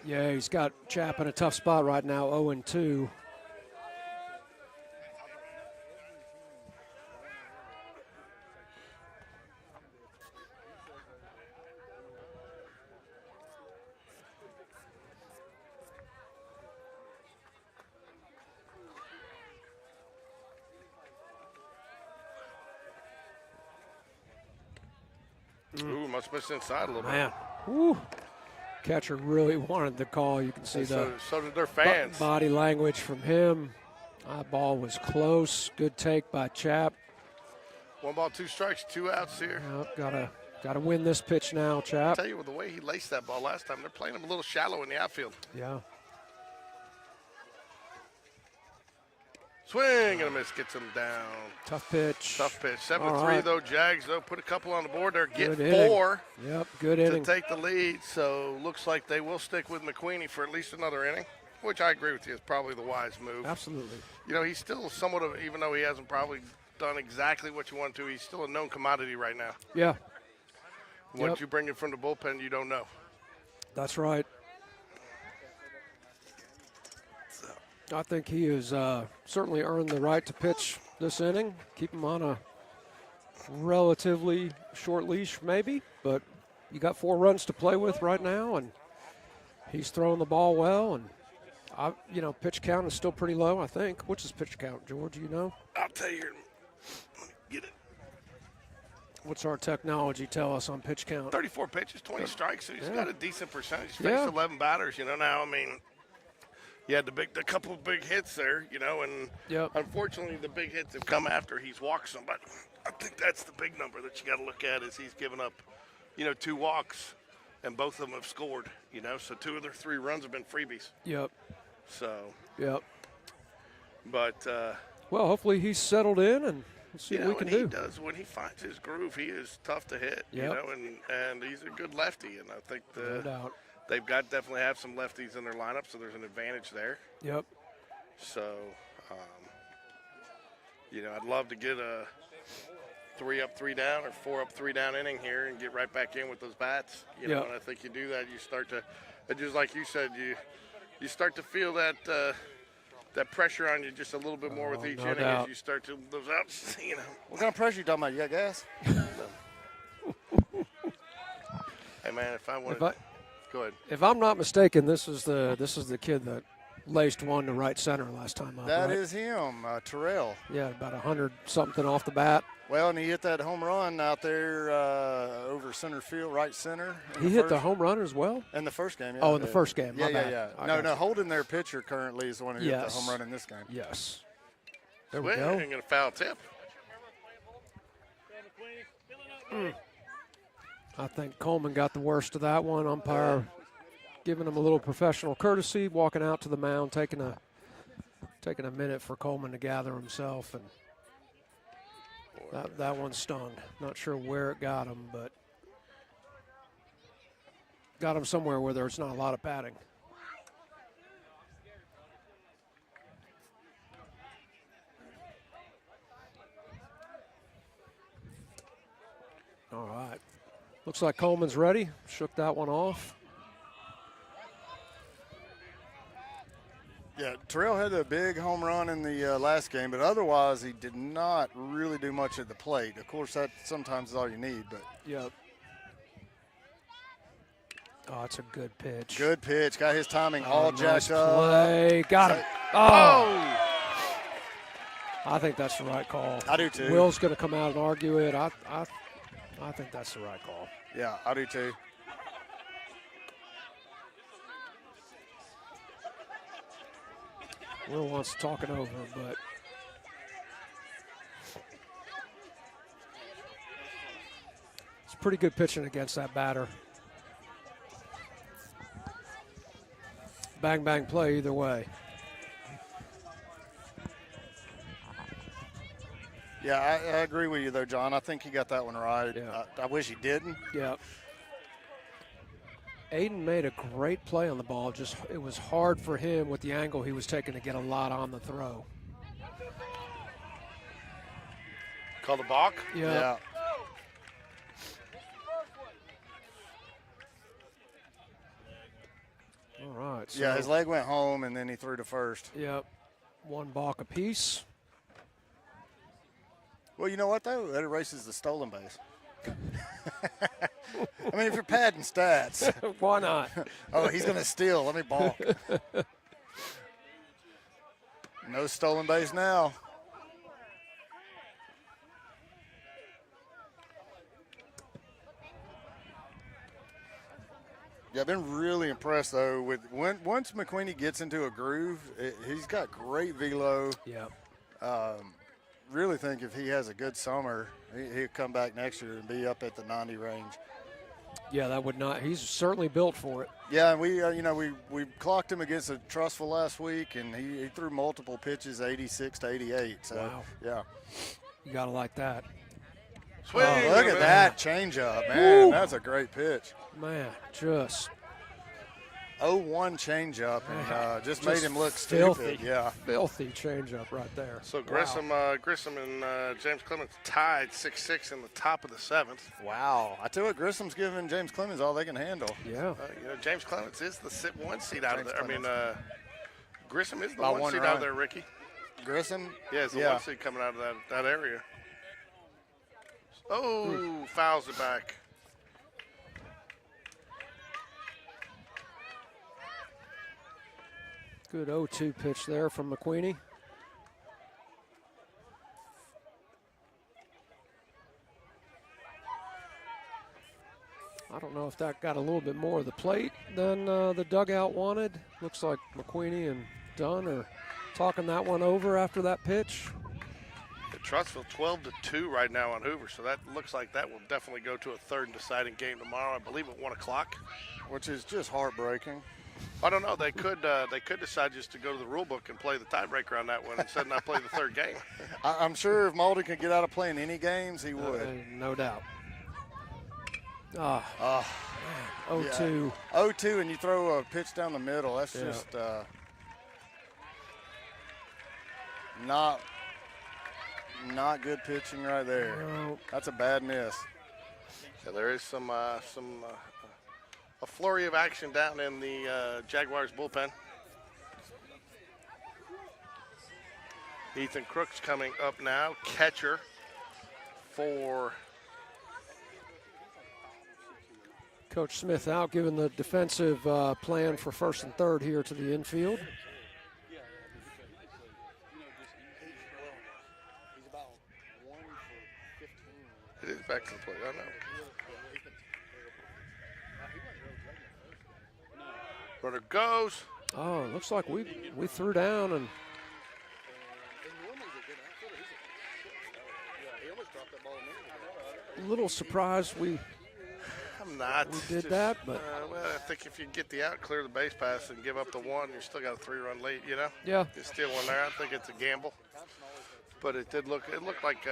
Yeah, he's got Chap in a tough spot right now, 0-2. Ooh, must miss inside a little Man, woo. Catcher really wanted the call. You can see bit. the So did their fans. body language from him. Ball was close. Good take by Chap. 1 ball, 2 strikes, 2 outs here. Yep, gotta win this pitch now, Chap. I'll tell you, with the way he laced that ball last time, they're playing him a little shallow in the outfield. Yeah. Swing and a miss, gets him down. Tough pitch. Tough pitch. 7-3 right. though. Jags though put a couple on the board there. Get Good inning. 4 Yep, good to inning. take the lead. So looks like they will stick with McQueenie for at least another inning, which I agree with you is probably the wise move. Absolutely. You know, he's still somewhat of, even though he hasn't probably done exactly what you want to, he's still a known commodity right now. Yeah, What Yep. you bring in from the bullpen, you don't know. that's right. I think he has certainly earned the right to pitch this inning. Keep him on a relatively short leash, maybe, but you got 4 runs to play with right now, and he's throwing the ball well. And pitch count is still pretty low, I think. What's his pitch count, George? You know? I'll tell you here. Get it. What's our technology tell us on pitch count? 34 pitches, 20 strikes. So he's got a decent percentage. He's Yeah. faced 11 batters. You know, now I mean, you had the couple of big hits there. You know, and Yep. unfortunately, the big hits have come after he's walked somebody. I think that's the big number that you got to look at is he's given up, 2 walks, and both of them have scored. You know, so 2 of their 3 runs have been freebies. Yep. So, Yep. but Well, hopefully he's settled in, and we'll see you what know, we can and do. he does when he finds his groove. He is tough to hit. You Yep. know, and he's a good lefty, and I think No doubt. they've got definitely have some lefties in their lineup, so there's an advantage there. Yep. So, You know, I'd love to get a 3 up, 3 down, or 4 up, 3 down inning here and get right back in with those bats. You know, Yep. and I think you do that, you start to, just like you said, you start to feel that that pressure on you just a little bit more with each no inning doubt. as you start to those outs. You know, What kind of pressure you talking about? You got gas? hey man, if I wanted, If I- go ahead. If I'm not mistaken, this is the kid that laced one to right center last time up. That right? is him, Terrell. Yeah, about 100 something off the bat. Well, and he hit that home run out there over center field, right center. He hit the home run as well. in the first game. Yeah, Oh, in the first game. Yeah, My yeah, bad. yeah. I No, got no. you. Holden, their pitcher, currently is the one who hit the Yes. home run in this game. Yes. There we Well, go. you're going to foul tip. I think Coleman got the worst of that one. Umpire giving him a little professional courtesy, walking out to the mound, taking a minute for Coleman to gather himself, and that one stung. Not sure where it got him, but got him somewhere where there's not a lot of padding. All right. Looks like Coleman's ready. Shook that one off. Yeah, Terrell had a big home run in the last game, but otherwise he did not really do much at the plate. Of course, that sometimes is all you need, but Yep. Oh, it's a good pitch. good pitch. Got his timing all nice jacked up. play. Got him. Oh. I think that's the right call. I do too. Will's going to come out and argue it. I think that's the right call. Yeah, I do too. Will wants to talk it over, but it's pretty good pitching against that batter. Bang, bang play either way. Yeah, I agree with you though, John. I think he got that one right. Yeah. I wish he didn't. Yeah. Aiden made a great play on the ball. Just it was hard for him with the angle he was taking to get a lot on the throw. Call the balk. Yeah. All right. So, Yeah, his leg went home and then he threw to first. Yep. One balk apiece. Well, you know what though? That erases the stolen base. I mean, if you're padding stats, Why not? oh, he's going to steal. Let me balk. No stolen base now. Yeah, I've been really impressed though with once McQueenie gets into a groove, he's got great velo. Yep. Really think if he has a good summer, he'll come back next year and be up at the 90 range. Yeah, that would not. He's certainly built for it. Yeah, and we clocked him against a Trustful last week, and he threw multiple pitches, 86 to 88. So, Wow. yeah. You gotta like that. Swing. Oh, look at that changeup, man. That's a great pitch. Man, just 0-1 changeup, and just made him look filthy. stupid. Yeah. Filthy changeup right there. So Wow. Grissom and James Clemens tied 6-6 in the top of the 7th. Wow. I tell you what, Grissom's giving James Clemens all they can handle. Yeah. You know, James Clemens is the 1 seed out James of there. Clemens. I mean, Grissom is the By 1 one seed run. out of there, Ricky. Grissom? Yeah, it's the 1 seed coming out of that area. Oh, fouls it back. Good 0-2 pitch there from McQueenie. I don't know if that got a little bit more of the plate than the dugout wanted. Looks like McQueenie and Dunn are talking that one over after that pitch. Trustville 12-2 right now on Hoover, so that looks like that will definitely go to a third and deciding game tomorrow, I believe at 1 o'clock. Which is just heartbreaking. I don't know. They could decide just to go to the rule book and play the tiebreaker on that one instead of not play the third game. I'm sure if Malden could get out of playing any games, he would. No doubt. 0-2. 0-2, and you throw a pitch down the middle. That's just not not good pitching right there. No. That's a bad miss. Yeah, there is a flurry of action down in the Jaguars bullpen. Ethan Crook's coming up now, catcher for Coach Smith out giving the defensive plan for first and third here to the infield. It is back to the plate, I know. Runner goes. Oh, it looks like we threw down and a little surprised we I'm not. did that, but well, I think if you get the out, clear the base pass, and give up the one, you still got a 3-run lead. You know. yeah. You steal one there. I think it's a gamble, but it did look. It looked like.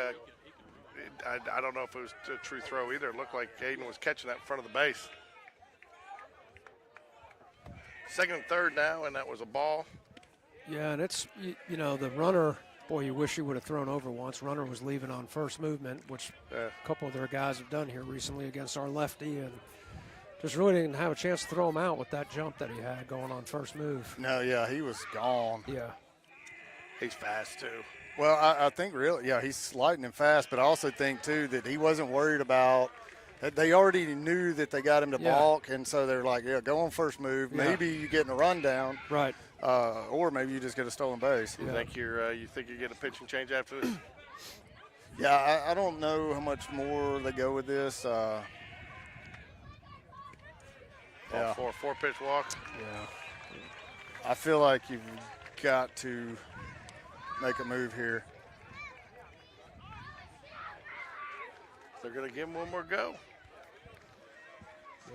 I don't know if it was a true throw either. It looked like Aiden was catching that in front of the base. Second and third now, and that was a ball. Yeah, and it's, you know, the runner, boy, you wish he would have thrown over once. Runner was leaving on first movement, which a couple of their guys have done here recently against our lefty, and just really didn't have a chance to throw him out with that jump that he had going on first move. No, yeah, he was gone. Yeah. He's fast, too. Well, I think really, yeah, he's lightning fast, but I also think, too, that he wasn't worried about – they already knew that they got him to balk, and so they're like, yeah, go on first move. Yeah. Maybe you get in a rundown. Right. Or maybe you just get a stolen base. You think you get a pitching change after this? Yeah, I don't know how much more they go with this. Yeah. Four pitch walk. Yeah. I feel like you've got to make a move here. They're going to give him one more go.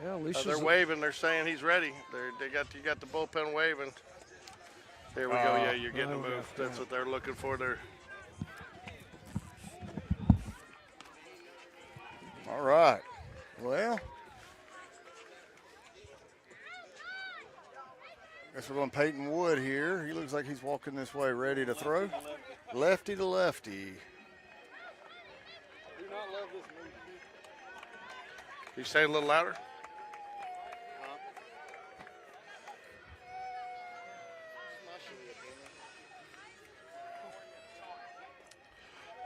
Yeah, at least They're waving. They're saying he's ready. You got the bullpen waving. There we go. Yeah, you're getting a move. That's what they're looking for there. All right. Well, guess we're going Peyton Wood here. He looks like he's walking this way, ready to throw. Lefty to lefty. Can you say it a little louder?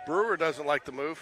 Brewer doesn't like the move.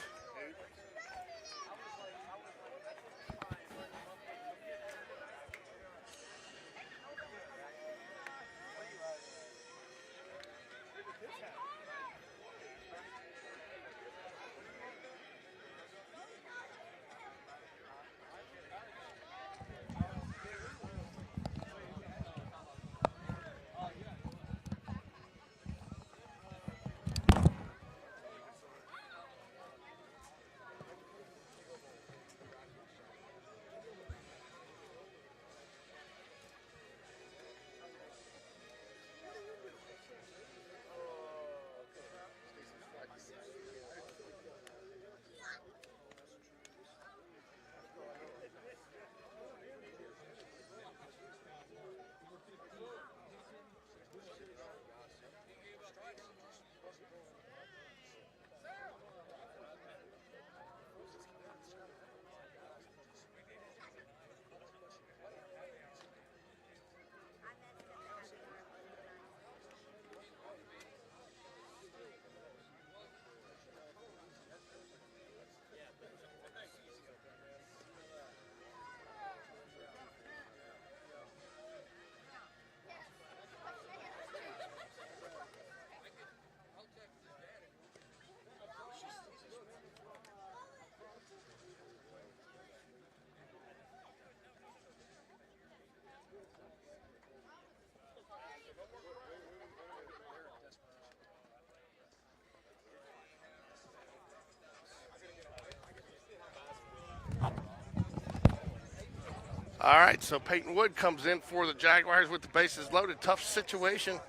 All right, so Peyton Wood comes in for the Jaguars with the bases loaded. Tough situation.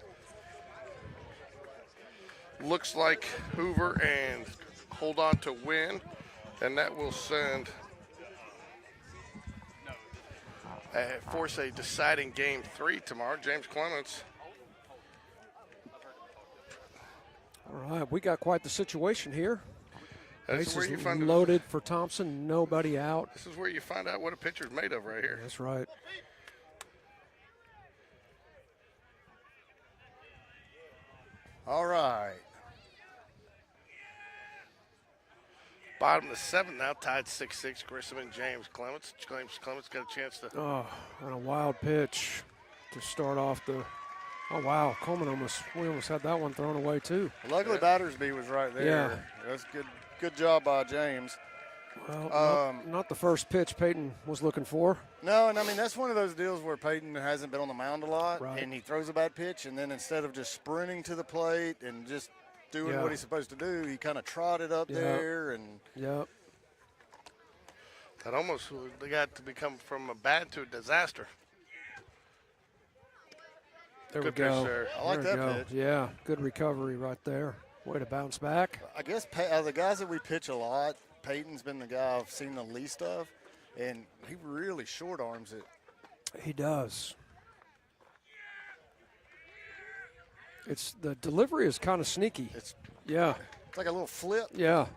Looks like Hoover and hold on to win, and that will send force a deciding game 3 tomorrow. James Clements All right, we got quite the situation here. This is where you Bases find loaded for Thompson, nobody out. This is where you find out what a pitcher's made of right here. That's right. All right. Bottom of the seventh now, tied 6-6. Grissom and James Clements. James Clements got a chance to. Oh, and a wild pitch to start off the. Oh wow, Coleman we almost had that one thrown away too. Luckily, Battersby was right there. Yeah. That's good job by James. Well, not the first pitch Peyton was looking for. No, and I mean, that's one of those deals where Peyton hasn't been on the mound a lot, Right. and he throws a bad pitch, and then instead of just sprinting to the plate and just doing Yeah. what he's supposed to do, he kind of trotted up Yeah. there. And Yep. That almost got to become from a bad to a disaster. There Good we go. pitch there. I like There we that go. pitch. Yeah, good recovery right there. Way to bounce back. I guess the guys that we pitch a lot, Peyton's been the guy I've seen the least of, and he really short arms it. He does. The delivery is kind of sneaky. It's Yeah, like a little flip. yeah.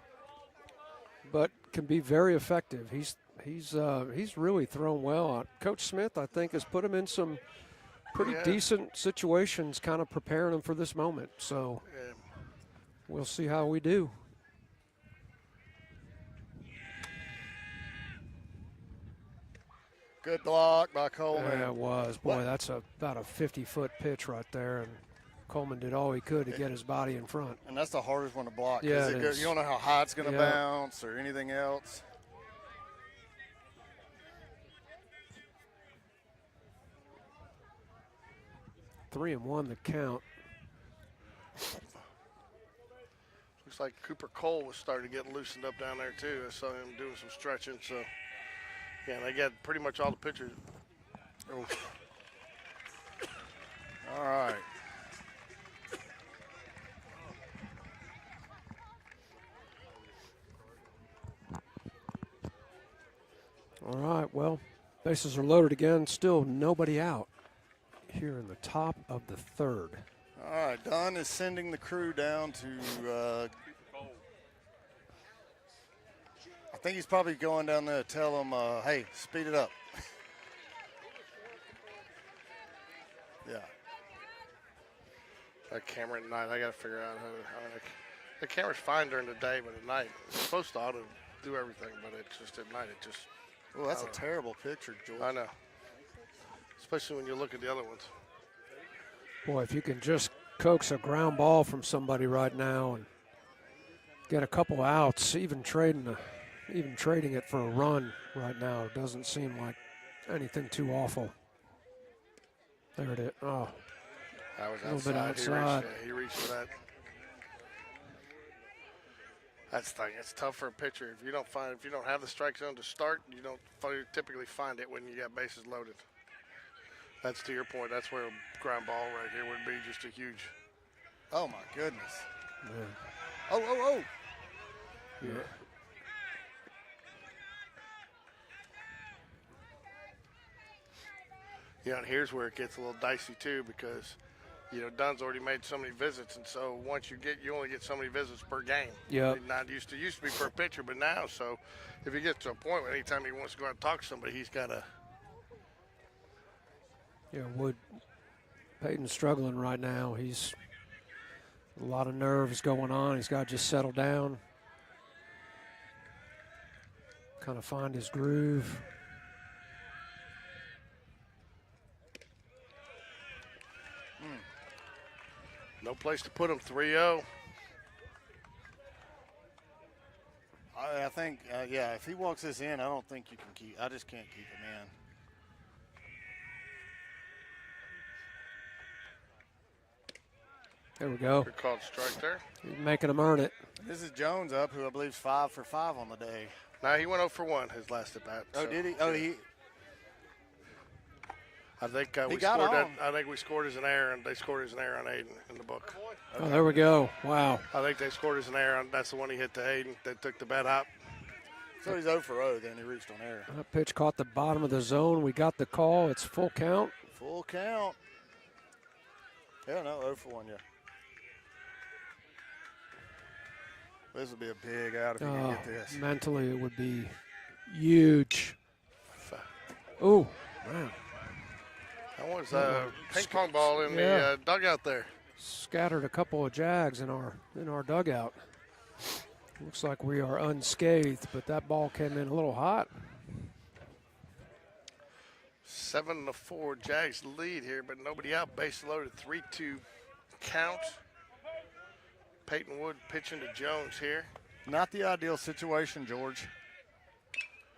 But can be very effective. He's really thrown well. Coach Smith, I think, has put him in some pretty Yeah. decent situations, kind of preparing him for this moment. So Yeah. we'll see how we do. Good block by Coleman. Yeah, it was. Boy, What? that's about a 50-foot pitch right there, and Coleman did all he could to get his body in front. And that's the hardest one to block. 'cause Yeah, it is. you don't know how high it's going to Yeah. bounce or anything else. Three and one the count. Looks like Cooper Cole was starting to get loosened up down there too. I saw him doing some stretching. So, yeah, they got pretty much all the pitchers. Oh. All right. All right, well, bases are loaded again. Still nobody out here in the top of the third. All right, Don is sending the crew down to, I think he's probably going down there to tell them, hey, speed it up. Yeah. That camera at night, I got to figure out how the camera's fine during the day, but at night it's supposed to auto do everything, but it's just at night it just. Oh, that's a Oh. terrible picture, George. I know. Especially when you look at the other ones. Boy, if you can just coax a ground ball from somebody right now and get a couple outs, even trading it for a run right now doesn't seem like anything too awful. There it is. Oh, That was A little bit outside. outside. He reached for that. That's the thing. It's tough for a pitcher. If you don't have the strike zone to start, you don't typically find it when you got bases loaded. That's to your point. That's where a ground ball right here would be just a huge. Oh, my goodness. man. Oh. Yeah. And here's where it gets a little dicey too, because Dunn's already made so many visits, and so once you only get so many visits per game. Yep. Not used to be per pitcher, but now, so if he gets to a point where anytime he wants to go out and talk to somebody, he's got to. Yeah, Peyton's struggling right now. He's a lot of nerves going on. He's got to just settle down, kind of find his groove. No place to put him. 3-0. I think, if he walks this in, I don't think you can keep. I just can't keep him in. There we go. Good called strike there. He's making him earn it. This is Jones up, who I believe is 5 for 5 on the day. Now he went 0 for 1 his last at bat. Oh, so, did he? Oh, he. I think He we got scored that. on. I think we scored as an error, and they scored as an error on Aiden in the book. Oh, there we go. Wow. I think they scored as an error. That's the one he hit to Aiden that took the bat hop. So he's 0 for 0. Then he reached on error. That pitch caught the bottom of the zone. We got the call. It's full count. Full count. Yeah, no, 0 for 1. Yeah. This would be a big out if you can get this. Mentally, it would be huge. Oh, man. That was a ping pong ball in the dugout there. Scattered a couple of Jags in our dugout. Looks like we are unscathed, but that ball came in a little hot. 7-4 Jags lead here, but nobody out. Base loaded, 3-2 count. Peyton Wood pitching to Jones here. Not the ideal situation, George.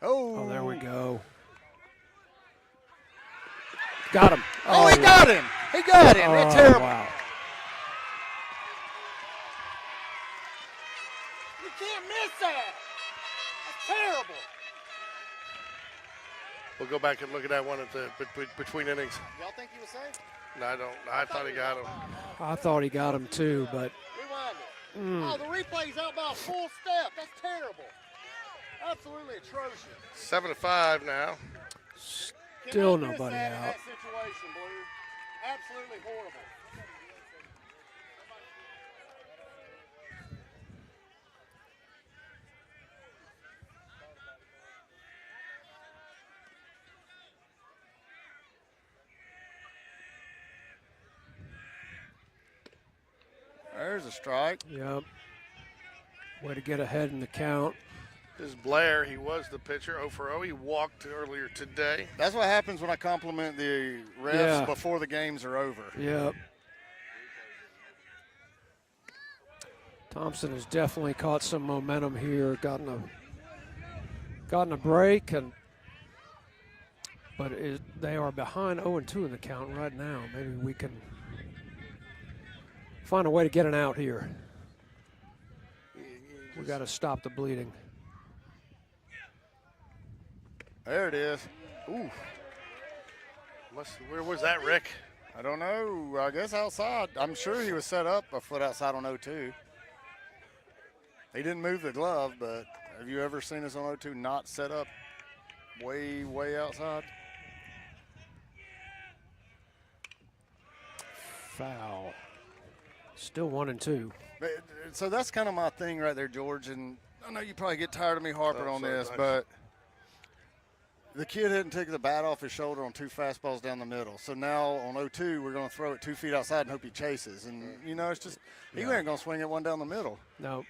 Oh, there we go. Got him. Oh, he got him. He got him. That's terrible. Wow. You can't miss that. That's terrible. We'll go back and look at that one at the between innings. Y'all think he was safe? No, I don't. I thought he got him. I thought he got him too, but Rewind it. Oh, the replay's out by a full step. That's terrible. Absolutely atrocious. 7-5 now. still nobody In out. that situation, Blue. Absolutely horrible. There's a strike. Yep. Way to get ahead in the count. This is Blair. He was the pitcher, 0 for 0. He walked earlier today. That's what happens when I compliment the refs before the games are over. Yep. Thompson has definitely caught some momentum here, gotten a break, but they are behind 0-2 in the count right now. Maybe we can find a way to get an out here. We got to stop the bleeding. There it is. Ooh. Where was that, Rick? I don't know. I guess outside. I'm sure he was set up a foot outside on 0-2. He didn't move the glove, but have you ever seen us on 0-2 not set up way, way outside? Foul. Still 1-2. So that's kind of my thing right there, George. And I know you probably get tired of me harping on this, nice. but the kid hadn't taken the bat off his shoulder on 2 fastballs down the middle. So now on 0-2, we're going to throw it 2 feet outside and hope he chases. And, you know, it's just he ain't going to swing it one down the middle. No.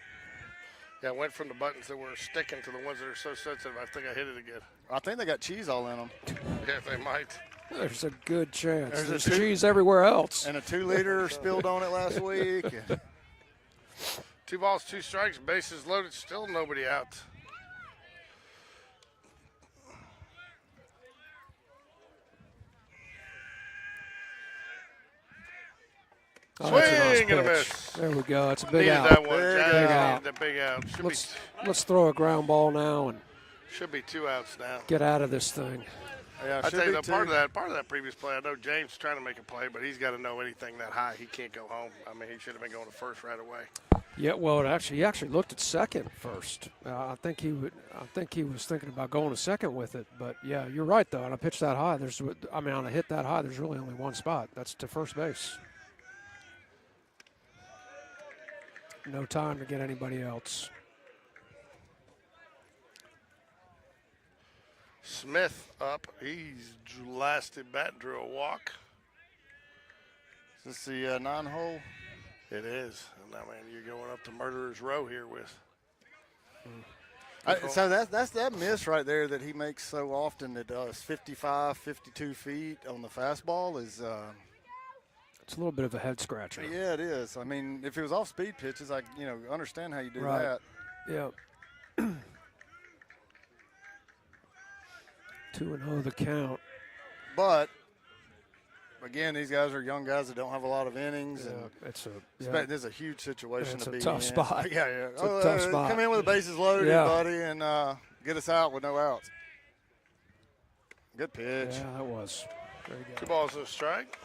Yeah, it went from the buttons that were sticking to the ones that are so sensitive. I think I hit it again. I think they got cheese all in them. Yeah, they might. There's a good chance. There's There's cheese everywhere else. And a 2-liter spilled on it last week. 2 balls, 2 strikes, bases loaded, still nobody out. Oh, that's a nice Swing and a pitch. miss. There we go. It's a big Needed out. that one. Big Jags out. needed that big out. Let's throw a ground ball now and Should be 2 outs now. get out of this thing. Yeah, I should tell you, be though, part too. of that previous play, I know James is trying to make a play, but he's got to know anything that high, he can't go home. I mean, he should have been going to first right away. Yeah, well, he actually looked at second first. I think he was thinking about going to second with it. But yeah, you're right though. On a pitch that high, on a hit that high, there's really only one spot. That's to first base. No time to get anybody else. Smith up. He's last at bat, drew a walk. Is this the 9-hole? It is. And I mean, you're going up to Murderer's Row here with. So that's that miss right there that he makes so often that does 55, 52 feet on the fastball is It's a little bit of a head scratcher. yeah, it is. I mean, if it was off speed pitches, I understand how you do Right. that. Yeah. 2-0 the count. But again, these guys are young guys that don't have a lot of innings, Yeah, and it's a this is a huge situation It's to a be tough in. spot. Yeah. It's a tough spot. Come in with the bases loaded, Yeah. buddy, and get us out with no outs. Good pitch. yeah, that was very good. 2 balls and a strike.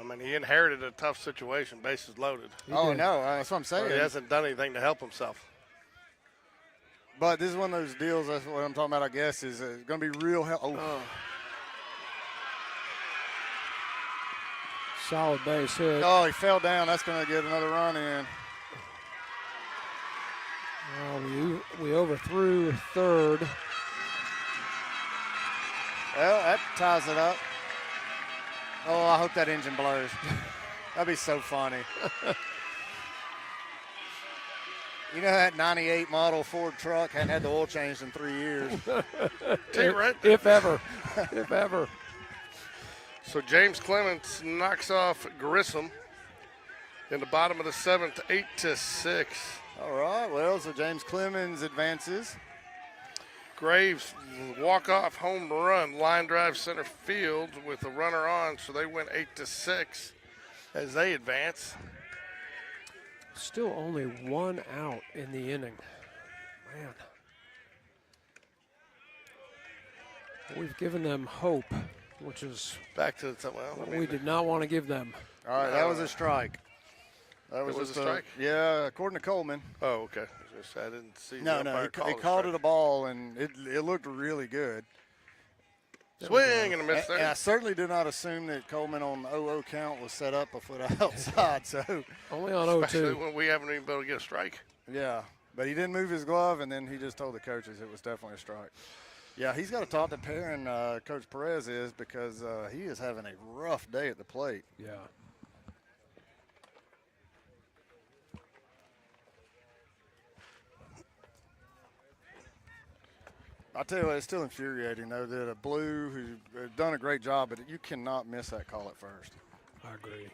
I mean, he inherited a tough situation, bases loaded. Oh did. no, that's what I'm saying. But he hasn't done anything to help himself. But this is one of those deals. That's what I'm talking about. I guess is going to be real. Solid base hit. Oh, he fell down. That's going to get another run in. We overthrew third. Well, that ties it up. Oh, I hope that engine blows. That'd be so funny. You know that 98 model Ford truck hadn't had the oil changed in 3 years. If ever. If ever. So James Clements knocks off Grissom in the bottom of the 7th, 8-6. All right, well, so James Clemens advances. Graves walk-off home run, line drive center field with a runner on, so they win 8-6 as they advance. Still only 1 out in the inning. Man. We've given them hope, which is Back to the what we did not want to give them. All right, that was a strike. That It was just a strike? Yeah, according to Coleman. Oh, okay. I was gonna say, I didn't see. No, the he umpire called a it a ball, and it looked really good. swing and a miss And I there. certainly did not assume that Coleman on the 0-0 count was set up a foot outside. So, Only on Especially 0-2. when we haven't even been able to get a strike. yeah. But he didn't move his glove, and then he just told the coaches it was definitely a strike. Yeah, he's got to talk to Perrin, Coach Perez is, because he is having a rough day at the plate. Yeah. I tell you what, it's still infuriating, though, that a Blue who done a great job, but you cannot miss that call at first. I agree.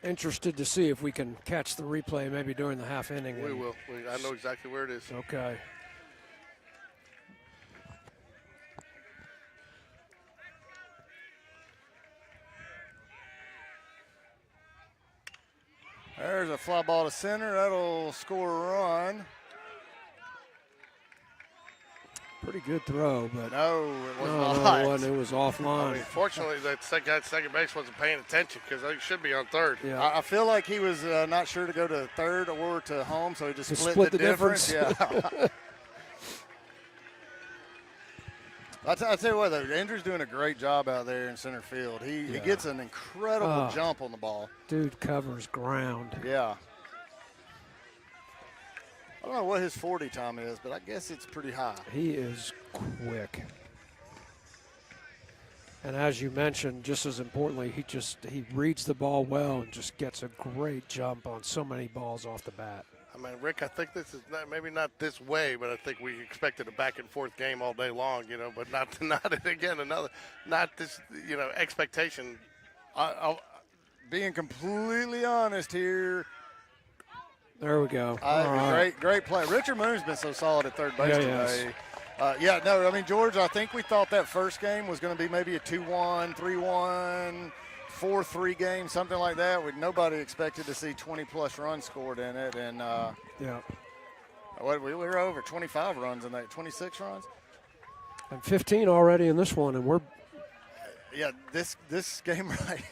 Interested to see if we can catch the replay maybe during the half inning. We will. I know exactly where it is. Okay. There's a fly ball to center. That'll score a run. Pretty good throw, but No, it was no, not. it wasn't. It was I offline. mean, fortunately, that second base wasn't paying attention because they should be on third. Yeah. I feel like he was not sure to go to third or to home, so he just To split, split the the difference. Yeah. I tell you what, though, Andrew's doing a great job out there in center field. He gets an incredible jump on the ball. Dude covers ground. Yeah. I don't know what his 40 time is, but I guess it's pretty high. He is quick. And as you mentioned, just as importantly, he reads the ball well and just gets a great jump on so many balls off the bat. I mean, Rick, I think this is maybe not this way, but I think we expected a back and forth game all day long, but not again not this, expectation. I'll being completely honest here. There we go. All right. Great play. Richard Moon's been so solid at third base Yeah, today. George, I think we thought that first game was going to be maybe a 2-1, 3-1, 4-3 game, something like that. Nobody expected to see 20-plus runs scored in it. And Yeah. we were over 25 runs in that, 26 runs. And 15 already in this one, and we're Yeah, this game right.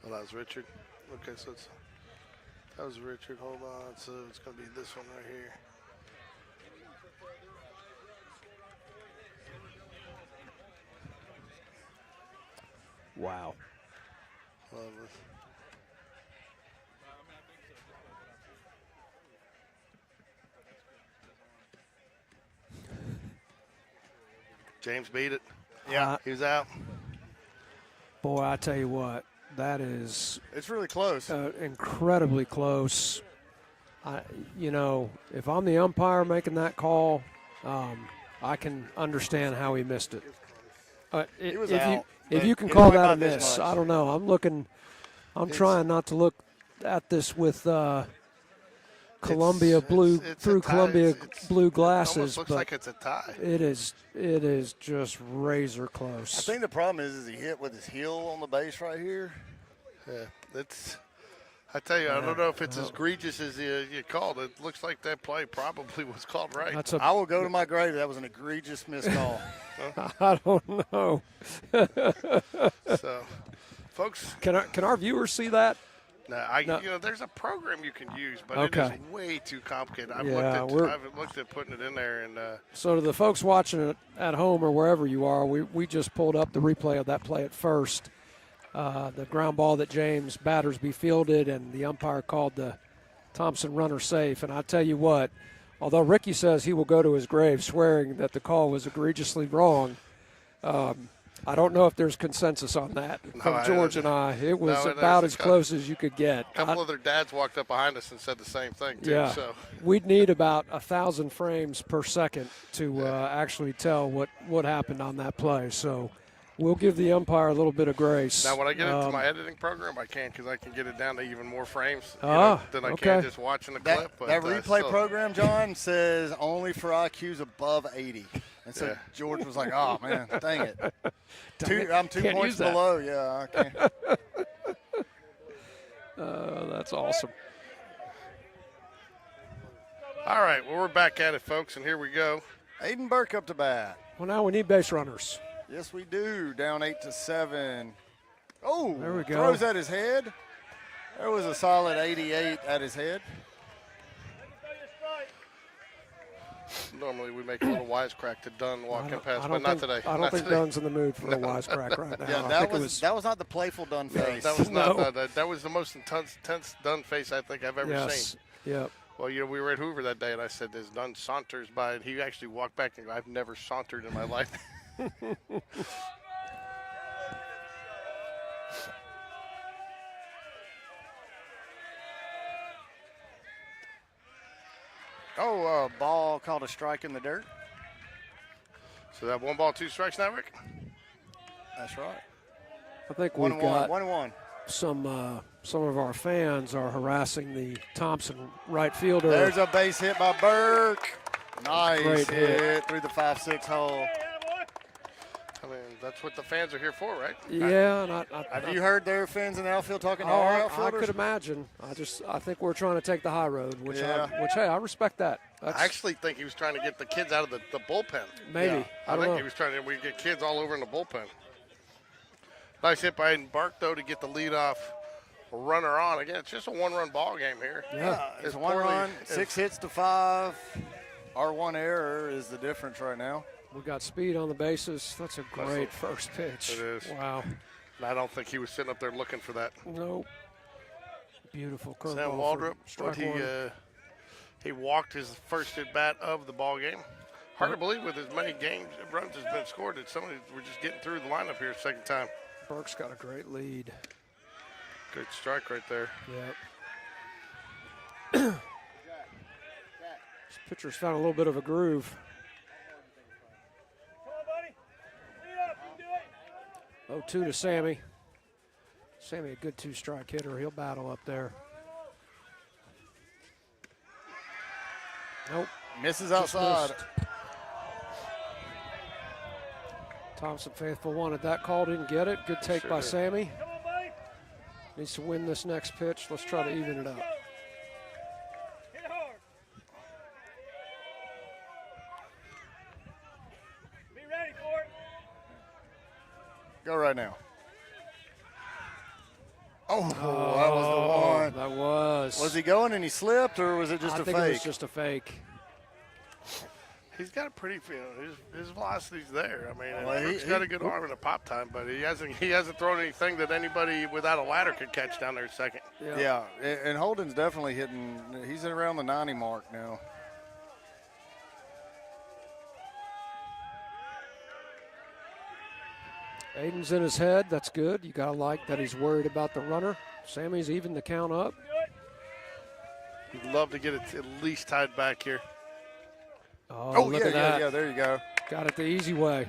Well, that was Richard. Okay, so that was Richard. Hold on. So it's going to be this one right here. wow. James beat it. Yeah. He was out. Boy, I tell you what, that is It's really close. incredibly close. If I'm the umpire making that call, I can understand how he missed it. He was if out, if but you can it call went that by a this miss, much. I don't know. I'm trying not to look at this with Columbia blue it's through a tie. Columbia It's- blue It glasses, almost looks but like it's a tie. it is just razor I close. think the problem is he hit with his heel on the base right here. Yeah, I tell you, I don't know if it's as egregious as you called it. Looks like that play probably was called right. That's I will go to my grave. That was an egregious missed call. I don't know. So, folks, Can our viewers see that? No. You know, there's a program you can use, but Okay. it is way too complicated. I've Yeah, looked at putting it in there, and So to the folks watching it at home or wherever you are, we just pulled up the replay of that play at first. The ground ball that James Battersby fielded, and the umpire called the Thompson runner safe. And I tell you what, although Ricky says he will go to his grave swearing that the call was egregiously wrong, I don't know if there's consensus on that from George and I. It was about as close as you could get. a couple of their dads walked up behind us and said the same thing, too. Yeah, So. we'd need about 1,000 frames per second to actually tell what happened on that play. So we'll give the umpire a little bit of grace. Now, when I get into my editing program, I can because I can get it down to even more frames than I okay. can just watching the clip. But, that replay still. program, John, says only for IQs above 80. And so George was like, oh, man, dang it. I'm 2 Can't points use that. below. Yeah, I can't. That's awesome. All right, well, we're back at it, folks, and here we go. Aiden Burke up to bat. Well, now we need base runners. Yes, we do. Down 8-7. Oh, There we go. Throws at his head. There was a solid 88 at his head. Normally we make a little wisecrack to Dunn walking past, I but don't not think, today. I don't Not think today. Dunn's in the mood for a wisecrack right now. Yeah, I that think was not the playful Dunn face. That was No. not that was the most intense Dunn face I think I've ever yes. seen. Yep. Well, you know, we were at Hoover that day, and I said, "As Dunn saunters by," and he actually walked back and goes, "I've never sauntered in my life." Ball called a strike in the dirt. So that 1 ball, 2 strikes now, Rick. That's right. I think 1-1. we've got 1-1. some of our fans are harassing the Thompson right fielder. There's a base hit by Burke. Nice Great hit. through the 5-6 hole. I mean, that's what the fans are here for, right? Yeah, and Have you heard their fans in the outfield talking to Oh, our I outfielders? could imagine. I think we're trying to take the high road, which Yeah. hey, I respect that. I actually think he was trying to get the kids out of the bullpen. Maybe. Yeah. I I don't think know. he was trying to get kids all over in the bullpen. Nice hit by Aiden Burke, though, to get the leadoff runner on. Again, it's just a 1-run ball game here. Yeah. It's As 1 poorly run, as- 6 hits to 5. Our 1 error is the difference right now. We got speed on the bases. That's a great first pitch. It is. Wow. I don't think he was sitting up there looking for that. Nope. Beautiful curveball. Sam for Waldrop, strike one. he walked his first at bat of the ball game. Hard to believe with as many runs has been scored that some of these were just getting through the lineup here second time. Burke's got a great lead. Good strike right there. Yep. This pitcher's found a little bit of a groove. Come on, buddy. Lead up. You can do it. 0-2 to Sammy. Sammy, a good 2-strike hitter. He'll battle up there. Nope. Misses just outside. missed. Thompson faithful wanted that call, didn't get it. Good take Sure by did. Sammy. Come on, buddy. Needs to win this next pitch. Let's try to even it up. Hit it hard. Be ready for it. Go right now. Oh, that was the one. That was. Was he going and he slipped, or was it just I a think fake? it was just a fake. He's got a pretty, his velocity's there. I mean, Well, he's got a good arm and a pop time, but he hasn't thrown anything that anybody without a ladder could catch down there at second. Yeah, and Holden's definitely hitting. He's around the 90 mark now. Aiden's in his head. That's good. You got to like that he's worried about the runner. Sammy's even the count up. He'd love to get it at least tied back here. Oh, look at that. yeah. There you go. Got it the easy way.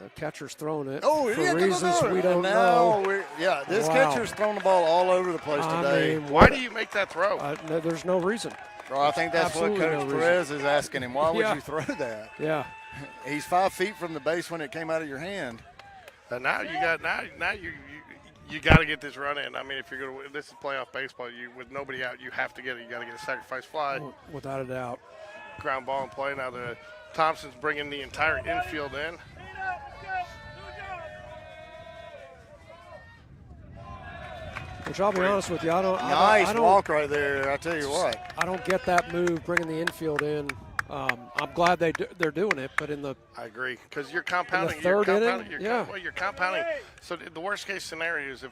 The catcher's throwing it Oh, for yeah, reasons we don't and now know. this Wow. catcher's thrown the ball all over the place I today. mean, Why do you make that throw? no, there's no reason. Well, I think that's what Absolutely no Coach reason. Perez is asking him. Why would Yeah. you throw that? Yeah. He's 5 feet from the base when it came out of your hand. And now you got you got to get this run in. I mean, if you're going to win, this is playoff baseball. You with nobody out, you have to get it. You got to get a sacrifice fly, Without a doubt. ground ball in play. Now the Thompson's bringing the entire infield in. Lead up. Let's go. Do a job. Which I'll be honest with you, I don't. Nice I don't, walk right there. I tell you what. I don't get that move, bringing the infield in. I'm glad they're doing it, but in the I agree, because you're compounding. third you're inning? compounding, Yeah. You're compounding. So the worst case scenario is if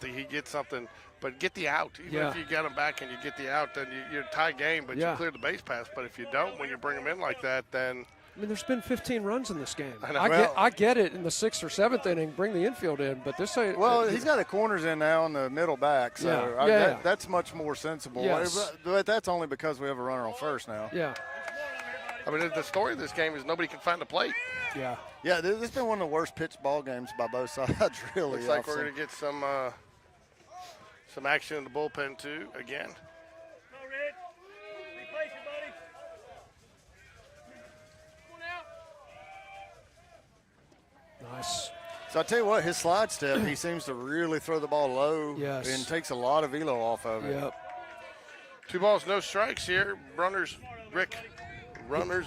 he gets something, but get the out. Even Yeah. if you get him back and you get the out, then you're tie game, but Yeah. you clear the base pass. But if you don't, when you bring him in like that, then I mean, there's been 15 runs in this game. I know. I get it in the 6th or 7th inning, bring the infield in, but this ain't. Well, he's got the corners in now on the middle back, so Yeah. that's much more sensible. Yes. But that's only because we have a runner on first now. Yeah, I mean the story of this game is nobody can find the plate. yeah. Yeah, this has been one of the worst pitched ball games by both sides, really. Looks like I've we're seen. going to get some action in the bullpen too again. Go, Red. Be patient, buddy. Come on out. Nice. So I tell you what, his slide step, he seems to really throw the ball low Yes. and takes a lot of velo off of it. Yep. 2 balls, no strikes here. Runners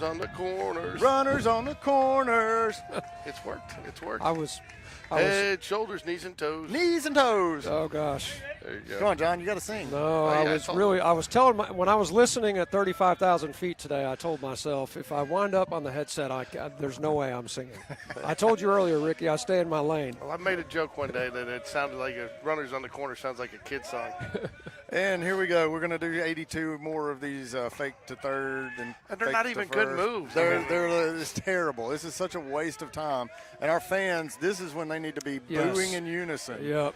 on the corners. Runners on the corners. It's worked. It's worked. I was. Head, shoulders, knees, and toes. Knees and toes. Oh gosh. There you go. Come on, John, you got to sing. No, yeah, I was telling when I was listening at 35,000 feet today, I told myself if I wind up on the headset, there's no way I'm singing. I told you earlier, Ricky, I stay in my lane. Well, I made a joke one day that it sounded like Runners on the Corner sounds like a kid song. And here we go. We're going to do 82 more of these fake to third. And they're fake not to even good first. moves. It's terrible. This is such a waste of time. And our fans, this is when they need to be Yes. booing in unison. Yep.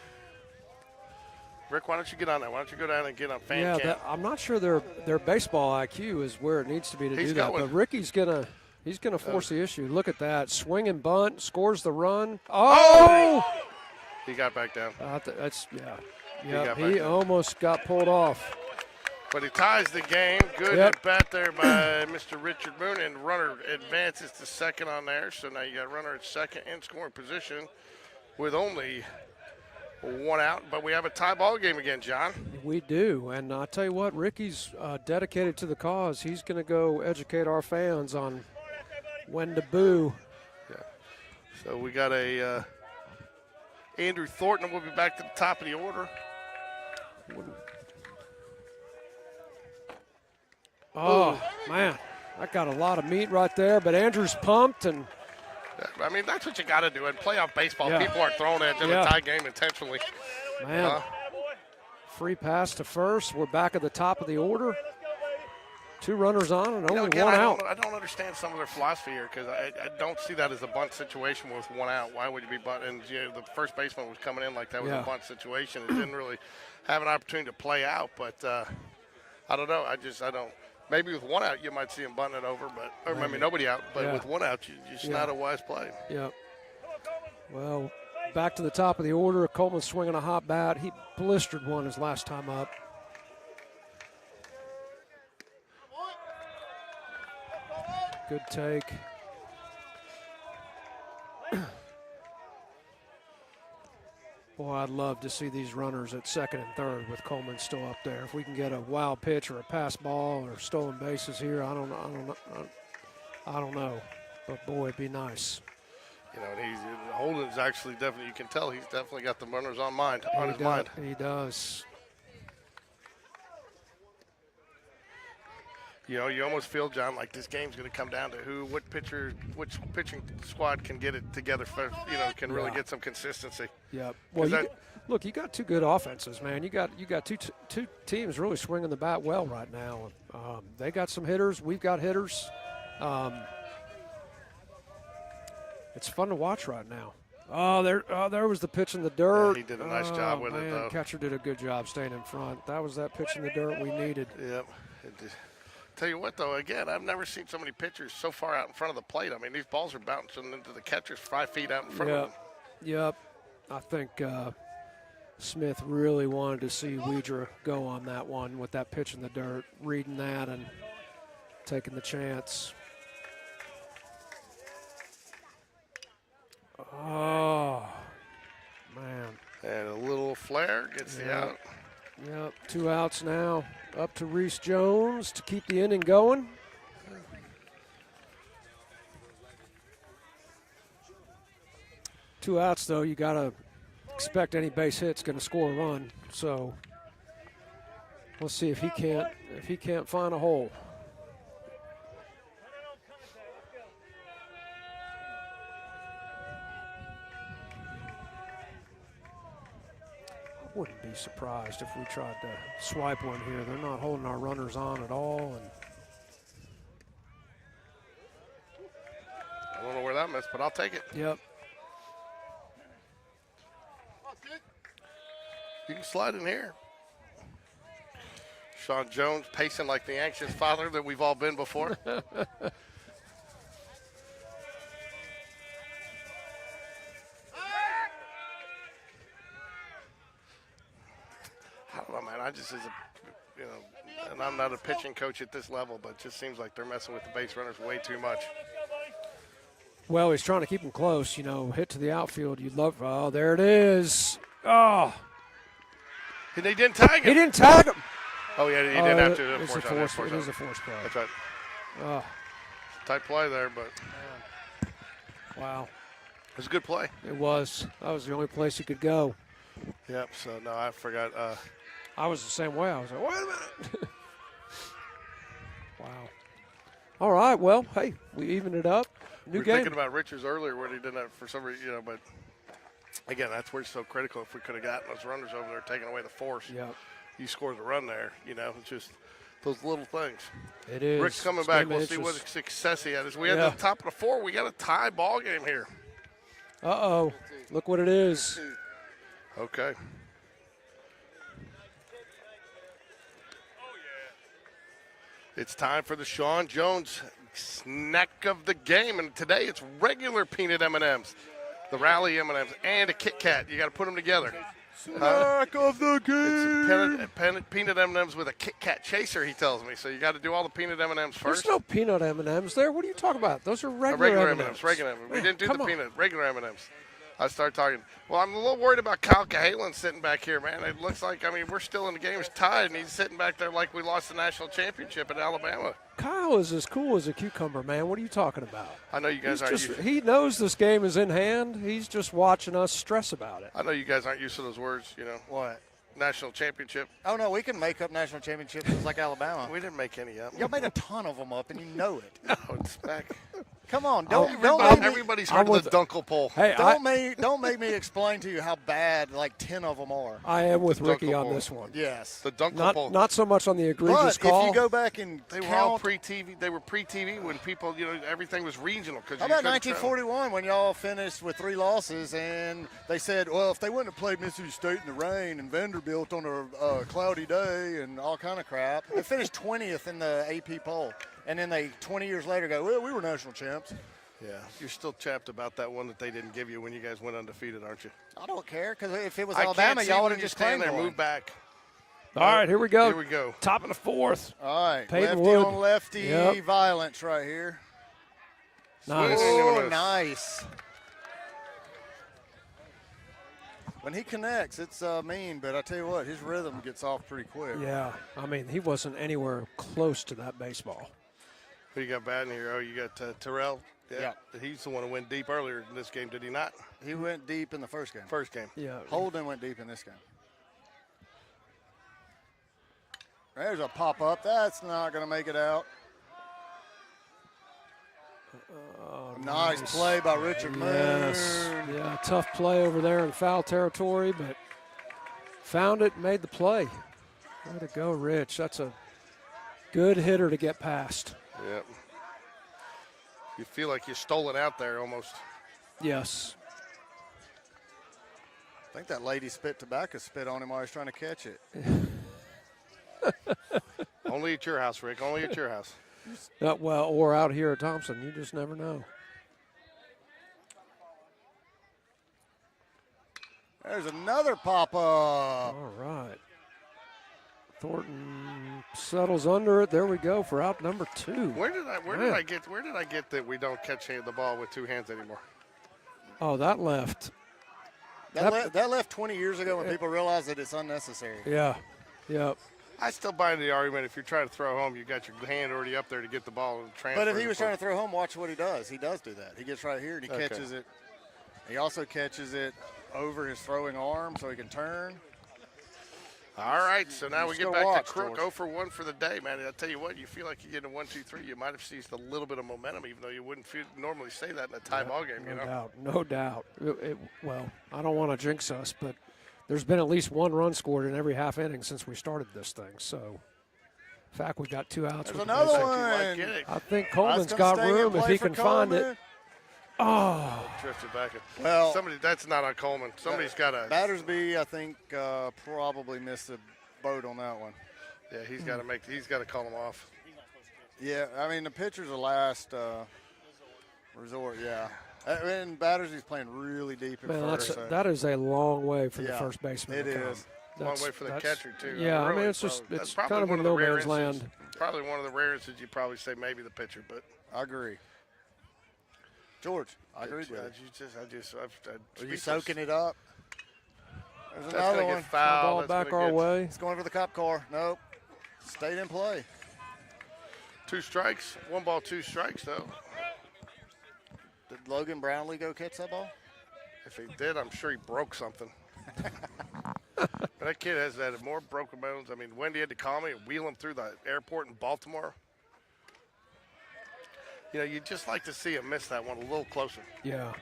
Rick, why don't you get on that? Why don't you go down and get on fan Yeah, cam? I'm not sure their baseball IQ is where it needs to be to He's do that. going. But Ricky's gonna force the issue. Look at that, swing and bunt, scores the run. Oh! He got back down. That's yeah. got Yep, back he down. almost got pulled off. But he ties the game. Good Yep. at bat there by Mr. Richard Moon, and runner advances to second on there. So now you got runner at second in scoring position with only 1 out. But we have a tie ball game again, John. We do, and I tell you what, Ricky's dedicated to the cause. He's going to go educate our fans on when to boo. So we got a Andrew Thornton will be back to the top of the order. Oh man, that got a lot of meat right there. But Andrew's pumped, and I mean, that's what you got to do. In playoff baseball, Yeah. people aren't throwing it in Yeah. a tie game intentionally. man, free pass to first. We're back at the top of the order. 2 runners on and only Again, 1 out. I don't understand some of their philosophy here because I don't see that as a bunt situation with 1 out. Why would you be bunt? And the first baseman was coming in like that was Yeah. a bunt situation. It didn't really have an opportunity to play out. But I don't know. I don't. Maybe with 1 out, you might see him bunting it over, or maybe nobody out. But Yeah. with 1 out, it's Yeah. not a wise play. Yep. Well, back to the top of the order. Coleman swinging a hot bat. He blistered one his last time up. Good take. Boy, I'd love to see these runners at second and third with Coleman still up there. If we can get a wild pitch or a pass ball or stolen bases here, I don't know. But boy, it'd be nice. You know, and Holden's actually definitely. You can tell he's definitely got the runners on his He mind. He does. You know, you almost feel, John, like this game's going to come down to which pitching squad can get it together for, can really Yeah. get some consistency. Yep. Well, that- look, you got 2 good offenses, man. You got two teams really swinging the bat well right now. They got some hitters. We've got hitters. It's fun to watch right now. There was the pitch in the dirt. he did a nice job with it, man, though. Catcher did a good job staying in front. That was that pitch in the dirt we needed. Yep. Tell you what, though, again, I've never seen so many pitchers so far out in front of the plate. I mean, these balls are bouncing into the catchers 5 feet out in front of them. Yep. I think Smith really wanted to see Weidra go on that one with that pitch in the dirt, reading that and taking the chance. Oh, man. And a little flare gets the out. Yep, 2 outs now. Up to Reese Jones to keep the inning going. Two outs, though, you gotta expect any base hit's going to score a run. So let's see if he can't find a hole. I wouldn't be surprised if we tried to swipe one here. They're not holding our runners on at all. And I don't know where that missed, but I'll take it. yep. You can slide in here. Sean Jones pacing like the anxious father that we've all been before. I don't know, man. I just, and I'm not a pitching coach at this level, but it just seems like they're messing with the base runners way too much. Well, he's trying to keep them close. Hit to the outfield. You'd love. Oh, there it is. Oh, And they didn't tag him. he didn't tag him. Oh, yeah, he didn't have to. It is a forced play. That's right. Oh, Tight play there, but wow. it was a good play. It was. That was the only place he could go. Yep, so no, I forgot. I was the same way. I was like, wait a minute. Wow. All right. Well, hey, we evened it up. New We were game. thinking about Richards earlier when he did that for some reason, but again, that's where it's so critical. If we could have gotten those runners over there, taking away the force, Yeah, you scored the run there. It's just those little things. it is. Rick's coming It's back. game of We'll see what interest. success he had. We had Yeah. the top of the four. We got a tie ball game here. Uh-oh. Look what it is. Okay. It's time for the Sean Jones snack of the game, and today it's regular peanut M&Ms, the Rally M&Ms, and a Kit Kat. You got to put them together. Snack of the game. It's peanut M&Ms with a Kit Kat chaser, he tells me. So you got to do all the peanut M&Ms There's first. no peanut M&Ms there. What are you talking about? Those are regular, Regular M&Ms. M&Ms. Regular M&Ms. We Man, didn't do come the on. peanut. Regular M&Ms. I started talking. Well, I'm a little worried about Kyle Cahalan sitting back here, man. It looks like, we're still in the game. It's tied, and he's sitting back there like we lost the national championship at Alabama. Kyle is as cool as a cucumber, man. What are you talking about? I know you guys aren't used. He knows this game is in hand. He's just watching us stress about it. I know you guys aren't used to those words, What? National championship. Oh, no, we can make up national championships just like Alabama. We didn't make any up. Y'all made a ton of them up, and you know it. No, it's back. Come on, don't Everybody's heard of the Dunkel poll. Hey, don't make me explain to you how bad like 10 of them are. I am with Ricky Dunkel on poll. this one. Yes. The Dunkel poll. Not so much on the egregious But call. if you go back and They were all count, pre-TV. They were pre-TV when people, everything was regional. how about 1941 when y'all finished with 3 losses and they said, well, if they wouldn't have played Mississippi State in the rain and Vanderbilt on a cloudy day and all kind of crap, they finished 20th in the AP poll. And then they 20 years later go, well, we were national champs. Yeah, you're still chapped about that one that they didn't give you when you guys went undefeated, aren't you? I don't care because if it was I Alabama, can't see y'all would when have you just stand claimed there. one. Move back. All right, here we go. Here we go. Top of the fourth. All right, Peyton lefty Wood. on lefty Yep. violence right here. Nice. Oh, nice. When he connects, it's mean, but I tell you what, his rhythm gets off pretty quick. Yeah, he wasn't anywhere close to that baseball. Who you got batting here? Oh, you got Terrell. Yeah. He's the one who went deep earlier in this game, did he not? He went deep in the first game. First game. Yeah. Holden went deep in this game. There's a pop-up. That's not going to make it out. Nice play by Richard Yes. Moon. Yeah, tough play over there in foul territory, but found it, made the play. Way to go, Rich. That's a good hitter to get past. Yep. You feel like you're stolen out there almost. Yes. I think that lady spit tobacco spit on him while he was trying to catch it. Only at your house, Rick. Only at your house. Well, or out here at Thompson. You just never know. There's another pop-up. All right. Thornton settles under it. There we go for out number 2. Where did I get that we don't catch the ball with 2 hands anymore? Oh, that left. That left 20 years ago when people realized that it's unnecessary. Yeah. Yep. I still buy into the argument if you're trying to throw home, you got your hand already up there to get the ball and transfer. But if he was trying to throw home, watch what he does. He does do that. He gets right here and he catches it. He also catches it over his throwing arm so he can turn. All right, so now we Just get go back watch, to Crook. George. 0 for 1 for the day, man. I tell you what, you feel like you get a 1, 2, 3, you might have seized a little bit of momentum, even though you wouldn't normally say that in a tie ball game. No doubt, no doubt. Well, I don't want to jinx us, but there's been at least 1 run scored in every half inning since we started this thing. So, in fact, we got 2 outs. There's with the another base one. Like it. I think Coleman's That's got gonna stay in room if play he for can find it. Coleman. Oh, Drifted back. Well, Somebody, that's not on Coleman. Somebody's got to. Battersby, I think, probably missed the boat on that one. Yeah, he's got to he's got to call him off. Yeah, I mean, the pitcher's the last resort, yeah. And Battersby's playing really deep at man, first. So. that is a long way for the Yeah, first baseman it to come. is. Long way for the catcher, too. Yeah, I mean, Really, it's just probably. it's That's kind of probably in one no the rare man's land. instances- Probably one of the rare instances you probably say maybe the pitcher, but I agree. George, I agree with you. Are Are you soaking it up? There's That's another gonna one. get foul. Ball That's back gonna our get way. It's going for the cop car. Nope. Stayed in play. 2 strikes. 1 ball, 2 strikes, though. Did Logan Brownlee go catch that ball? If he did, I'm sure he broke something. But that kid has had more broken bones. I mean, Wendy had to call me and wheel him through the airport in Baltimore. You know, you'd just like to see him miss that one a little closer. Yeah.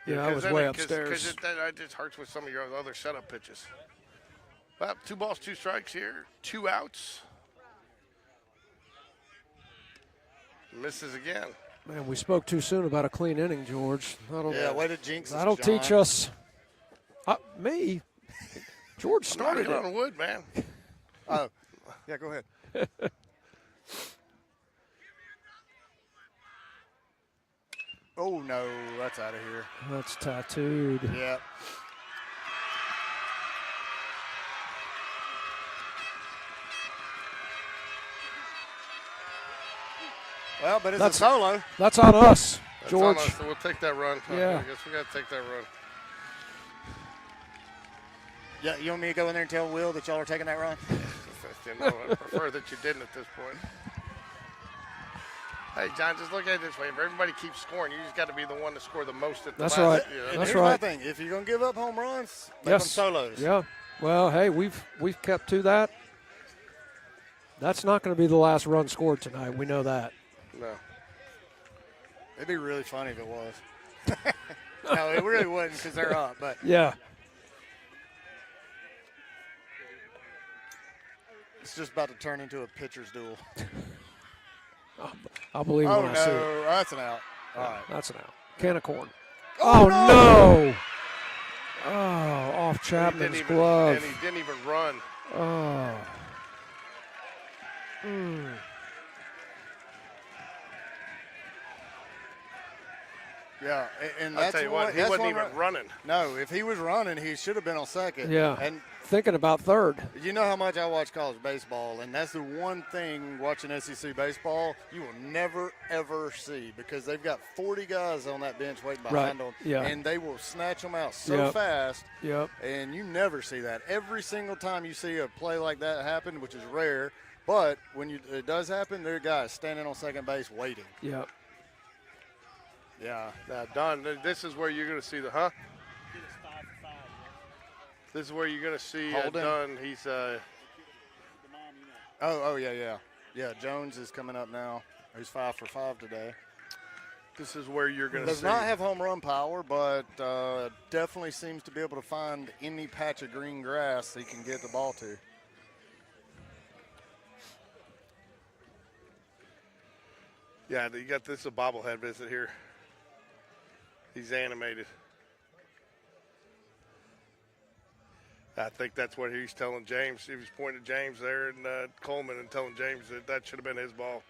Yeah, I was way upstairs. Because it just hurts with some of your other setup pitches. Well, 2 balls, 2 strikes here. 2 outs. Misses again. Man, we spoke too soon about a clean inning, George. Yeah, way to jinx us, That'll John. teach us. Me? George started Started it. on wood, man. Oh, yeah, go ahead. Oh, no, that's out of here. That's tattooed. Yeah. Well, but it's That's- a solo. That's on us, That's George. on us, so we'll take that run. Yeah. I guess we got to take that run. Yeah, you want me to go in there and tell Will that y'all are taking that run? You know, I prefer that you didn't at this point. Hey, John, just look at it this way. If everybody keeps scoring, you just got to be the one to score the most at the That's last. right. You know? And That's here's right. my thing. If you're going to give up home runs, make Yes. them solos. Yeah. Well, hey, we've kept to that. That's not going to be the last run scored tonight. We know that. No. It'd be really funny if it was. No, it really wouldn't because they're up. But Yeah. it's just about to turn into a pitcher's duel. I'll believe Oh, when I see it. no. That's an out. All right. That's an out. Can of corn. Oh, no. Oh, off Chapman's glove. And he didn't even run. Oh. Yeah, and I'll that's tell you what, he that's wasn't one even running. No, if he was running, he should have been on second. Yeah. And Thinking about third. you know how much I watch college baseball, and that's the one thing watching SEC baseball you will never, ever see because they've got 40 guys on that bench waiting behind them, Yeah. and they will snatch them out so Yep. fast, Yep. and you never see that. Every single time you see a play like that happen, which is rare, but when it does happen, there are guys standing on second base waiting. Yep. Yeah. Now, Don, this is where you're going to see the, This is where you're going to see Holden. Dunn. He's Oh, yeah. Yeah, Jones is coming up now. He's 5 for 5 today. This is where you're going to Does see. not have home run power, but definitely seems to be able to find any patch of green grass he can get the ball to. Yeah, you got this a bobblehead visit here. He's animated. I think that's what he's telling James. He was pointing to James there and Coleman and telling James that should have been his ball.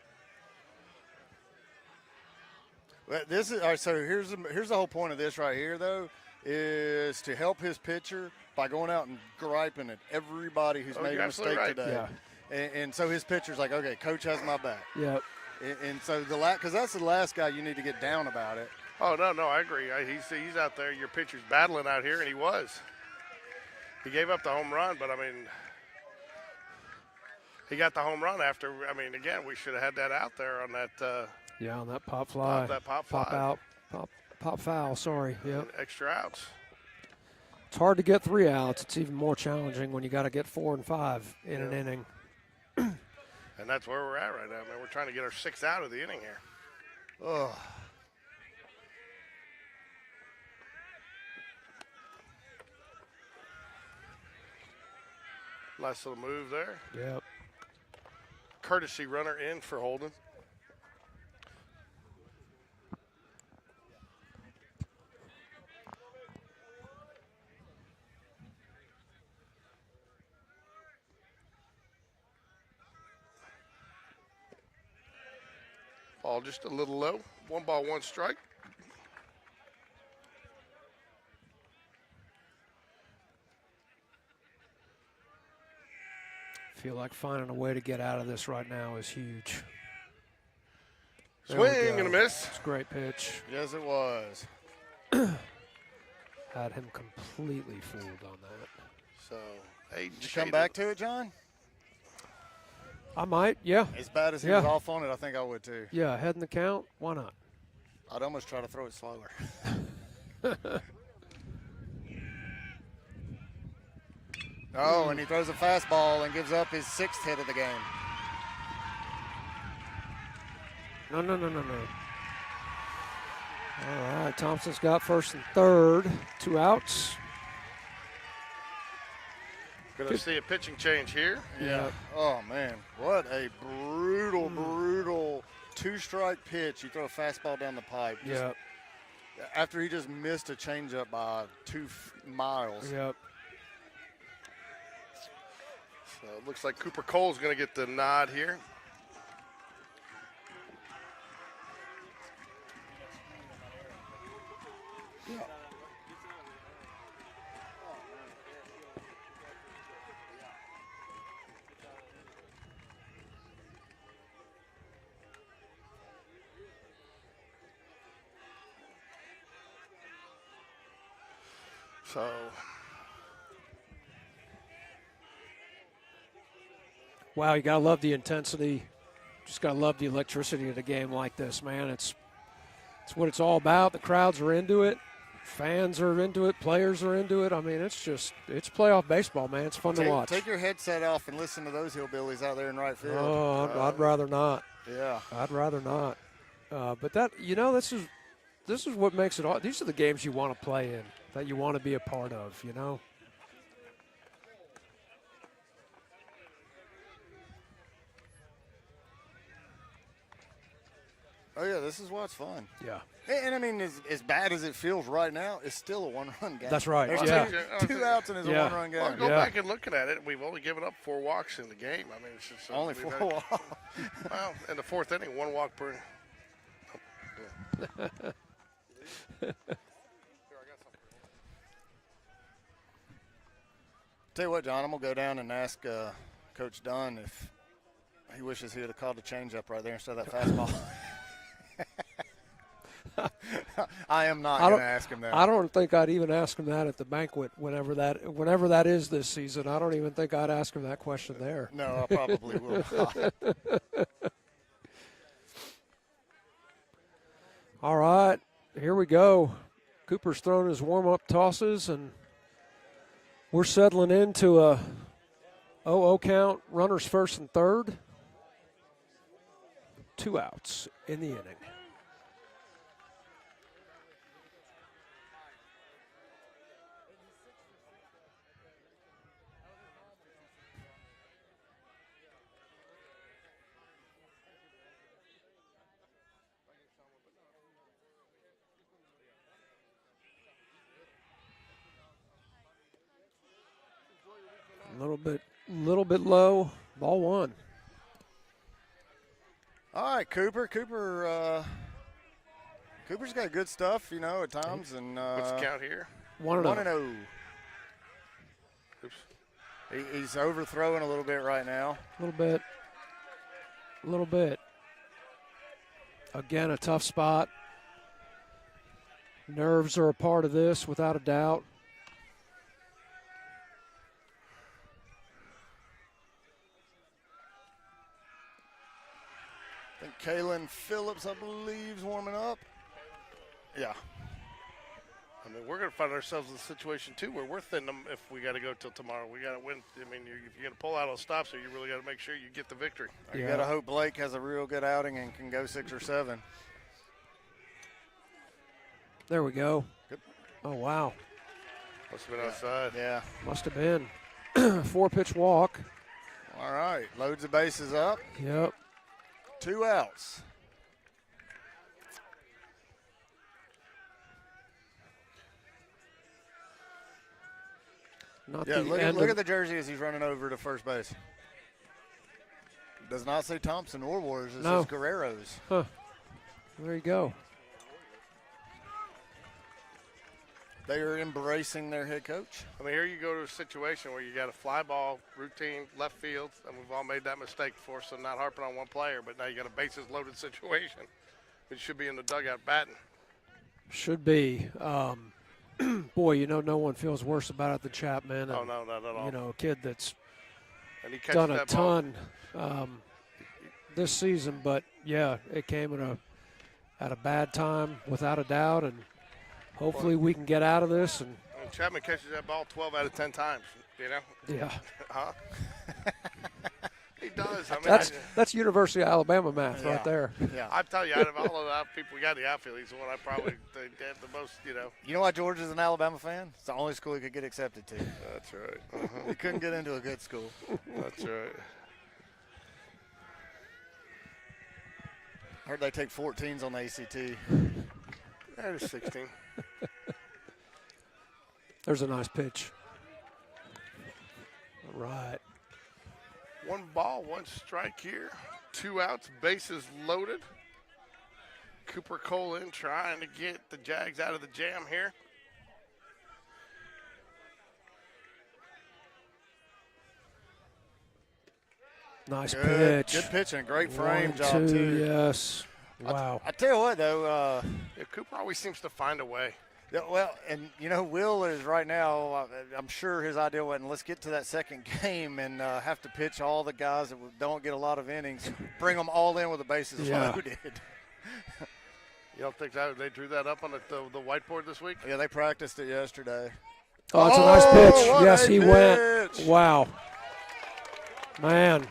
Well, this is all right, so here's the whole point of this right here, though, is to help his pitcher by going out and griping at everybody who's made you're a mistake absolutely right. today. Yeah. And so his pitcher's like, okay, coach has my back. Yep. And so because that's the last guy you need to get down about it. Oh, no, I agree. He's out there. Your pitcher's battling out here, and he was. He gave up the home run, but, I mean, he got the home run after. I mean, again, we should have had that out there on that Yeah, on that pop fly. that pop Pop fly. out. Pop foul, sorry. Yep. Extra outs. It's hard to get 3 outs. It's even more challenging when you got to get 4 and 5 in an inning. And that's where we're at right now, man. We're trying to get our 6th out of the inning here. Oh. Nice little move there. Yep. Courtesy runner in for Holden. Ball just a little low. 1 ball, 1 strike. Feel like finding a way to get out of this right now is huge. There we Swing go. and a miss. It's a great pitch. Yes, it was. Had him completely fooled on that. So, hey, Did you come back to it, John? I might, yeah. As bad as he Yeah. was off on it, I think I would too. Yeah, ahead in the count. Why not? I'd almost try to throw it slower. Oh, and he throws a fastball and gives up his 6th hit of the game. No. All right, Thompson's got 1st and 3rd. 2 outs. Gonna see a pitching change here. Yeah. Oh, man. What a brutal 2-strike pitch. You throw a fastball down the pipe. Just Yep. After he just missed a changeup by 2 miles. Yep. So it looks like Cooper Cole's gonna get the nod here. So Wow, you gotta love the intensity. Just gotta love the electricity of a game like this, man. It's what it's all about. The crowds are into it. Fans are into it. Players are into it. I mean, it's playoff baseball, man. It's fun to watch. Take your headset off and listen to those hillbillies out there in right field. Oh, I'd rather not. Yeah. I'd rather not. But that, this is what makes it all. These are the games you want to play in, that you want to be a part of, Oh, yeah, this is why it's fun. Yeah. And I mean, as bad as it feels right now, it's still a 1-run game. That's right. There's yeah. two outs and it's a 1-run game. Well, go back and looking at it. We've only given up 4 walks in the game. I mean, it's just Only 4 walks. Well, in the 4th inning, 1 walk per. Tell you what, John, I'm going to go down and ask Coach Dunn if he wishes he would have called the changeup right there instead of that fastball. I am not going to ask him that. I don't think I'd even ask him that at the banquet whenever that is this season. I don't even think I'd ask him that question there. No, I probably will not. All right, here we go. Cooper's thrown his warm-up tosses, and we're settling into a 0-0 count, runners 1st and 3rd. 2 outs in the inning. A little bit low. Ball 1. All right, Cooper's got good stuff, at times. And What's the count here? 1-0. Oops. He's overthrowing a little bit right now. A little bit. Again, a tough spot. Nerves are a part of this, without a doubt. I think Kalen Phillips, I believe, is warming up. Yeah. I mean, we're going to find ourselves in a situation, too, where we're thin them if we got to go till tomorrow. We got to win. I mean, if you're going to pull out on stops, so you really got to make sure you get the victory. You got to hope Blake has a real good outing and can go 6 or 7. There we go. Good. Oh, wow. Must have been outside. Yeah. Must have been. 4-pitch walk. All right. Loads the bases up. Yep. 2 outs. Not Yeah, the look end at of- the jersey as he's running over to first base. Does not say Thompson or Warriors. It No. says Guerreros. Huh. There you go. They are embracing their head coach. I mean, here you go to a situation where you got a fly ball, routine, left field, and we've all made that mistake before, so not harping on one player, but now you got a bases-loaded situation. It should be in the dugout batting. Should be. Boy, you know, no one feels worse about it than Chapman. Oh, And, no, not at all. you know, a kid that's And he catches done a that ball. ton this season, but yeah, it came at a bad time without a doubt, and hopefully we can get out of this. And And Chapman catches that ball 12 out of 10 times, you know? yeah, Huh? He does. I mean, that's University of Alabama math Yeah. right there. Yeah. I tell you, out of all of the people we got in the outfield, he's the one I probably think have the most, you know. You know why George is an Alabama fan? It's the only school he could get accepted to. That's right. He couldn't get into a good school. That's right. I heard they take 14s on the ACT. That is 16. There's a nice pitch. All right. 1 ball, 1 strike here. 2 outs, bases loaded. Cooper Cole in trying to get the Jags out of the jam here. Nice Good, pitch. good pitching. Great frame 1, job, 2, too. yes. Wow. I tell you what, though. Yeah, Cooper always seems to find a way. Yeah, well, and, you know, Will is right now, I'm sure his idea wasn't let's get to that second game and have to pitch all the guys that don't get a lot of innings, bring them all in with the bases Yeah. loaded. You don't think that they drew that up on the whiteboard this week? Yeah, they practiced it yesterday. Oh, it's a nice pitch. what Yes, a he pitch. went. Wow. Man,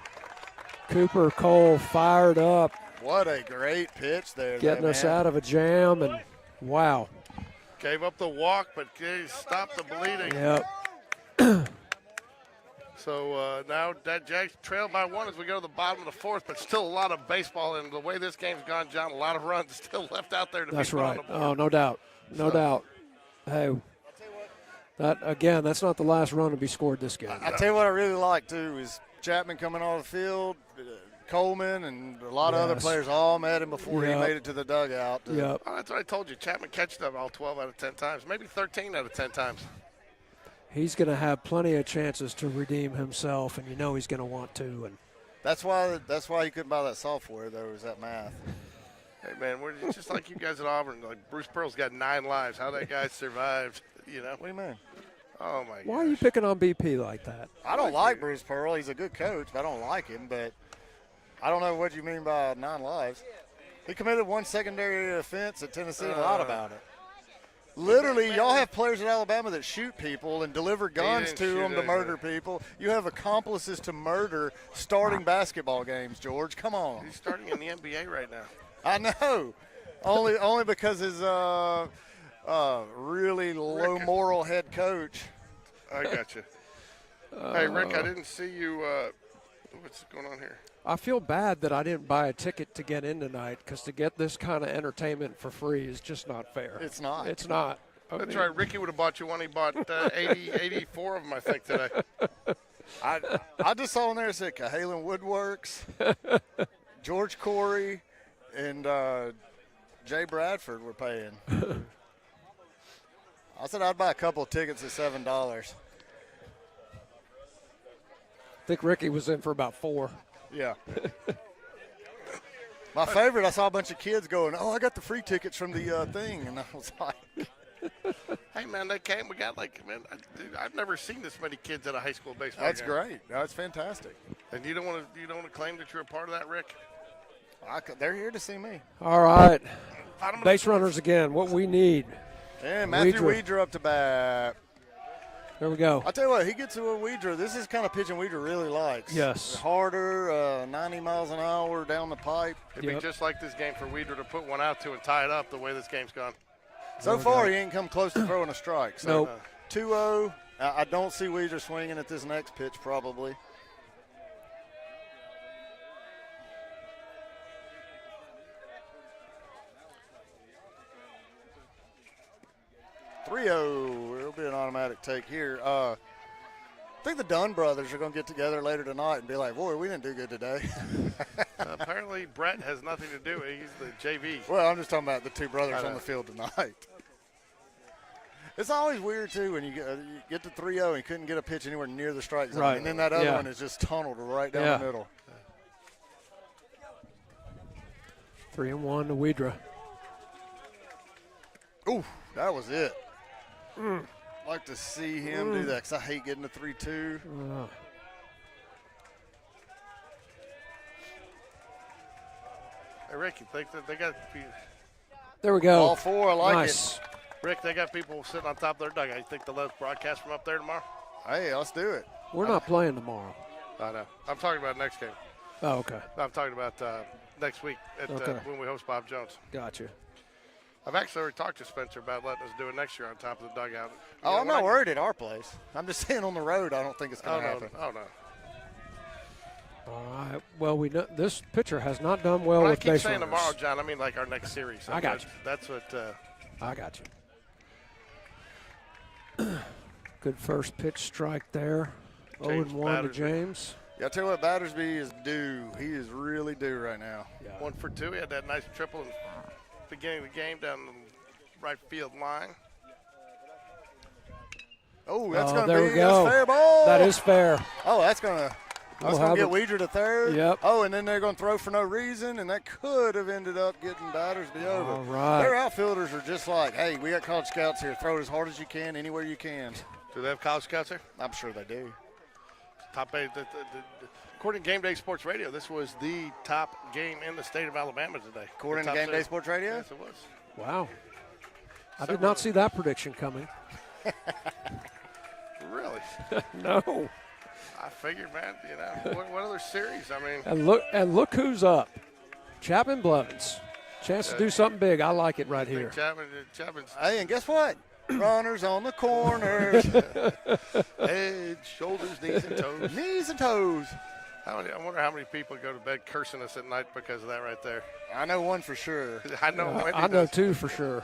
Cooper Cole fired up, What a great pitch there. getting us out of a jam, and wow. Gave up the walk, but he stopped the bleeding. Yep. So now that Jags trail by 1 as we go to the bottom of the 4th, but still a lot of baseball. And the way this game's gone, John, a lot of runs still left out there to That's be put on right. the board. Oh, no doubt. No doubt. Hey, that's not the last run to be scored this game. I tell you what I really like, too, is Chapman coming on the field, Coleman, and a lot of other Yes. players all met him before he Yep. made it to the dugout. Yep. Oh, that's what I told you. Chapman catches that ball 12 out of 10 times, maybe 13 out of 10 times. He's going to have plenty of chances to redeem himself, and you know he's going to want to. And That's why you couldn't buy that software, though, is that math. Hey, man, we're just like you guys at Auburn. Like Bruce Pearl's got 9 lives. How that guy survived, you know? What do you mean? Oh, my God. why are you picking on BP like that? I don't like Bruce Pearl. He's a good coach, but I don't like him. But I don't know what you mean by 9 lives. He committed 1 secondary offense at Tennessee and lied about it. Literally, y'all have players at Alabama that shoot people and deliver guns didn't to shoot them to murder anybody. people. You have accomplices to murder starting basketball games, George. Come on. He's starting in the NBA right now. I know. Only because his really low moral head coach. I got you. Hey, Rick, I didn't see you. What's going on here? I feel bad that I didn't buy a ticket to get in tonight, because to get this kind of entertainment for free is just not fair. It's not. It's not. I That's mean, right. Ricky would have bought you one. He bought 84 of them, I think, today. I just saw in there it said Cahalan Woodworks, George Corey, and Jay Bradford were paying. I said I'd buy a couple of tickets at $7. I think Ricky was in for about 4. Yeah. My favorite, I saw a bunch of kids going, "Oh, I got the free tickets from the thing," and I was like, Hey, man, they came. We got man, dude, I've never seen this many kids at a high school baseball "That's game. great. That's fantastic." And you don't want to claim that you're a part of that, Rick? They're here to see me. All right. Bottom of Base the runners again, what we need. And Matthew Weidra. Weidra up to bat. There we go. I tell you what, he gets to a Weidra. This is kind of pitching Weidra really likes. Yes. Harder, 90 miles an hour down the pipe. It'd be just like this game for Weidra to put one out to and tie it up the way this game's gone. So far, he ain't come close to throwing a strike. So Nope. 2-0. I don't see Weidra swinging at this next pitch probably. It'll be an automatic take here. I think the Dunn brothers are going to get together later tonight and be like, boy, we didn't do good today. Apparently, Brett has nothing to do with it. He's the JV. Well, I'm just talking about the two brothers on the field tonight. It's always weird, too, when you get to 3-0 and you couldn't get a pitch anywhere near the strike zone. Right. And then that other one is just tunneled right down the middle. 3-1 to Weidra. Ooh, that was it. Like to see him do that because I hate getting to 3-2. Hey, Rick, you think that they got There we go. All four, I like Nice. Rick? They got people sitting on top of their dugout. You think they'll let us broadcast from up there tomorrow? it. Hey, let's do it. We're not playing tomorrow. I know. I'm talking about next game. Oh, okay. No, I'm talking about next week at Okay. when we host Bob Jones. Gotcha. I've actually already talked to Spencer about letting us do it next year on top of the dugout. Oh, I'm not worried at our place. I'm just saying on the road, I don't think it's going to happen. Oh, no. All right. Well, we know this pitcher has not done well When I with keep base saying runners. tomorrow, John, I mean like our next series. I got you. That's what. I got you. Good first pitch strike there. James 0-1 to Battersby. James. Yeah, I tell you what, Battersby is due. He is really due right now. 1 for 2. He had that nice triple in the beginning of the game down the right field line. Oh, that's Oh, going there to we be go. a fair ball. That is fair. Oh, that's going to. That's We'll going to have get Weidra to third. Yep. Oh, and then they're going to throw for no reason, and that could have ended up getting Battersby over. All right. Their outfielders are just like, hey, we got college scouts here. Throw it as hard as you can, anywhere you can. Do they have college scouts there? I'm sure they do. Top 8. According to GameDay Sports Radio, this was the top game in the state of Alabama today. According to The top GameDay Sports Radio? Yes, it was. Wow. I did not see that prediction coming. Really? No. I figured, man. You know, what other series? I mean, And look who's up. Chapman Blevins. Chance to do something big. I like it right here. Chapman's Hey, and guess what? Runners on the corners. head, shoulders, knees, and toes. Knees and toes. I wonder how many people go to bed cursing us at night because of that right there. I know one for sure. I know. Wendy I know does. two for sure.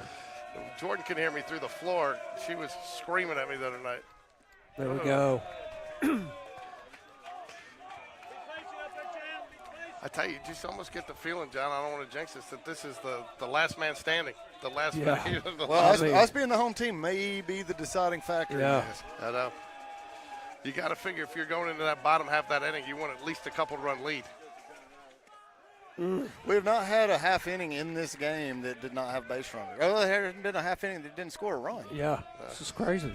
Jordan can hear me through the floor. She was screaming at me the other night. There we go. I tell you, you just almost get the feeling, John, I don't want to jinx this, that this is the last man standing. The last Yeah. man. Well, I mean- us being the home team may be the deciding factor. Yeah. in this. I know. You got to figure if you're going into that bottom half of that inning, you want at least a couple-run lead. We have not had a half inning in this game that did not have base runners. Oh, there hasn't been a half inning that didn't score a run. Yeah. This is crazy.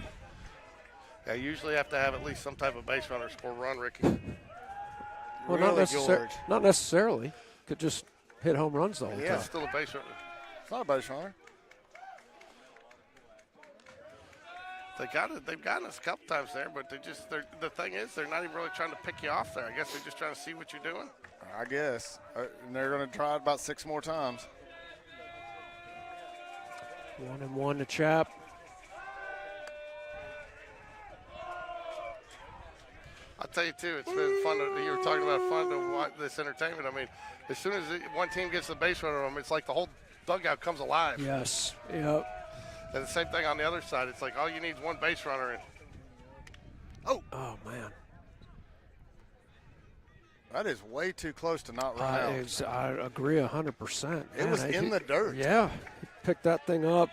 Yeah, you usually have to have at least some type of base runner score a run, Ricky. Well, Really, George. not necessarily. Could just hit home runs the whole Yeah. time. It's still a base runner. It's not a base runner. They've gotten us a couple times there, but the thing is, they're not even really trying to pick you off there. I guess they're just trying to see what you're doing. I guess. And they're going to try it about 6 more times. 1-1 to Chap. I'll tell you, too, it's been fun. You were talking about fun to watch this entertainment. I mean, as soon as one team gets the base runner on them, it's like the whole dugout comes alive. Yes. Yep. And the same thing on the other side. It's like all you need is one base runner. And Oh, man. That is way too close to not run out. I agree 100%. It Man, was in the dirt. Yeah. Picked that thing up.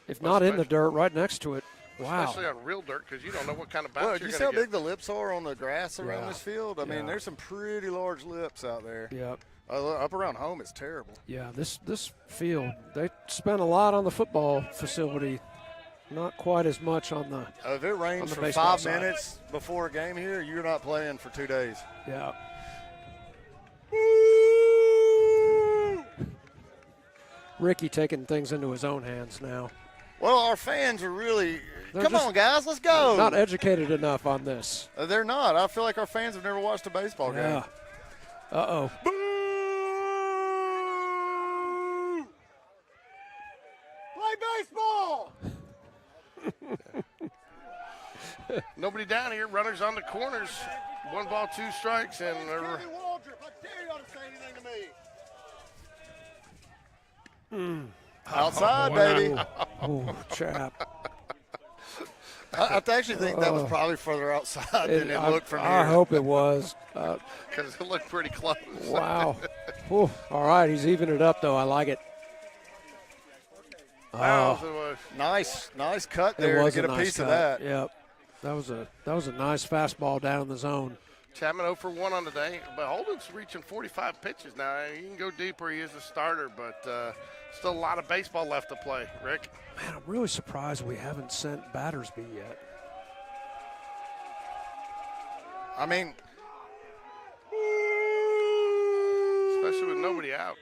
If not in the dirt, right next to it. Wow. especially on real dirt, because you don't know what kind of bounce Well, you're you see going how to big get. the lips are on the grass around Yeah. this field? I mean, Yeah. there's some pretty large lips out there. Yep. Up around home, it's terrible. Yeah, this field, they spent a lot on the football facility. Not quite as much on the If it On rains the for baseball 5 side. minutes before a game here, you're not playing for 2 days. yeah. Ricky taking things into his own hands now. Well, our fans are really. They're Come just on, guys, let's go. not educated enough on this. They're not. I feel like our fans have never watched a baseball game. Yeah. Uh-oh. Play baseball. Nobody down here. Runners on the corners. 1 ball, 2 strikes, and Waldrop, I dare you not to say anything to me. Outside, baby. Oh, chap. I actually think that was probably further outside than it looked from here. I hope it was. because it looked pretty close. Wow. Whew. All right, he's even it up, though. I like it. Fouls it was. Nice cut It there to was get a nice piece of cut. that. Yep. That was a nice fastball down in the zone. Chapman 0 for 1 on the day, but Holden's reaching 45 pitches now. He can go deeper. He is a starter, but still a lot of baseball left to play. Rick? Man, I'm really surprised we haven't sent Battersby yet. I mean, Especially with nobody out.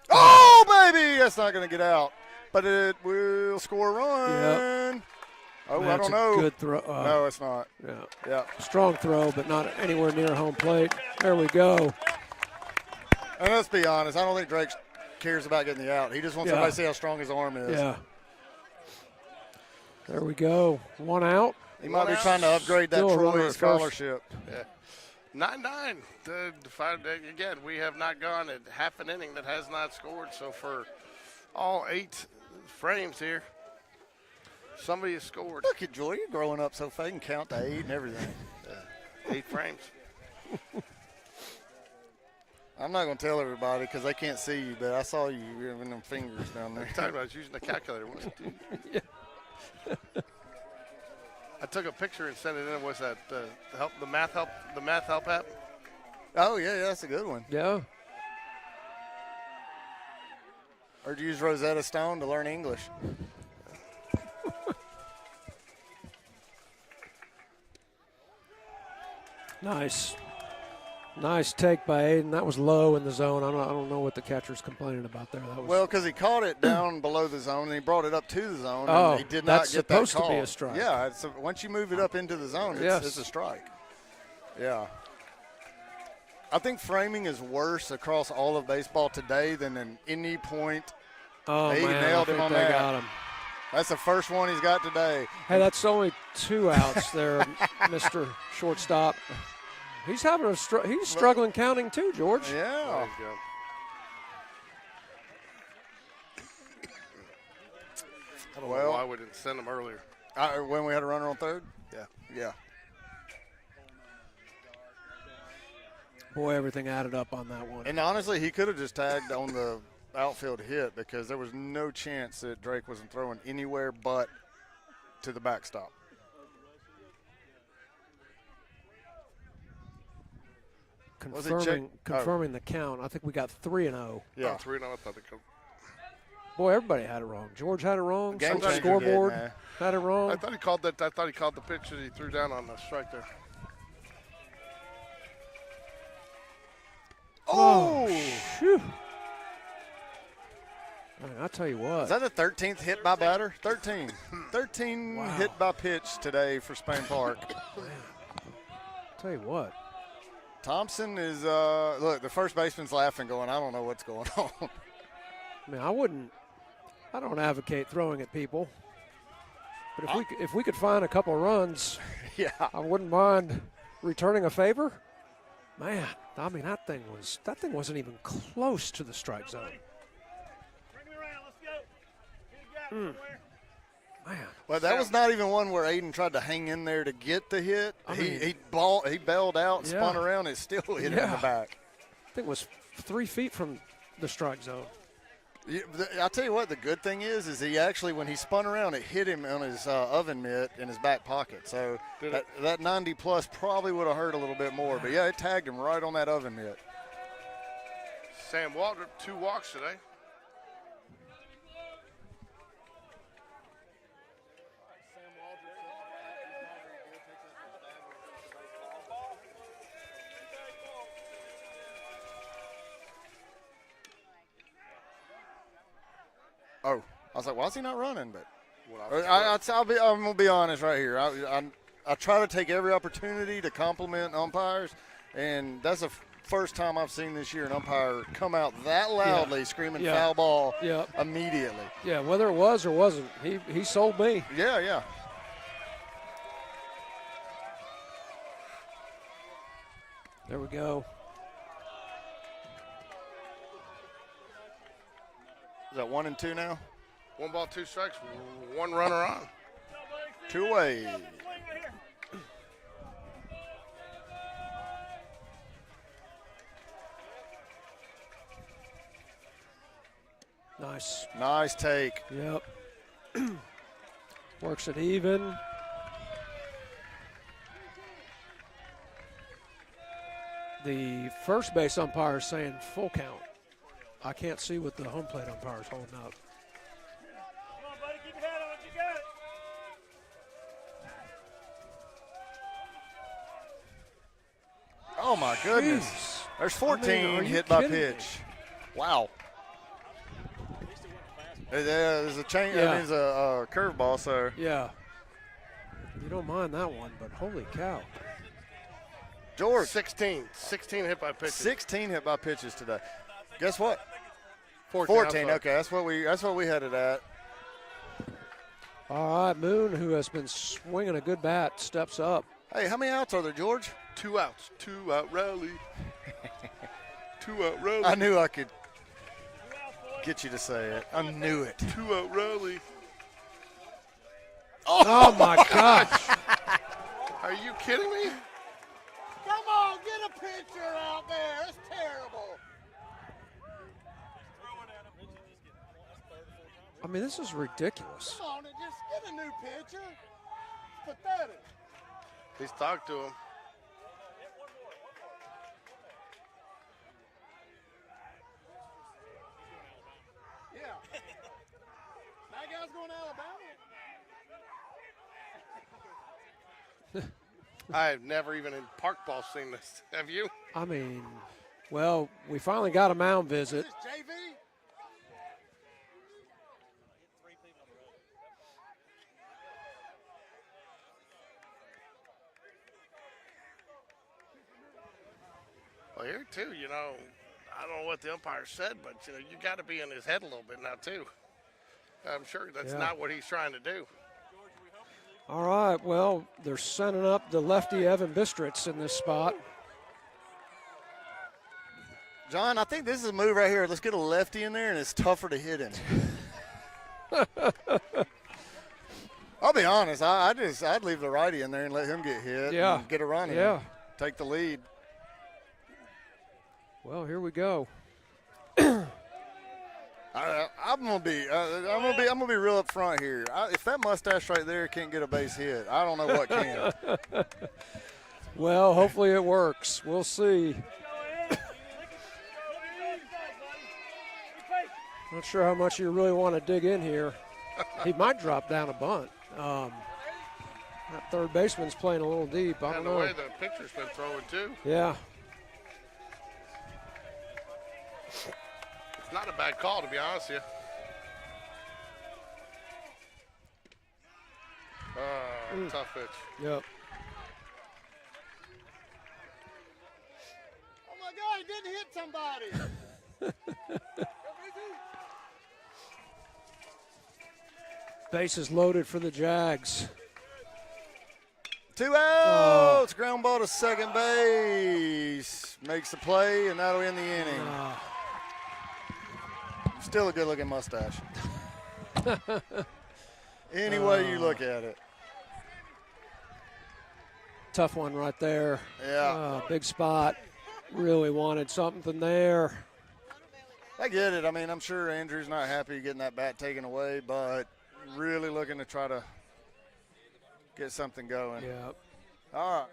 oh, baby, that's not going to get out. But it will score a run. Yep. Oh, Man, I it's don't a know. good throw. No, it's not. Yeah. Yeah. Strong throw, but not anywhere near home plate. There we go. And let's be honest, I don't think Drake cares about getting the out. He just wants everybody to see how strong his arm is. Yeah. There we go. 1 out. He might be trying to upgrade that Still a runner Troy at first. scholarship. Yeah. 9-9. Again, we have not gone at half an inning that has not scored. So for all 8 frames here, somebody has scored. Look at Joy, you're growing up so fast. You can count to 8 and everything. 8 frames. I'm not going to tell everybody because they can't see you, but I saw you giving them fingers down there. You're talking about using the calculator, wasn't it? Yeah. I took a picture and sent it in. Was that the math help app? Oh, yeah, that's a good one. Yeah. Or did you use Rosetta Stone to learn English? Nice. Nice take by Aiden. That was low in the zone. I don't know what the catcher's complaining about there. That was Well, because he caught it down below the zone and he brought it up to the zone. Oh, and he did not that's get that supposed to call. be a strike. Yeah, once you move it up into the zone, it's a strike. Yeah. I think framing is worse across all of baseball today than in any point. Oh, He man, nailed I him think on they that. got him. That's the first one he's got today. Hey, that's only 2 outs there, Mr. Shortstop. He's having he's struggling counting too, George. Yeah. There you go. I don't know why we didn't send him earlier. When we had a runner on third? Yeah. Yeah. Boy, everything added up on that one. And honestly, he could have just tagged on the outfield hit because there was no chance that Drake wasn't throwing anywhere but to the backstop. Confirming the count. I think we got 3-0. Yeah. 3-0. I thought they could. Boy, everybody had it wrong. George had it wrong. Game Some changer scoreboard hit, man. had it wrong. I thought he called that. I thought he called the pitch that he threw down on the strike there. Oh! Phew. I mean, I'll tell you what. Is that the 13th hit by batter? 13. 13 Wow. hit by pitch today for Spain Park. I'll tell you what. Thompson is, look, the first baseman's laughing going, I don't know what's going on. I mean, I don't advocate throwing at people. But if we could find a couple runs, Yeah. I wouldn't mind returning a favor. Man, I mean, that thing wasn't even close to the strike zone. Man. Well, that was not even one where Aiden tried to hang in there to get the hit. He bailed out, Yeah. spun around, and still hit him in Yeah. the back. I think it was 3 feet from the strike zone. Yeah, I'll tell you what, the good thing is he actually, when he spun around, it hit him on his oven mitt in his back pocket. So that 90-plus probably would have hurt a little bit more. But, yeah, it tagged him right on that oven mitt. Sam Waldrop, 2 walks today. Oh, I was like, why is he not running? But What I- I'm gonna be honest right here. I try to take every opportunity to compliment umpires, and that's the first time I've seen this year an umpire come out that loudly screaming foul ball immediately. Yeah, whether it was or wasn't, he sold me. Yeah. There we go. Is that 1 and 2 now? 1 ball, 2 strikes, 1 runner on. 2 away. Nice take. Yep. Works it even. The first base umpire is saying full count. I can't see what the home plate umpire is holding up. Come on, buddy, keep your head on it. You got it. Oh, my goodness. Jeez. There's 14 are you hit by kidding me? pitch. Wow. There's a change. Yeah. That means a curveball, so. Yeah. You don't mind that one, but holy cow. George, 16 hit by pitches. 16 hit by pitches today. Guess what? 14. 14. Okay, that's what we had it at. All right, Moon, who has been swinging a good bat, steps up. Hey, how many outs are there, George? 2 outs. 2 out rally. 2 out rally. I knew I could get you to say it. I knew it. 2 out rally. Oh my gosh. Are you kidding me? Come on, get a pitcher out there. It's terrible. I mean, this is ridiculous. Come on, just get a new pitcher. It's pathetic. He's talked to him. Yeah. That guy's going to Alabama. I've never even in park ball seen this. Have you? I mean, well, we finally got a mound visit. Is this JV? Well, here too, I don't know what the umpire said, but you got to be in his head a little bit now too. I'm sure that's not what he's trying to do. All right, well, they're sending up the lefty Evan Bistritz in this spot. John, I think this is a move right here. Let's get a lefty in there, and it's tougher to hit him. I'll be honest. I'd leave the righty in there and let him get hit. Yeah. And get a run in. Yeah. Take the lead. Well, here we go. I'm gonna be real up front here. If that mustache right there can't get a base hit, I don't know what can. Well, hopefully it works. We'll see. Not sure how much you really want to dig in here. He might drop down a bunt. That third baseman's playing a little deep. I don't And the know. way the pitcher's been throwing too. Yeah. It's not a bad call, to be honest with you. Tough pitch. Yep. Oh my God! He didn't hit somebody. Bases loaded for the Jags. 2 outs. Ground ball to second base. Makes the play, and that'll end the inning. Still a good-looking mustache. Any way you look at it. Tough one right there. Yeah. Big spot. Really wanted something there. I get it. I mean, I'm sure Andrew's not happy getting that bat taken away, but really looking to try to get something going. Yeah. All right.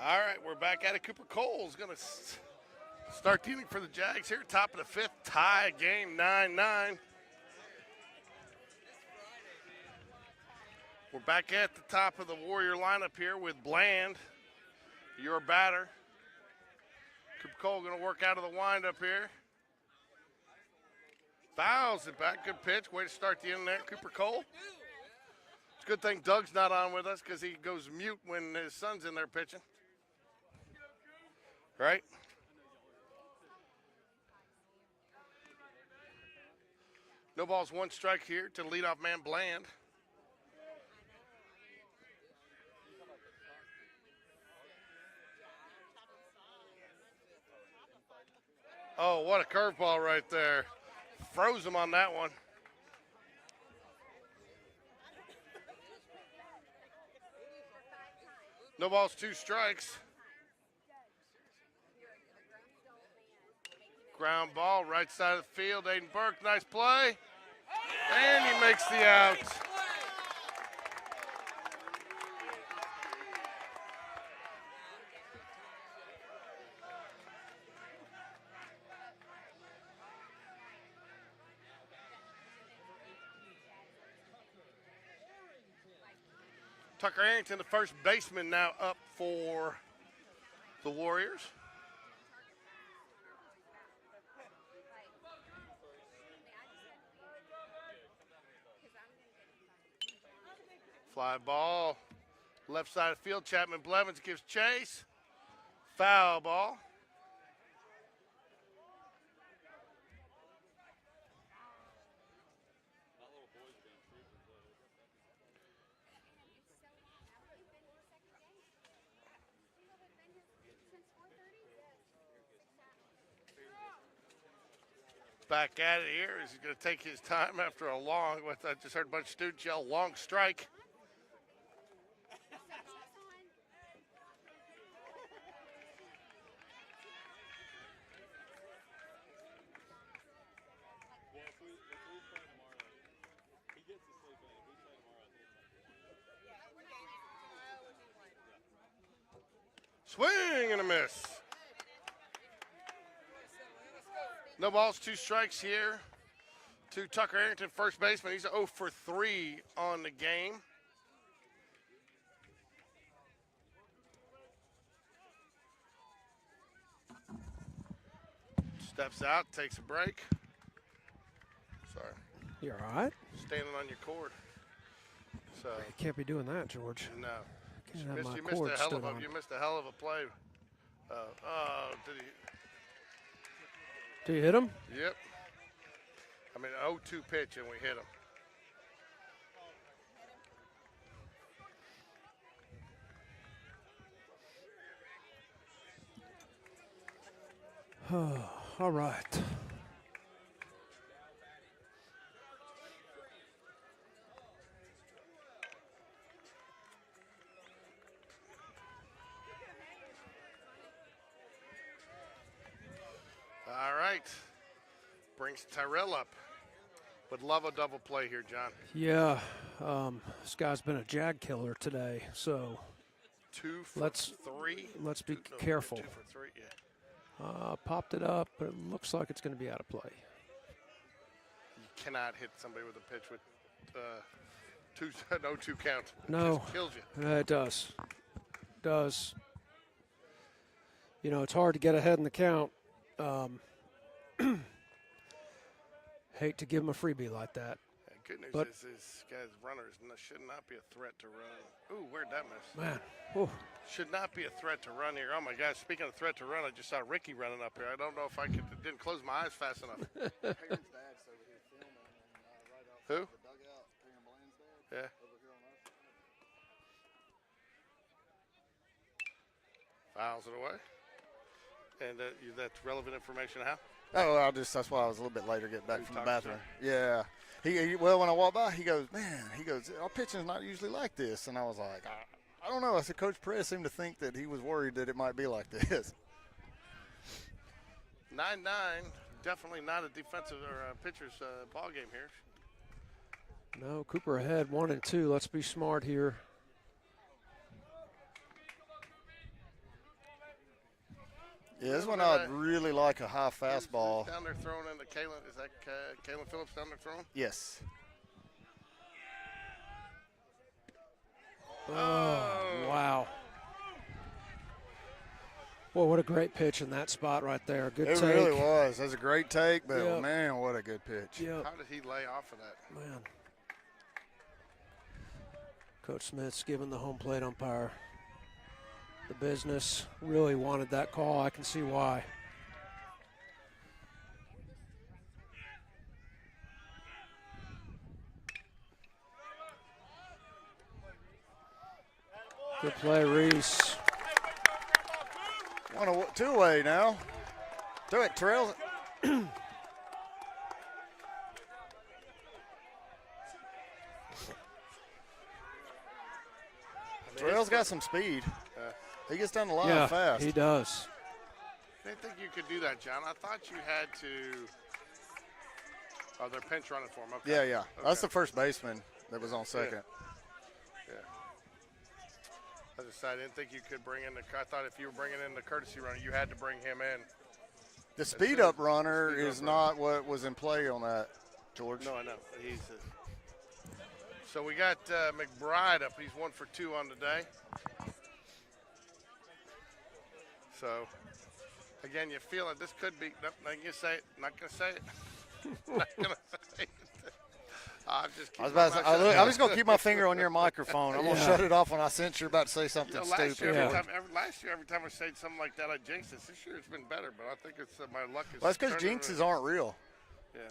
All right, we're back at it. Cooper Cole's going to start the inning for the Jags here. Top of the fifth, tie game 9-9. We're back at the top of the Warrior lineup here with Bland, your batter. Cooper Cole going to work out of the windup here. Fouls it back. Good pitch. Way to start the inning there, Cooper Cole. It's a good thing Doug's not on with us because he goes mute when his son's in there pitching. Right? No balls, one strike here to the leadoff man, Bland. Oh, what a curveball right there. Froze him on that one. No balls, two strikes. Ground ball, right side of the field. Aiden Burke, nice play. And he makes the out. Tucker Arrington, the first baseman, now up for the Warriors. Fly ball, left side of the field. Chapman Blevins gives chase. Foul ball. Back at it here. He's going to take his time after a long, I just heard a bunch of students yell, long strike. Swing and a miss. No balls, two strikes here to Tucker Arrington, first baseman. He's 0 for 3 on the game. Steps out, takes a break. Sorry. You all right? Standing on your cord. So You can't be doing that, George. no. Can't You have my missed cord a hell stood of a on. you missed a hell of a play. Did he? Do you hit him? Yep. I mean, 0-2 pitch and we hit him. All right. All right. Brings Tyrell up. Would love a double play here, John. Yeah, this guy's been a jag killer today, so 2 for Let's- 3. let's be No, careful. 2 for 3, yeah. Popped it up, but it looks like it's going to be out of play. You cannot hit somebody with a pitch with no 2 count. It No. just kills you. It does. Does. You know, it's hard to get ahead in the count. Hate to give him a freebie like that. Yeah, good news But- is this guy's runners should not be a threat to run. Ooh, where'd that miss? Man, whew. Should not be a threat to run here. Oh my gosh, speaking of threat to run, I just saw Ricky running up here. I don't know if I didn't close my eyes fast enough. Aaron's dad's over here filming, and right outside Who? the dugout, Aaron Bland's dad. Yeah. Over here on our side. Fouls it away. And that's relevant information how? Oh, that's why I was a little bit later getting back You from the talked to bathroom. Yeah. Well, when I walked by, he goes, our pitching's not usually like this. And I was like, I don't know. I said, Coach Perez seemed to think that he was worried that it might be like this. 9-9, definitely not a defensive or a pitcher's ball game here. No, Cooper ahead 1-2. Let's be smart here. Yeah, this one I'd really like a high fastball. Who's down there throwing into Kalen. Is that Kalen Phillips down there throwing? Yes. Oh, wow. Boy, what a great pitch in that spot right there. Good It take. really was. That was a great take, but Yep. man, what a good pitch. Yep. How did he lay off of that? Man. Coach Smith's giving the home plate umpire the business. Really wanted that call. I can see why. Good play, Reese. Two-way now. Do it, Terrell. Terrell's got some speed. He gets down the line Yeah, fast. he does. I didn't think you could do that, John. I thought you had to. Oh, they're pinch running for him. Okay. Yeah, yeah. Okay. That's the first baseman that was on second. Yeah. I didn't think you could bring in the. I thought if you were bringing in the courtesy runner, you had to bring him in. The speed-up runner Speed-up is runner. not what was in play on that, George. No, I know. He's. So we got McBride up. He's 1 for 2 on the day. So, again, you feel it. This could be. Nope, not gonna say it. Not gonna say it. Not gonna say it. I'm just. I'm just gonna keep my finger on your microphone. I'm gonna Yeah. shut it off when I sense you're about to say something last stupid. year, Yeah. last year, every time I say something like that, I jinxed it. This year, it's been better, but I think it's my luck is. Well, that's because turning jinxes around. aren't real. Yeah,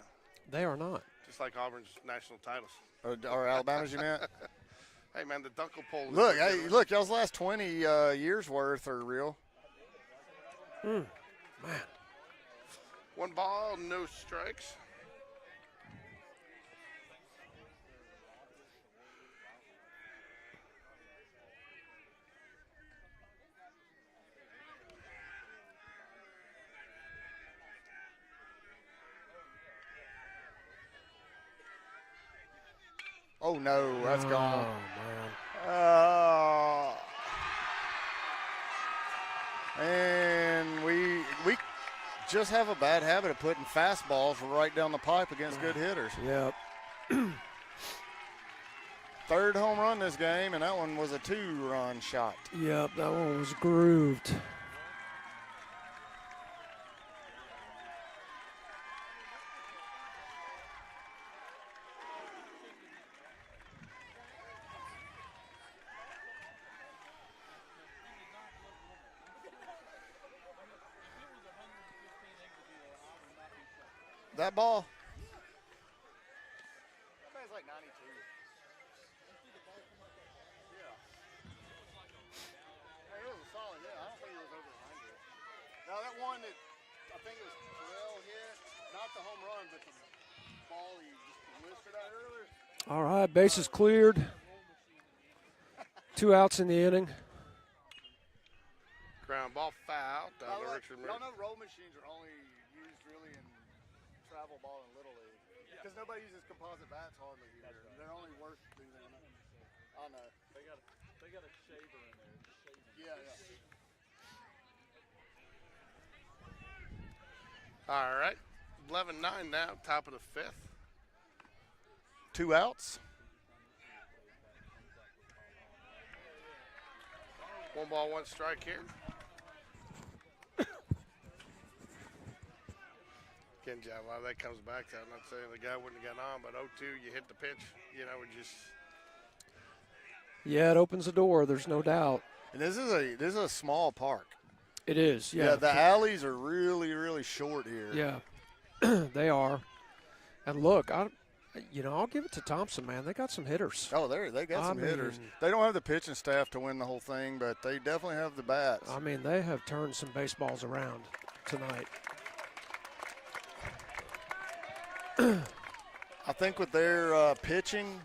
They are not. just like Auburn's national titles. Or Alabama's, you meant? Hey, man, the Dunkel poll. is Look, a good hey, one. look, y'all's last 20 years worth are real. Man. 1 ball, no strikes. Oh no, that's gone. Man. And we just have a bad habit of putting fastballs right down the pipe against good hitters. Yep. Third home run this game, and that one was a 2-run shot. Yep, that one was grooved. That ball. That guy's like 92. Yeah. Hey, it was a solid hit. I don't think it was over 100. Now that one that I think it was Terrell hit, not the home run, but the ball he just listed out earlier. All right, bases cleared. 2 outs in the inning. Ground ball foul down to Richard Y'all Miller. know roll machines are only used really in travel ball and Little League. Because nobody uses composite bats hardly here. They're only worth doing that. I know. They got a shaver in there. Yeah, yeah. All right, 11-9 now, top of the 5th. 2 outs. 1 ball, 1 strike here. Again, John, a lot of that comes back to, I'm not saying the guy wouldn't have got on, but 0-2, you hit the pitch, it just. Yeah, it opens the door. There's no doubt. And this is a small park. It is. Yeah, Yeah. the alleys are really, really short here. Yeah, they are. And look, I'll give it to Thompson, man. They got some hitters. Oh, they got some hitters. mean- They don't have the pitching staff to win the whole thing, but they definitely have the bats. I mean, they have turned some baseballs around tonight. I think with their pitching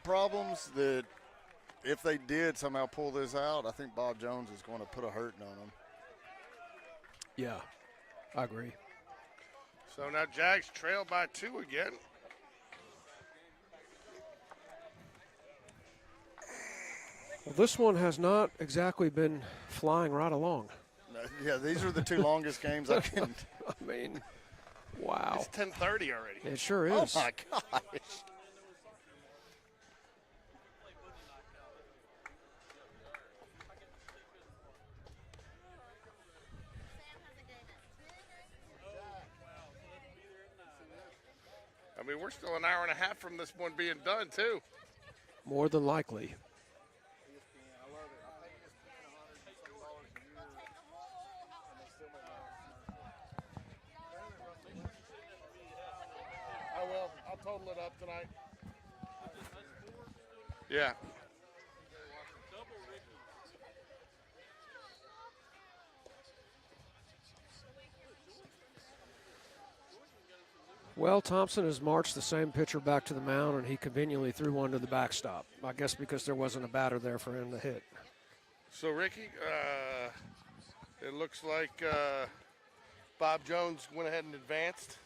problems, that if they did somehow pull this out, I think Bob Jones is going to put a hurting on them. Yeah, I agree. So now Jags trail by 2 again. Well, this one has not exactly been flying right along. Yeah, these are the two longest games I can. I mean, wow. It's 10:30 already. It sure Oh is. my gosh. I mean, we're still an hour and a half from this one being done, too. More than likely. I will. I'll total it up tonight. Yeah. Well, Thompson has marched the same pitcher back to the mound, and he conveniently threw one to the backstop. I guess because there wasn't a batter there for him to hit. So, Ricky, it looks like Bob Jones went ahead and advanced.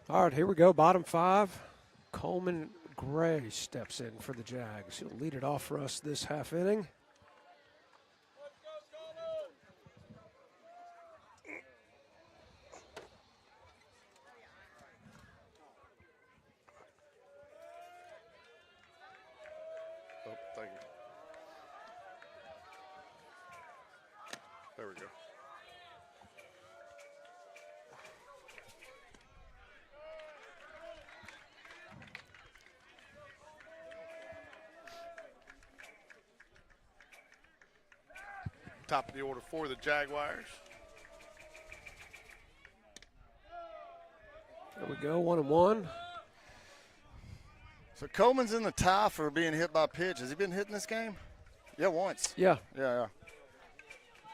All right, here we go. Bottom five. Coleman Gray steps in for the Jags. He'll lead it off for us this half inning. Oh, thank you. There we go. Top of the order for the Jaguars. There we go, 1-1. So Coleman's in the tie for being hit by pitch. Has he been hit in this game? Yeah, once. Yeah. Yeah.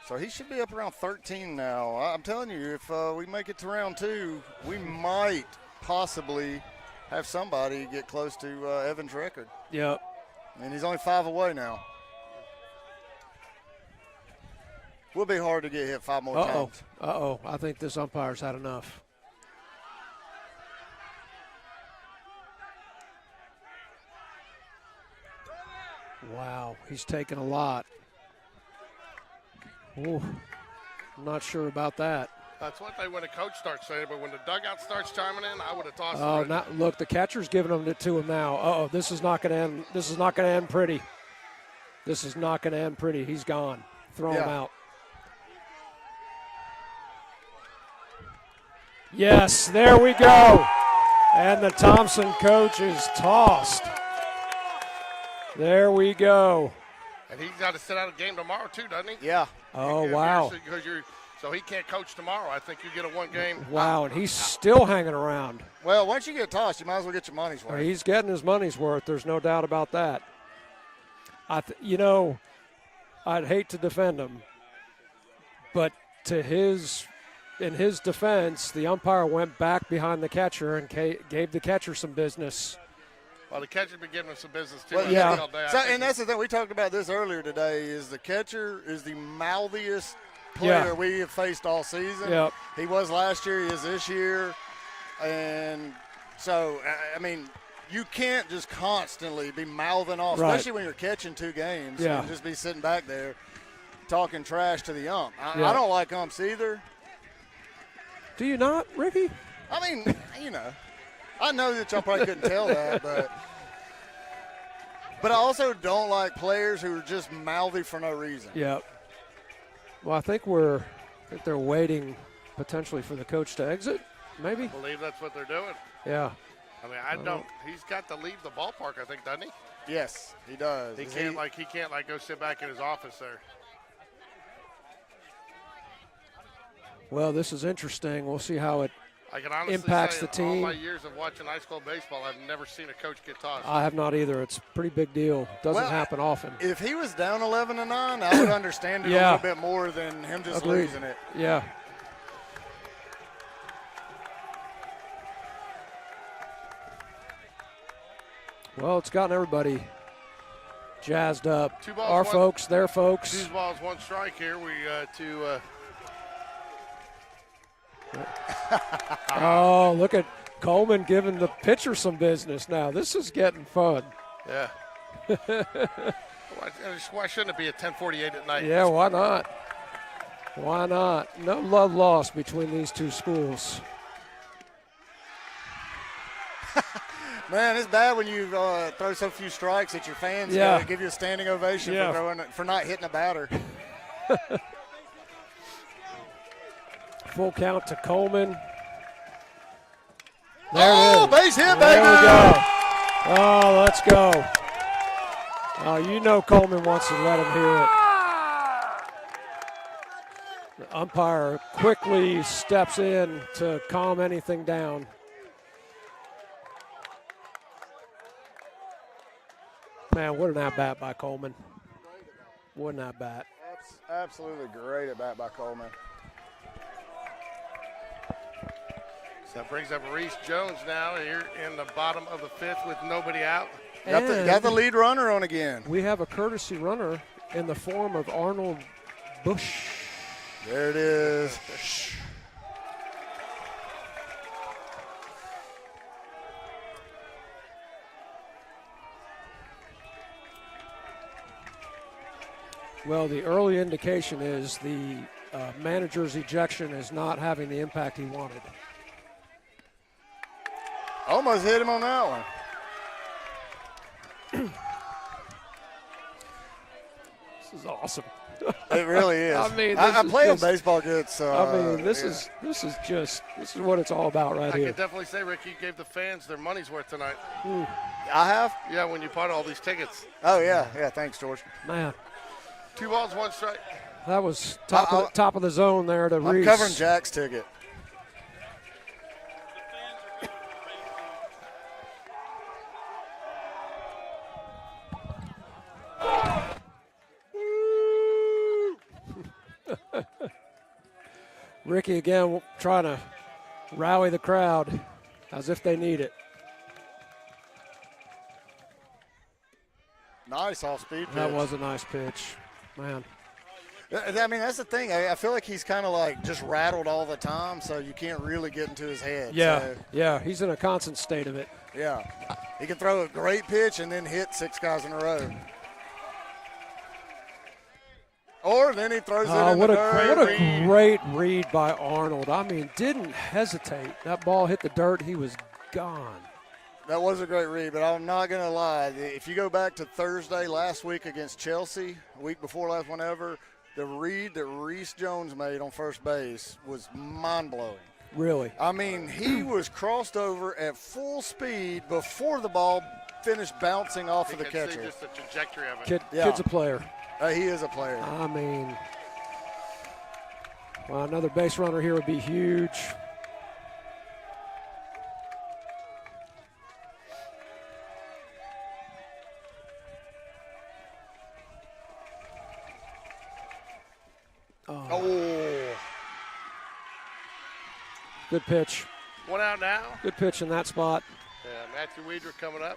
So he should be up around 13 now. I'm telling you, if we make it to round 2, we might possibly have somebody get close to Evan's record. Yep. And he's only 5 away now. Will be hard to get hit 5 more times. Uh-oh. I think this umpire's had enough. Wow, he's taken a lot. Ooh, I'm not sure about that. That's what they when a coach starts saying, but when the dugout starts chiming in, I would have tossed Oh, it. now look, the catcher's giving them to him now. Uh-oh, this is not going to end. This is not going to end pretty. This is not going to end pretty. He's gone. Throw him out. Yes, there we go. And the Thompson coach is tossed. There we go. And he's got to sit out a game tomorrow too, doesn't he? Yeah. Oh, wow. So he can't coach tomorrow. I think you get a one game. Wow, and he's still hanging around. Well, once you get tossed, you might as well get your money's worth. He's getting his money's worth. There's no doubt about that. I'd hate to defend him, but in his defense, the umpire went back behind the catcher and gave the catcher some business. Well, the catcher's been giving him some business too. Well, yeah. All day. So, and that's the thing. We talked about this earlier today. Is the catcher is the mouthiest player we have faced all season. Yep. He was last year. He is this year. And so, I mean, you can't just constantly be mouthing off, Right. especially when you're catching 2 games. Yeah. And just be sitting back there talking trash to the ump. Yeah. I don't like umps either. Do you not, Ricky? I mean, I know that y'all probably couldn't tell that, but I also don't like players who are just mouthy for no reason. Yep. Well, I think they're waiting potentially for the coach to exit, maybe. I believe that's what they're doing. Yeah. I mean, He's got to leave the ballpark, I think, doesn't he? Yes, he does. He can't go sit back in his office there. Well, this is interesting. We'll see how it I can honestly impacts say the in all team. my years of watching high school baseball, I've never seen a coach get tossed. I have not either. It's a pretty big deal. Doesn't Well, happen often. If he was down 11-9, I would understand it Yeah. a little bit more than him just Agreed. losing it. Yeah. Well, it's gotten everybody jazzed up. 2 balls, Our 1 folks, their folks. 2 balls, 1 strike here. Oh, look at Coleman giving the pitcher some business now. This is getting fun. Yeah. Why shouldn't it be at 10:48 at night? Yeah, why not? Why not? No love lost between these two schools. Man, it's bad when you throw so few strikes that your fans Yeah. give you a standing ovation Yeah. for not hitting a batter. Full count to Coleman. There Oh, it is. base hit, There baby! we go. Oh, let's go. Oh, you know Coleman wants to let him hear it. The umpire quickly steps in to calm anything down. Man, what an at-bat by Coleman. What an at-bat. Absolutely great at bat by Coleman. So that brings up Reese Jones now here in the bottom of the 5th with nobody out. Got the lead runner on again. We have a courtesy runner in the form of Arnold Bush. There it is. Well, the early indication is the manager's ejection is not having the impact he wanted. Almost hit him on that one. This is awesome. It really is. I mean, I this is play on just- baseball good, so I mean, this yeah. is what it's all about right I here. can definitely say, Rick, you gave the fans their money's worth tonight. I have. Yeah, when you bought all these tickets. Oh yeah. Thanks, George. Man, 2 balls, 1 strike. that was top of the zone there to I'm Reese. covering Jack's ticket. Ricky again trying to rally the crowd as if they need it. Nice off-speed pitch. That was a nice pitch, man. I mean, that's the thing. I feel like he's kind of like just rattled all the time, so you can't really get into his head. Yeah, So, yeah, he's in a constant state of it. yeah. He can throw a great pitch and then hit 6 guys in a row. Or then he throws it in What the a dirt. what a great read by Arnold. I mean, didn't hesitate. That ball hit the dirt. He was gone. That was a great read, but I'm not going to lie. If you go back to Thursday last week against Chelsea, week before last, whenever, the read that Reese Jones made on first base was mind-blowing. Really. I mean, he was crossed over at full speed before the ball finished bouncing off of the You can see catcher. just the trajectory of it. Kid's a player. He is a player. I mean, well, another base runner here would be huge. Oh. Good pitch. 1 out now. Good pitch in that spot. Yeah, Matthew Weidner coming up.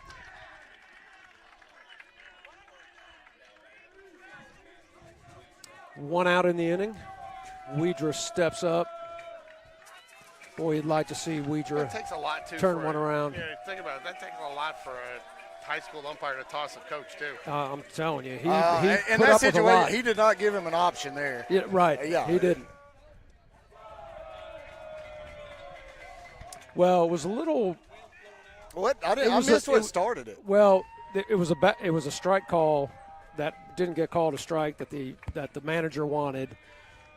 One out in the inning. Weidra steps up. Boy, you'd like to see That Weidra takes a lot, too. turn for one around. Yeah, think about it. That takes a lot for a high school umpire to toss a coach, too. I'm telling you, he In put that up with a lot. situation, he did not give him an option there. Yeah, right. Yeah. He didn't. Well, it was a little. What? I was missed a- what it- started it. Well, it was a strike call that didn't get called a strike that the manager wanted.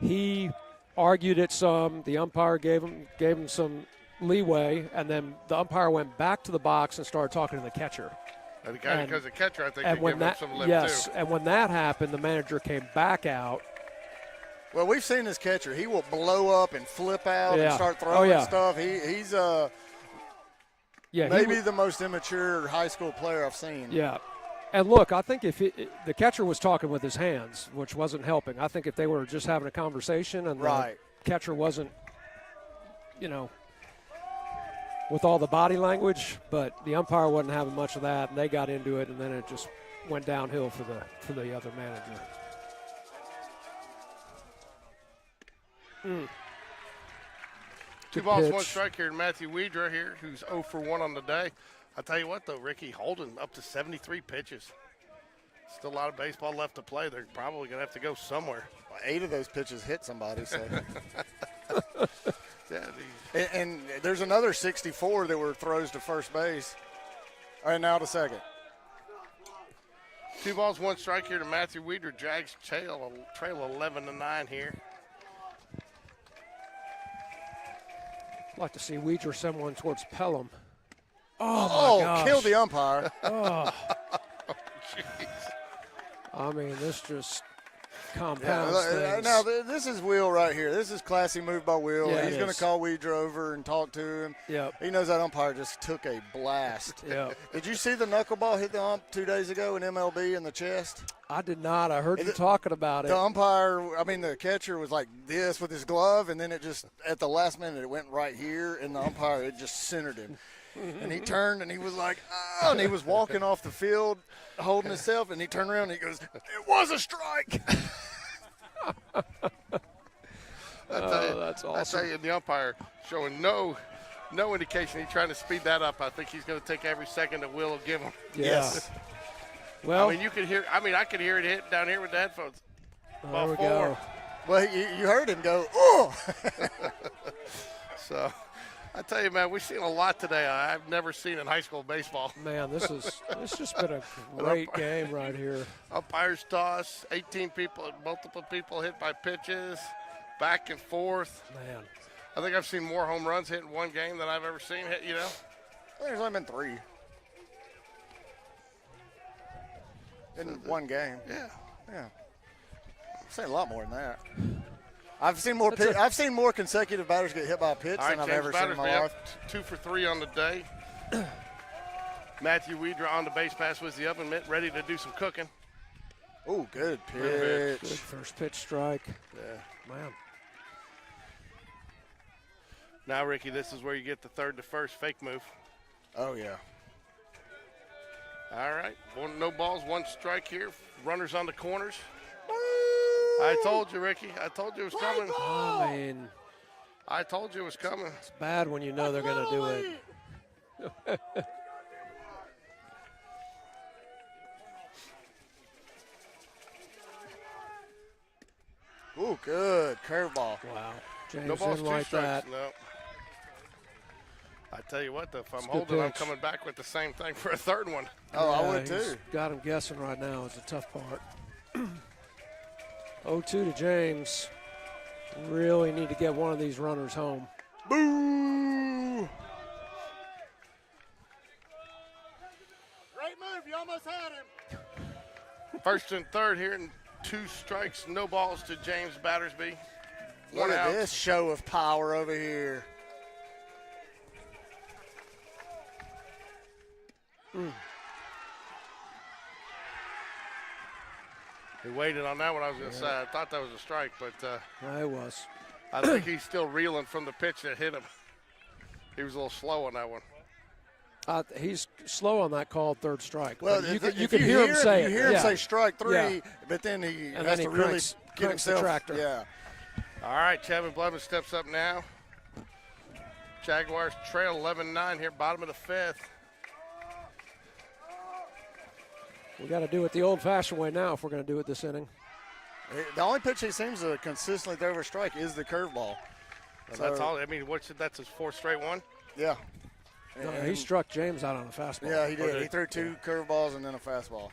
He argued it some. The umpire gave him some leeway, and then the umpire went back to the box and started talking to the catcher. And because the catcher, I think, And could when give him that some lip, yes, too. and when that happened, the manager came back out Well, we've seen this catcher. He will blow up and flip out and Yeah. start Oh, throwing yeah. stuff. He's Yeah, maybe the most immature high school player I've seen. Yeah. And look, I think if the catcher was talking with his hands, which wasn't helping. I think if they were just having a conversation and Right. the catcher wasn't, with all the body language, but the umpire wasn't having much of that, and they got into it, and then it just went downhill for the other manager. Two Good balls, pitch. one strike here to Matthew Weidra here, who's 0 for 1 on the day. I'll tell you what, though, Ricky, holding up to 73 pitches. Still a lot of baseball left to play. They're probably going to have to go somewhere. 8 of those pitches hit somebody. So. Yeah, and there's another 64 that were throws to first base. And now to second. 2 balls, 1 strike here to Matthew Weidra. Jags trail 11-9 here. I'd like to see Weidra send one towards Pelham. Oh, my gosh. Kill the umpire. Oh. Jeez. I mean, this just compounds things. Now, this is Will right here. This is classy move by Will. Yeah, He's it going is. to call Weidra over and talk to him. Yep. He knows that umpire just took a blast. Yep. Did you see the knuckleball hit the ump 2 days ago in MLB in the chest? I did not. I heard you talking about it. The umpire, the catcher was like this with his glove, and then it just, at the last minute, it went right here, and the umpire, it just centered him. And he turned, and he was like, oh, and he was walking off the field holding himself, and he turned around, and he goes, it was a strike. That's awesome. I tell you, the umpire showing no indication he's trying to speed that up. I think he's going to take every second that Will give him. Yeah. Yes. Well, I mean, you could hear. I mean, I could hear it hit down here with the headphones. there we Ball go. four. Well, you heard him go, oh. So, I tell you, man, we've seen a lot today. I've never seen in high school baseball. Man, it's just been a great game right here. Umpires toss, 18 people, multiple people hit by pitches, back and forth. Man. I think I've seen more home runs hit in one game than I've ever seen hit, I think there's only been 3. In one game. Yeah. Yeah. I've seen a lot more than that. I've seen more consecutive batters get hit by a pitch All right, than I've James ever seen in my Battersby life. up 2 for 3 on the day. Matthew Weidra on the base pass with the oven mitt, ready to do some cooking. Oh, good Good pitch. first pitch strike. Yeah. Man. Now, Ricky, this is where you get the third to first fake move. Oh, yeah. All right, no balls, 1 strike here. Runners on the corners. I told you, Ricky. I told you it was coming. I mean, I told you it was coming. it's bad when you know they're going to do it. Oh, good curveball. Wow. James No balls, didn't 2 like strikes. that. No. I tell you what, though, if I'm It's a good holding, I'm pitch. coming back with the same thing for a third one. Oh, I Yeah, would he's too. got him guessing right now is the tough part. 0-2 to James. Really need to get one of these runners home. Boo! Great move. You almost had him. First and third here, and 2 strikes, no balls to James Battersby. Look 1 at out. this show of power over here. He waited on that one. I was going to say, I thought that was a strike, but It was. I think he's still reeling from the pitch that hit him. He was a little slow on that one. He's slow on that called third strike. Well, But you if can hear him say you it. hear him Yeah. say strike 3, Yeah. but then he And has then he to really cranks get the himself. tractor. Yeah. All right, Chapman Blevin steps up now. Jaguars trail 11-9 here, bottom of the 5th. We got to do it the old-fashioned way now if we're going to do it this inning. The only pitch he seems to consistently throw over strike is the curveball. Well, So- that's all. I mean, that's his 4th straight one. Yeah. No, And- he struck James out on a fastball. Yeah, he did. Okay. He threw 2 curveballs and then a fastball.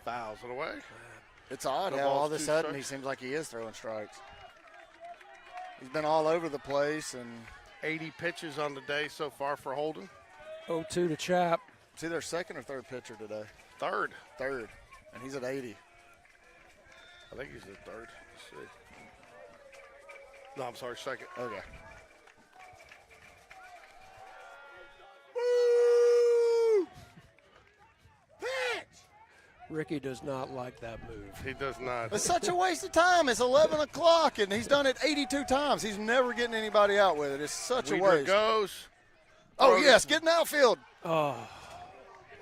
Fouls it away. It's odd No how balls, all of a 2 sudden he strikes. seems like he is throwing strikes. He's been all over the place, and 80 pitches on the day so far for Holden. 0-2 to Chap. see their second or third pitcher today. Third. Third, and he's at 80. I think he's the third. Let's see. No, I'm sorry, second. Okay. Ricky does not like that move. He does not. It's such a waste of time. It's 11 o'clock, and he's done it 82 times. He's never getting anybody out with it. It's such a Weeder waste. goes. Oh, yes, get in the outfield. Oh,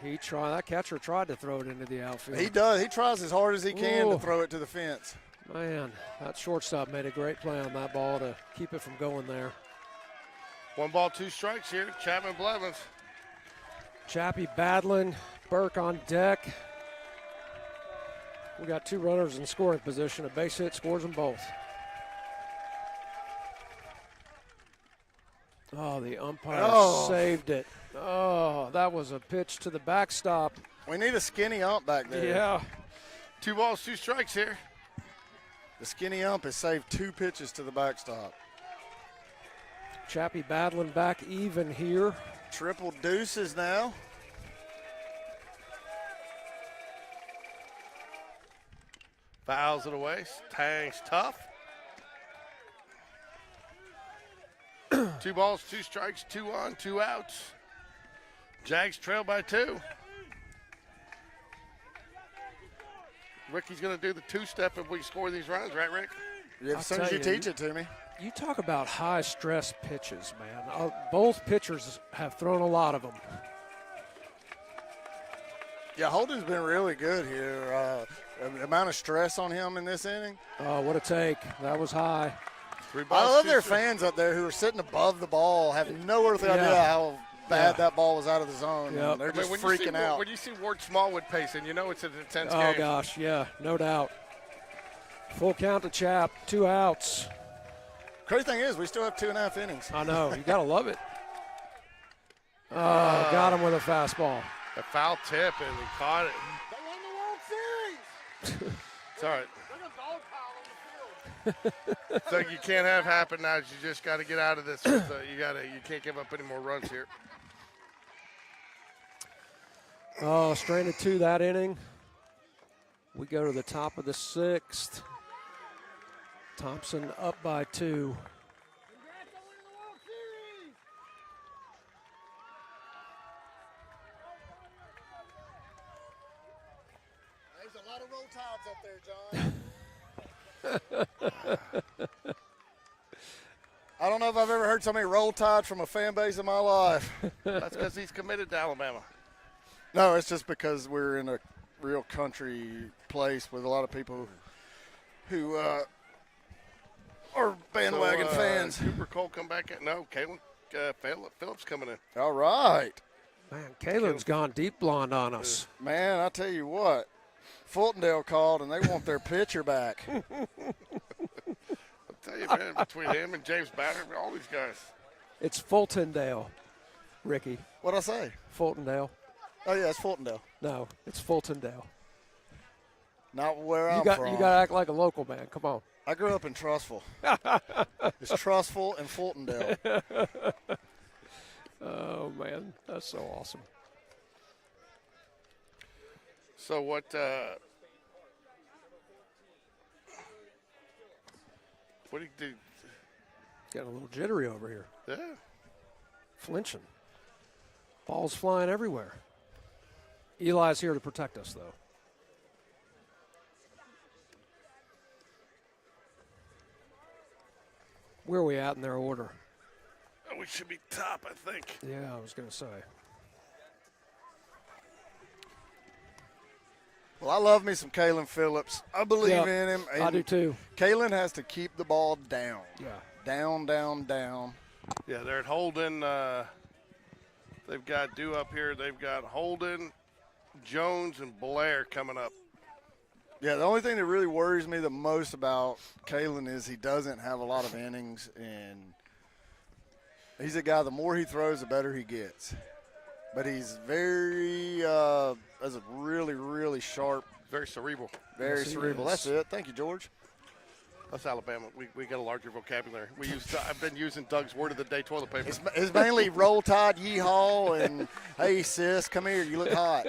that catcher tried to throw it into the outfield. He does. He tries as hard as he can Ooh. to throw it to the fence. Man, that shortstop made a great play on that ball to keep it from going there. 1 ball, 2 strikes here. Chapman Blevins. Chappie battling, Burke on deck. We got 2 runners in scoring position. A base hit scores them both. Oh, the umpire saved it. Oh, that was a pitch to the backstop. We need a skinny ump back there. Yeah. 2 balls, 2 strikes here. The skinny ump has saved 2 pitches to the backstop. Chappie battling back even here. Triple deuces now. Fouls it away. Tang's tough. 2 balls, 2 strikes, 2 on, 2 outs. Jags trail by 2. Ricky's going to do the 2-step if we score these runs, right, Rick? Yeah, as soon as you teach it to me. You talk about high-stress pitches, man. Both pitchers have thrown a lot of them. Yeah, Holden's been really good here. The amount of stress on him in this inning. Oh, what a take. That was high. 3 balls, I love 2 their strikes. fans up there who are sitting above the ball, having no earthly idea how bad that ball was out of the zone. Yep. They're just when freaking out. When you see Ward Smallwood pacing, you know it's an intense Oh, game. gosh, yeah, no doubt. Full count to Chap, 2 outs. Crazy thing is, we still have 2.5 innings. I know, you got to love it. Oh, got him with a fastball. A foul tip, and he caught it. They won the World Series. It's all right. So you can't have happen now. You just got to get out of this. You can't give up any more runs here. Oh, stranded 2 that inning. We go to the top of the 6th. Thompson up by 2. There's a lot of roll tides up there, John. I don't know if I've ever heard so many roll tide from a fan base in my life. That's because he's committed to Alabama. No, it's just because we're in a real country place with a lot of people who are bandwagon fans. Cooper Cole come back in. No, Kalen Phillips coming in. All right. Man, Kalen's gone deep blonde on us. Man, I tell you what, Fultondale called and they want their pitcher back. I'll tell you, man, between him and James Batter, all these guys. It's Fultondale, Ricky. What'd I say? Fultondale. Oh, yeah, it's Fultondale. No, it's Fultondale. Not where I'm You from. got to act like a local man. Come on. I grew up in Trustful. It's Trustful and Fultondale. Oh, man, that's so awesome. So what do you do? Got a little jittery over here. Yeah. Flinching. Balls flying everywhere. Eli's here to protect us, though. Where are we at in their order? We should be top, I think. Yeah, I was going to say. Well, I love me some Kalen Phillips. I believe Yeah, in him. I do too. Kalen has to keep the ball down. Yeah. Down, down, down. Yeah, they're at Holden. They've got Dew up here. They've got Holden, Jones, and Blair coming up. Yeah, the only thing that really worries me the most about Kalen is he doesn't have a lot of innings, and he's a guy, the more he throws, the better he gets. But he's very, as a really, really sharp. Very cerebral. Very Yes, he cerebral. is. That's it. Thank you, George. That's Alabama. We got a larger vocabulary. I've been using Doug's word of the day toilet paper. It's mainly roll tide, yeehaw, and hey, sis, come here. You look hot.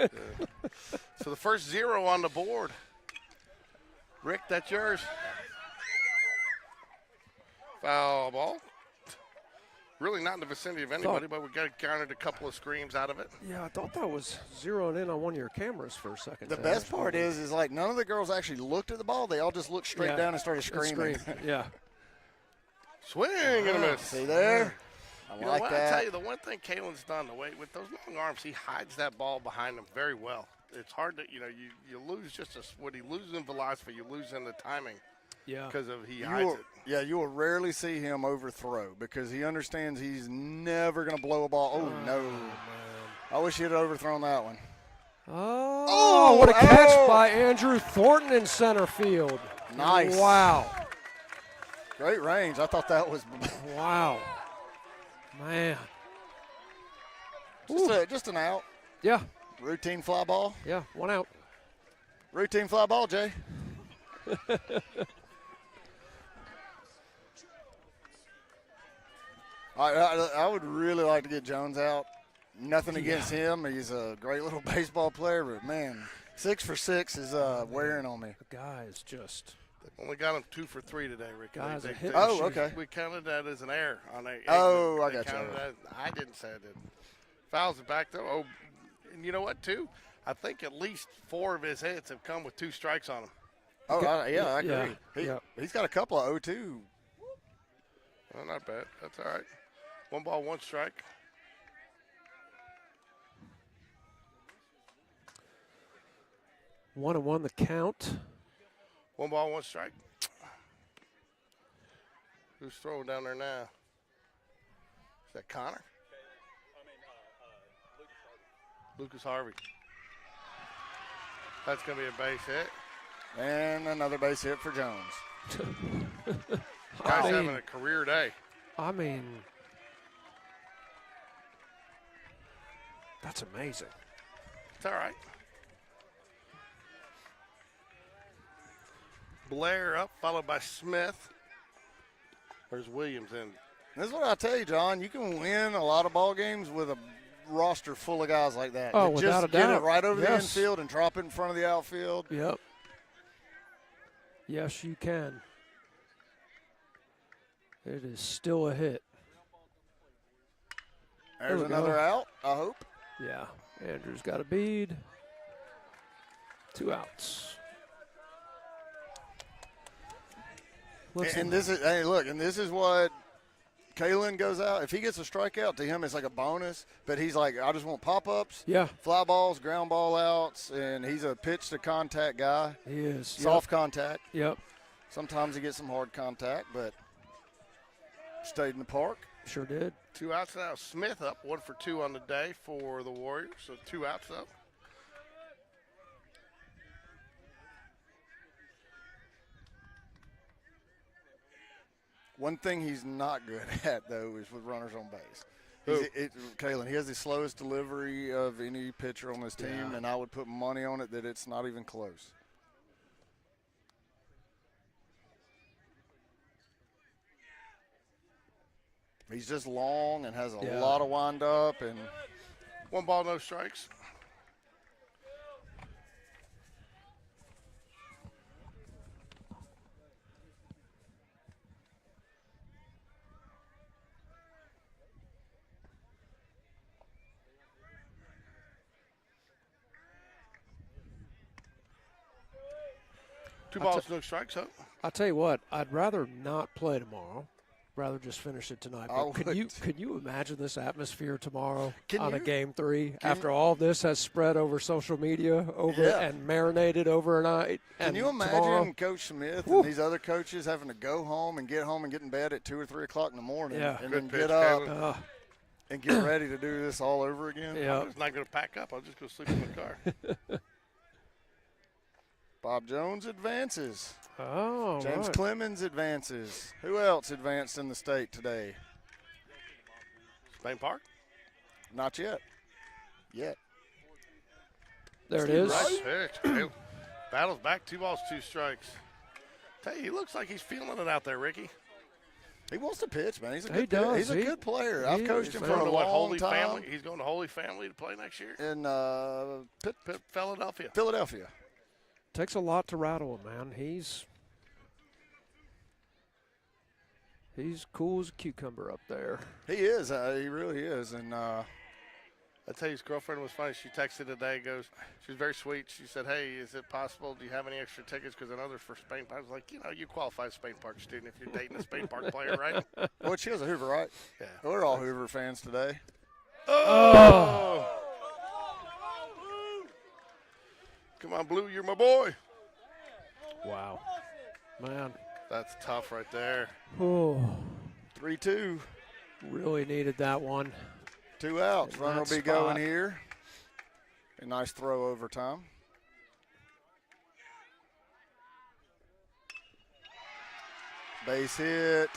So the first 0 on the board. Rick, that's yours. Foul ball. Really not in the vicinity of anybody, but we got counted a couple of screams out of it. Yeah, I thought that was zeroing in on one of your cameras for a second. The there. best part is like none of the girls actually looked at the ball. They all just looked straight down and started screaming. Yeah. Swing and a miss. See there? I You know like what? that. I tell you, the one thing Kalen's done, the way with those long arms, he hides that ball behind him very well. It's hard to, you lose just what he loses in velocity, you lose in the timing. Yeah. Because of he hides it. Yeah, you will rarely see him overthrow because he understands he's never going to blow a ball. Oh, no. Man. I wish he had overthrown that one. Oh, what a catch by Andrew Thornton in center field. Nice. Wow. Great range. I thought that was Wow. Man. just an out. Yeah. Routine fly ball. Yeah. One out. Routine fly ball, Jay. I would really like to get Jones out. Nothing against him. He's a great little baseball player, but, man, 6 for 6 is wearing on me. The guy is just. Only got him 2 for 3 today, Rick. Guy's a hit Oh, machine. okay. We counted that as an error on a. Oh, I they got you. counted that- I didn't say I did. Fouls it back though. Oh, and you know what too? I think at least 4 of his hits have come with 2 strikes on them. Oh, yeah, I agree. Yeah. He's got a couple of 0-2. Well, not bad. That's all right. 1 ball, 1 strike. One and one the count. 1 ball, 1 strike. Who's throwing down there now? Is that Connor? Lucas Harvey. That's going to be a base hit. And another base hit for Jones. Guy's I mean- having a career day. I mean, that's amazing. It's all right. Blair up, followed by Smith. There's Williams in. This is what I tell you, John. You can win a lot of ball games with a roster full of guys like that. Oh, You without just a get doubt. it right over the Yes. infield and drop it in front of the outfield. Yep. Yes, you can. It is still a hit. There's we go. another out, I hope. Yeah. Andrew's got a bead. 2 outs. And this is, hey, look, and this is what Kalen goes out. If he gets a strikeout, to him it's like a bonus. But he's like, I just want pop-ups, Yeah, fly balls, ground ball outs, and he's a pitch-to-contact guy, he is. soft contact. Yep. Sometimes he gets some hard contact, but stayed in the park. Sure did. 2 outs now. Smith up, 1 for 2 on the day for the Warriors. So 2 outs up. One thing he's not good at, though, is with runners on base. Who? Kalen, he has the slowest delivery of any pitcher on this team, Yeah. and I would put money on it that it's not even close. He's just long and has a Yeah. lot of wind up, and 1 ball, no strikes. Two balls, no strikes, huh? I'll tell you what, I'd rather not play tomorrow. Rather just finish it tonight. I But could would. you imagine this atmosphere tomorrow Can on a you? game 3 after all this has spread over social media and marinated overnight? Can you imagine Coach Smith and these other coaches having to go home and get in bed at 2 or 3 o'clock in the morning, Yeah. and Good then pitch, get up Caleb. and get ready to do this all over again? Yeah. I'm just not going to pack up. I'll just go sleep in the car. Bob Jones advances. Oh, James right. Clemens advances. Who else advanced in the state today? Spain Park. Not yet. Yet. There it is. Right pitch. Caleb. Battles back, 2 balls, 2 strikes. Tell you, he looks like he's feeling it out there, Ricky. He wants to pitch, man. He's a He good does. He's a He- good player. he I've coached is, him man. for Going a to what, long Holy time Family? He's going to Holy Family to play next year. in Philadelphia. Takes a lot to rattle him, man. He's cool as a cucumber up there. He is. He really is. And I tell you, his girlfriend was funny. She texted today, she was very sweet. She said, hey, is it possible, do you have any extra tickets? Because I know they're for Spain Park. I was like, you qualify as Spain Park student if you're dating a Spain Park player, right? well, she was a Hoover, right? Yeah. We're all Hoover fans today. Oh! Come on, Blue, you're my boy. Wow. Man. That's tough right there. Oh, 3-2. really needed that one. 2 outs. In Runner will that be going spot. here. A nice throw over time. Base hit.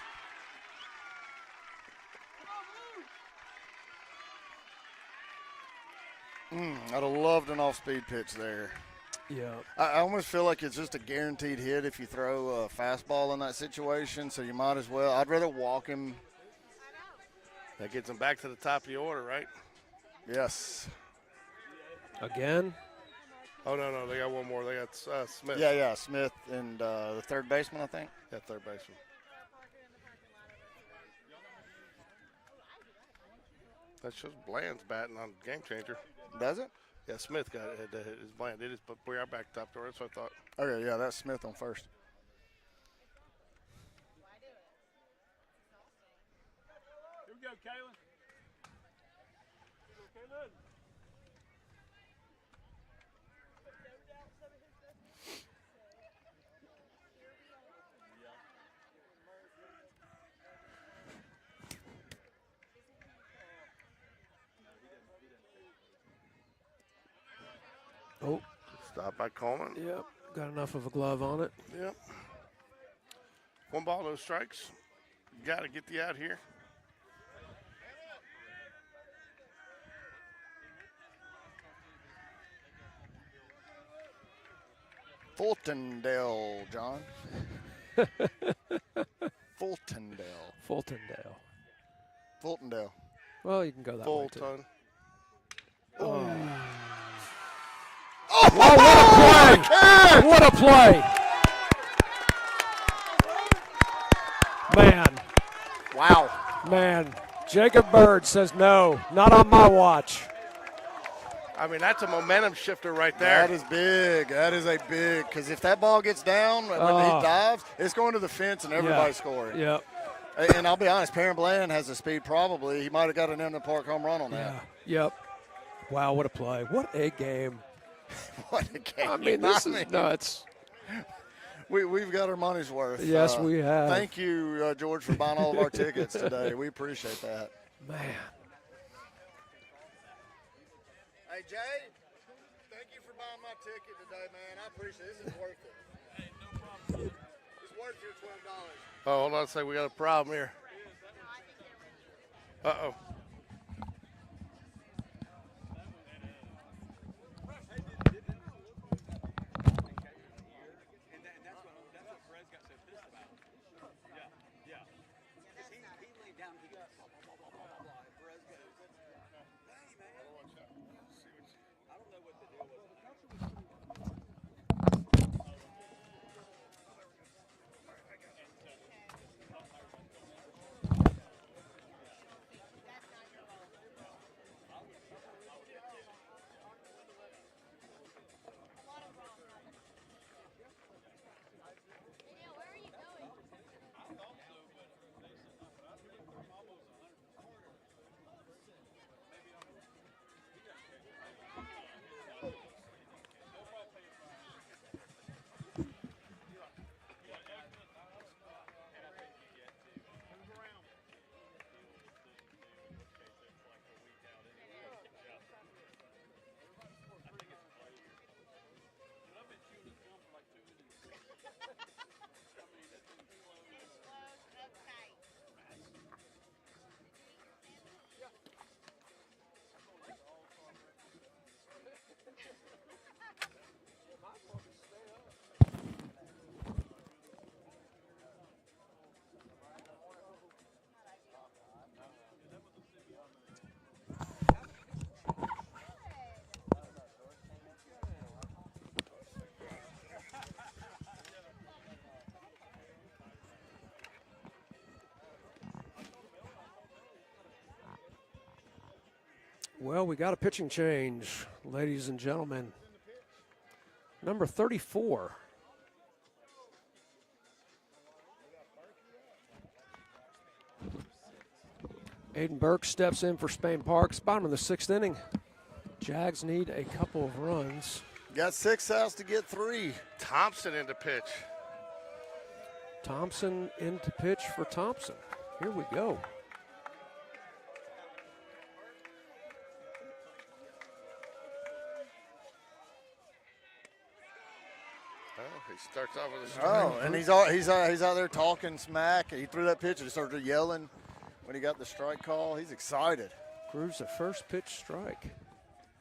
I'd have loved an off-speed pitch there. Yeah. I almost feel like it's just a guaranteed hit if you throw a fastball in that situation, so you might as well. I'd rather walk him. That gets him back to the top of the order, right? Yes. Again? Oh, no, they got one more. They got Smith. Yeah, Smith and the third baseman, I think. Yeah, third baseman. That shows Bland's batting on Game Changer. Does it? Yeah, Smith got it. His Bland. It is, but we are back top door. That's what I thought. Okay, yeah, that's Smith on first. Here we go, Kalen. Kalen. Oh, Stop by Coleman. yep. Got enough of a glove on it. Yep. 1 ball, no strikes. Got to get the out here. Fultondale, John. Fultondale. Fultondale. Fultondale. Well, you can go that way, too. Fulton. Oh, what a play! Man, Wow. man. Jacob Bird says no, not on my watch. I mean, that's a momentum shifter right there. That is big. That is a big, because if that ball gets down when he dives, it's going to the fence and everybody's scoring. Yep. And I'll be honest, Perrin Bland has the speed probably. He might have got an in-the-park home run on that. Yeah. Yep. Wow, what a play. What a game. What a game. I mean, this is nuts. We've got our money's worth. Yes, we have. Thank you, George, for buying all of our tickets today. We appreciate that. Man. Hey, Jay, thank you for buying my ticket today, man. I appreciate it. This is worth it. Hey, no problem. It's worth your $12. Oh, hold on a second. We got a problem here. Uh-oh. Well, we got a pitching change, ladies and gentlemen. Number 34. Aiden Burke steps in for Spain Park. It's bottom of the 6th inning. Jags need a couple of runs. Got 6 outs to get 3. Thompson into pitch. Thompson into pitch for Thompson. Here we go. Oh, he starts off with a strike. Oh, and he's out there talking smack. He threw that pitch and started yelling when he got the strike call. He's excited. Grooves a first pitch strike,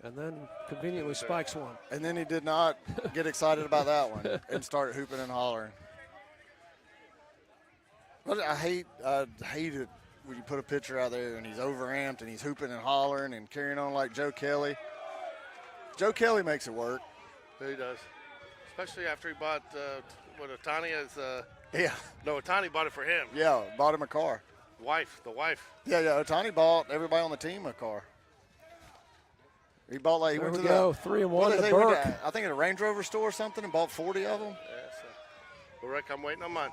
and then conveniently spikes one. And then he did not get excited about that one and start hooping and hollering. But I hate it when you put a pitcher out there and he's overamped and he's hooping and hollering and carrying on like Joe Kelly. Joe Kelly makes it work. He does. Especially after he bought Otani as Yeah. no, Otani bought it for him. Yeah, bought him a car. The wife. Yeah, Otani bought everybody on the team a car. He bought he There went we to go, the 3-1 what to did they went Burke. I think at a Range Rover store or something and bought 40 of them. Yeah, so. Well, Rick, I'm waiting on mine.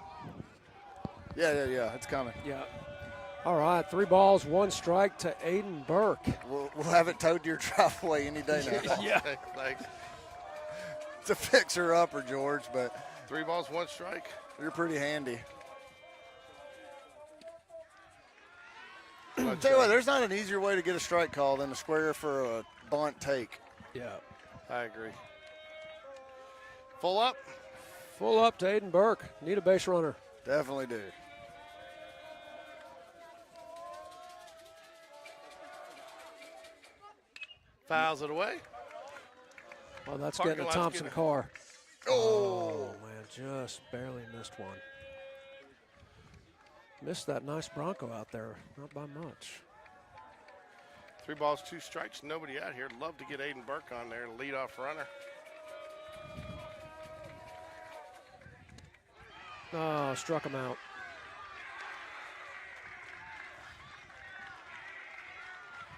Yeah, it's coming. Yeah. All right, 3 balls, 1 strike to Aiden Burke. We'll have it towed to your driveway any day now. Yeah. Thanks. It's a fixer-upper, George, but 3 balls, 1 strike. you're pretty handy. Good Tell you what, job. there's not an easier way to get a strike call than to square for a bunt take. Yeah. I agree. Full up. Full up to Aiden Burke. Need a base runner. Definitely do. Fouls it away. Well, that's Parking getting a lot's Thompson getting- car. Oh, Man, just barely missed one. Missed that nice Bronco out there, not by much. 3 balls, 2 strikes. Nobody out here. Love to get Aiden Burke on there, leadoff runner. Oh, struck him out.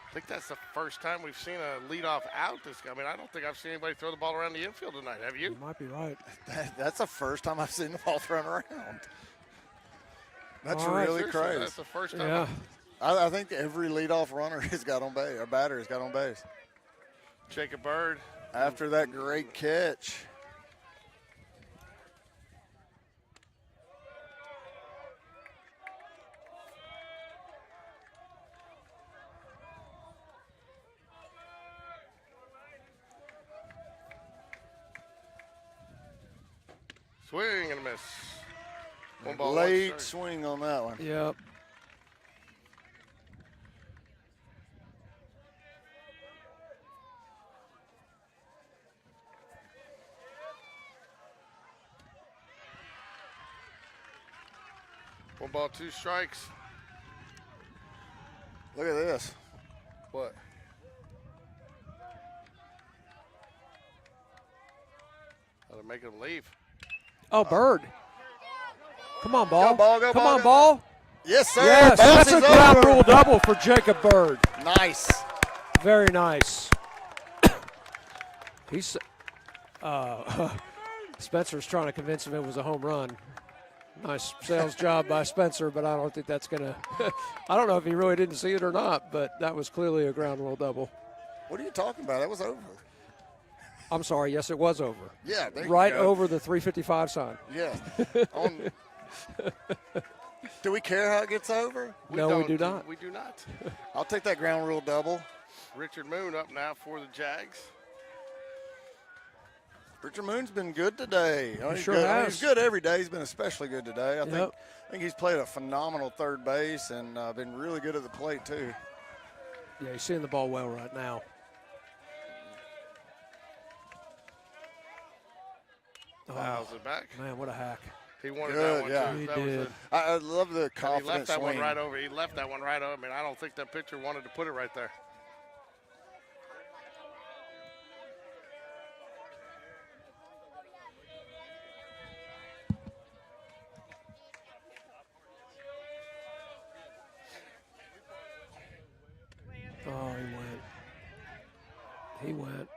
I think that's the first time we've seen a leadoff out. I don't think I've seen anybody throw the ball around the infield tonight. Have you? You might be right. that's the first time I've seen the ball thrown around. That's All right. really Seriously, crazy. That's the first time. Yeah. I think every leadoff runner has got on base, or batter has got on base. Jacob Bird. After that great catch. Swing and a miss. 1 ball, 1 Late strike. swing on that one. Yep. One ball, 2 strikes. Look at this. What? Gotta make him leave. Oh, Bird. Come on, ball. Go, ball, go, Come ball, on, go. ball. Yes, sir. Yes, that's a Bounces ground over. rule double for Jacob Bird. Nice. Very nice. He's Spencer's trying to convince him it was a home run. Nice sales job by Spencer, but I don't think that's gonna. I don't know if he really didn't see it or not, but that was clearly a ground rule double. What are you talking about? That was over. I'm sorry. Yes, it was over. Yeah, there you Right go. over the 355 sign. Yeah. Do we care how it gets over? No, we do not. We do not. I'll take that ground rule double. Richard Moon up now for the Jags. Richard Moon's been good today. He's sure good. has. He's good every day. He's been especially good today. I Yep. think he's played a phenomenal third base and been really good at the plate too. Yeah, he's seeing the ball well right now. Fouls it back. Man, what a hack. He wanted Good, that one yeah. too. He That did. was I love the he confident left that swing. one right over. He left that one right over. I mean, I don't think that pitcher wanted to put it right there. Oh, he went. He went.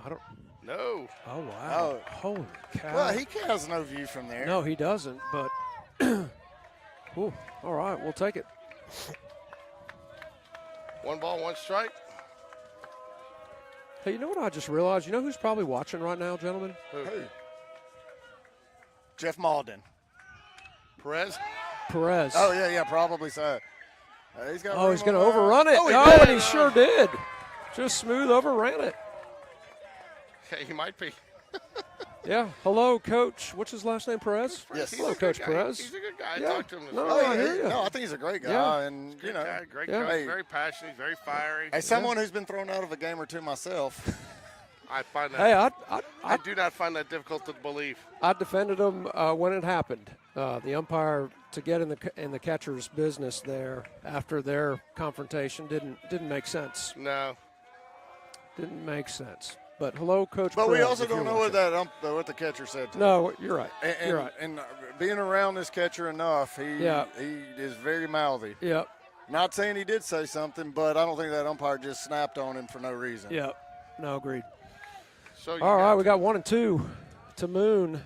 I don't. No. Oh wow! Oh. Holy cow! Well, he has no view from there. No, he doesn't. But ooh, all right, we'll take it. 1 ball, 1 strike. Hey, you know what I just realized? You know who's probably watching right now, gentlemen? Who? Jeff Malden. Perez. Perez. Oh, yeah, probably so. He's got Oh, he's going to room on overrun it. Oh, he Oh, did. and he sure did. Just smooth overran it. Hey, he might be. Yeah. Hello, Coach. What's his last name? Perez? Yes. He's Hello, a good Coach guy. Perez. He's a good guy. Yeah. I talked to him this No, morning. I hear ya. No, I think he's a great guy, Yeah. and Good you know, guy, great Yeah. coach, Hey. very passionate, he's very fiery. as someone who's been thrown out of a game or two myself, I find that. Hey, I I do not find that difficult to believe. I defended him when it happened. The umpire to get in the catcher's business there after their confrontation didn't make sense. No. Didn't make sense. But hello, Coach. but we Perez, also if don't you're know watching. what the catcher said. To him. No, you're right. And, you're right. And being around this catcher enough, he is very mouthy. Yep. Not saying he did say something, but I don't think that umpire just snapped on him for no reason. Yep. No, agreed. So you All right, got- we got 1 and 2 to Moon.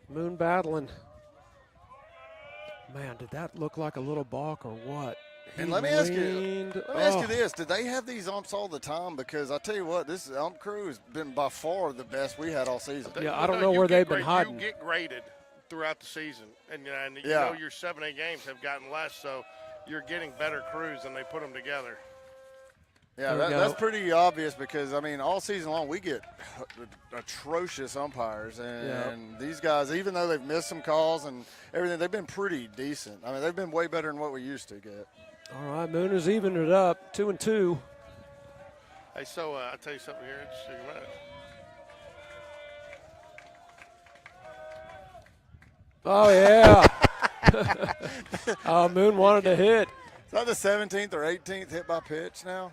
Moon battling. Man, did that look like a little balk or what? And He let me ask leaned- you this: did they have these umps all the time? Because I tell you what, this ump crew has been by far the best we had all season. Yeah, I don't No, know you where get they've been grade- hiding. You get graded throughout the season, and you Yeah. know your 7-8 games have gotten less, so you're getting better crews, and they put them together. Yeah, There we that's go. pretty obvious because, I mean, all season long we get atrocious umpires. And these guys, even though they've missed some calls and everything, they've been pretty decent. I mean, they've been way better than what we used to get. All right, Moon has evened it up, 2 and 2. Hey, so I'll tell you something here in just a minute. Oh yeah. Moon wanted to hit. Is that the 17th or 18th hit by pitch now?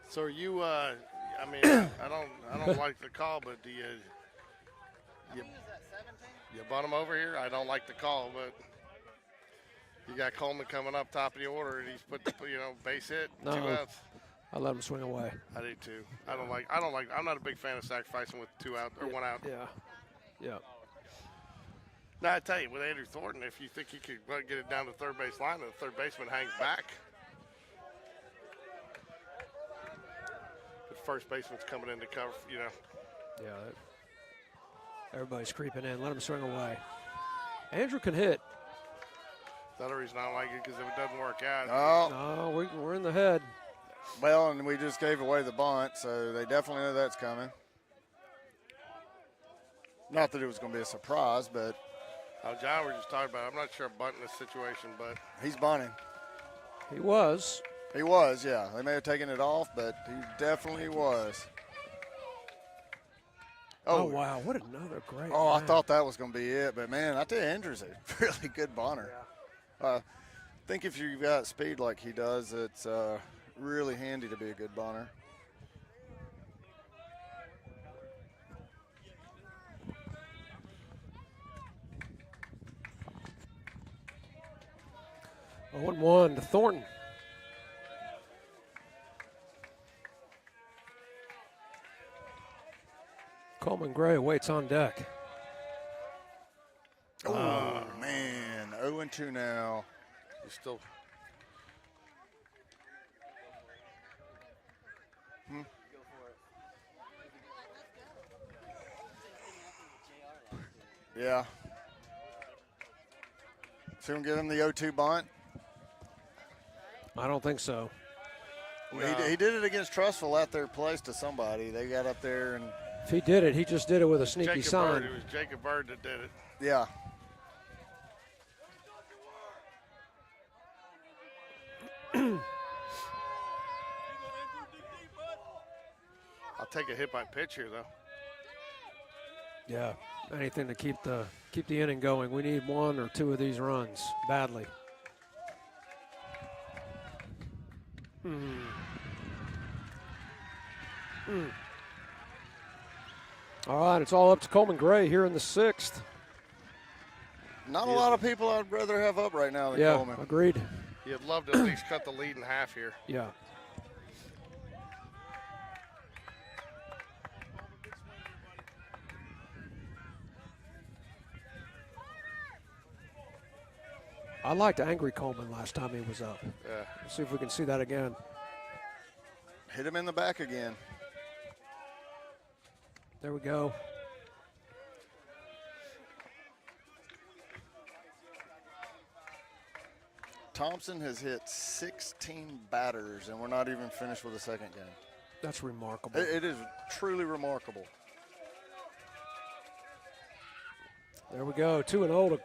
So are you? I mean, I don't like the call, but do you butt him over here? I don't like the call, but you got Coleman coming up top of the order, and he's put the base hit, 2 No. outs. I let him swing away. I do too. I don't like. I'm not a big fan of sacrificing with 2 out or 1 out. Yeah. Yeah. Now I tell you, with Andrew Thornton, if you think he could get it down to third base line, and the third baseman hangs back, the first baseman's coming in to cover. Yeah. Everybody's creeping in. Let him swing away. Andrew can hit. That's another reason I don't like it, because if it doesn't work out, Oh, No, we're in the head. well, and we just gave away the bunt, so they definitely know that's coming. Not that it was going to be a surprise, but John, we were just talking about. I'm not sure about in this situation, but he's bunting. He was. He was, yeah. They may have taken it off, but he definitely was. Oh, wow. What another great. Oh, I man. thought that was going to be it, but man, I tell you, Andrew's a really good bunter. I think if you've got speed like he does, it's really handy to be a good bunter. Oh, 1-1 to Thornton. Coleman Gray waits on deck. Oh, man. 0-2 now. he's still. Yeah. So we give him the 0-2 bunt. I don't think so. He did it against Trustful at their place to somebody. They got up there and, If he did it, he just did it with a sneaky Jacob sign. Bird. It was Jacob Bird that did it. yeah. I'll take a hit by pitch here, though. Yeah, anything to keep the inning going. We need 1 or 2 of these runs badly. All right, it's all up to Coleman Gray here in the 6th. Not a lot of people I'd rather have up right now than Yeah, Coleman. agreed. You'd love to at least cut the lead in half here. Yeah. I liked Angry Coleman last time he was up. Yeah. Let's see if we can see that again. Hit him in the back again. There we go. Thompson has hit 16 batters, and we're not even finished with the second game. That's remarkable. It is truly remarkable. There we go. 2-0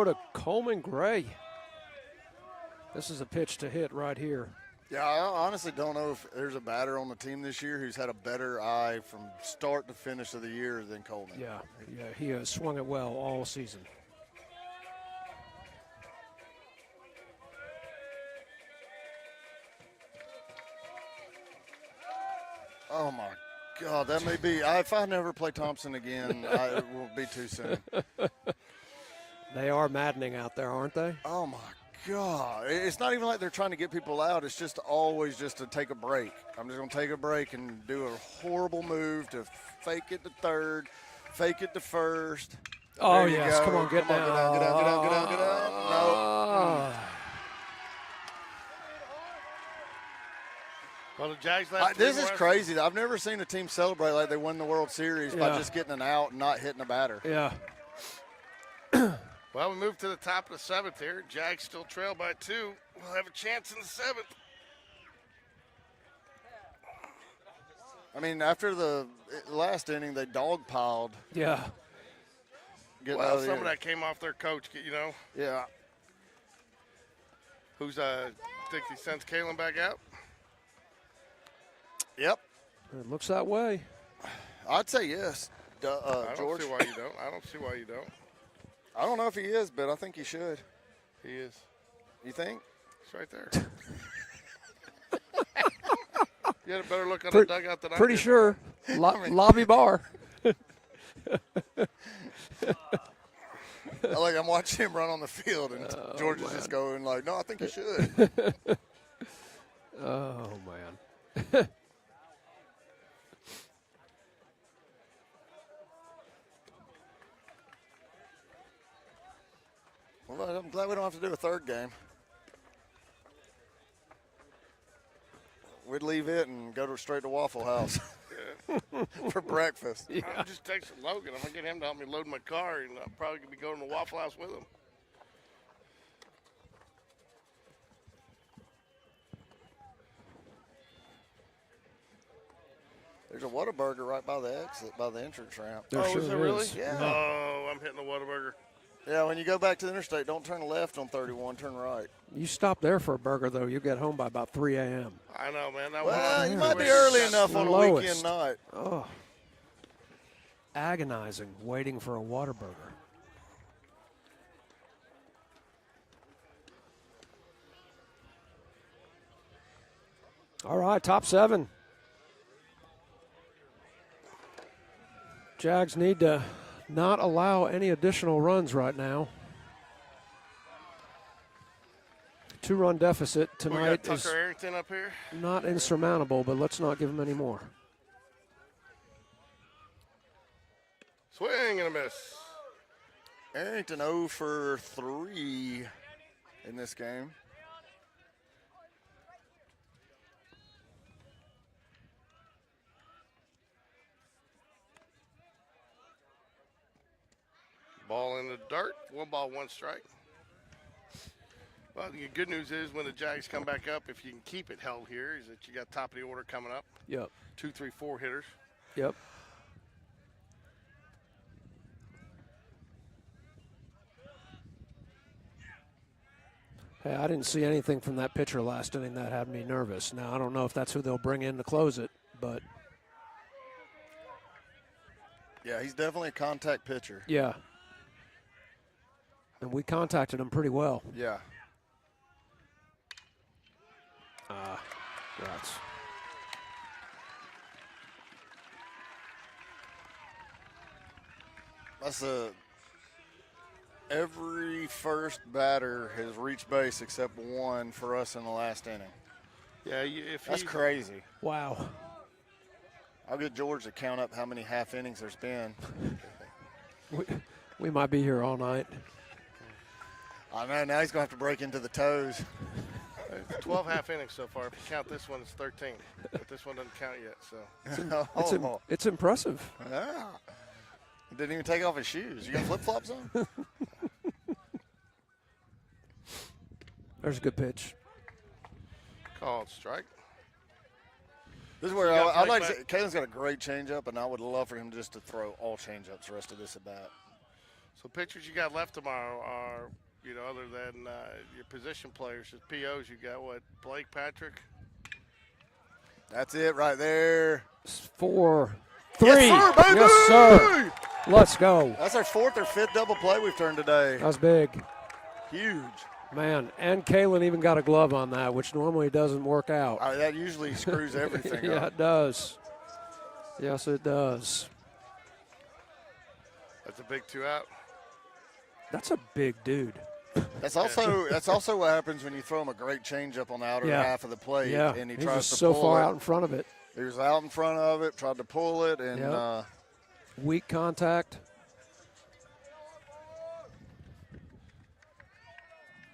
to Coleman Gray. This is a pitch to hit right here. Yeah, I honestly don't know if there's a batter on the team this year who's had a better eye from start to finish of the year than Coleman. Yeah, he has swung it well all season. Oh my God, that may be. If I never play Thompson again, it will be too soon. They are maddening out there, aren't they? Oh my God, it's not even like they're trying to get people out. It's just always just to take a break. I'm just gonna take a break and do a horrible move to fake it to third, fake it to first. Oh There you yes, go. come on, get down. Get down, get down, get down, get down, get down. No. Well, the Jags left. This is crazy. I've never seen a team celebrate like they won the World Series by Yeah. just getting an out and not hitting a batter. Yeah. Well, we moved to the top of the seventh here. Jags still trail by 2. We'll have a chance in the seventh. I mean, after the last inning, they dogpiled. Yeah. Getting out Well, of the some of inning. that came off their coach, you know, Yeah. who's think he sends Kalen back out. Yep. It looks that way. I'd say yes. I George. don't see why you don't. I don't see why you don't. I don't know if he is, but I think he should. He is. You think? He's right there. You had a better look on the dugout than I Pretty did. sure. Lobby bar. Like I'm watching him run on the field, and George is just going like, "No, I think he should." Oh man. Well, I'm glad we don't have to do a third game. We'd leave it and go straight to Waffle House for breakfast. I'm just texting Logan. I'm going to get him to help me load my car, and I'm probably going to be going to Waffle House with him. There's a Whataburger right by the exit, by the entrance ramp. There Oh, sure is it really? is. Yeah. Oh, I'm hitting the Whataburger. Yeah, when you go back to the interstate, don't turn left on 31, turn right. You stop there for a burger, though, you get home by about 3 a.m. I know, man. That Well, was you might be wait. early enough on a Lowest. weekend night. Oh. Agonizing waiting for a Whataburger. All right, top 7. Jags need to not allow any additional runs right now. 2-run deficit We got tonight Tucker is Arrington up here. not insurmountable, but let's not give him any more. Swing and a miss. Arrington 0 for 3 in this game. Ball in the dirt. 1 ball, 1 strike. Well, the good news is when the Jags come back up, if you can keep it held here, is that you got top of the order coming up. Yep. 2, 3, 4 hitters. Yep. Hey, I didn't see anything from that pitcher last inning that had me nervous. Now, I don't know if that's who they'll bring in to close it, but Yeah, he's definitely a contact pitcher. yeah. And we contacted him pretty well. Yeah. Rats. That's every first batter has reached base except 1 for us in the last inning. Yeah, if That's he's- crazy. Wow. I'll get George to count up how many half innings there's been. We might be here all night. I know, now he's going to have to break into the toes. It's 12 half innings so far. If you count this one, it's 13. But this one doesn't count yet. So It's impressive. Yeah. He didn't even take off his shoes. You got flip-flops on? There's a good pitch. called strike. This is where You got I'd like Blake to say, Kalen's got a great changeup, and I would love for him just to throw all changeups the rest of this at bat. So pitchers you got left tomorrow are, other than your position players, as POs, you got what? Blake, Patrick. That's it right there. 4, 3. Yes, sir, baby! Yes, sir. Let's go. That's our 4th or 5th double play we've turned today. That was big. Huge. Man, and Kalen even got a glove on that, which normally doesn't work out. That usually screws everything Yeah, up. it does. Yes, it does. That's a big 2 out. That's a big dude. That's also what happens when you throw him a great changeup on the outer Yeah. half of the plate, Yeah, and he he's tries just to so pull far it. out in front of it. He was out in front of it, tried to pull it, and Yep. Weak contact.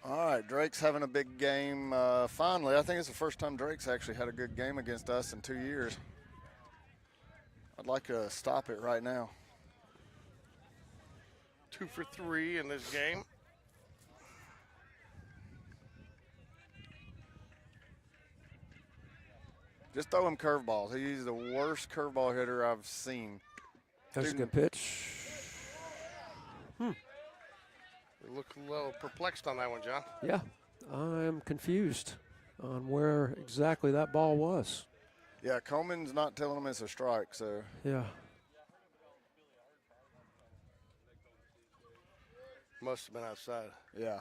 all right, Drake's having a big game. Finally, I think it's the first time Drake's actually had a good game against us in 2 years. I'd like to stop it right now. 2 for 3 in this game. Just throw him curveballs. He's the worst curveball hitter I've seen. That's a good pitch. You look a little perplexed on that one, John. Yeah, I'm confused on where exactly that ball was. Yeah, Coleman's not telling him it's a strike, so. Yeah. Must have been outside. Yeah.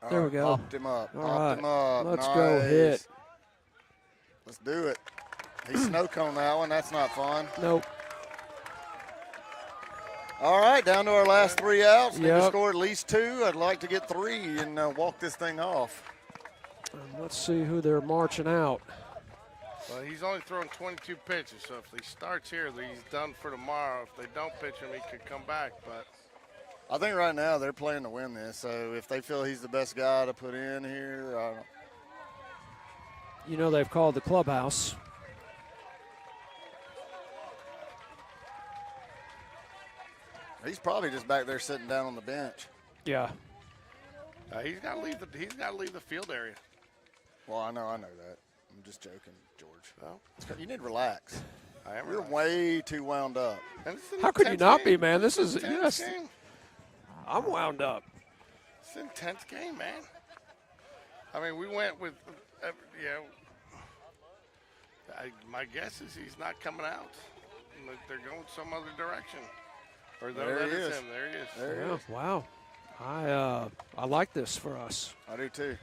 There we go. Popped him up. All Popped him right. up. Let's Nice. go hit. Let's do it. He snow coned that one. That's not fun. Nope. All right, down to our last 3 outs. Need to Yep. score at least 2. I'd like to get 3 and walk this thing off. Let's see who they're marching out. Well, he's only thrown 22 pitches, so if he starts here, he's done for tomorrow. If they don't pitch him, he could come back. But I think right now they're playing to win this. So if they feel he's the best guy to put in here, You know they've called the clubhouse. he's probably just back there sitting down on the bench. Yeah. he's got to leave the field area. Well, I know that. I'm just joking, George. Well, You need to relax. I am. You're relaxed. way too wound up. And it's an How could you intense not be, game. man? This is It's an yes. intense game. I'm wound up. It's an intense game, man. I mean, we went with, my guess is he's not coming out. They're going some other direction. Or There that he is is. him. There he is. There he Yeah, is. wow. I like this for us. I do too.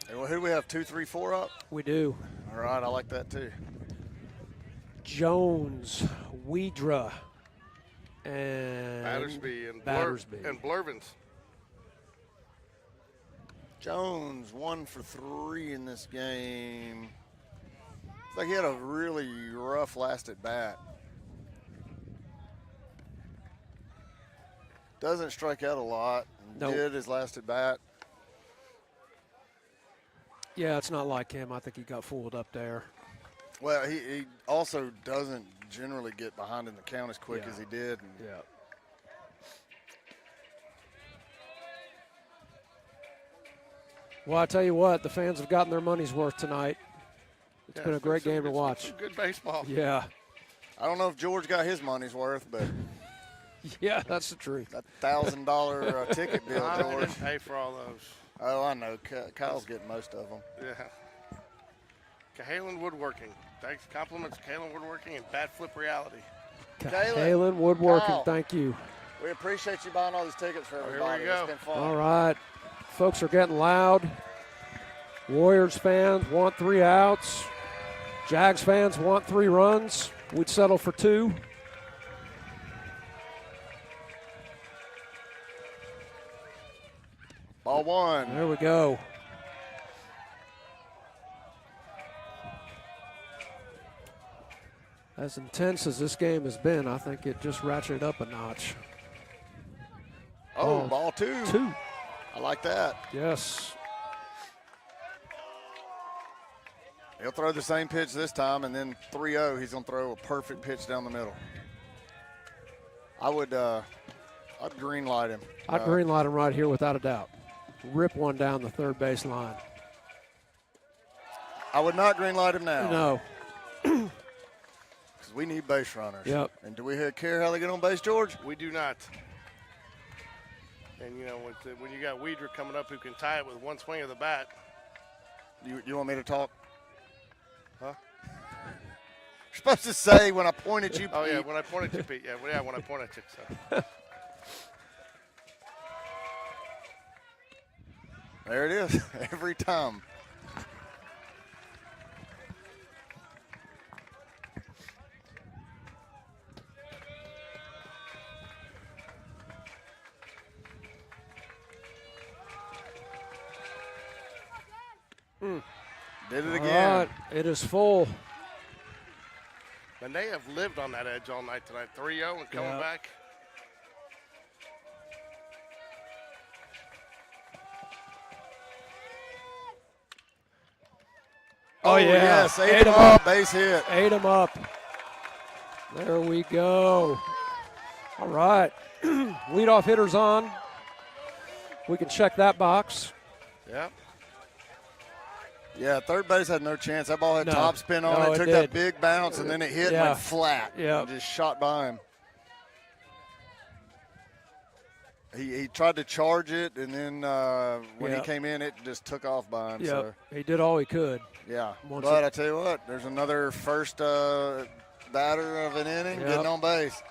Hey, well, who do we have? 2, 3, 4 up? We do. All right, I like that too. Jones, Weedra, and Battersby and Battersby. and Blurvins. Jones 1 for 3 in this game. It's like he had a really rough last at bat. Doesn't strike out a lot. Nope. Did his last at bat. Yeah, it's not like him. I think he got fooled up there. Well, he also doesn't generally get behind in the count as quick Yeah. as he did. And Yeah. Well, I tell you what, the fans have gotten their money's worth tonight. It's been a great game to watch. Some good baseball. Yeah. I don't know if George got his money's worth, but Yeah, that's the truth. that $1,000 ticket bill, I George. didn't pay for all those. Oh, I know. Kyle's getting most of them. Yeah. Cahalan Woodworking. Thanks. Compliments to Cahalan Woodworking and Bat Flip Reality. Kalen Woodworking, Kyle. thank you. We appreciate you buying all these tickets for here we everybody. go. It's been fun. All right. Folks are getting loud. Warriors fans want 3 outs. Jags fans want 3 runs. We'd settle for 2. Ball 1. There we go. As intense as this game has been, I think it just ratcheted up a notch. Oh, ball 2. 2. I like that. Yes. He'll throw the same pitch this time, and then 3-0, he's going to throw a perfect pitch down the middle. I'd green light him. I'd green light him right here without a doubt. Rip one down the third base line. I would not green light him now. No. Because we need base runners. Yep. And do we care how they get on base, George? We do not. And, you know, when you got Weidrer coming up who can tie it with one swing of the bat. You want me to talk? Huh? You're supposed to say when I point at you, Oh, yeah, Pete. when I point at you, Pete. Yeah, when I point at you. So. There it is, every time. Did it All again. right, it is full. And they have lived on that edge all night tonight. 3-0 and coming Yeah. back. Oh, yeah. Yes, Ate ate him him up, up. base hit. Ate him up. There we go. All right. Leadoff hitters on. We can check that box. Yeah. Yeah, third base had no chance. That ball had No. top spin on No, it, it took did. that big bounce, and then it hit and Yeah. went flat. Yeah. And just shot by him. He tried to charge it, and then when Yeah. he came in, it just took off by him. Yep. So, He did all he could. yeah. Once But it- I tell you what, there's another first batter of an inning Yep. getting on base.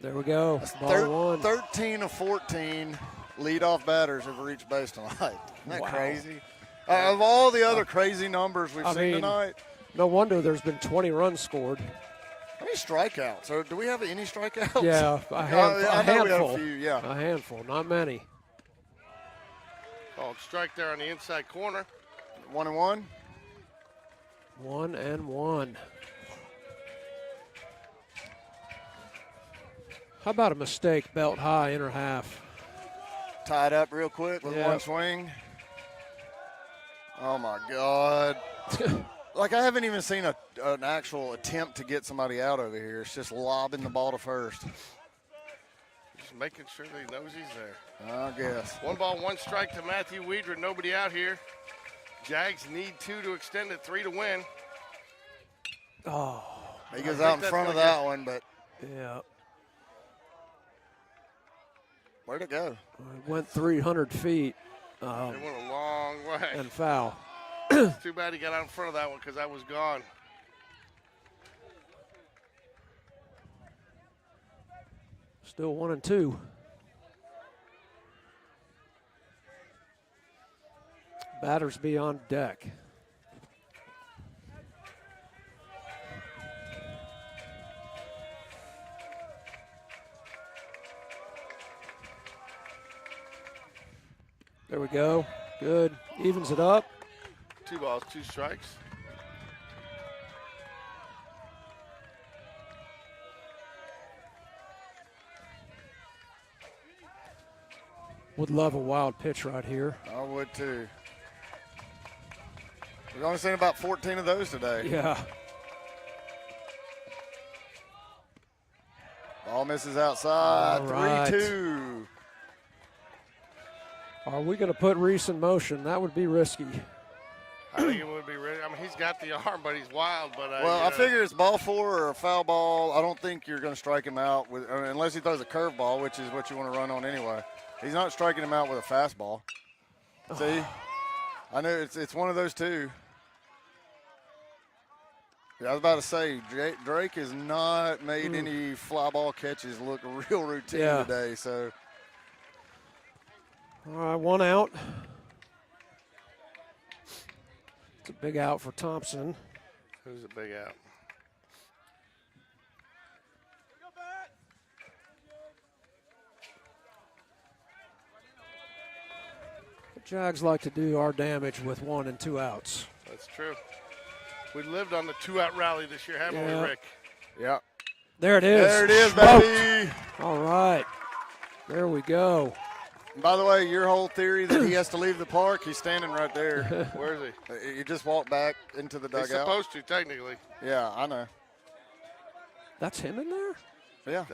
There we go. Ball Thir- one. 13 of 14 leadoff batters have reached base tonight. Isn't that Wow. crazy? Of all the other crazy numbers we've I seen mean, tonight, No wonder there's been 20 runs scored. how many strikeouts? Or do we have any strikeouts? Yeah, a handful. I know we had a handful. few, yeah. A handful, not many. Called strike there on the inside corner. 1-1. 1-1. How about a mistake, belt high, inner half? Tied up real quick with Yeah. one swing. Oh, my God. Like, I haven't even seen an actual attempt to get somebody out over here. It's just lobbing the ball to first. Just making sure that he knows he's there. I guess. 1-1 strike to Matthew Weidrer. Nobody out here. Jags need 2 to extend it, 3 to win. Oh, He goes think out in that's front of gonna that one, but yeah. where'd it go? It went 300 feet It went a long way. and foul. It's too bad he got out in front of that one because I was gone. Still 1-2. Batters be on deck. There we go. Good. Evens it up. 2 balls, 2 strikes. Would love a wild pitch right here. I would too. We've only seen about 14 of those today. Yeah. Ball misses outside. All right. 3-2. Are we going to put Reese in motion? That would be risky. I think it would be ready. I mean, he's got the arm, but he's wild. But Well, I figure it's ball 4 or a foul ball. I don't think you're going to strike him out with, unless he throws a curveball, which is what you want to run on anyway. He's not striking him out with a fastball. See, I know it's one of those two. Yeah, I was about to say Drake has not made any fly ball catches look real routine Yeah. today. So All right, 1 out. It's a big out for Thompson. who's a big out? The Jags like to do our damage with 1 and 2 outs. That's true. We lived on the 2-out rally this year, haven't Yeah. we, Rick? Yeah. There it is. There it is, Smoked. baby. All right. There we go. And by the way, your whole theory that he has to leave the park, he's standing right there. Where is he? You just walk back into the He's dugout. supposed to, technically. Yeah, I know. That's him in there? Yeah.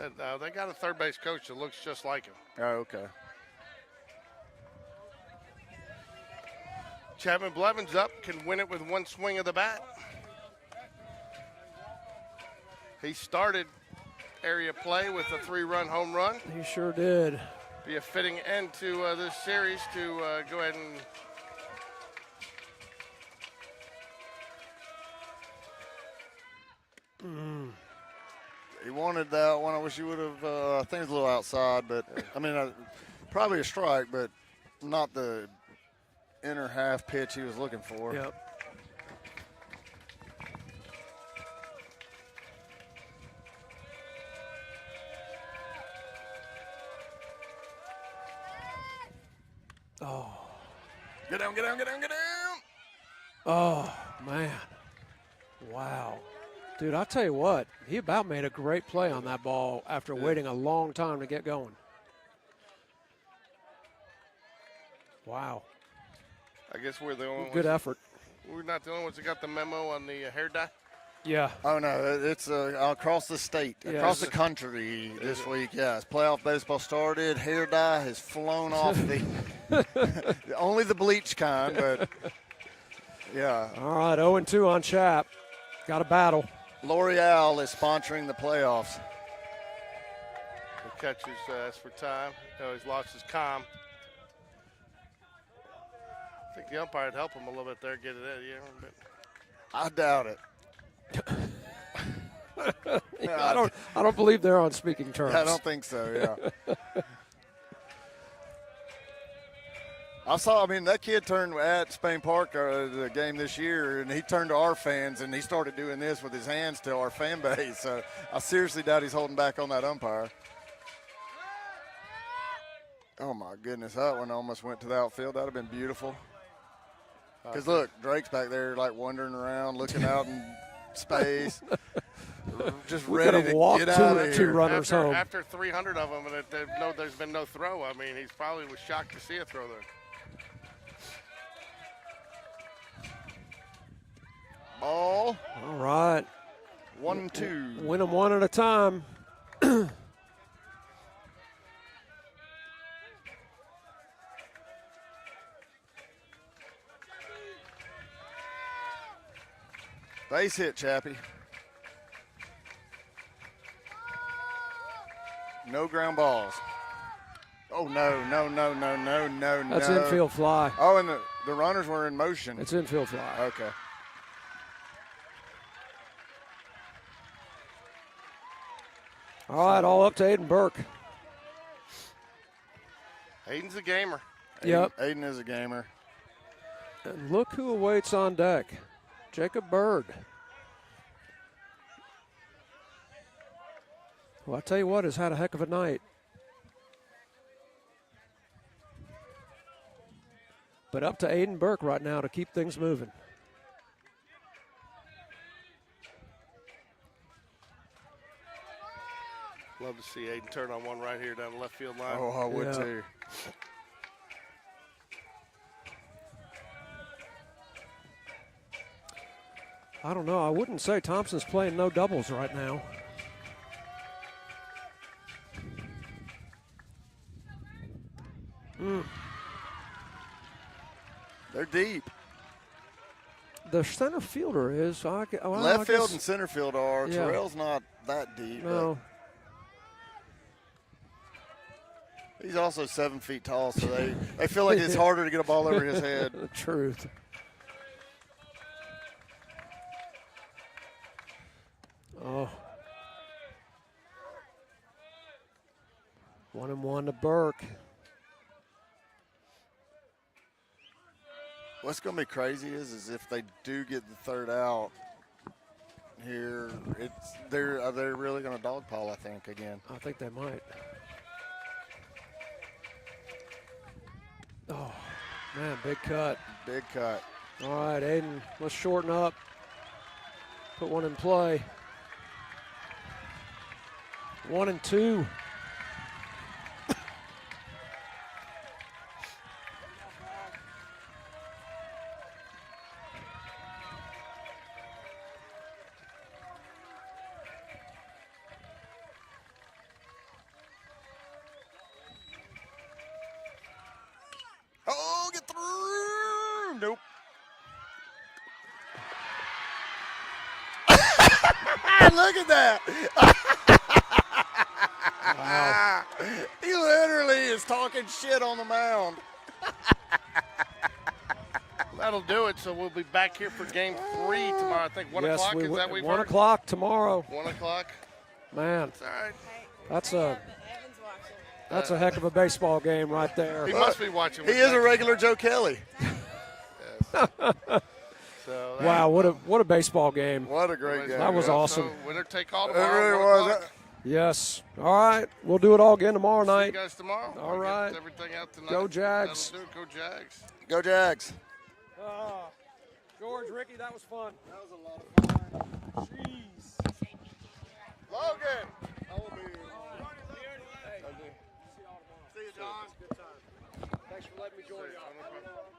They got a third base coach that looks just like him. Oh, okay. Chapman Blevins up, can win it with one swing of the bat. He started area play with a 3-run home run. He sure did. Be a fitting end to this series to go ahead and He wanted that one. I wish he would have. I think it's a little outside, but I mean, probably a strike, but not the inner half pitch he was looking for. Yep. Oh. Get down, get down, get down, get down. Oh, man. Wow. Dude, I'll tell you what, he about made a great play on that ball after waiting a long time to get going. Wow. I guess we're the only Good ones. effort. We're not the only ones that got the memo on the hair dye. Yeah. Oh no, it's across the state, across the Yes. country this week. Yes, playoff baseball started. Hair dye has flown off the only the bleach kind, but yeah. All right, 0-2 on Chap. Got a battle. L'Oreal is sponsoring the playoffs. The catcher's asked for time. Oh, he's lost his calm. I think the umpire would help him a little bit there, get it in. Yeah, but I doubt it. I don't believe they're on speaking terms. I don't think so. Yeah. I mean, that kid turned at Spain Park the game this year, and he turned to our fans, and he started doing this with his hands to our fan base. So I seriously doubt he's holding back on that umpire. Oh, my goodness. That one almost went to the outfield. That would have been beautiful. Because, look, Drake's back there, like, wandering around, looking out in space, just We could ready have to walked get out of two here. runners home. after 300 of them, and there's been no throw. I mean, he's probably was shocked to see a throw there. Ball, All right. 1-2. Win them one at a time. Base hit, Chappie. No ground balls. Oh, no. That's infield fly. Oh, and the runners were in motion. It's infield fly. Okay. All right, all up to Aiden Burke. Hayden's a gamer. Yep. Aiden is a gamer. And look who awaits on deck. Jacob Bird. Well, I'll tell you what, has had a heck of a night. But up to Aiden Burke right now to keep things moving. Love to see Aiden turn on one right here down the left field line. Oh, I would Yeah. too. I don't know. I wouldn't say Thompson's playing no doubles right now. They're deep. The center fielder is. Left field and center field are. Yeah. Terrell's not that deep. No. But he's also 7 feet tall, so they feel like it's harder to get a ball over his head. The truth. Oh. 1-1 to Burke. What's going to be crazy is if they do get the third out here, they're really going to dogpile, I think, again. I think they might. Oh, man, big cut. Big cut. All right, Aiden, let's shorten up. Put one in play. 1-2. Oh, get through. Nope. Look at that. Wow. He literally is talking shit on the mound. That'll do it. So we'll be back here for game 3 tomorrow. I think 1 Yes, o'clock. we Is will. that we've 1 heard? o'clock tomorrow. 1 o'clock. Man, It's all right. that's a Evan's watching. that's a heck of a baseball game right there. He must be watching. He is a regular Joe Kelly. So Wow, what a baseball game. What a great game. That was awesome. So winner take all It tomorrow. really 1 was. o'clock. Yes. All right, we'll do it all again tomorrow See you night. guys tomorrow. All We'll get right. everything out tonight. Go Jags. That'll do it. Go Jags. Go Jags. George, Ricky, that was fun. That was a lot of fun. Jeez. Logan. I will be here. See you, John. Good time. Thanks for letting me join you.